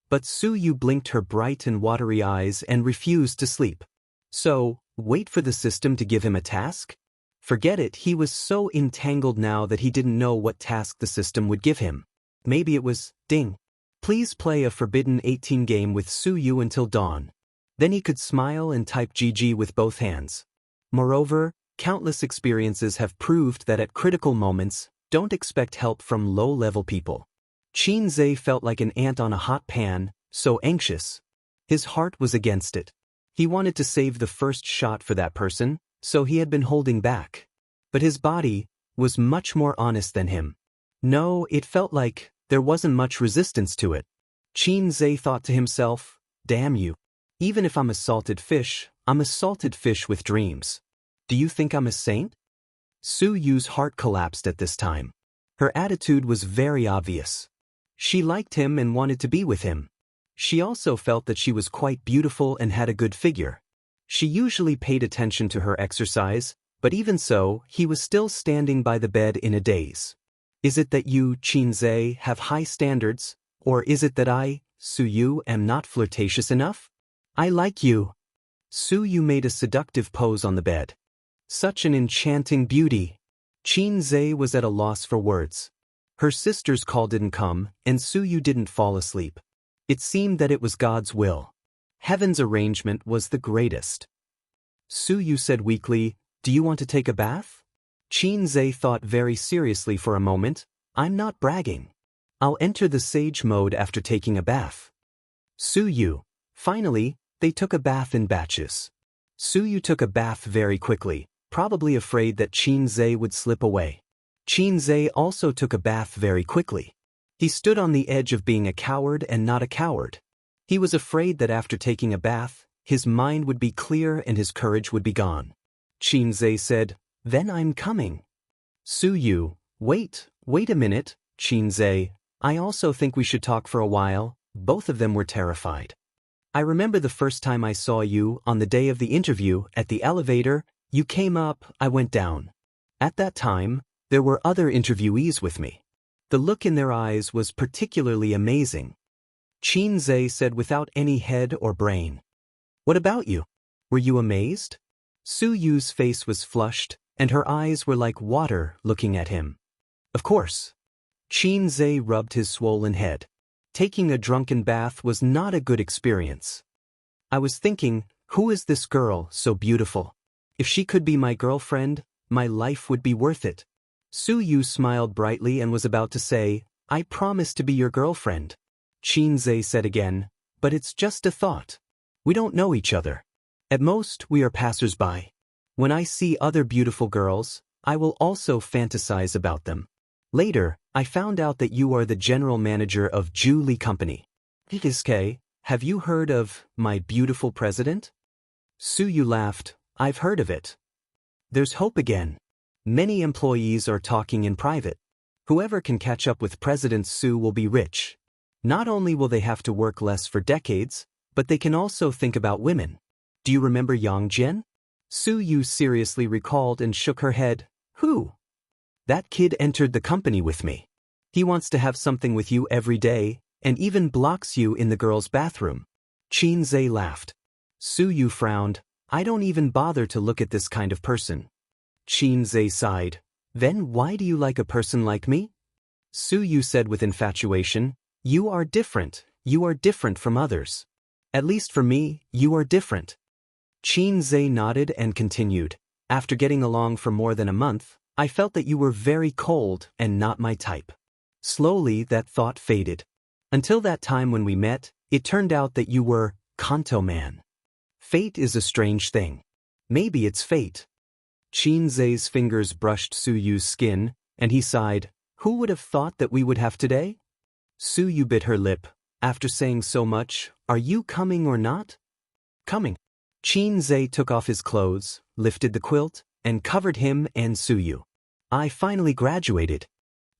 But Su Yu blinked her bright and watery eyes and refused to sleep. So, wait for the system to give him a task? Forget it, he was so entangled now that he didn't know what task the system would give him. Maybe it was, ding. Please play a Forbidden 18 game with Su Yu until dawn. Then he could smile and type GG with both hands. Moreover, countless experiences have proved that at critical moments, don't expect help from low-level people. Qin Zhe felt like an ant on a hot pan, so anxious. His heart was against it. He wanted to save the first shot for that person, so he had been holding back. But his body was much more honest than him. No, it felt like there wasn't much resistance to it. Qin Zhe thought to himself, damn you. Even if I'm a salted fish, I'm a salted fish with dreams. Do you think I'm a saint? Su Yu's heart collapsed at this time. Her attitude was very obvious. She liked him and wanted to be with him. She also felt that she was quite beautiful and had a good figure. She usually paid attention to her exercise, but even so, he was still standing by the bed in a daze. Is it that you, Qin Zhe, have high standards, or is it that I, Su Yu, am not flirtatious enough? I like you. Su Yu made a seductive pose on the bed. Such an enchanting beauty. Xianxia was at a loss for words. Her sister's call didn't come, and Suyu didn't fall asleep. It seemed that it was God's will. Heaven's arrangement was the greatest. Suyu said weakly, "Do you want to take a bath?" Xianxia thought very seriously for a moment. "I'm not bragging. I'll enter the sage mode after taking a bath." Suyu. Finally, they took a bath in batches. Suyu took a bath very quickly, probably afraid that Xianxia would slip away. Xianxia also took a bath very quickly. He stood on the edge of being a coward and not a coward. He was afraid that after taking a bath, his mind would be clear and his courage would be gone. Xianxia said, "Then I'm coming." Suyu, wait a minute, Xianxia, I also think we should talk for a while." Both of them were terrified. "I remember the first time I saw you, on the day of the interview, at the elevator. You came up, I went down. At that time, there were other interviewees with me. The look in their eyes was particularly amazing." Xianxia said without any head or brain. "What about you? Were you amazed?" Suyu's face was flushed, and her eyes were like water looking at him. "Of course." Xianxia rubbed his swollen head. Taking a drunken bath was not a good experience. "I was thinking, who is this girl so beautiful? If she could be my girlfriend, my life would be worth it." Suyu smiled brightly and was about to say, "I promise to be your girlfriend." Xianxia said again, "But it's just a thought. We don't know each other. At most, we are passers-by. When I see other beautiful girls, I will also fantasize about them. Later, I found out that you are the general manager of Julie Company. Iske, have you heard of my beautiful president?" Suyu laughed. "I've heard of it. There's hope again. Many employees are talking in private. Whoever can catch up with President Su will be rich. Not only will they have to work less for decades, but they can also think about women. Do you remember Yang Jian?" Suyu seriously recalled and shook her head. "Who?" "That kid entered the company with me. He wants to have something with you every day, and even blocks you in the girls' bathroom." Xianxia laughed. Suyu frowned. "I don't even bother to look at this kind of person." Xianxia sighed. "Then why do you like a person like me?" Suyu said with infatuation, "You are different. You are different from others. At least for me, you are different." Xianxia nodded and continued. "After getting along for more than a month, I felt that you were very cold and not my type. Slowly, that thought faded. Until that time when we met, it turned out that you were Kanto man. Fate is a strange thing. Maybe it's fate." Xianxia's fingers brushed Suyu's skin, and he sighed. "Who would have thought that we would have today?" Suyu bit her lip. "After saying so much, are you coming or not?" "Coming." Xianxia took off his clothes, lifted the quilt, and covered him and Suyu. "I finally graduated.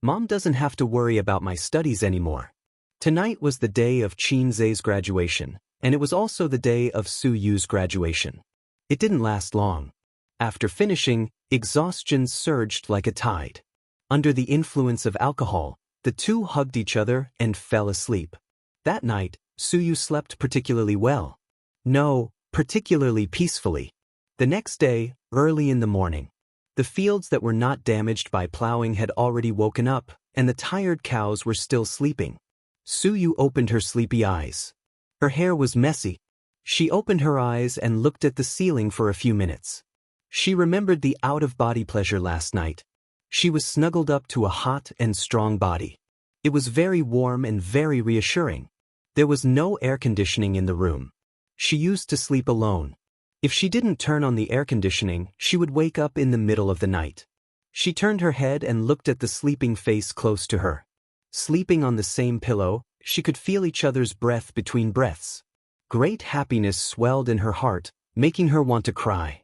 Mom doesn't have to worry about my studies anymore." Tonight was the day of Xianxia's graduation, and it was also the day of Suyu's graduation. It didn't last long. After finishing, exhaustion surged like a tide. Under the influence of alcohol, the two hugged each other and fell asleep. That night, Suyu slept particularly well. No, particularly peacefully. The next day, early in the morning, the fields that were not damaged by plowing had already woken up, and the tired cows were still sleeping. Suyu opened her sleepy eyes. Her hair was messy. She opened her eyes and looked at the ceiling for a few minutes. She remembered the out-of-body pleasure last night. She was snuggled up to a hot and strong body. It was very warm and very reassuring. There was no air conditioning in the room. She used to sleep alone. If she didn't turn on the air conditioning, she would wake up in the middle of the night. She turned her head and looked at the sleeping face close to her. Sleeping on the same pillow, she could feel each other's breath between breaths. Great happiness swelled in her heart, making her want to cry.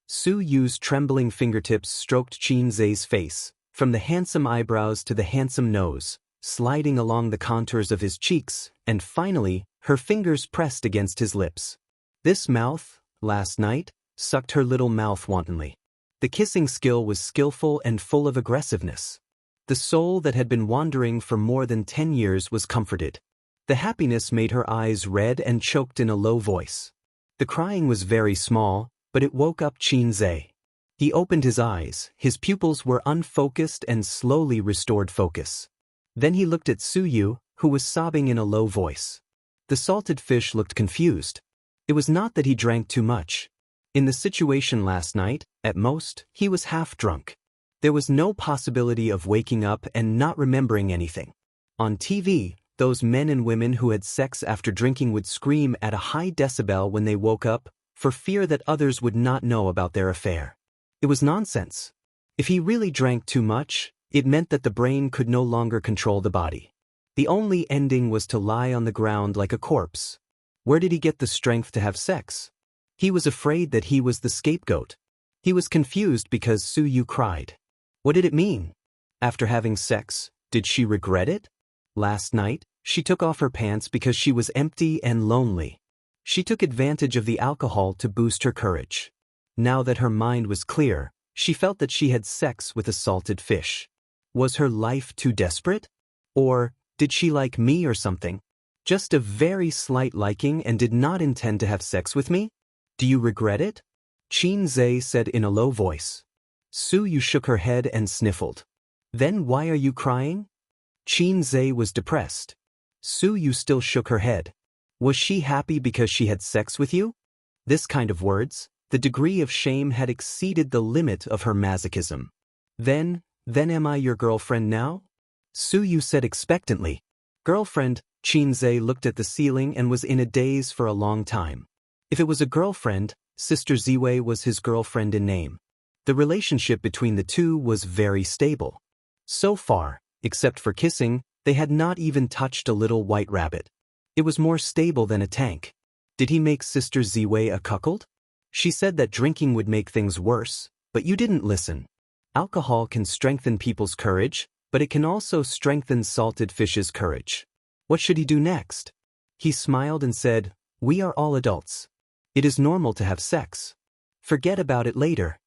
Suyu's trembling fingertips stroked Xianxia's face, from the handsome eyebrows to the handsome nose, sliding along the contours of his cheeks, and finally, her fingers pressed against his lips. This mouth, last night, sucked her little mouth wantonly. The kissing skill was skillful and full of aggressiveness. The soul that had been wandering for more than 10 years was comforted. The happiness made her eyes red and choked in a low voice. The crying was very small, but it woke up Xianxia. He opened his eyes, his pupils were unfocused and slowly restored focus. Then he looked at Su Yu, who was sobbing in a low voice. The salted fish looked confused. It was not that he drank too much. In the situation last night, at most, he was half drunk. There was no possibility of waking up and not remembering anything. On TV, those men and women who had sex after drinking would scream at a high decibel when they woke up, for fear that others would not know about their affair. It was nonsense. If he really drank too much, it meant that the brain could no longer control the body. The only ending was to lie on the ground like a corpse. Where did he get the strength to have sex? He was afraid that he was the scapegoat. He was confused because Su Yu cried. What did it mean? After having sex, did she regret it? Last night, she took off her pants because she was empty and lonely. She took advantage of the alcohol to boost her courage. Now that her mind was clear, she felt that she had sex with a salted fish. Was her life too desperate? Or did she like me or something? Just a very slight liking and did not intend to have sex with me? Do you regret it? Qin Zhe said in a low voice. Su Yu shook her head and sniffled. Then why are you crying? Qin Zhe was depressed. Su Yu still shook her head. Was she happy because she had sex with you? This kind of words, the degree of shame had exceeded the limit of her masochism. Then am I your girlfriend now? Su Yu said expectantly. Girlfriend? Qin Zhe looked at the ceiling and was in a daze for a long time. If it was a girlfriend, Sister Ziwei was his girlfriend in name. The relationship between the two was very stable. So far, except for kissing, they had not even touched a little white rabbit. It was more stable than a tank. Did he make Sister Ziwei a cuckold? She said that drinking would make things worse, but you didn't listen. Alcohol can strengthen people's courage, but it can also strengthen salted fish's courage. What should he do next? He smiled and said, We are all adults. It is normal to have sex. Forget about it later.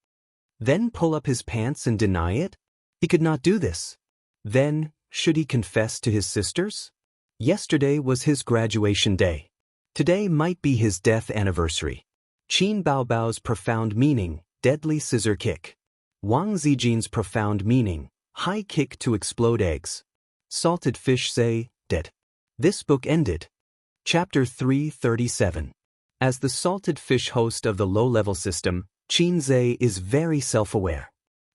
Then pull up his pants and deny it? He could not do this. Then, should he confess to his sisters? Yesterday was his graduation day. Today might be his death anniversary. Qin Baobao's profound meaning, deadly scissor kick. Wang Zijin's profound meaning, high kick to explode eggs. Salted fish say, dead. This book ended. Chapter 337. As the salted fish host of the low-level system, Qin Zhe is very self-aware.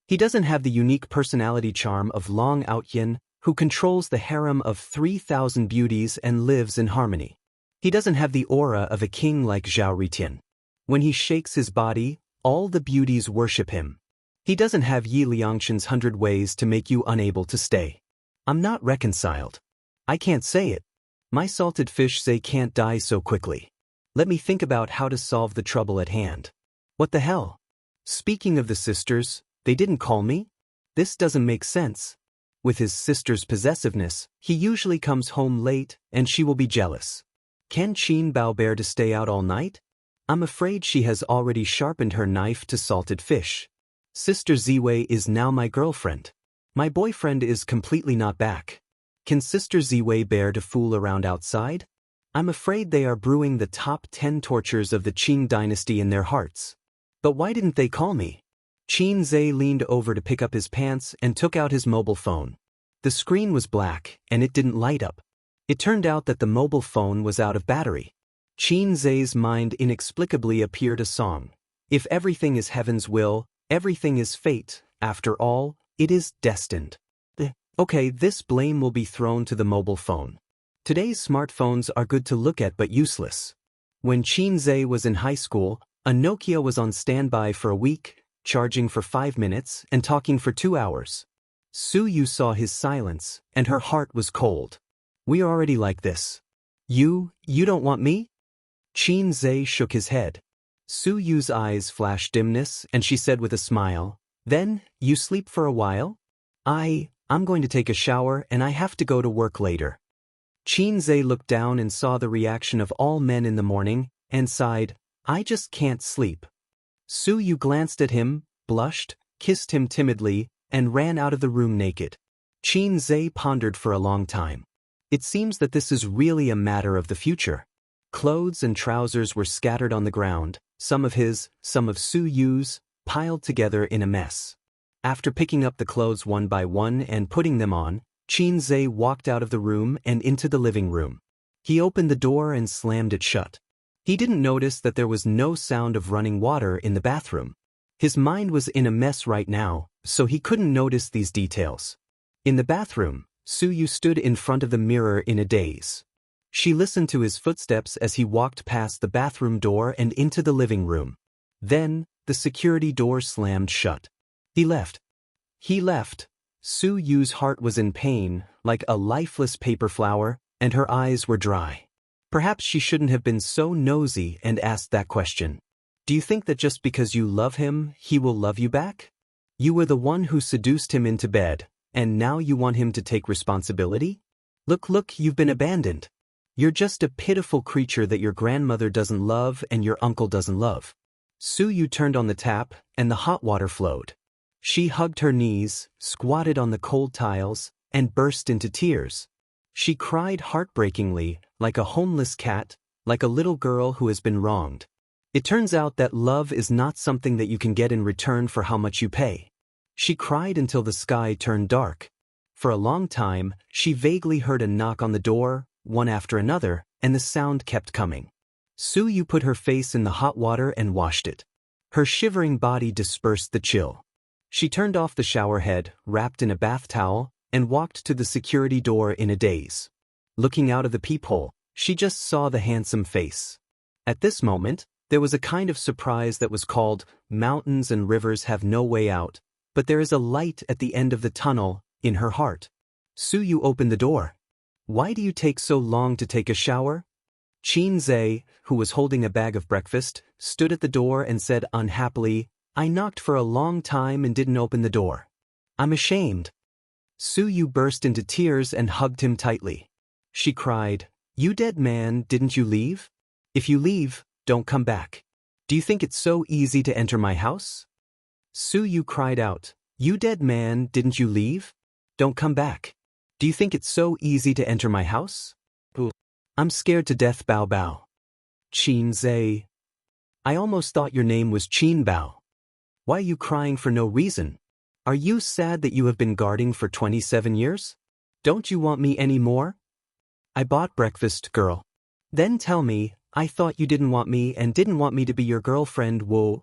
He doesn't have the unique personality charm of Long Outyin, who controls the harem of 3,000 beauties and lives in harmony. He doesn't have the aura of a king like Zhao Ritian. When he shakes his body, all the beauties worship him. He doesn't have Yi Liangqin's 100 ways to make you unable to stay. I'm not reconciled. I can't say it. My salted fish say can't die so quickly. Let me think about how to solve the trouble at hand. What the hell? Speaking of the sisters, they didn't call me? This doesn't make sense. With his sister's possessiveness, he usually comes home late, and she will be jealous. Can Qin Bao bear to stay out all night? I'm afraid she has already sharpened her knife to salted fish. Sister Ziwei is now my girlfriend. My boyfriend is completely not back. Can Sister Ziwei bear to fool around outside? I'm afraid they are brewing the top 10 tortures of the Qing dynasty in their hearts. But why didn't they call me? Qin Zhe leaned over to pick up his pants and took out his mobile phone. The screen was black, and it didn't light up. It turned out that the mobile phone was out of battery. Qin Zhe's mind inexplicably appeared a song. If everything is heaven's will, everything is fate, after all, it is destined. Okay, this blame will be thrown to the mobile phone. Today's smartphones are good to look at but useless. When Qin Zhe was in high school, a Nokia was on standby for a week, charging for 5 minutes and talking for 2 hours. Su Yu saw his silence, and her heart was cold. We are already like this. You don't want me? Qin Zhe shook his head. Su Yu's eyes flashed dimness, and she said with a smile, Then, you sleep for a while? I'm going to take a shower and I have to go to work later. Qin Zhe looked down and saw the reaction of all men in the morning, and sighed, I just can't sleep. Su Yu glanced at him, blushed, kissed him timidly, and ran out of the room naked. Qin Zhe pondered for a long time. It seems that this is really a matter of the future. Clothes and trousers were scattered on the ground, some of his, some of Su Yu's, piled together in a mess. After picking up the clothes one by one and putting them on, Xianxia walked out of the room and into the living room. He opened the door and slammed it shut. He didn't notice that there was no sound of running water in the bathroom. His mind was in a mess right now, so he couldn't notice these details. In the bathroom, Suyu stood in front of the mirror in a daze. She listened to his footsteps as he walked past the bathroom door and into the living room. Then, the security door slammed shut. He left. Suyu's heart was in pain, like a lifeless paper flower, and her eyes were dry. Perhaps she shouldn't have been so nosy and asked that question. Do you think that just because you love him, he will love you back? You were the one who seduced him into bed, and now you want him to take responsibility? Look, you've been abandoned. You're just a pitiful creature that your grandmother doesn't love and your uncle doesn't love. Suyu turned on the tap, and the hot water flowed. She hugged her knees, squatted on the cold tiles, and burst into tears. She cried heartbreakingly, like a homeless cat, like a little girl who has been wronged. It turns out that love is not something that you can get in return for how much you pay. She cried until the sky turned dark. For a long time, she vaguely heard a knock on the door, one after another, and the sound kept coming. Suyu put her face in the hot water and washed it. Her shivering body dispersed the chill. She turned off the shower head, wrapped in a bath towel, and walked to the security door in a daze. Looking out of the peephole, she just saw the handsome face. At this moment, there was a kind of surprise that was called, mountains and rivers have no way out, but there is a light at the end of the tunnel, in her heart. Suyu opened the door. Why do you take so long to take a shower? Xianxia, who was holding a bag of breakfast, stood at the door and said unhappily, I knocked for a long time and didn't open the door. I'm ashamed. Suyu burst into tears and hugged him tightly. She cried, You dead man, didn't you leave? If you leave, don't come back. Do you think it's so easy to enter my house? Suyu cried out, You dead man, didn't you leave? Don't come back. Do you think it's so easy to enter my house? I'm scared to death, Bao Bao. Xianxia. I almost thought your name was Qin Bao. Why are you crying for no reason? Are you sad that you have been guarding for 27 years? Don't you want me any more? I bought breakfast, girl. Then tell me, I thought you didn't want me and didn't want me to be your girlfriend, whoa.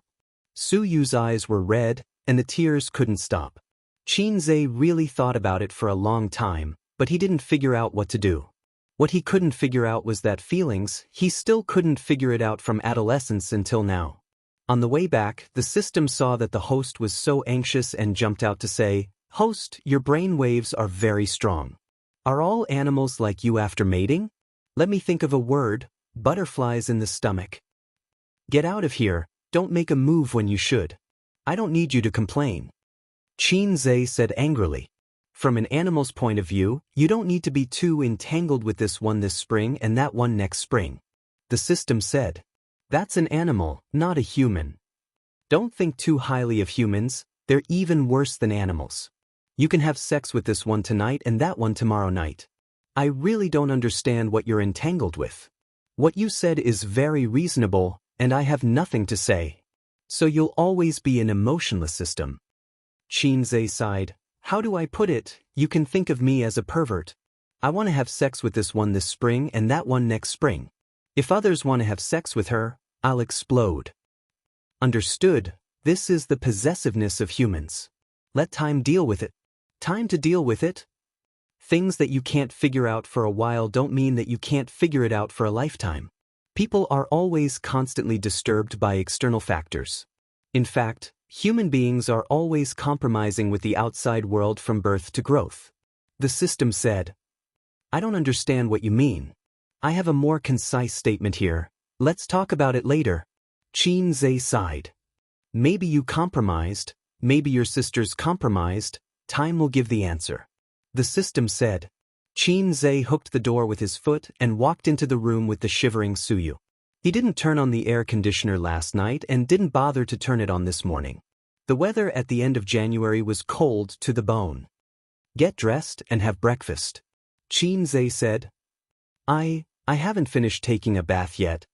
Suyu's eyes were red, and the tears couldn't stop. Xianxia really thought about it for a long time, but he didn't figure out what to do. What he couldn't figure out was that feelings, he still couldn't figure it out from adolescence until now. On the way back, the system saw that the host was so anxious and jumped out to say, Host, your brain waves are very strong. Are all animals like you after mating? Let me think of a word, butterflies in the stomach. Get out of here, don't make a move when you should. I don't need you to complain. Xianxia said angrily. From an animal's point of view, you don't need to be too entangled with this one this spring and that one next spring. The system said. That's an animal, not a human. Don't think too highly of humans, they're even worse than animals. You can have sex with this one tonight and that one tomorrow night. I really don't understand what you're entangled with. What you said is very reasonable, and I have nothing to say. So you'll always be an emotionless system. Xianxia sighed. How do I put it? You can think of me as a pervert. I want to have sex with this one this spring and that one next spring. If others want to have sex with her, I'll explode. Understood, this is the possessiveness of humans. Let time deal with it. Time to deal with it? Things that you can't figure out for a while don't mean that you can't figure it out for a lifetime. People are always constantly disturbed by external factors. In fact, human beings are always compromising with the outside world from birth to growth. The system said, I don't understand what you mean. I have a more concise statement here. Let's talk about it later. Xianxia sighed. Maybe you compromised, maybe your sisters compromised, time will give the answer. The system said. Xianxia hooked the door with his foot and walked into the room with the shivering Suyu. He didn't turn on the air conditioner last night and didn't bother to turn it on this morning. The weather at the end of January was cold to the bone. Get dressed and have breakfast. Xianxia said. I haven't finished taking a bath yet.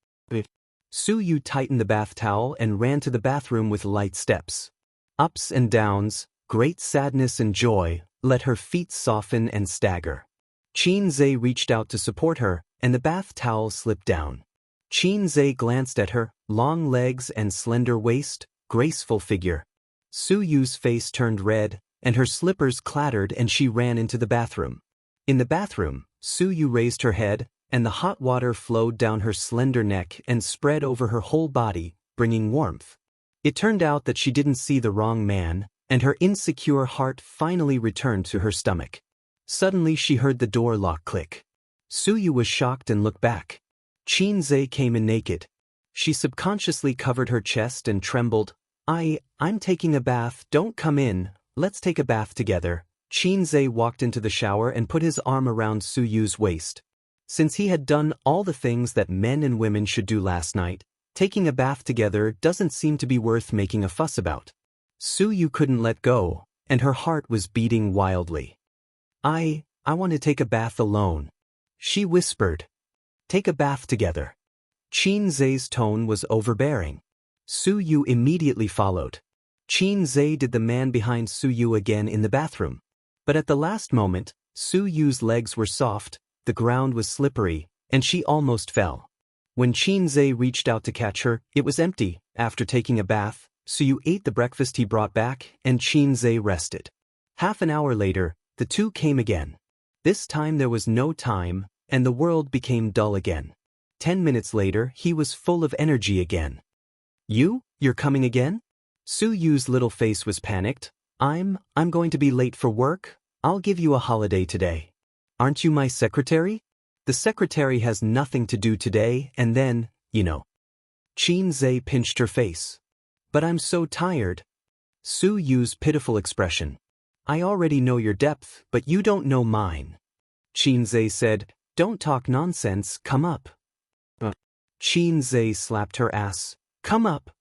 Su Yu tightened the bath towel and ran to the bathroom with light steps. Ups and downs, great sadness and joy, let her feet soften and stagger. Qin Zhe reached out to support her, and the bath towel slipped down. Qin Zhe glanced at her, long legs and slender waist, graceful figure. Su Yu's face turned red, and her slippers clattered and she ran into the bathroom. In the bathroom, Su Yu raised her head, and the hot water flowed down her slender neck and spread over her whole body, bringing warmth. It turned out that she didn't see the wrong man, and her insecure heart finally returned to her stomach. Suddenly she heard the door lock click. Su Yu was shocked and looked back. Qin Zhe came in naked. She subconsciously covered her chest and trembled. I'm taking a bath, don't come in, let's take a bath together. Qin Zhe walked into the shower and put his arm around Su Yu's waist. Since he had done all the things that men and women should do last night, taking a bath together doesn't seem to be worth making a fuss about. Su Yu couldn't let go, and her heart was beating wildly. I want to take a bath alone, she whispered. Take a bath together. Qin Zhe's tone was overbearing. Su Yu immediately followed. Qin Zhe did the man behind Su Yu again in the bathroom. But at the last moment, Su Yu's legs were soft, the ground was slippery, and she almost fell. When Qin Zhe reached out to catch her, it was empty. After taking a bath, Su Yu ate the breakfast he brought back, and Qin Zhe rested. Half an hour later, the two came again. This time there was no time, and the world became dull again. 10 minutes later, he was full of energy again. You're coming again? Su Yu's little face was panicked. I'm going to be late for work. I'll give you a holiday today. Aren't you my secretary? The secretary has nothing to do today, and then, Qin Zhe pinched her face. But I'm so tired. Su Yu's pitiful expression. I already know your depth, but you don't know mine. Qin Zhe said, don't talk nonsense, come up. Qin Zhe slapped her ass. Come up.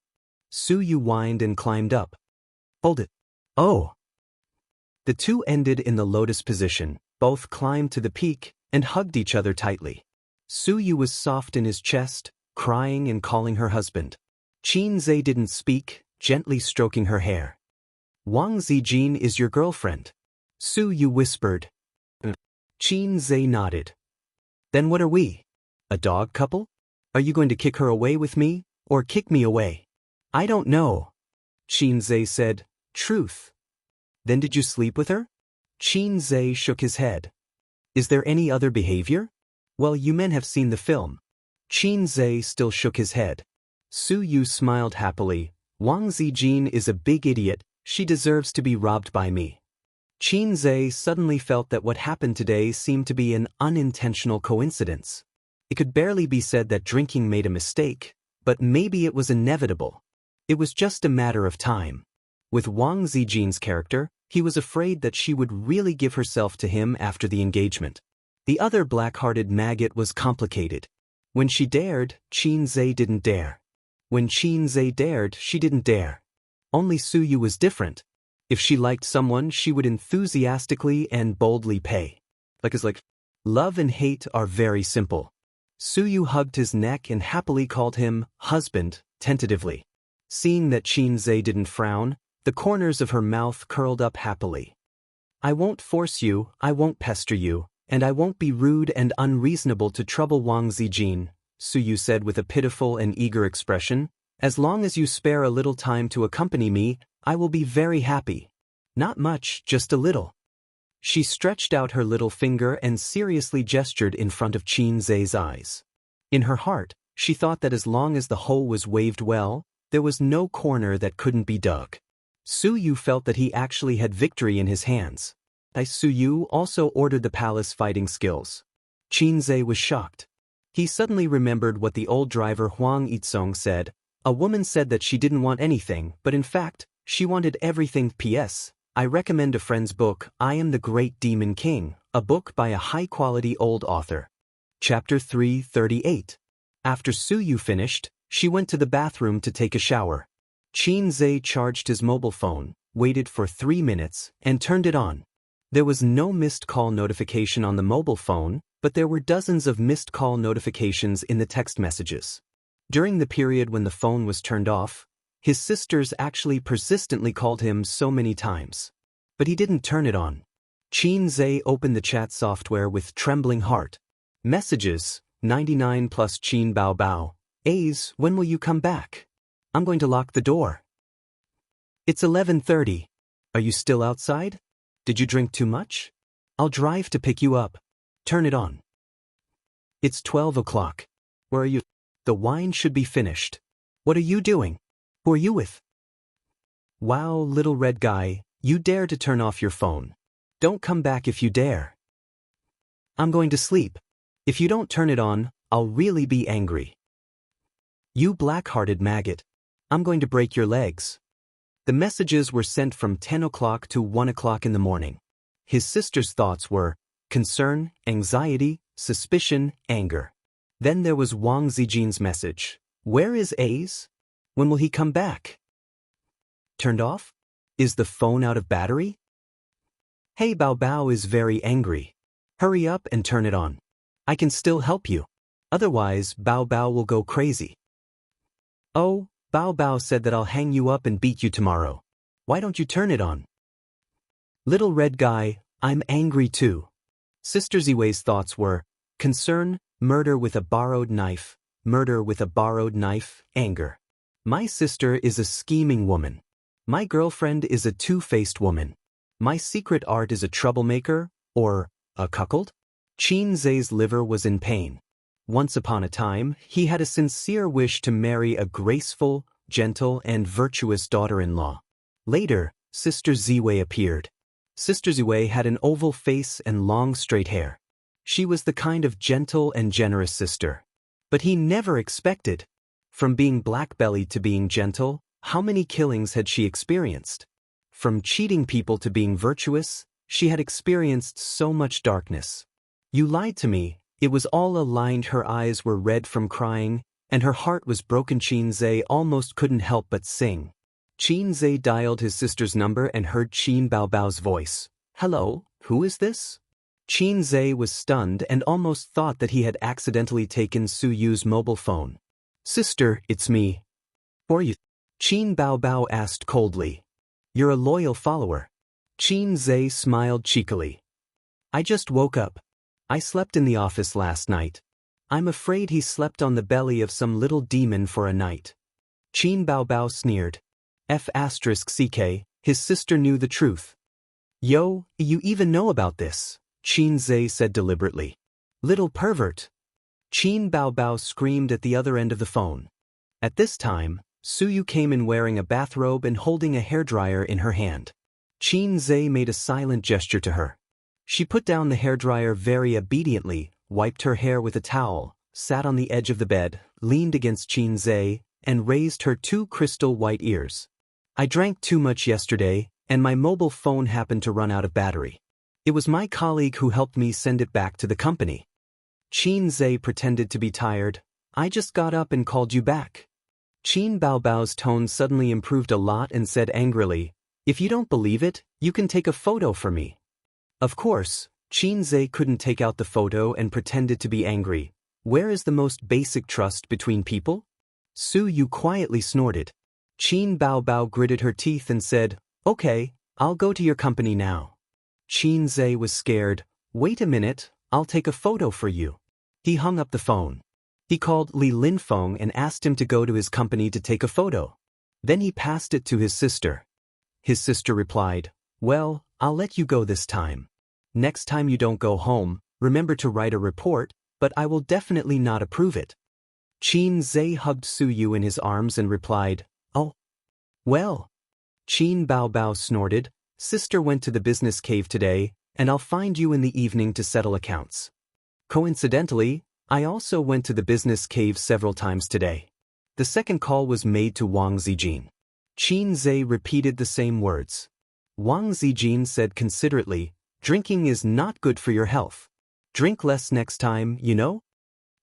Su Yu whined and climbed up. Hold it. Oh. The two ended in the lotus position, both climbed to the peak, and hugged each other tightly. Su Yu was soft in his chest, crying and calling her husband. Qin Zhe didn't speak, gently stroking her hair. Wang Zijin is your girlfriend. Su Yu whispered. Qin Zhe nodded. Then what are we? A dog couple? Are you going to kick her away with me, or kick me away? I don't know. Qin Zhe said, truth. Then did you sleep with her? Qin Zhe shook his head. Is there any other behavior? Well, you men have seen the film. Qin Zhe still shook his head. Su Yu smiled happily. Wang Zijin is a big idiot, she deserves to be robbed by me. Qin Zhe suddenly felt that what happened today seemed to be an unintentional coincidence. It could barely be said that drinking made a mistake, but maybe it was inevitable. It was just a matter of time. With Wang Zijin's character, he was afraid that she would really give herself to him after the engagement. The other black-hearted maggot was complicated. When she dared, Qin Zhe didn't dare. When Qin Zhe dared, she didn't dare. Only Su Yu was different. If she liked someone, she would enthusiastically and boldly pay. Love and hate are very simple. Su Yu hugged his neck and happily called him husband, tentatively. Seeing that Qin Zhe didn't frown, the corners of her mouth curled up happily. I won't force you, I won't pester you, and I won't be rude and unreasonable to trouble Wang Zijin, Su Yu said with a pitiful and eager expression. As long as you spare a little time to accompany me, I will be very happy. Not much, just a little. She stretched out her little finger and seriously gestured in front of Qin Zhe's eyes. In her heart, she thought that as long as the hole was waved well, there was no corner that couldn't be dug. Su Yu felt that he actually had victory in his hands. Su Yu also ordered the palace fighting skills. Qin Zhe was shocked. He suddenly remembered what the old driver Huang Yizong said. A woman said that she didn't want anything, but in fact, she wanted everything. P.S. I recommend a friend's book, I Am the Great Demon King, a book by a high-quality old author. Chapter 338. After Su Yu finished, she went to the bathroom to take a shower. Qin Zhe charged his mobile phone, waited for 3 minutes, and turned it on. There was no missed call notification on the mobile phone, but there were dozens of missed call notifications in the text messages. During the period when the phone was turned off, his sisters actually persistently called him so many times. But he didn't turn it on. Qin Zhe opened the chat software with trembling heart. Messages, 99 plus Qin Bao Bao. A's, when will you come back? I'm going to lock the door. It's 11:30. Are you still outside? Did you drink too much? I'll drive to pick you up. Turn it on. It's 12 o'clock. Where are you? The wine should be finished. What are you doing? Who are you with? Wow, little red guy, you dare to turn off your phone. Don't come back if you dare. I'm going to sleep. If you don't turn it on, I'll really be angry. You black-hearted maggot. I'm going to break your legs. The messages were sent from 10 o'clock to 1 o'clock in the morning. His sister's thoughts were concern, anxiety, suspicion, anger. Then there was Wang Zijin's message. Where is A's? When will he come back? Turned off? Is the phone out of battery? Hey, Bao Bao is very angry. Hurry up and turn it on. I can still help you. Otherwise, Bao Bao will go crazy. Oh, Bao Bao said that I'll hang you up and beat you tomorrow. Why don't you turn it on? Little red guy, I'm angry too. Sister Ziwei's thoughts were concern, murder with a borrowed knife, murder with a borrowed knife, anger. My sister is a scheming woman. My girlfriend is a two-faced woman. My secret art is a troublemaker, or a cuckold? Qin Zhe's liver was in pain. Once upon a time, he had a sincere wish to marry a graceful, gentle, and virtuous daughter-in-law. Later, Sister Ziwei appeared. Sister Ziwei had an oval face and long straight hair. She was the kind of gentle and generous sister. But he never expected. From being black-bellied to being gentle, how many killings had she experienced? From cheating people to being virtuous, she had experienced so much darkness. You lied to me, it was all a lie. Her eyes were red from crying, and her heart was broken. Qin Zhe almost couldn't help but sing. Qin Zhe dialed his sister's number and heard Qin Bao Bao's voice. Hello, who is this? Qin Zhe was stunned and almost thought that he had accidentally taken Su Yu's mobile phone. Sister, it's me. Who are you? Qin Bao Bao asked coldly. You're a loyal follower. Qin Zhe smiled cheekily. I just woke up. I slept in the office last night. I'm afraid he slept on the belly of some little demon for a night. Qin Bao Bao sneered. F***ck, his sister knew the truth. Yo, you even know about this, Qin Zhe said deliberately. Little pervert. Qin Bao Bao screamed at the other end of the phone. At this time, Su Yu came in wearing a bathrobe and holding a hairdryer in her hand. Qin Zhe made a silent gesture to her. She put down the hairdryer very obediently, wiped her hair with a towel, sat on the edge of the bed, leaned against Qin Zhe, and raised her two crystal white ears. I drank too much yesterday, and my mobile phone happened to run out of battery. It was my colleague who helped me send it back to the company. Qin Zhe pretended to be tired. I just got up and called you back. Qin Bao Bao's tone suddenly improved a lot and said angrily, if you don't believe it, you can take a photo for me. Of course, Qin Zhe couldn't take out the photo and pretended to be angry. Where is the most basic trust between people? Su Yu quietly snorted. Qin Bao Bao gritted her teeth and said, okay, I'll go to your company now. Qin Zhe was scared. Wait a minute, I'll take a photo for you. He hung up the phone. He called Li Linfeng and asked him to go to his company to take a photo. Then he passed it to his sister. His sister replied, well, I'll let you go this time. Next time you don't go home, remember to write a report, but I will definitely not approve it. Qin Zhe hugged Su Yu in his arms and replied, oh. Well. Qin Bao Bao snorted, sister went to the business cave today, and I'll find you in the evening to settle accounts. Coincidentally, I also went to the business cave several times today. The second call was made to Wang Zijin. Qin Zhe repeated the same words. Wang Zijin said considerately, drinking is not good for your health. Drink less next time, you know?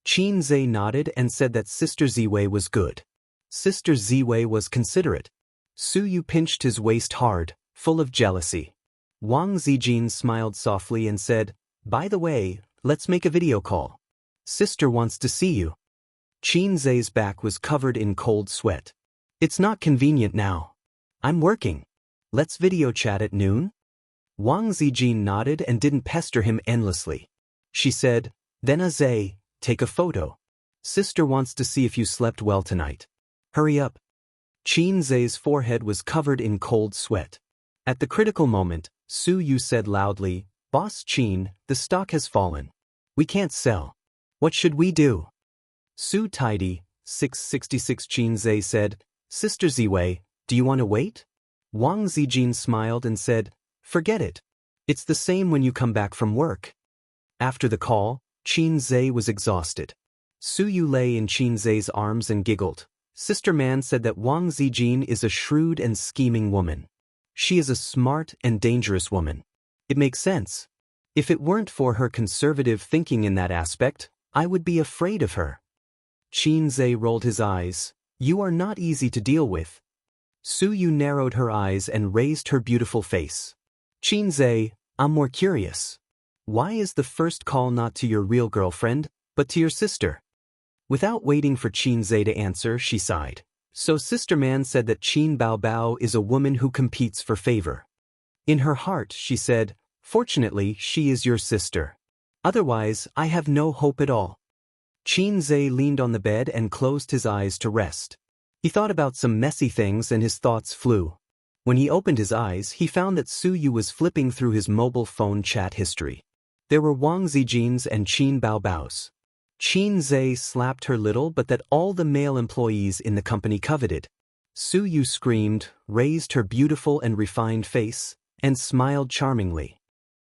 Qin Zhe nodded and said that Sister Ziwei was good. Sister Ziwei was considerate. Su Yu pinched his waist hard, full of jealousy. Wang Zijin smiled softly and said, by the way, let's make a video call. Sister wants to see you. Qin Zhe's back was covered in cold sweat. It's not convenient now. I'm working. Let's video chat at noon? Wang Zijin nodded and didn't pester him endlessly. She said, then Zhe, take a photo. Sister wants to see if you slept well tonight. Hurry up. Qin Zhe's forehead was covered in cold sweat. At the critical moment, Su Yu said loudly, Boss Qin, the stock has fallen. We can't sell. What should we do? Su Tidy, 666 Qin Zhe said, Sister Ziwei, do you want to wait? Wang Zijin smiled and said, forget it. It's the same when you come back from work. After the call, Qin Zhe was exhausted. Su Yu lay in Qin Zhe's arms and giggled. Sister Man said that Wang Zijin is a shrewd and scheming woman. She is a smart and dangerous woman. It makes sense. If it weren't for her conservative thinking in that aspect, I would be afraid of her. Qin Zhe rolled his eyes. You are not easy to deal with. Su Yu narrowed her eyes and raised her beautiful face. Qin Zhe, I'm more curious. Why is the first call not to your real girlfriend, but to your sister? Without waiting for Qin Zhe to answer, she sighed. So Sister Man said that Qin Bao Bao is a woman who competes for favor. In her heart, she said, fortunately, she is your sister. Otherwise, I have no hope at all. Qin Zhe leaned on the bed and closed his eyes to rest. He thought about some messy things and his thoughts flew. When he opened his eyes, he found that Su Yu was flipping through his mobile phone chat history. There were Wang Zijin's and Qin Bao Bao's. Qin Zhe slapped her little but that all the male employees in the company coveted. Su Yu screamed, raised her beautiful and refined face, and smiled charmingly.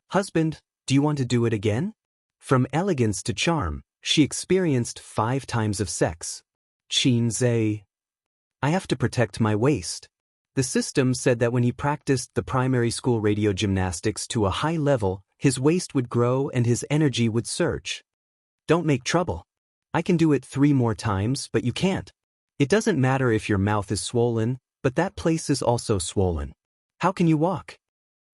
Husband, do you want to do it again? From elegance to charm, she experienced 5 times of sex. Qin Zhe. I have to protect my waist. The system said that when he practiced the primary school radio gymnastics to a high level, his waist would grow and his energy would surge. Don't make trouble. I can do it 3 more times, but you can't. It doesn't matter if your mouth is swollen, but that place is also swollen. How can you walk?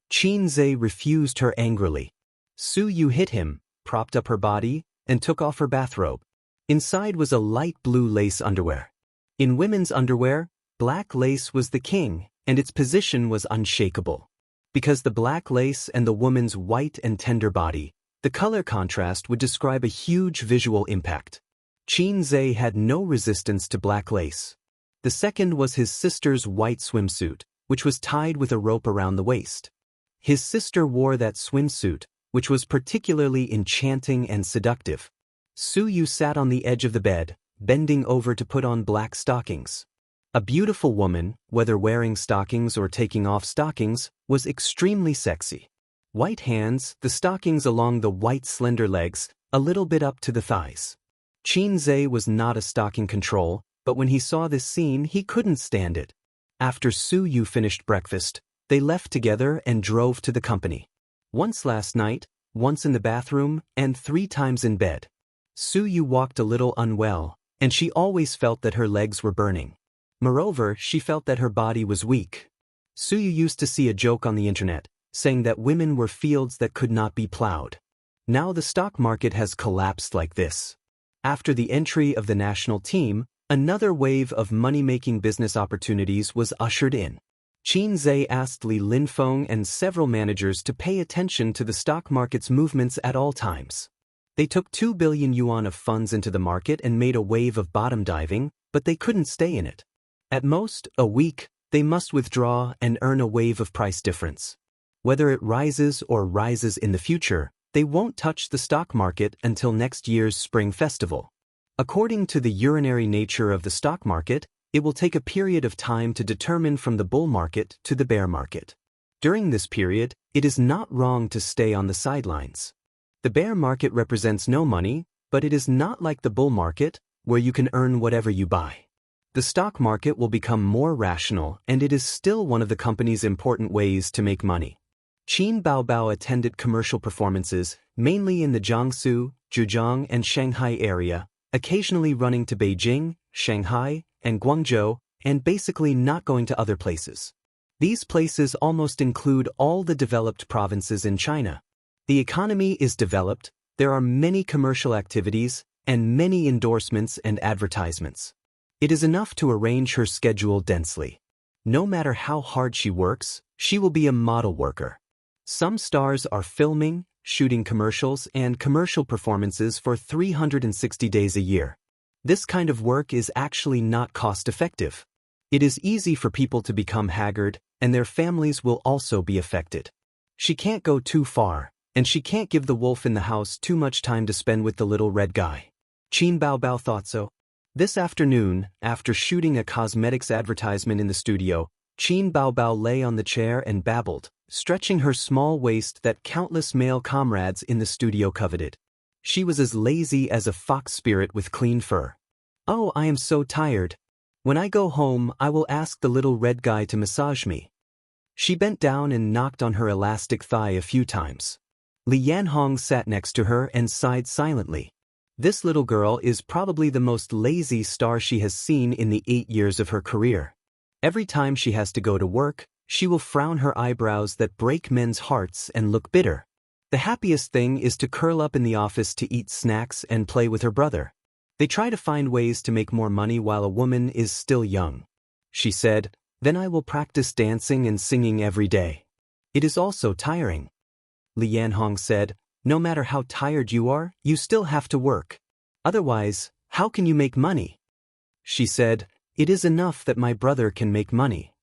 Qin Zhe refused her angrily. Su Yu hit him, propped up her body, and took off her bathrobe. Inside was a light blue lace underwear. In women's underwear, black lace was the king, and its position was unshakable. Because the black lace and the woman's white and tender body, the color contrast would describe a huge visual impact. Qin Zhe had no resistance to black lace. The second was his sister's white swimsuit, which was tied with a rope around the waist. His sister wore that swimsuit, which was particularly enchanting and seductive. Su Yu sat on the edge of the bed, bending over to put on black stockings. A beautiful woman, whether wearing stockings or taking off stockings, was extremely sexy. White hands, the stockings along the white slender legs, a little bit up to the thighs. Qin Zhe was not a stocking control, but when he saw this scene, he couldn't stand it. After Su Yu finished breakfast, they left together and drove to the company. Once last night, once in the bathroom, and 3 times in bed. Su Yu walked a little unwell, and she always felt that her legs were burning. Moreover, she felt that her body was weak. Su Yu used to see a joke on the internet, saying that women were fields that could not be plowed. Now the stock market has collapsed like this. After the entry of the national team, another wave of money-making business opportunities was ushered in. Qin Zhe asked Li Linfeng and several managers to pay attention to the stock market's movements at all times. They took 2 billion yuan of funds into the market and made a wave of bottom diving, but they couldn't stay in it. At most, a week, they must withdraw and earn a wave of price difference. Whether it rises or rises in the future, they won't touch the stock market until next year's Spring Festival. According to the urinary nature of the stock market, it will take a period of time to determine from the bull market to the bear market. During this period, it is not wrong to stay on the sidelines. The bear market represents no money, but it is not like the bull market, where you can earn whatever you buy. The stock market will become more rational, and it is still one of the company's important ways to make money. Qin Bao Bao attended commercial performances, mainly in the Jiangsu, Zhejiang, and Shanghai area, occasionally running to Beijing, Shanghai, and Guangzhou, and basically not going to other places. These places almost include all the developed provinces in China. The economy is developed, there are many commercial activities, and many endorsements and advertisements. It is enough to arrange her schedule densely. No matter how hard she works, she will be a model worker. Some stars are filming, shooting commercials and commercial performances for 360 days a year. This kind of work is actually not cost-effective. It is easy for people to become haggard, and their families will also be affected. She can't go too far, and she can't give the wolf in the house too much time to spend with the little red guy. Qin Baobao thought so. This afternoon, after shooting a cosmetics advertisement in the studio, Qin Baobao lay on the chair and babbled, stretching her small waist that countless male comrades in the studio coveted. She was as lazy as a fox spirit with clean fur. "Oh, I am so tired. When I go home, I will ask the little red guy to massage me." She bent down and knocked on her elastic thigh a few times. Li Yanhong sat next to her and sighed silently. This little girl is probably the most lazy star she has seen in the 8 years of her career. Every time she has to go to work, she will frown her eyebrows that break men's hearts and look bitter. The happiest thing is to curl up in the office to eat snacks and play with her brother. They try to find ways to make more money while a woman is still young. She said, "Then I will practice dancing and singing every day." It is also tiring. Li Yanhong said, "No matter how tired you are, you still have to work. Otherwise, how can you make money?" She said, "It is enough that my brother can make money."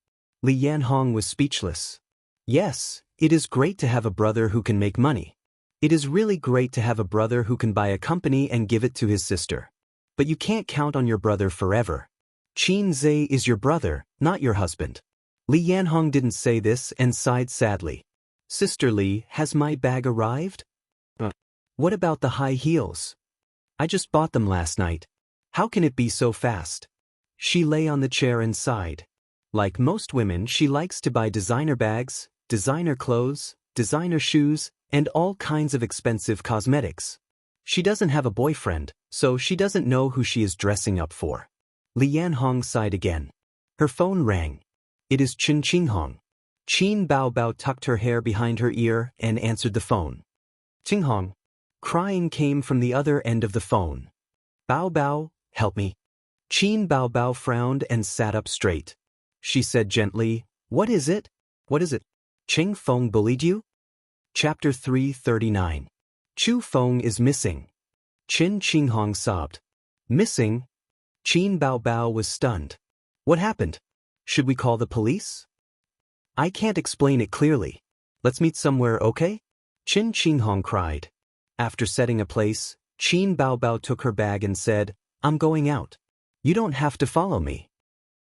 Li Yanhong was speechless. Yes, it is great to have a brother who can make money. It is really great to have a brother who can buy a company and give it to his sister. But you can't count on your brother forever. Qin Zhe is your brother, not your husband. Li Yanhong didn't say this and sighed sadly. "Sister Li, has my bag arrived?" "What about the high heels? I just bought them last night. How can it be so fast?" She lay on the chair and sighed. Like most women, she likes to buy designer bags, designer clothes, designer shoes, and all kinds of expensive cosmetics. She doesn't have a boyfriend, so she doesn't know who she is dressing up for. Li Yanhong sighed again. Her phone rang. It is Qin Qinghong. Qin Baobao tucked her hair behind her ear and answered the phone. "Qinghong." Crying came from the other end of the phone. "Baobao, help me." Qin Baobao frowned and sat up straight. She said gently, "What is it? What is it? Cheng Feng bullied you?" Chapter 339. Chu Feng is missing. Qin Qinghong sobbed. "Missing?" Qin Baobao was stunned. "What happened? Should we call the police?" "I can't explain it clearly. Let's meet somewhere, okay?" Qin Qinghong cried. After setting a place, Qin Baobao took her bag and said, "I'm going out. You don't have to follow me."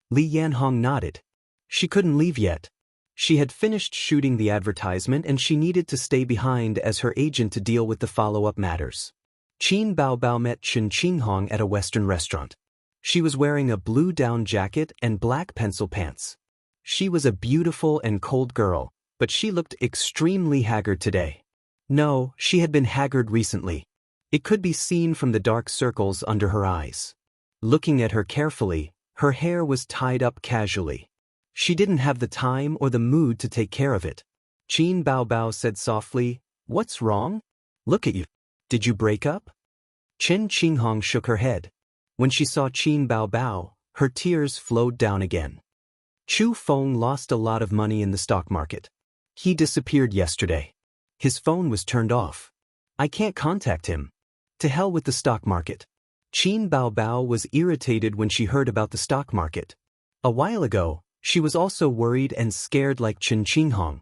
Li Yanhong nodded. She couldn't leave yet. She had finished shooting the advertisement and she needed to stay behind as her agent to deal with the follow-up matters. Qin Baobao met Qin Qinghong at a Western restaurant. She was wearing a blue down jacket and black pencil pants. She was a beautiful and cold girl, but she looked extremely haggard today. No, she had been haggard recently. It could be seen from the dark circles under her eyes. Looking at her carefully, her hair was tied up casually. She didn't have the time or the mood to take care of it. Qin Baobao said softly, "What's wrong? Look at you. Did you break up?" Qin Qinghong shook her head. When she saw Qin Baobao, her tears flowed down again. Chu Feng lost a lot of money in the stock market. He disappeared yesterday. His phone was turned off. I can't contact him. To hell with the stock market. Qin Baobao was irritated when she heard about the stock market. A while ago, she was also worried and scared like Qin Qinghong.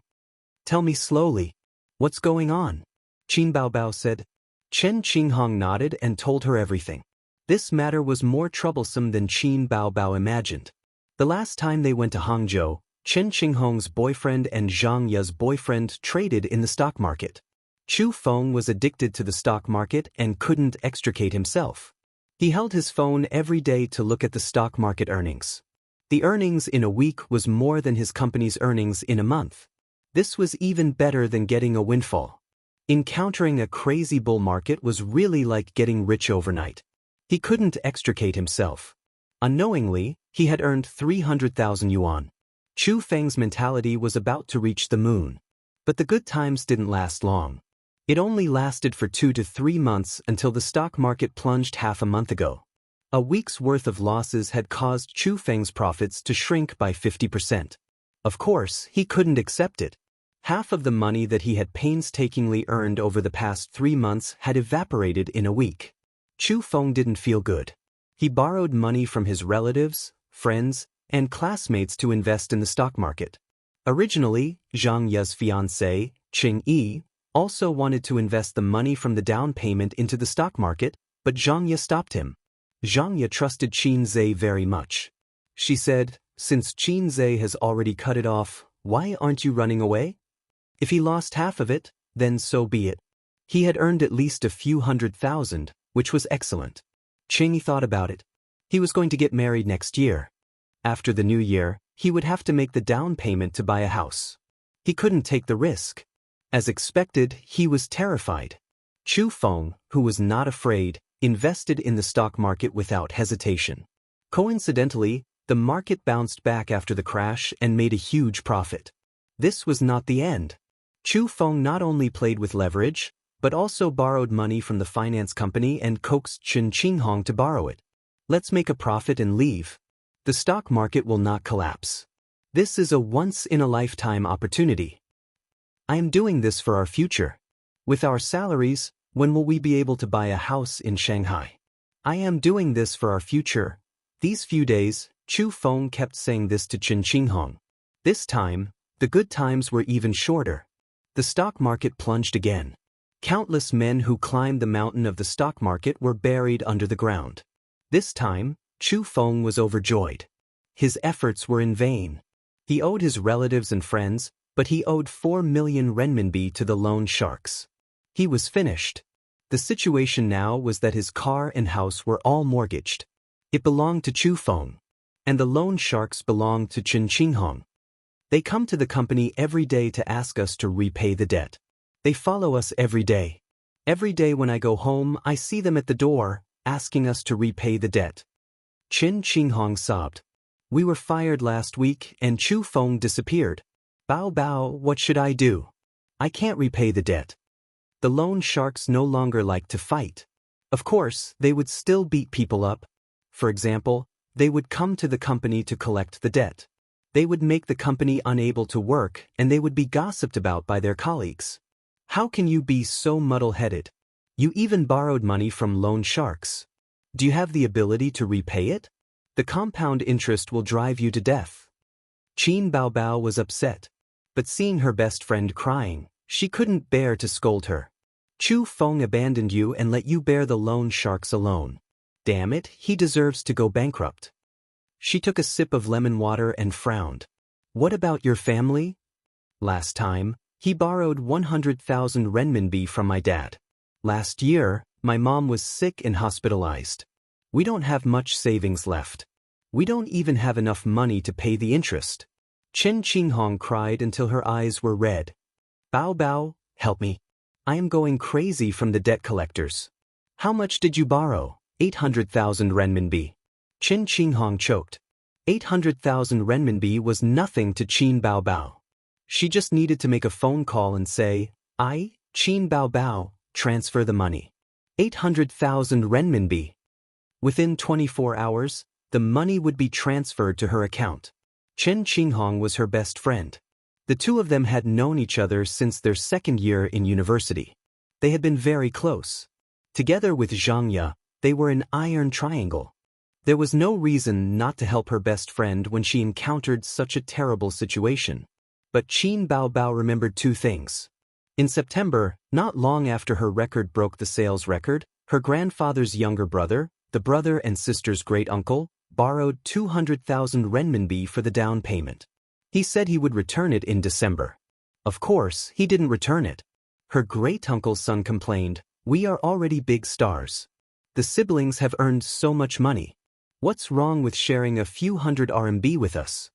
"Tell me slowly. What's going on?" Qin Baobao said. Qin Qinghong nodded and told her everything. This matter was more troublesome than Qin Baobao imagined. The last time they went to Hangzhou, Qin Qinghong's boyfriend and Zhang Ye's boyfriend traded in the stock market. Chu Feng was addicted to the stock market and couldn't extricate himself. He held his phone every day to look at the stock market earnings. The earnings in a week was more than his company's earnings in a month. This was even better than getting a windfall. Encountering a crazy bull market was really like getting rich overnight. He couldn't extricate himself. Unknowingly, he had earned 300,000 yuan. Chu Feng's mentality was about to reach the moon. But the good times didn't last long. It only lasted for 2 to 3 months until the stock market plunged half a month ago. A week's worth of losses had caused Chu Feng's profits to shrink by 50%. Of course, he couldn't accept it. Half of the money that he had painstakingly earned over the past 3 months had evaporated in a week. Chu Feng didn't feel good. He borrowed money from his relatives, friends, and classmates to invest in the stock market. Originally, Xianxia's fiancé, Qing Yi, also wanted to invest the money from the down payment into the stock market, but Xianxia stopped him. Xianxia trusted Qin Zhe very much. She said, "Since Qin Zhe has already cut it off, why aren't you running away? If he lost half of it, then so be it." He had earned at least a few $100,000, which was excellent. Qing thought about it. He was going to get married next year. After the new year, he would have to make the down payment to buy a house. He couldn't take the risk. As expected, he was terrified. Chu Feng, who was not afraid, invested in the stock market without hesitation. Coincidentally, the market bounced back after the crash and made a huge profit. This was not the end. Chu Feng not only played with leverage, but also borrowed money from the finance company and coaxed Chen Qinghong to borrow it. "Let's make a profit and leave. The stock market will not collapse. This is a once-in-a-lifetime opportunity. I am doing this for our future. With our salaries, when will we be able to buy a house in Shanghai? I am doing this for our future." These few days, Chu Feng kept saying this to Chen Qinghong. This time, the good times were even shorter. The stock market plunged again. Countless men who climbed the mountain of the stock market were buried under the ground. This time, Chu Feng was overjoyed. His efforts were in vain. He owed his relatives and friends, but he owed 4 million renminbi to the loan sharks. He was finished. The situation now was that his car and house were all mortgaged. It belonged to Chu Feng. And the loan sharks belonged to Chen Qinghong. They come to the company every day to ask us to repay the debt. They follow us every day. Every day when I go home, I see them at the door, asking us to repay the debt. Chen Qinghong sobbed. "We were fired last week and Chu Feng disappeared. Bao Bao, what should I do? I can't repay the debt." The loan sharks no longer liked to fight. Of course, they would still beat people up. For example, they would come to the company to collect the debt. They would make the company unable to work and they would be gossiped about by their colleagues. How can you be so muddle-headed? You even borrowed money from loan sharks. Do you have the ability to repay it? The compound interest will drive you to death. Qin Baobao was upset. But seeing her best friend crying, she couldn't bear to scold her. "Chu Feng abandoned you and let you bear the loan sharks alone. Damn it, he deserves to go bankrupt." She took a sip of lemon water and frowned. "What about your family? Last time, he borrowed 100,000 renminbi from my dad. Last year, my mom was sick and hospitalized. We don't have much savings left. We don't even have enough money to pay the interest." Chen Qinghong cried until her eyes were red. "Bao Bao, help me. I am going crazy from the debt collectors." "How much did you borrow?" 800,000 renminbi. Chen Qinghong choked. 800,000 renminbi was nothing to Qin Baobao. She just needed to make a phone call and say, "I, Qin Baobao, transfer the money." 800,000 renminbi. Within 24 hours, the money would be transferred to her account. Chen Qinghong was her best friend. The two of them had known each other since their second year in university. They had been very close. Together with Xianxia, they were an iron triangle. There was no reason not to help her best friend when she encountered such a terrible situation. But Qin Baobao remembered two things. In September, not long after her record broke the sales record, her grandfather's younger brother, the brother and sister's great-uncle, borrowed 200,000 renminbi for the down payment. He said he would return it in December. Of course, he didn't return it. Her great-uncle's son complained, "We are already big stars. The siblings have earned so much money. What's wrong with sharing a few hundred RMB with us?"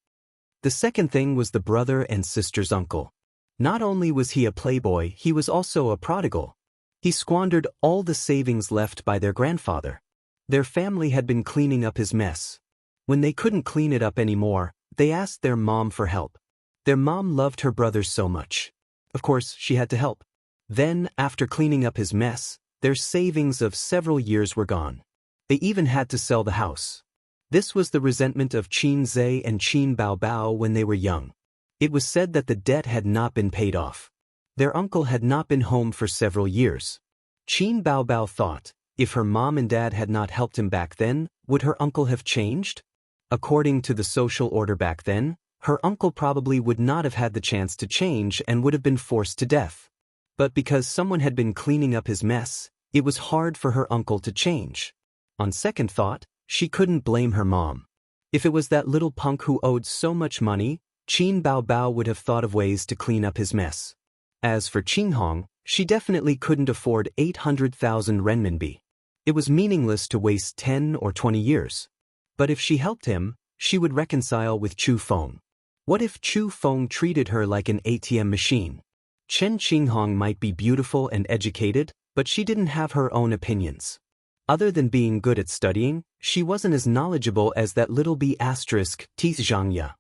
The second thing was the brother and sister's uncle. Not only was he a playboy, he was also a prodigal. He squandered all the savings left by their grandfather. Their family had been cleaning up his mess. When they couldn't clean it up anymore, they asked their mom for help. Their mom loved her brother so much. Of course, she had to help. Then, after cleaning up his mess, their savings of several years were gone. They even had to sell the house. This was the resentment of Qin Zhe and Qin Baobao when they were young. It was said that the debt had not been paid off. Their uncle had not been home for several years. Qin Baobao thought, if her mom and dad had not helped him back then, would her uncle have changed? According to the social order back then, her uncle probably would not have had the chance to change and would have been forced to death. But because someone had been cleaning up his mess, it was hard for her uncle to change. On second thought, she couldn't blame her mom. If it was that little punk who owed so much money, Qin Baobao would have thought of ways to clean up his mess. As for Qinghong, she definitely couldn't afford 800,000 renminbi. It was meaningless to waste 10 or 20 years. But if she helped him, she would reconcile with Chu Feng. What if Chu Feng treated her like an ATM machine? Chen Qinghong might be beautiful and educated, but she didn't have her own opinions. Other than being good at studying, she wasn't as knowledgeable as that little b** Xianxia.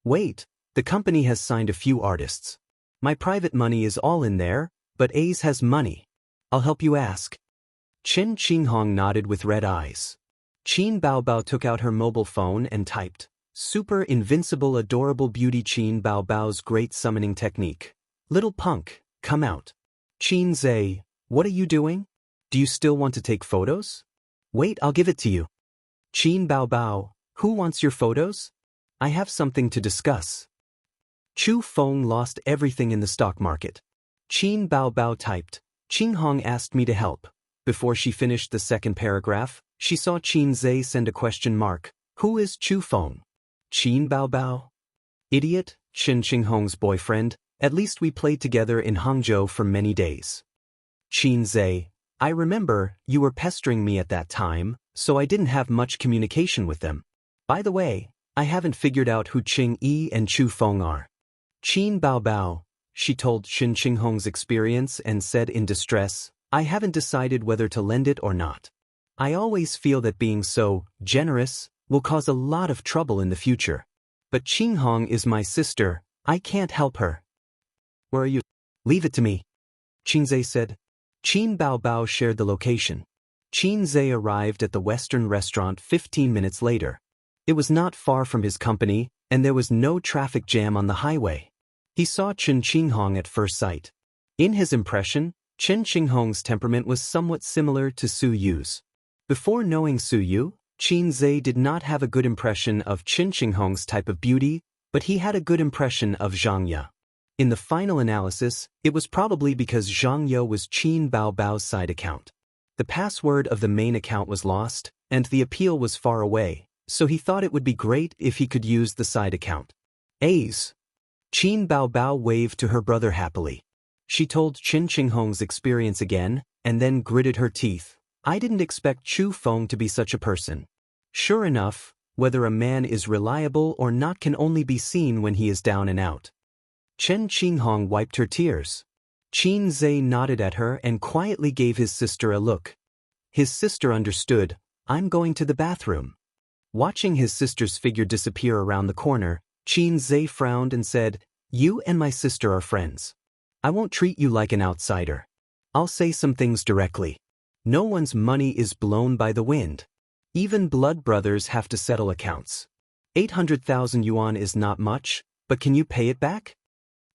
Wait, the company has signed a few artists. My private money is all in there, but A's has money. I'll help you ask. Chen Qinghong nodded with red eyes. Qin Baobao took out her mobile phone and typed, "Super invincible adorable beauty Qin Baobao's great summoning technique. Little punk, come out." Qin Zhe, what are you doing? Do you still want to take photos? Wait, I'll give it to you. Qin Baobao, who wants your photos? I have something to discuss. Chu Feng lost everything in the stock market. Qin Baobao typed, Qinghong asked me to help. Before she finished the second paragraph, she saw Qin Zhe send a question mark. Who is Chu Feng? Qin Baobao? Idiot, Chen Qinghong's boyfriend. At least we played together in Hangzhou for many days. Qin Zhe, I remember, you were pestering me at that time, so I didn't have much communication with them. By the way, I haven't figured out who Qing Yi and Chu Feng are. Qin Baobao, she told Chen Qinghong's experience and said in distress, I haven't decided whether to lend it or not. I always feel that being so generous will cause a lot of trouble in the future. But Qinghong is my sister, I can't help her. Where are you? Leave it to me. Qin Zhe said. Qin Baobao shared the location. Qin Zhe arrived at the Western restaurant 15 minutes later. It was not far from his company, and there was no traffic jam on the highway. He saw Chen Qinghong at first sight. In his impression, Chen Qinghong's temperament was somewhat similar to Su Yu's. Before knowing Su Yu, Qin Zhe did not have a good impression of Chen Qinghong's type of beauty, but he had a good impression of Xianxia. In the final analysis, it was probably because Xianxia was Qin Baobao's side account. The password of the main account was lost, and the appeal was far away, so he thought it would be great if he could use the side account. A's. Qin Baobao waved to her brother happily. She told Chen Qinghong's experience again, and then gritted her teeth. I didn't expect Chu Feng to be such a person. Sure enough, whether a man is reliable or not can only be seen when he is down and out. Chen Qinghong wiped her tears. Qin Zhe nodded at her and quietly gave his sister a look. His sister understood, I'm going to the bathroom. Watching his sister's figure disappear around the corner, Qin Zhe frowned and said, You and my sister are friends. I won't treat you like an outsider. I'll say some things directly. No one's money is blown by the wind. Even blood brothers have to settle accounts. 800,000 yuan is not much, but can you pay it back?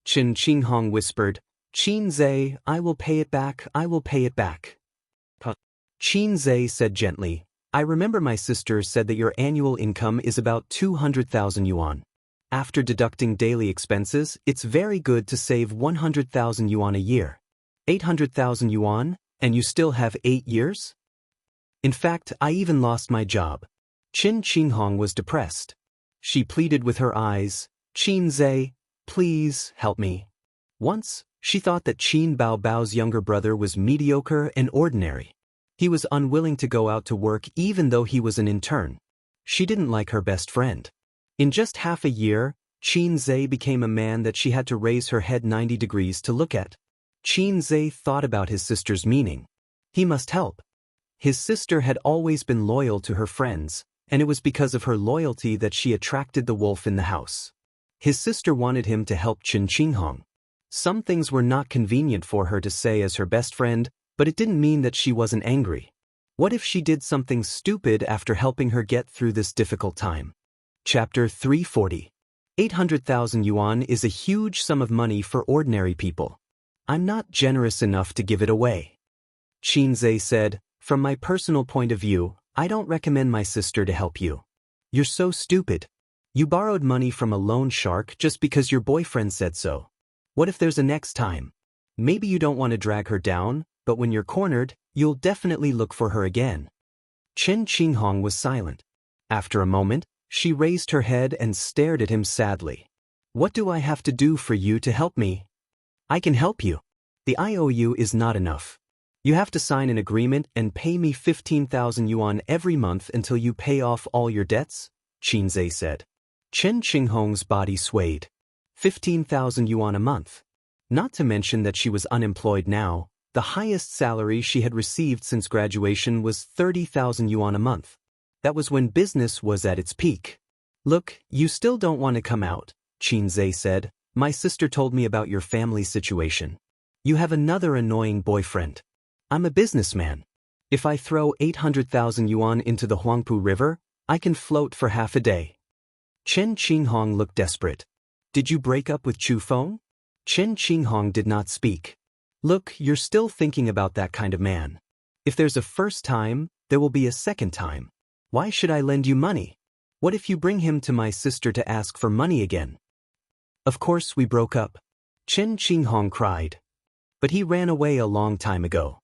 Chen Qinghong whispered, Qin Zhe, I will pay it back, I will pay it back. Qin Zhe said gently, I remember my sister said that your annual income is about 200,000 yuan. After deducting daily expenses, it's very good to save 100,000 yuan a year. 800,000 yuan, and you still have 8 years? In fact, I even lost my job. Chen Qinghong was depressed. She pleaded with her eyes, Qin Zhe, please help me. Once, she thought that Qin Baobao's younger brother was mediocre and ordinary. He was unwilling to go out to work even though he was an intern. She didn't like her best friend. In just half a year, Qin Zhe became a man that she had to raise her head 90 degrees to look at. Qin Zhe thought about his sister's meaning. He must help. His sister had always been loyal to her friends, and it was because of her loyalty that she attracted the wolf in the house. His sister wanted him to help Chen Qinghong. Some things were not convenient for her to say as her best friend, but it didn't mean that she wasn't angry. What if she did something stupid after helping her get through this difficult time? Chapter 340. 800,000 yuan is a huge sum of money for ordinary people. I'm not generous enough to give it away. Xianxia said, from my personal point of view, I don't recommend my sister to help you. You're so stupid. You borrowed money from a loan shark just because your boyfriend said so. What if there's a next time? Maybe you don't want to drag her down, but when you're cornered, you'll definitely look for her again. Chen Qinghong was silent. After a moment, she raised her head and stared at him sadly. What do I have to do for you to help me? I can help you. The IOU is not enough. You have to sign an agreement and pay me 15,000 yuan every month until you pay off all your debts, Xianxia said. Chen Qinghong's body swayed. 15,000 yuan a month. Not to mention that she was unemployed now, the highest salary she had received since graduation was 30,000 yuan a month. That was when business was at its peak. Look, you still don't want to come out, Xianxia said. My sister told me about your family situation. You have another annoying boyfriend. I'm a businessman. If I throw 800,000 yuan into the Huangpu River, I can float for half a day. Chen Qinghong looked desperate. Did you break up with Chu Feng? Chen Qinghong did not speak. Look, you're still thinking about that kind of man. If there's a first time, there will be a second time. Why should I lend you money? What if you bring him to my sister to ask for money again? Of course we broke up. Chen Qinghong cried. But he ran away a long time ago.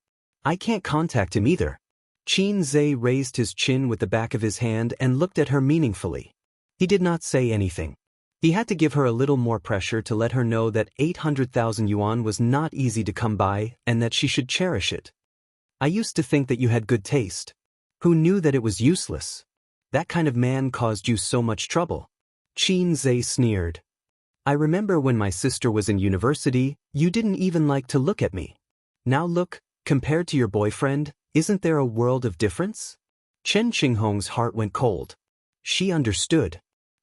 I can't contact him either. Xianxia raised his chin with the back of his hand and looked at her meaningfully. He did not say anything. He had to give her a little more pressure to let her know that 800,000 yuan was not easy to come by and that she should cherish it. I used to think that you had good taste. Who knew that it was useless? That kind of man caused you so much trouble. Xianxia sneered. I remember when my sister was in university, you didn't even like to look at me. Now look, compared to your boyfriend, isn't there a world of difference? Chen Qinghong's heart went cold. She understood.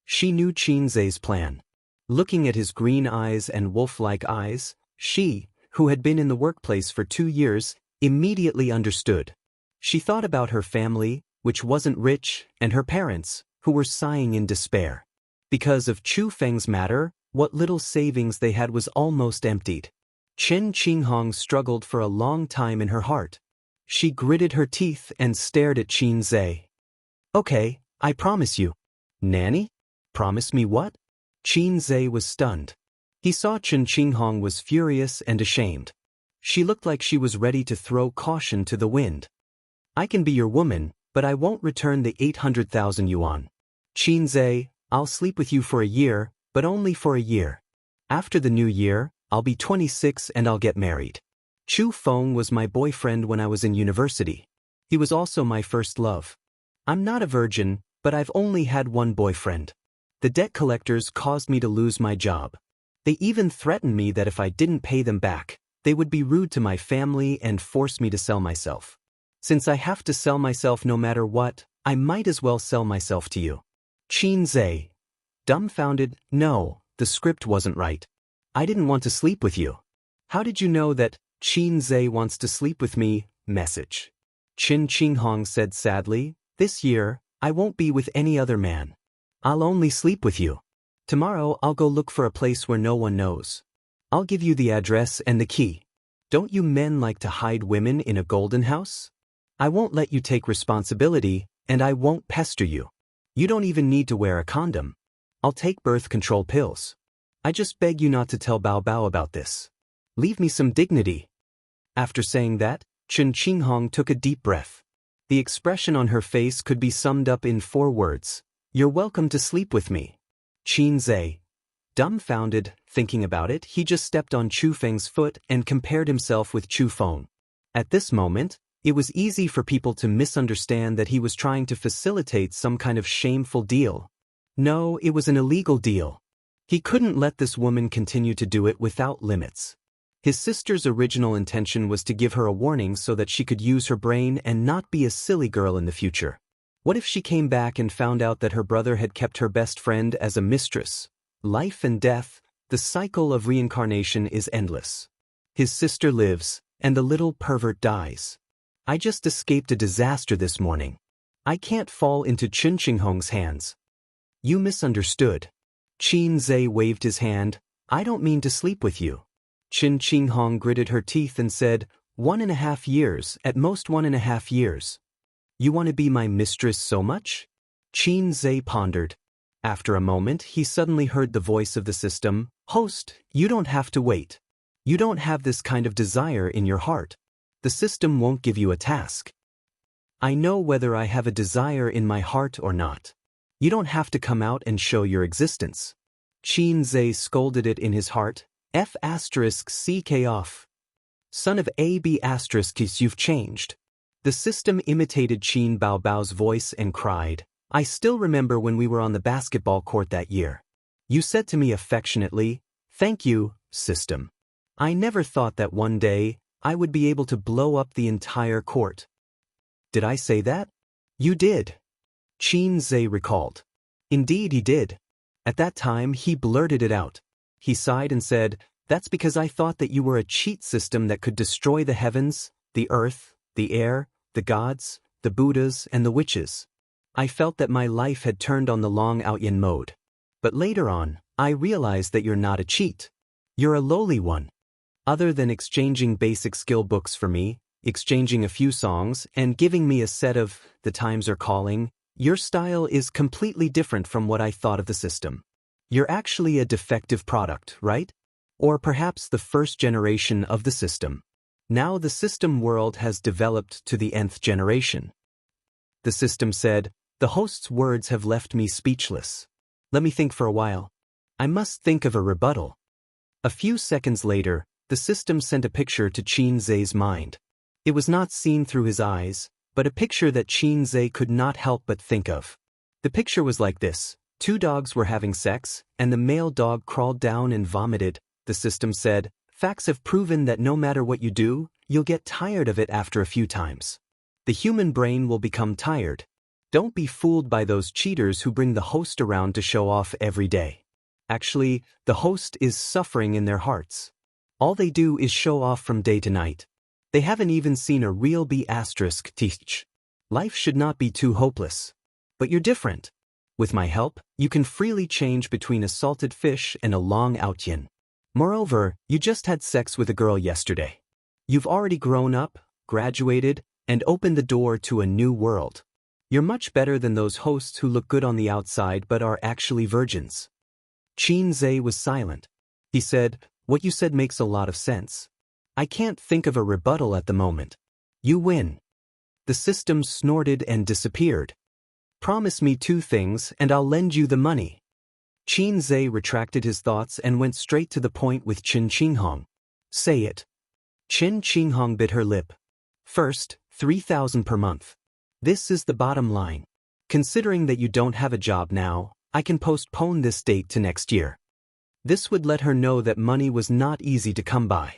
She knew Xianxia's plan. Looking at his green eyes and wolf-like eyes, she, who had been in the workplace for 2 years, immediately understood. She thought about her family, which wasn't rich, and her parents, who were sighing in despair. Because of Chu Feng's matter, what little savings they had was almost emptied. Chen Qinghong struggled for a long time in her heart. She gritted her teeth and stared at Xianxia. Okay, I promise you. Nanny? Promise me what? Xianxia was stunned. He saw Chen Qinghong was furious and ashamed. She looked like she was ready to throw caution to the wind. I can be your woman, but I won't return the 800,000 yuan. Xianxia, I'll sleep with you for a year, but only for a year. After the new year, I'll be 26 and I'll get married. Chu Feng was my boyfriend when I was in university. He was also my first love. I'm not a virgin, but I've only had one boyfriend. The debt collectors caused me to lose my job. They even threatened me that if I didn't pay them back, they would be rude to my family and force me to sell myself. Since I have to sell myself no matter what, I might as well sell myself to you. Xianxia. Dumbfounded, no, the script wasn't right. I didn't want to sleep with you. How did you know that Xianxia wants to sleep with me? Message. Chen Qinghong said sadly, this year, I won't be with any other man. I'll only sleep with you. Tomorrow I'll go look for a place where no one knows. I'll give you the address and the key. Don't you men like to hide women in a golden house? I won't let you take responsibility, and I won't pester you. You don't even need to wear a condom. I'll take birth control pills. I just beg you not to tell Bao Bao about this. Leave me some dignity. After saying that, Chen Qinghong took a deep breath. The expression on her face could be summed up in 4 words. You're welcome to sleep with me. Xianxia. Dumbfounded, thinking about it, he just stepped on Chu Feng's foot and compared himself with Chu Feng. At this moment, it was easy for people to misunderstand that he was trying to facilitate some kind of shameful deal. No, it was an illegal deal. He couldn't let this woman continue to do it without limits. His sister's original intention was to give her a warning so that she could use her brain and not be a silly girl in the future. What if she came back and found out that her brother had kept her best friend as a mistress? Life and death, The cycle of reincarnation is endless. His sister lives, and the little pervert dies. I just escaped a disaster this morning. I can't fall into Chen Qinghong's hands. You misunderstood. Qin Zhe waved his hand. I don't mean to sleep with you. Chen Qinghong gritted her teeth and said, 1.5 years, at most 1.5 years. You want to be my mistress so much? Qin Zhe pondered. After a moment, he suddenly heard the voice of the system. Host, you don't have to wait. You don't have this kind of desire in your heart. The system won't give you a task. I know whether I have a desire in my heart or not. You don't have to come out and show your existence. Qin Zhe scolded it in his heart. F***ck off. Son of AB***, you've changed. The system imitated Qin Baobao's voice and cried, I still remember when we were on the basketball court that year. You said to me affectionately, thank you, system. I never thought that one day, I would be able to blow up the entire court. Did I say that? You did. Qin Zhe recalled. Indeed he did. At that time he blurted it out. He sighed and said, that's because I thought that you were a cheat system that could destroy the heavens, the earth, the air, the gods, the Buddhas, and the witches. I felt that my life had turned on the long Outyin mode. But later on, I realized that you're not a cheat. You're a lowly one. Other than exchanging basic skill books for me, exchanging a few songs, and giving me a set of The Times Are Calling, your style is completely different from what I thought of the system. You're actually a defective product, right? Or perhaps the first generation of the system. Now the system world has developed to the nth generation. The system said, the host's words have left me speechless. Let me think for a while. I must think of a rebuttal. A few seconds later, the system sent a picture to Qin Zhe's mind. It was not seen through his eyes, but a picture that Qin Zhe could not help but think of. The picture was like this. 2 dogs were having sex, and the male dog crawled down and vomited. The system said, facts have proven that no matter what you do, you'll get tired of it after a few times. The human brain will become tired. Don't be fooled by those cheaters who bring the host around to show off every day. Actually, the host is suffering in their hearts. All they do is show off from day to night. They haven't even seen a real B** teach. Life should not be too hopeless. But you're different. With my help, you can freely change between a salted fish and a long Outyin. Moreover, you just had sex with a girl yesterday. You've already grown up, graduated, and opened the door to a new world. You're much better than those hosts who look good on the outside but are actually virgins. Qin Zhe was silent. He said, what you said makes a lot of sense. I can't think of a rebuttal at the moment. You win. The system snorted and disappeared. Promise me 2 things and I'll lend you the money. Qin Zhe retracted his thoughts and went straight to the point with Chen Qinghong. Say it. Chen Qinghong bit her lip. First, 3,000 per month. This is the bottom line. Considering that you don't have a job now, I can postpone this date to next year. This would let her know that money was not easy to come by.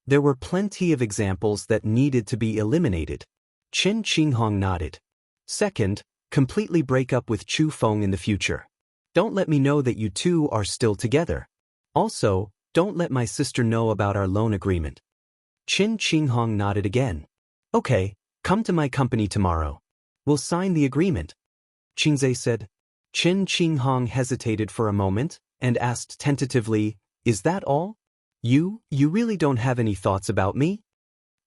There were plenty of examples that needed to be eliminated. Chen Qinghong nodded. Second, completely break up with Chu Feng in the future. Don't let me know that you two are still together. Also, don't let my sister know about our loan agreement. Chen Qinghong nodded again. Okay, come to my company tomorrow. We'll sign the agreement. Qin Zhe said. Chen Qinghong hesitated for a moment and asked tentatively, is that all? You really don't have any thoughts about me?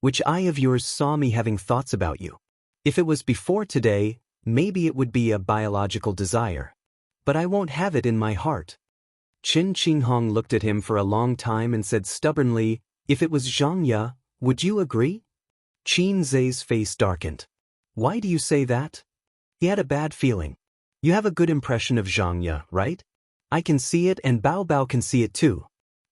Which eye of yours saw me having thoughts about you? If it was before today, maybe it would be a biological desire. But I won't have it in my heart. Chen Qinghong looked at him for a long time and said stubbornly, if it was Xianxia, would you agree? Qin Zhe's face darkened. Why do you say that? He had a bad feeling. You have a good impression of Xianxia, right? I can see it and Bao Bao can see it too.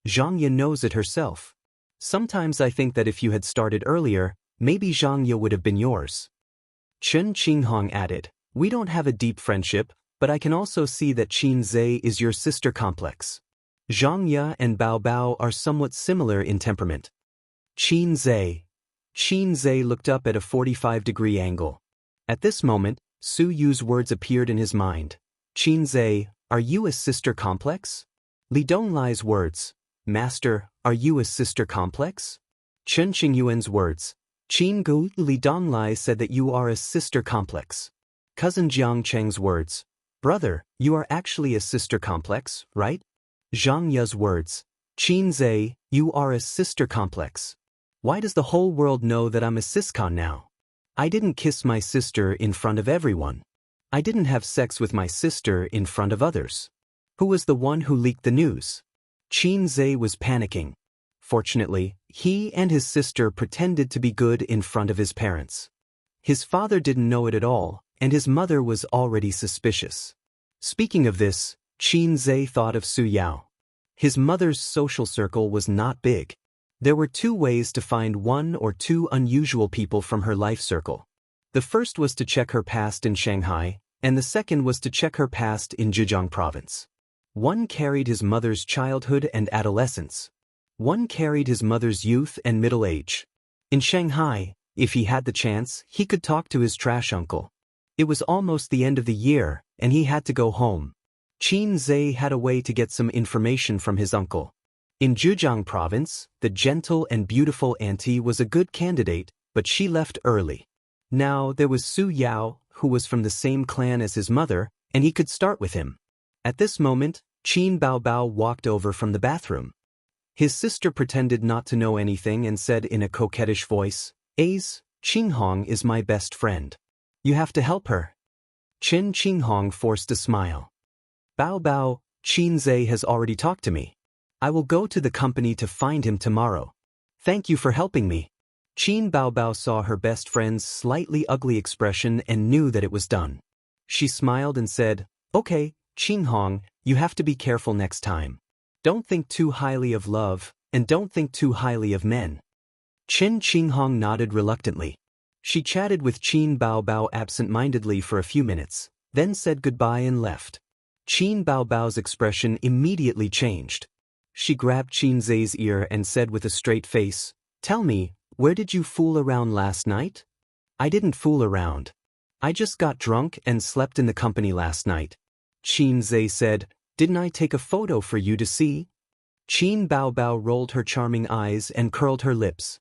Xianxia knows it herself. Sometimes I think that if you had started earlier, maybe Xianxia would have been yours. Chen Qinghong added, we don't have a deep friendship, but I can also see that Qin Zhe is your sister complex. Xianxia and Bao Bao are somewhat similar in temperament. Qin Zhe looked up at a 45-degree angle. At this moment, Su Yu's words appeared in his mind. Qin Zhe, are you a sister complex? Li Donglai's words, Master, are you a sister complex? Chen Qingyuan's words, Qin Gu Li Donglai said that you are a sister complex. Cousin Jiang Cheng's words, Brother, you are actually a sister complex, right? Zhang Ye's words, Qin Zhe, you are a sister complex. Why does the whole world know that I'm a siscon now? I didn't kiss my sister in front of everyone. I didn't have sex with my sister in front of others. Who was the one who leaked the news? Qin Zhe was panicking. Fortunately, he and his sister pretended to be good in front of his parents. His father didn't know it at all, and his mother was already suspicious. Speaking of this, Qin Zhe thought of Su Yao. His mother's social circle was not big. There were two ways to find one or two unusual people from her life circle. The first was to check her past in Shanghai, and the second was to check her past in Zhejiang province. One carried his mother's childhood and adolescence. One carried his mother's youth and middle age. In Shanghai, if he had the chance, he could talk to his trash uncle. It was almost the end of the year, and he had to go home. Qin Zhe had a way to get some information from his uncle. In Zhejiang province, the gentle and beautiful auntie was a good candidate, but she left early. Now there was Su Yao, who was from the same clan as his mother, and he could start with him. At this moment, Qin Baobao walked over from the bathroom. His sister pretended not to know anything and said in a coquettish voice, Ace, Qinghong is my best friend. You have to help her. Chen Qinghong forced a smile. Baobao, Qin Zhe has already talked to me. I will go to the company to find him tomorrow. Thank you for helping me. Qin Baobao saw her best friend's slightly ugly expression and knew that it was done. She smiled and said, Okay, Qinghong, you have to be careful next time. Don't think too highly of love, and don't think too highly of men. Chen Qinghong nodded reluctantly. She chatted with Qin Baobao absent-mindedly for a few minutes, then said goodbye and left. Qin Baobao's expression immediately changed. She grabbed Qin Zhe's ear and said with a straight face, Tell me, where did you fool around last night? I didn't fool around. I just got drunk and slept in the company last night. Qin Zhe said, Didn't I take a photo for you to see? Qin Baobao rolled her charming eyes and curled her lips.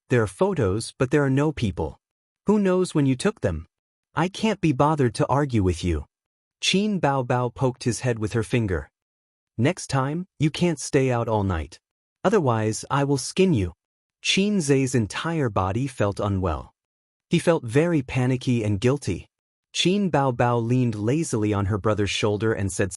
There are photos, but there are no people. Who knows when you took them? I can't be bothered to argue with you. Qin Baobao poked his head with her finger. Next time, you can't stay out all night. Otherwise, I will skin you. Qin Zhe's entire body felt unwell. He felt very panicky and guilty. Qin Baobao leaned lazily on her brother's shoulder and said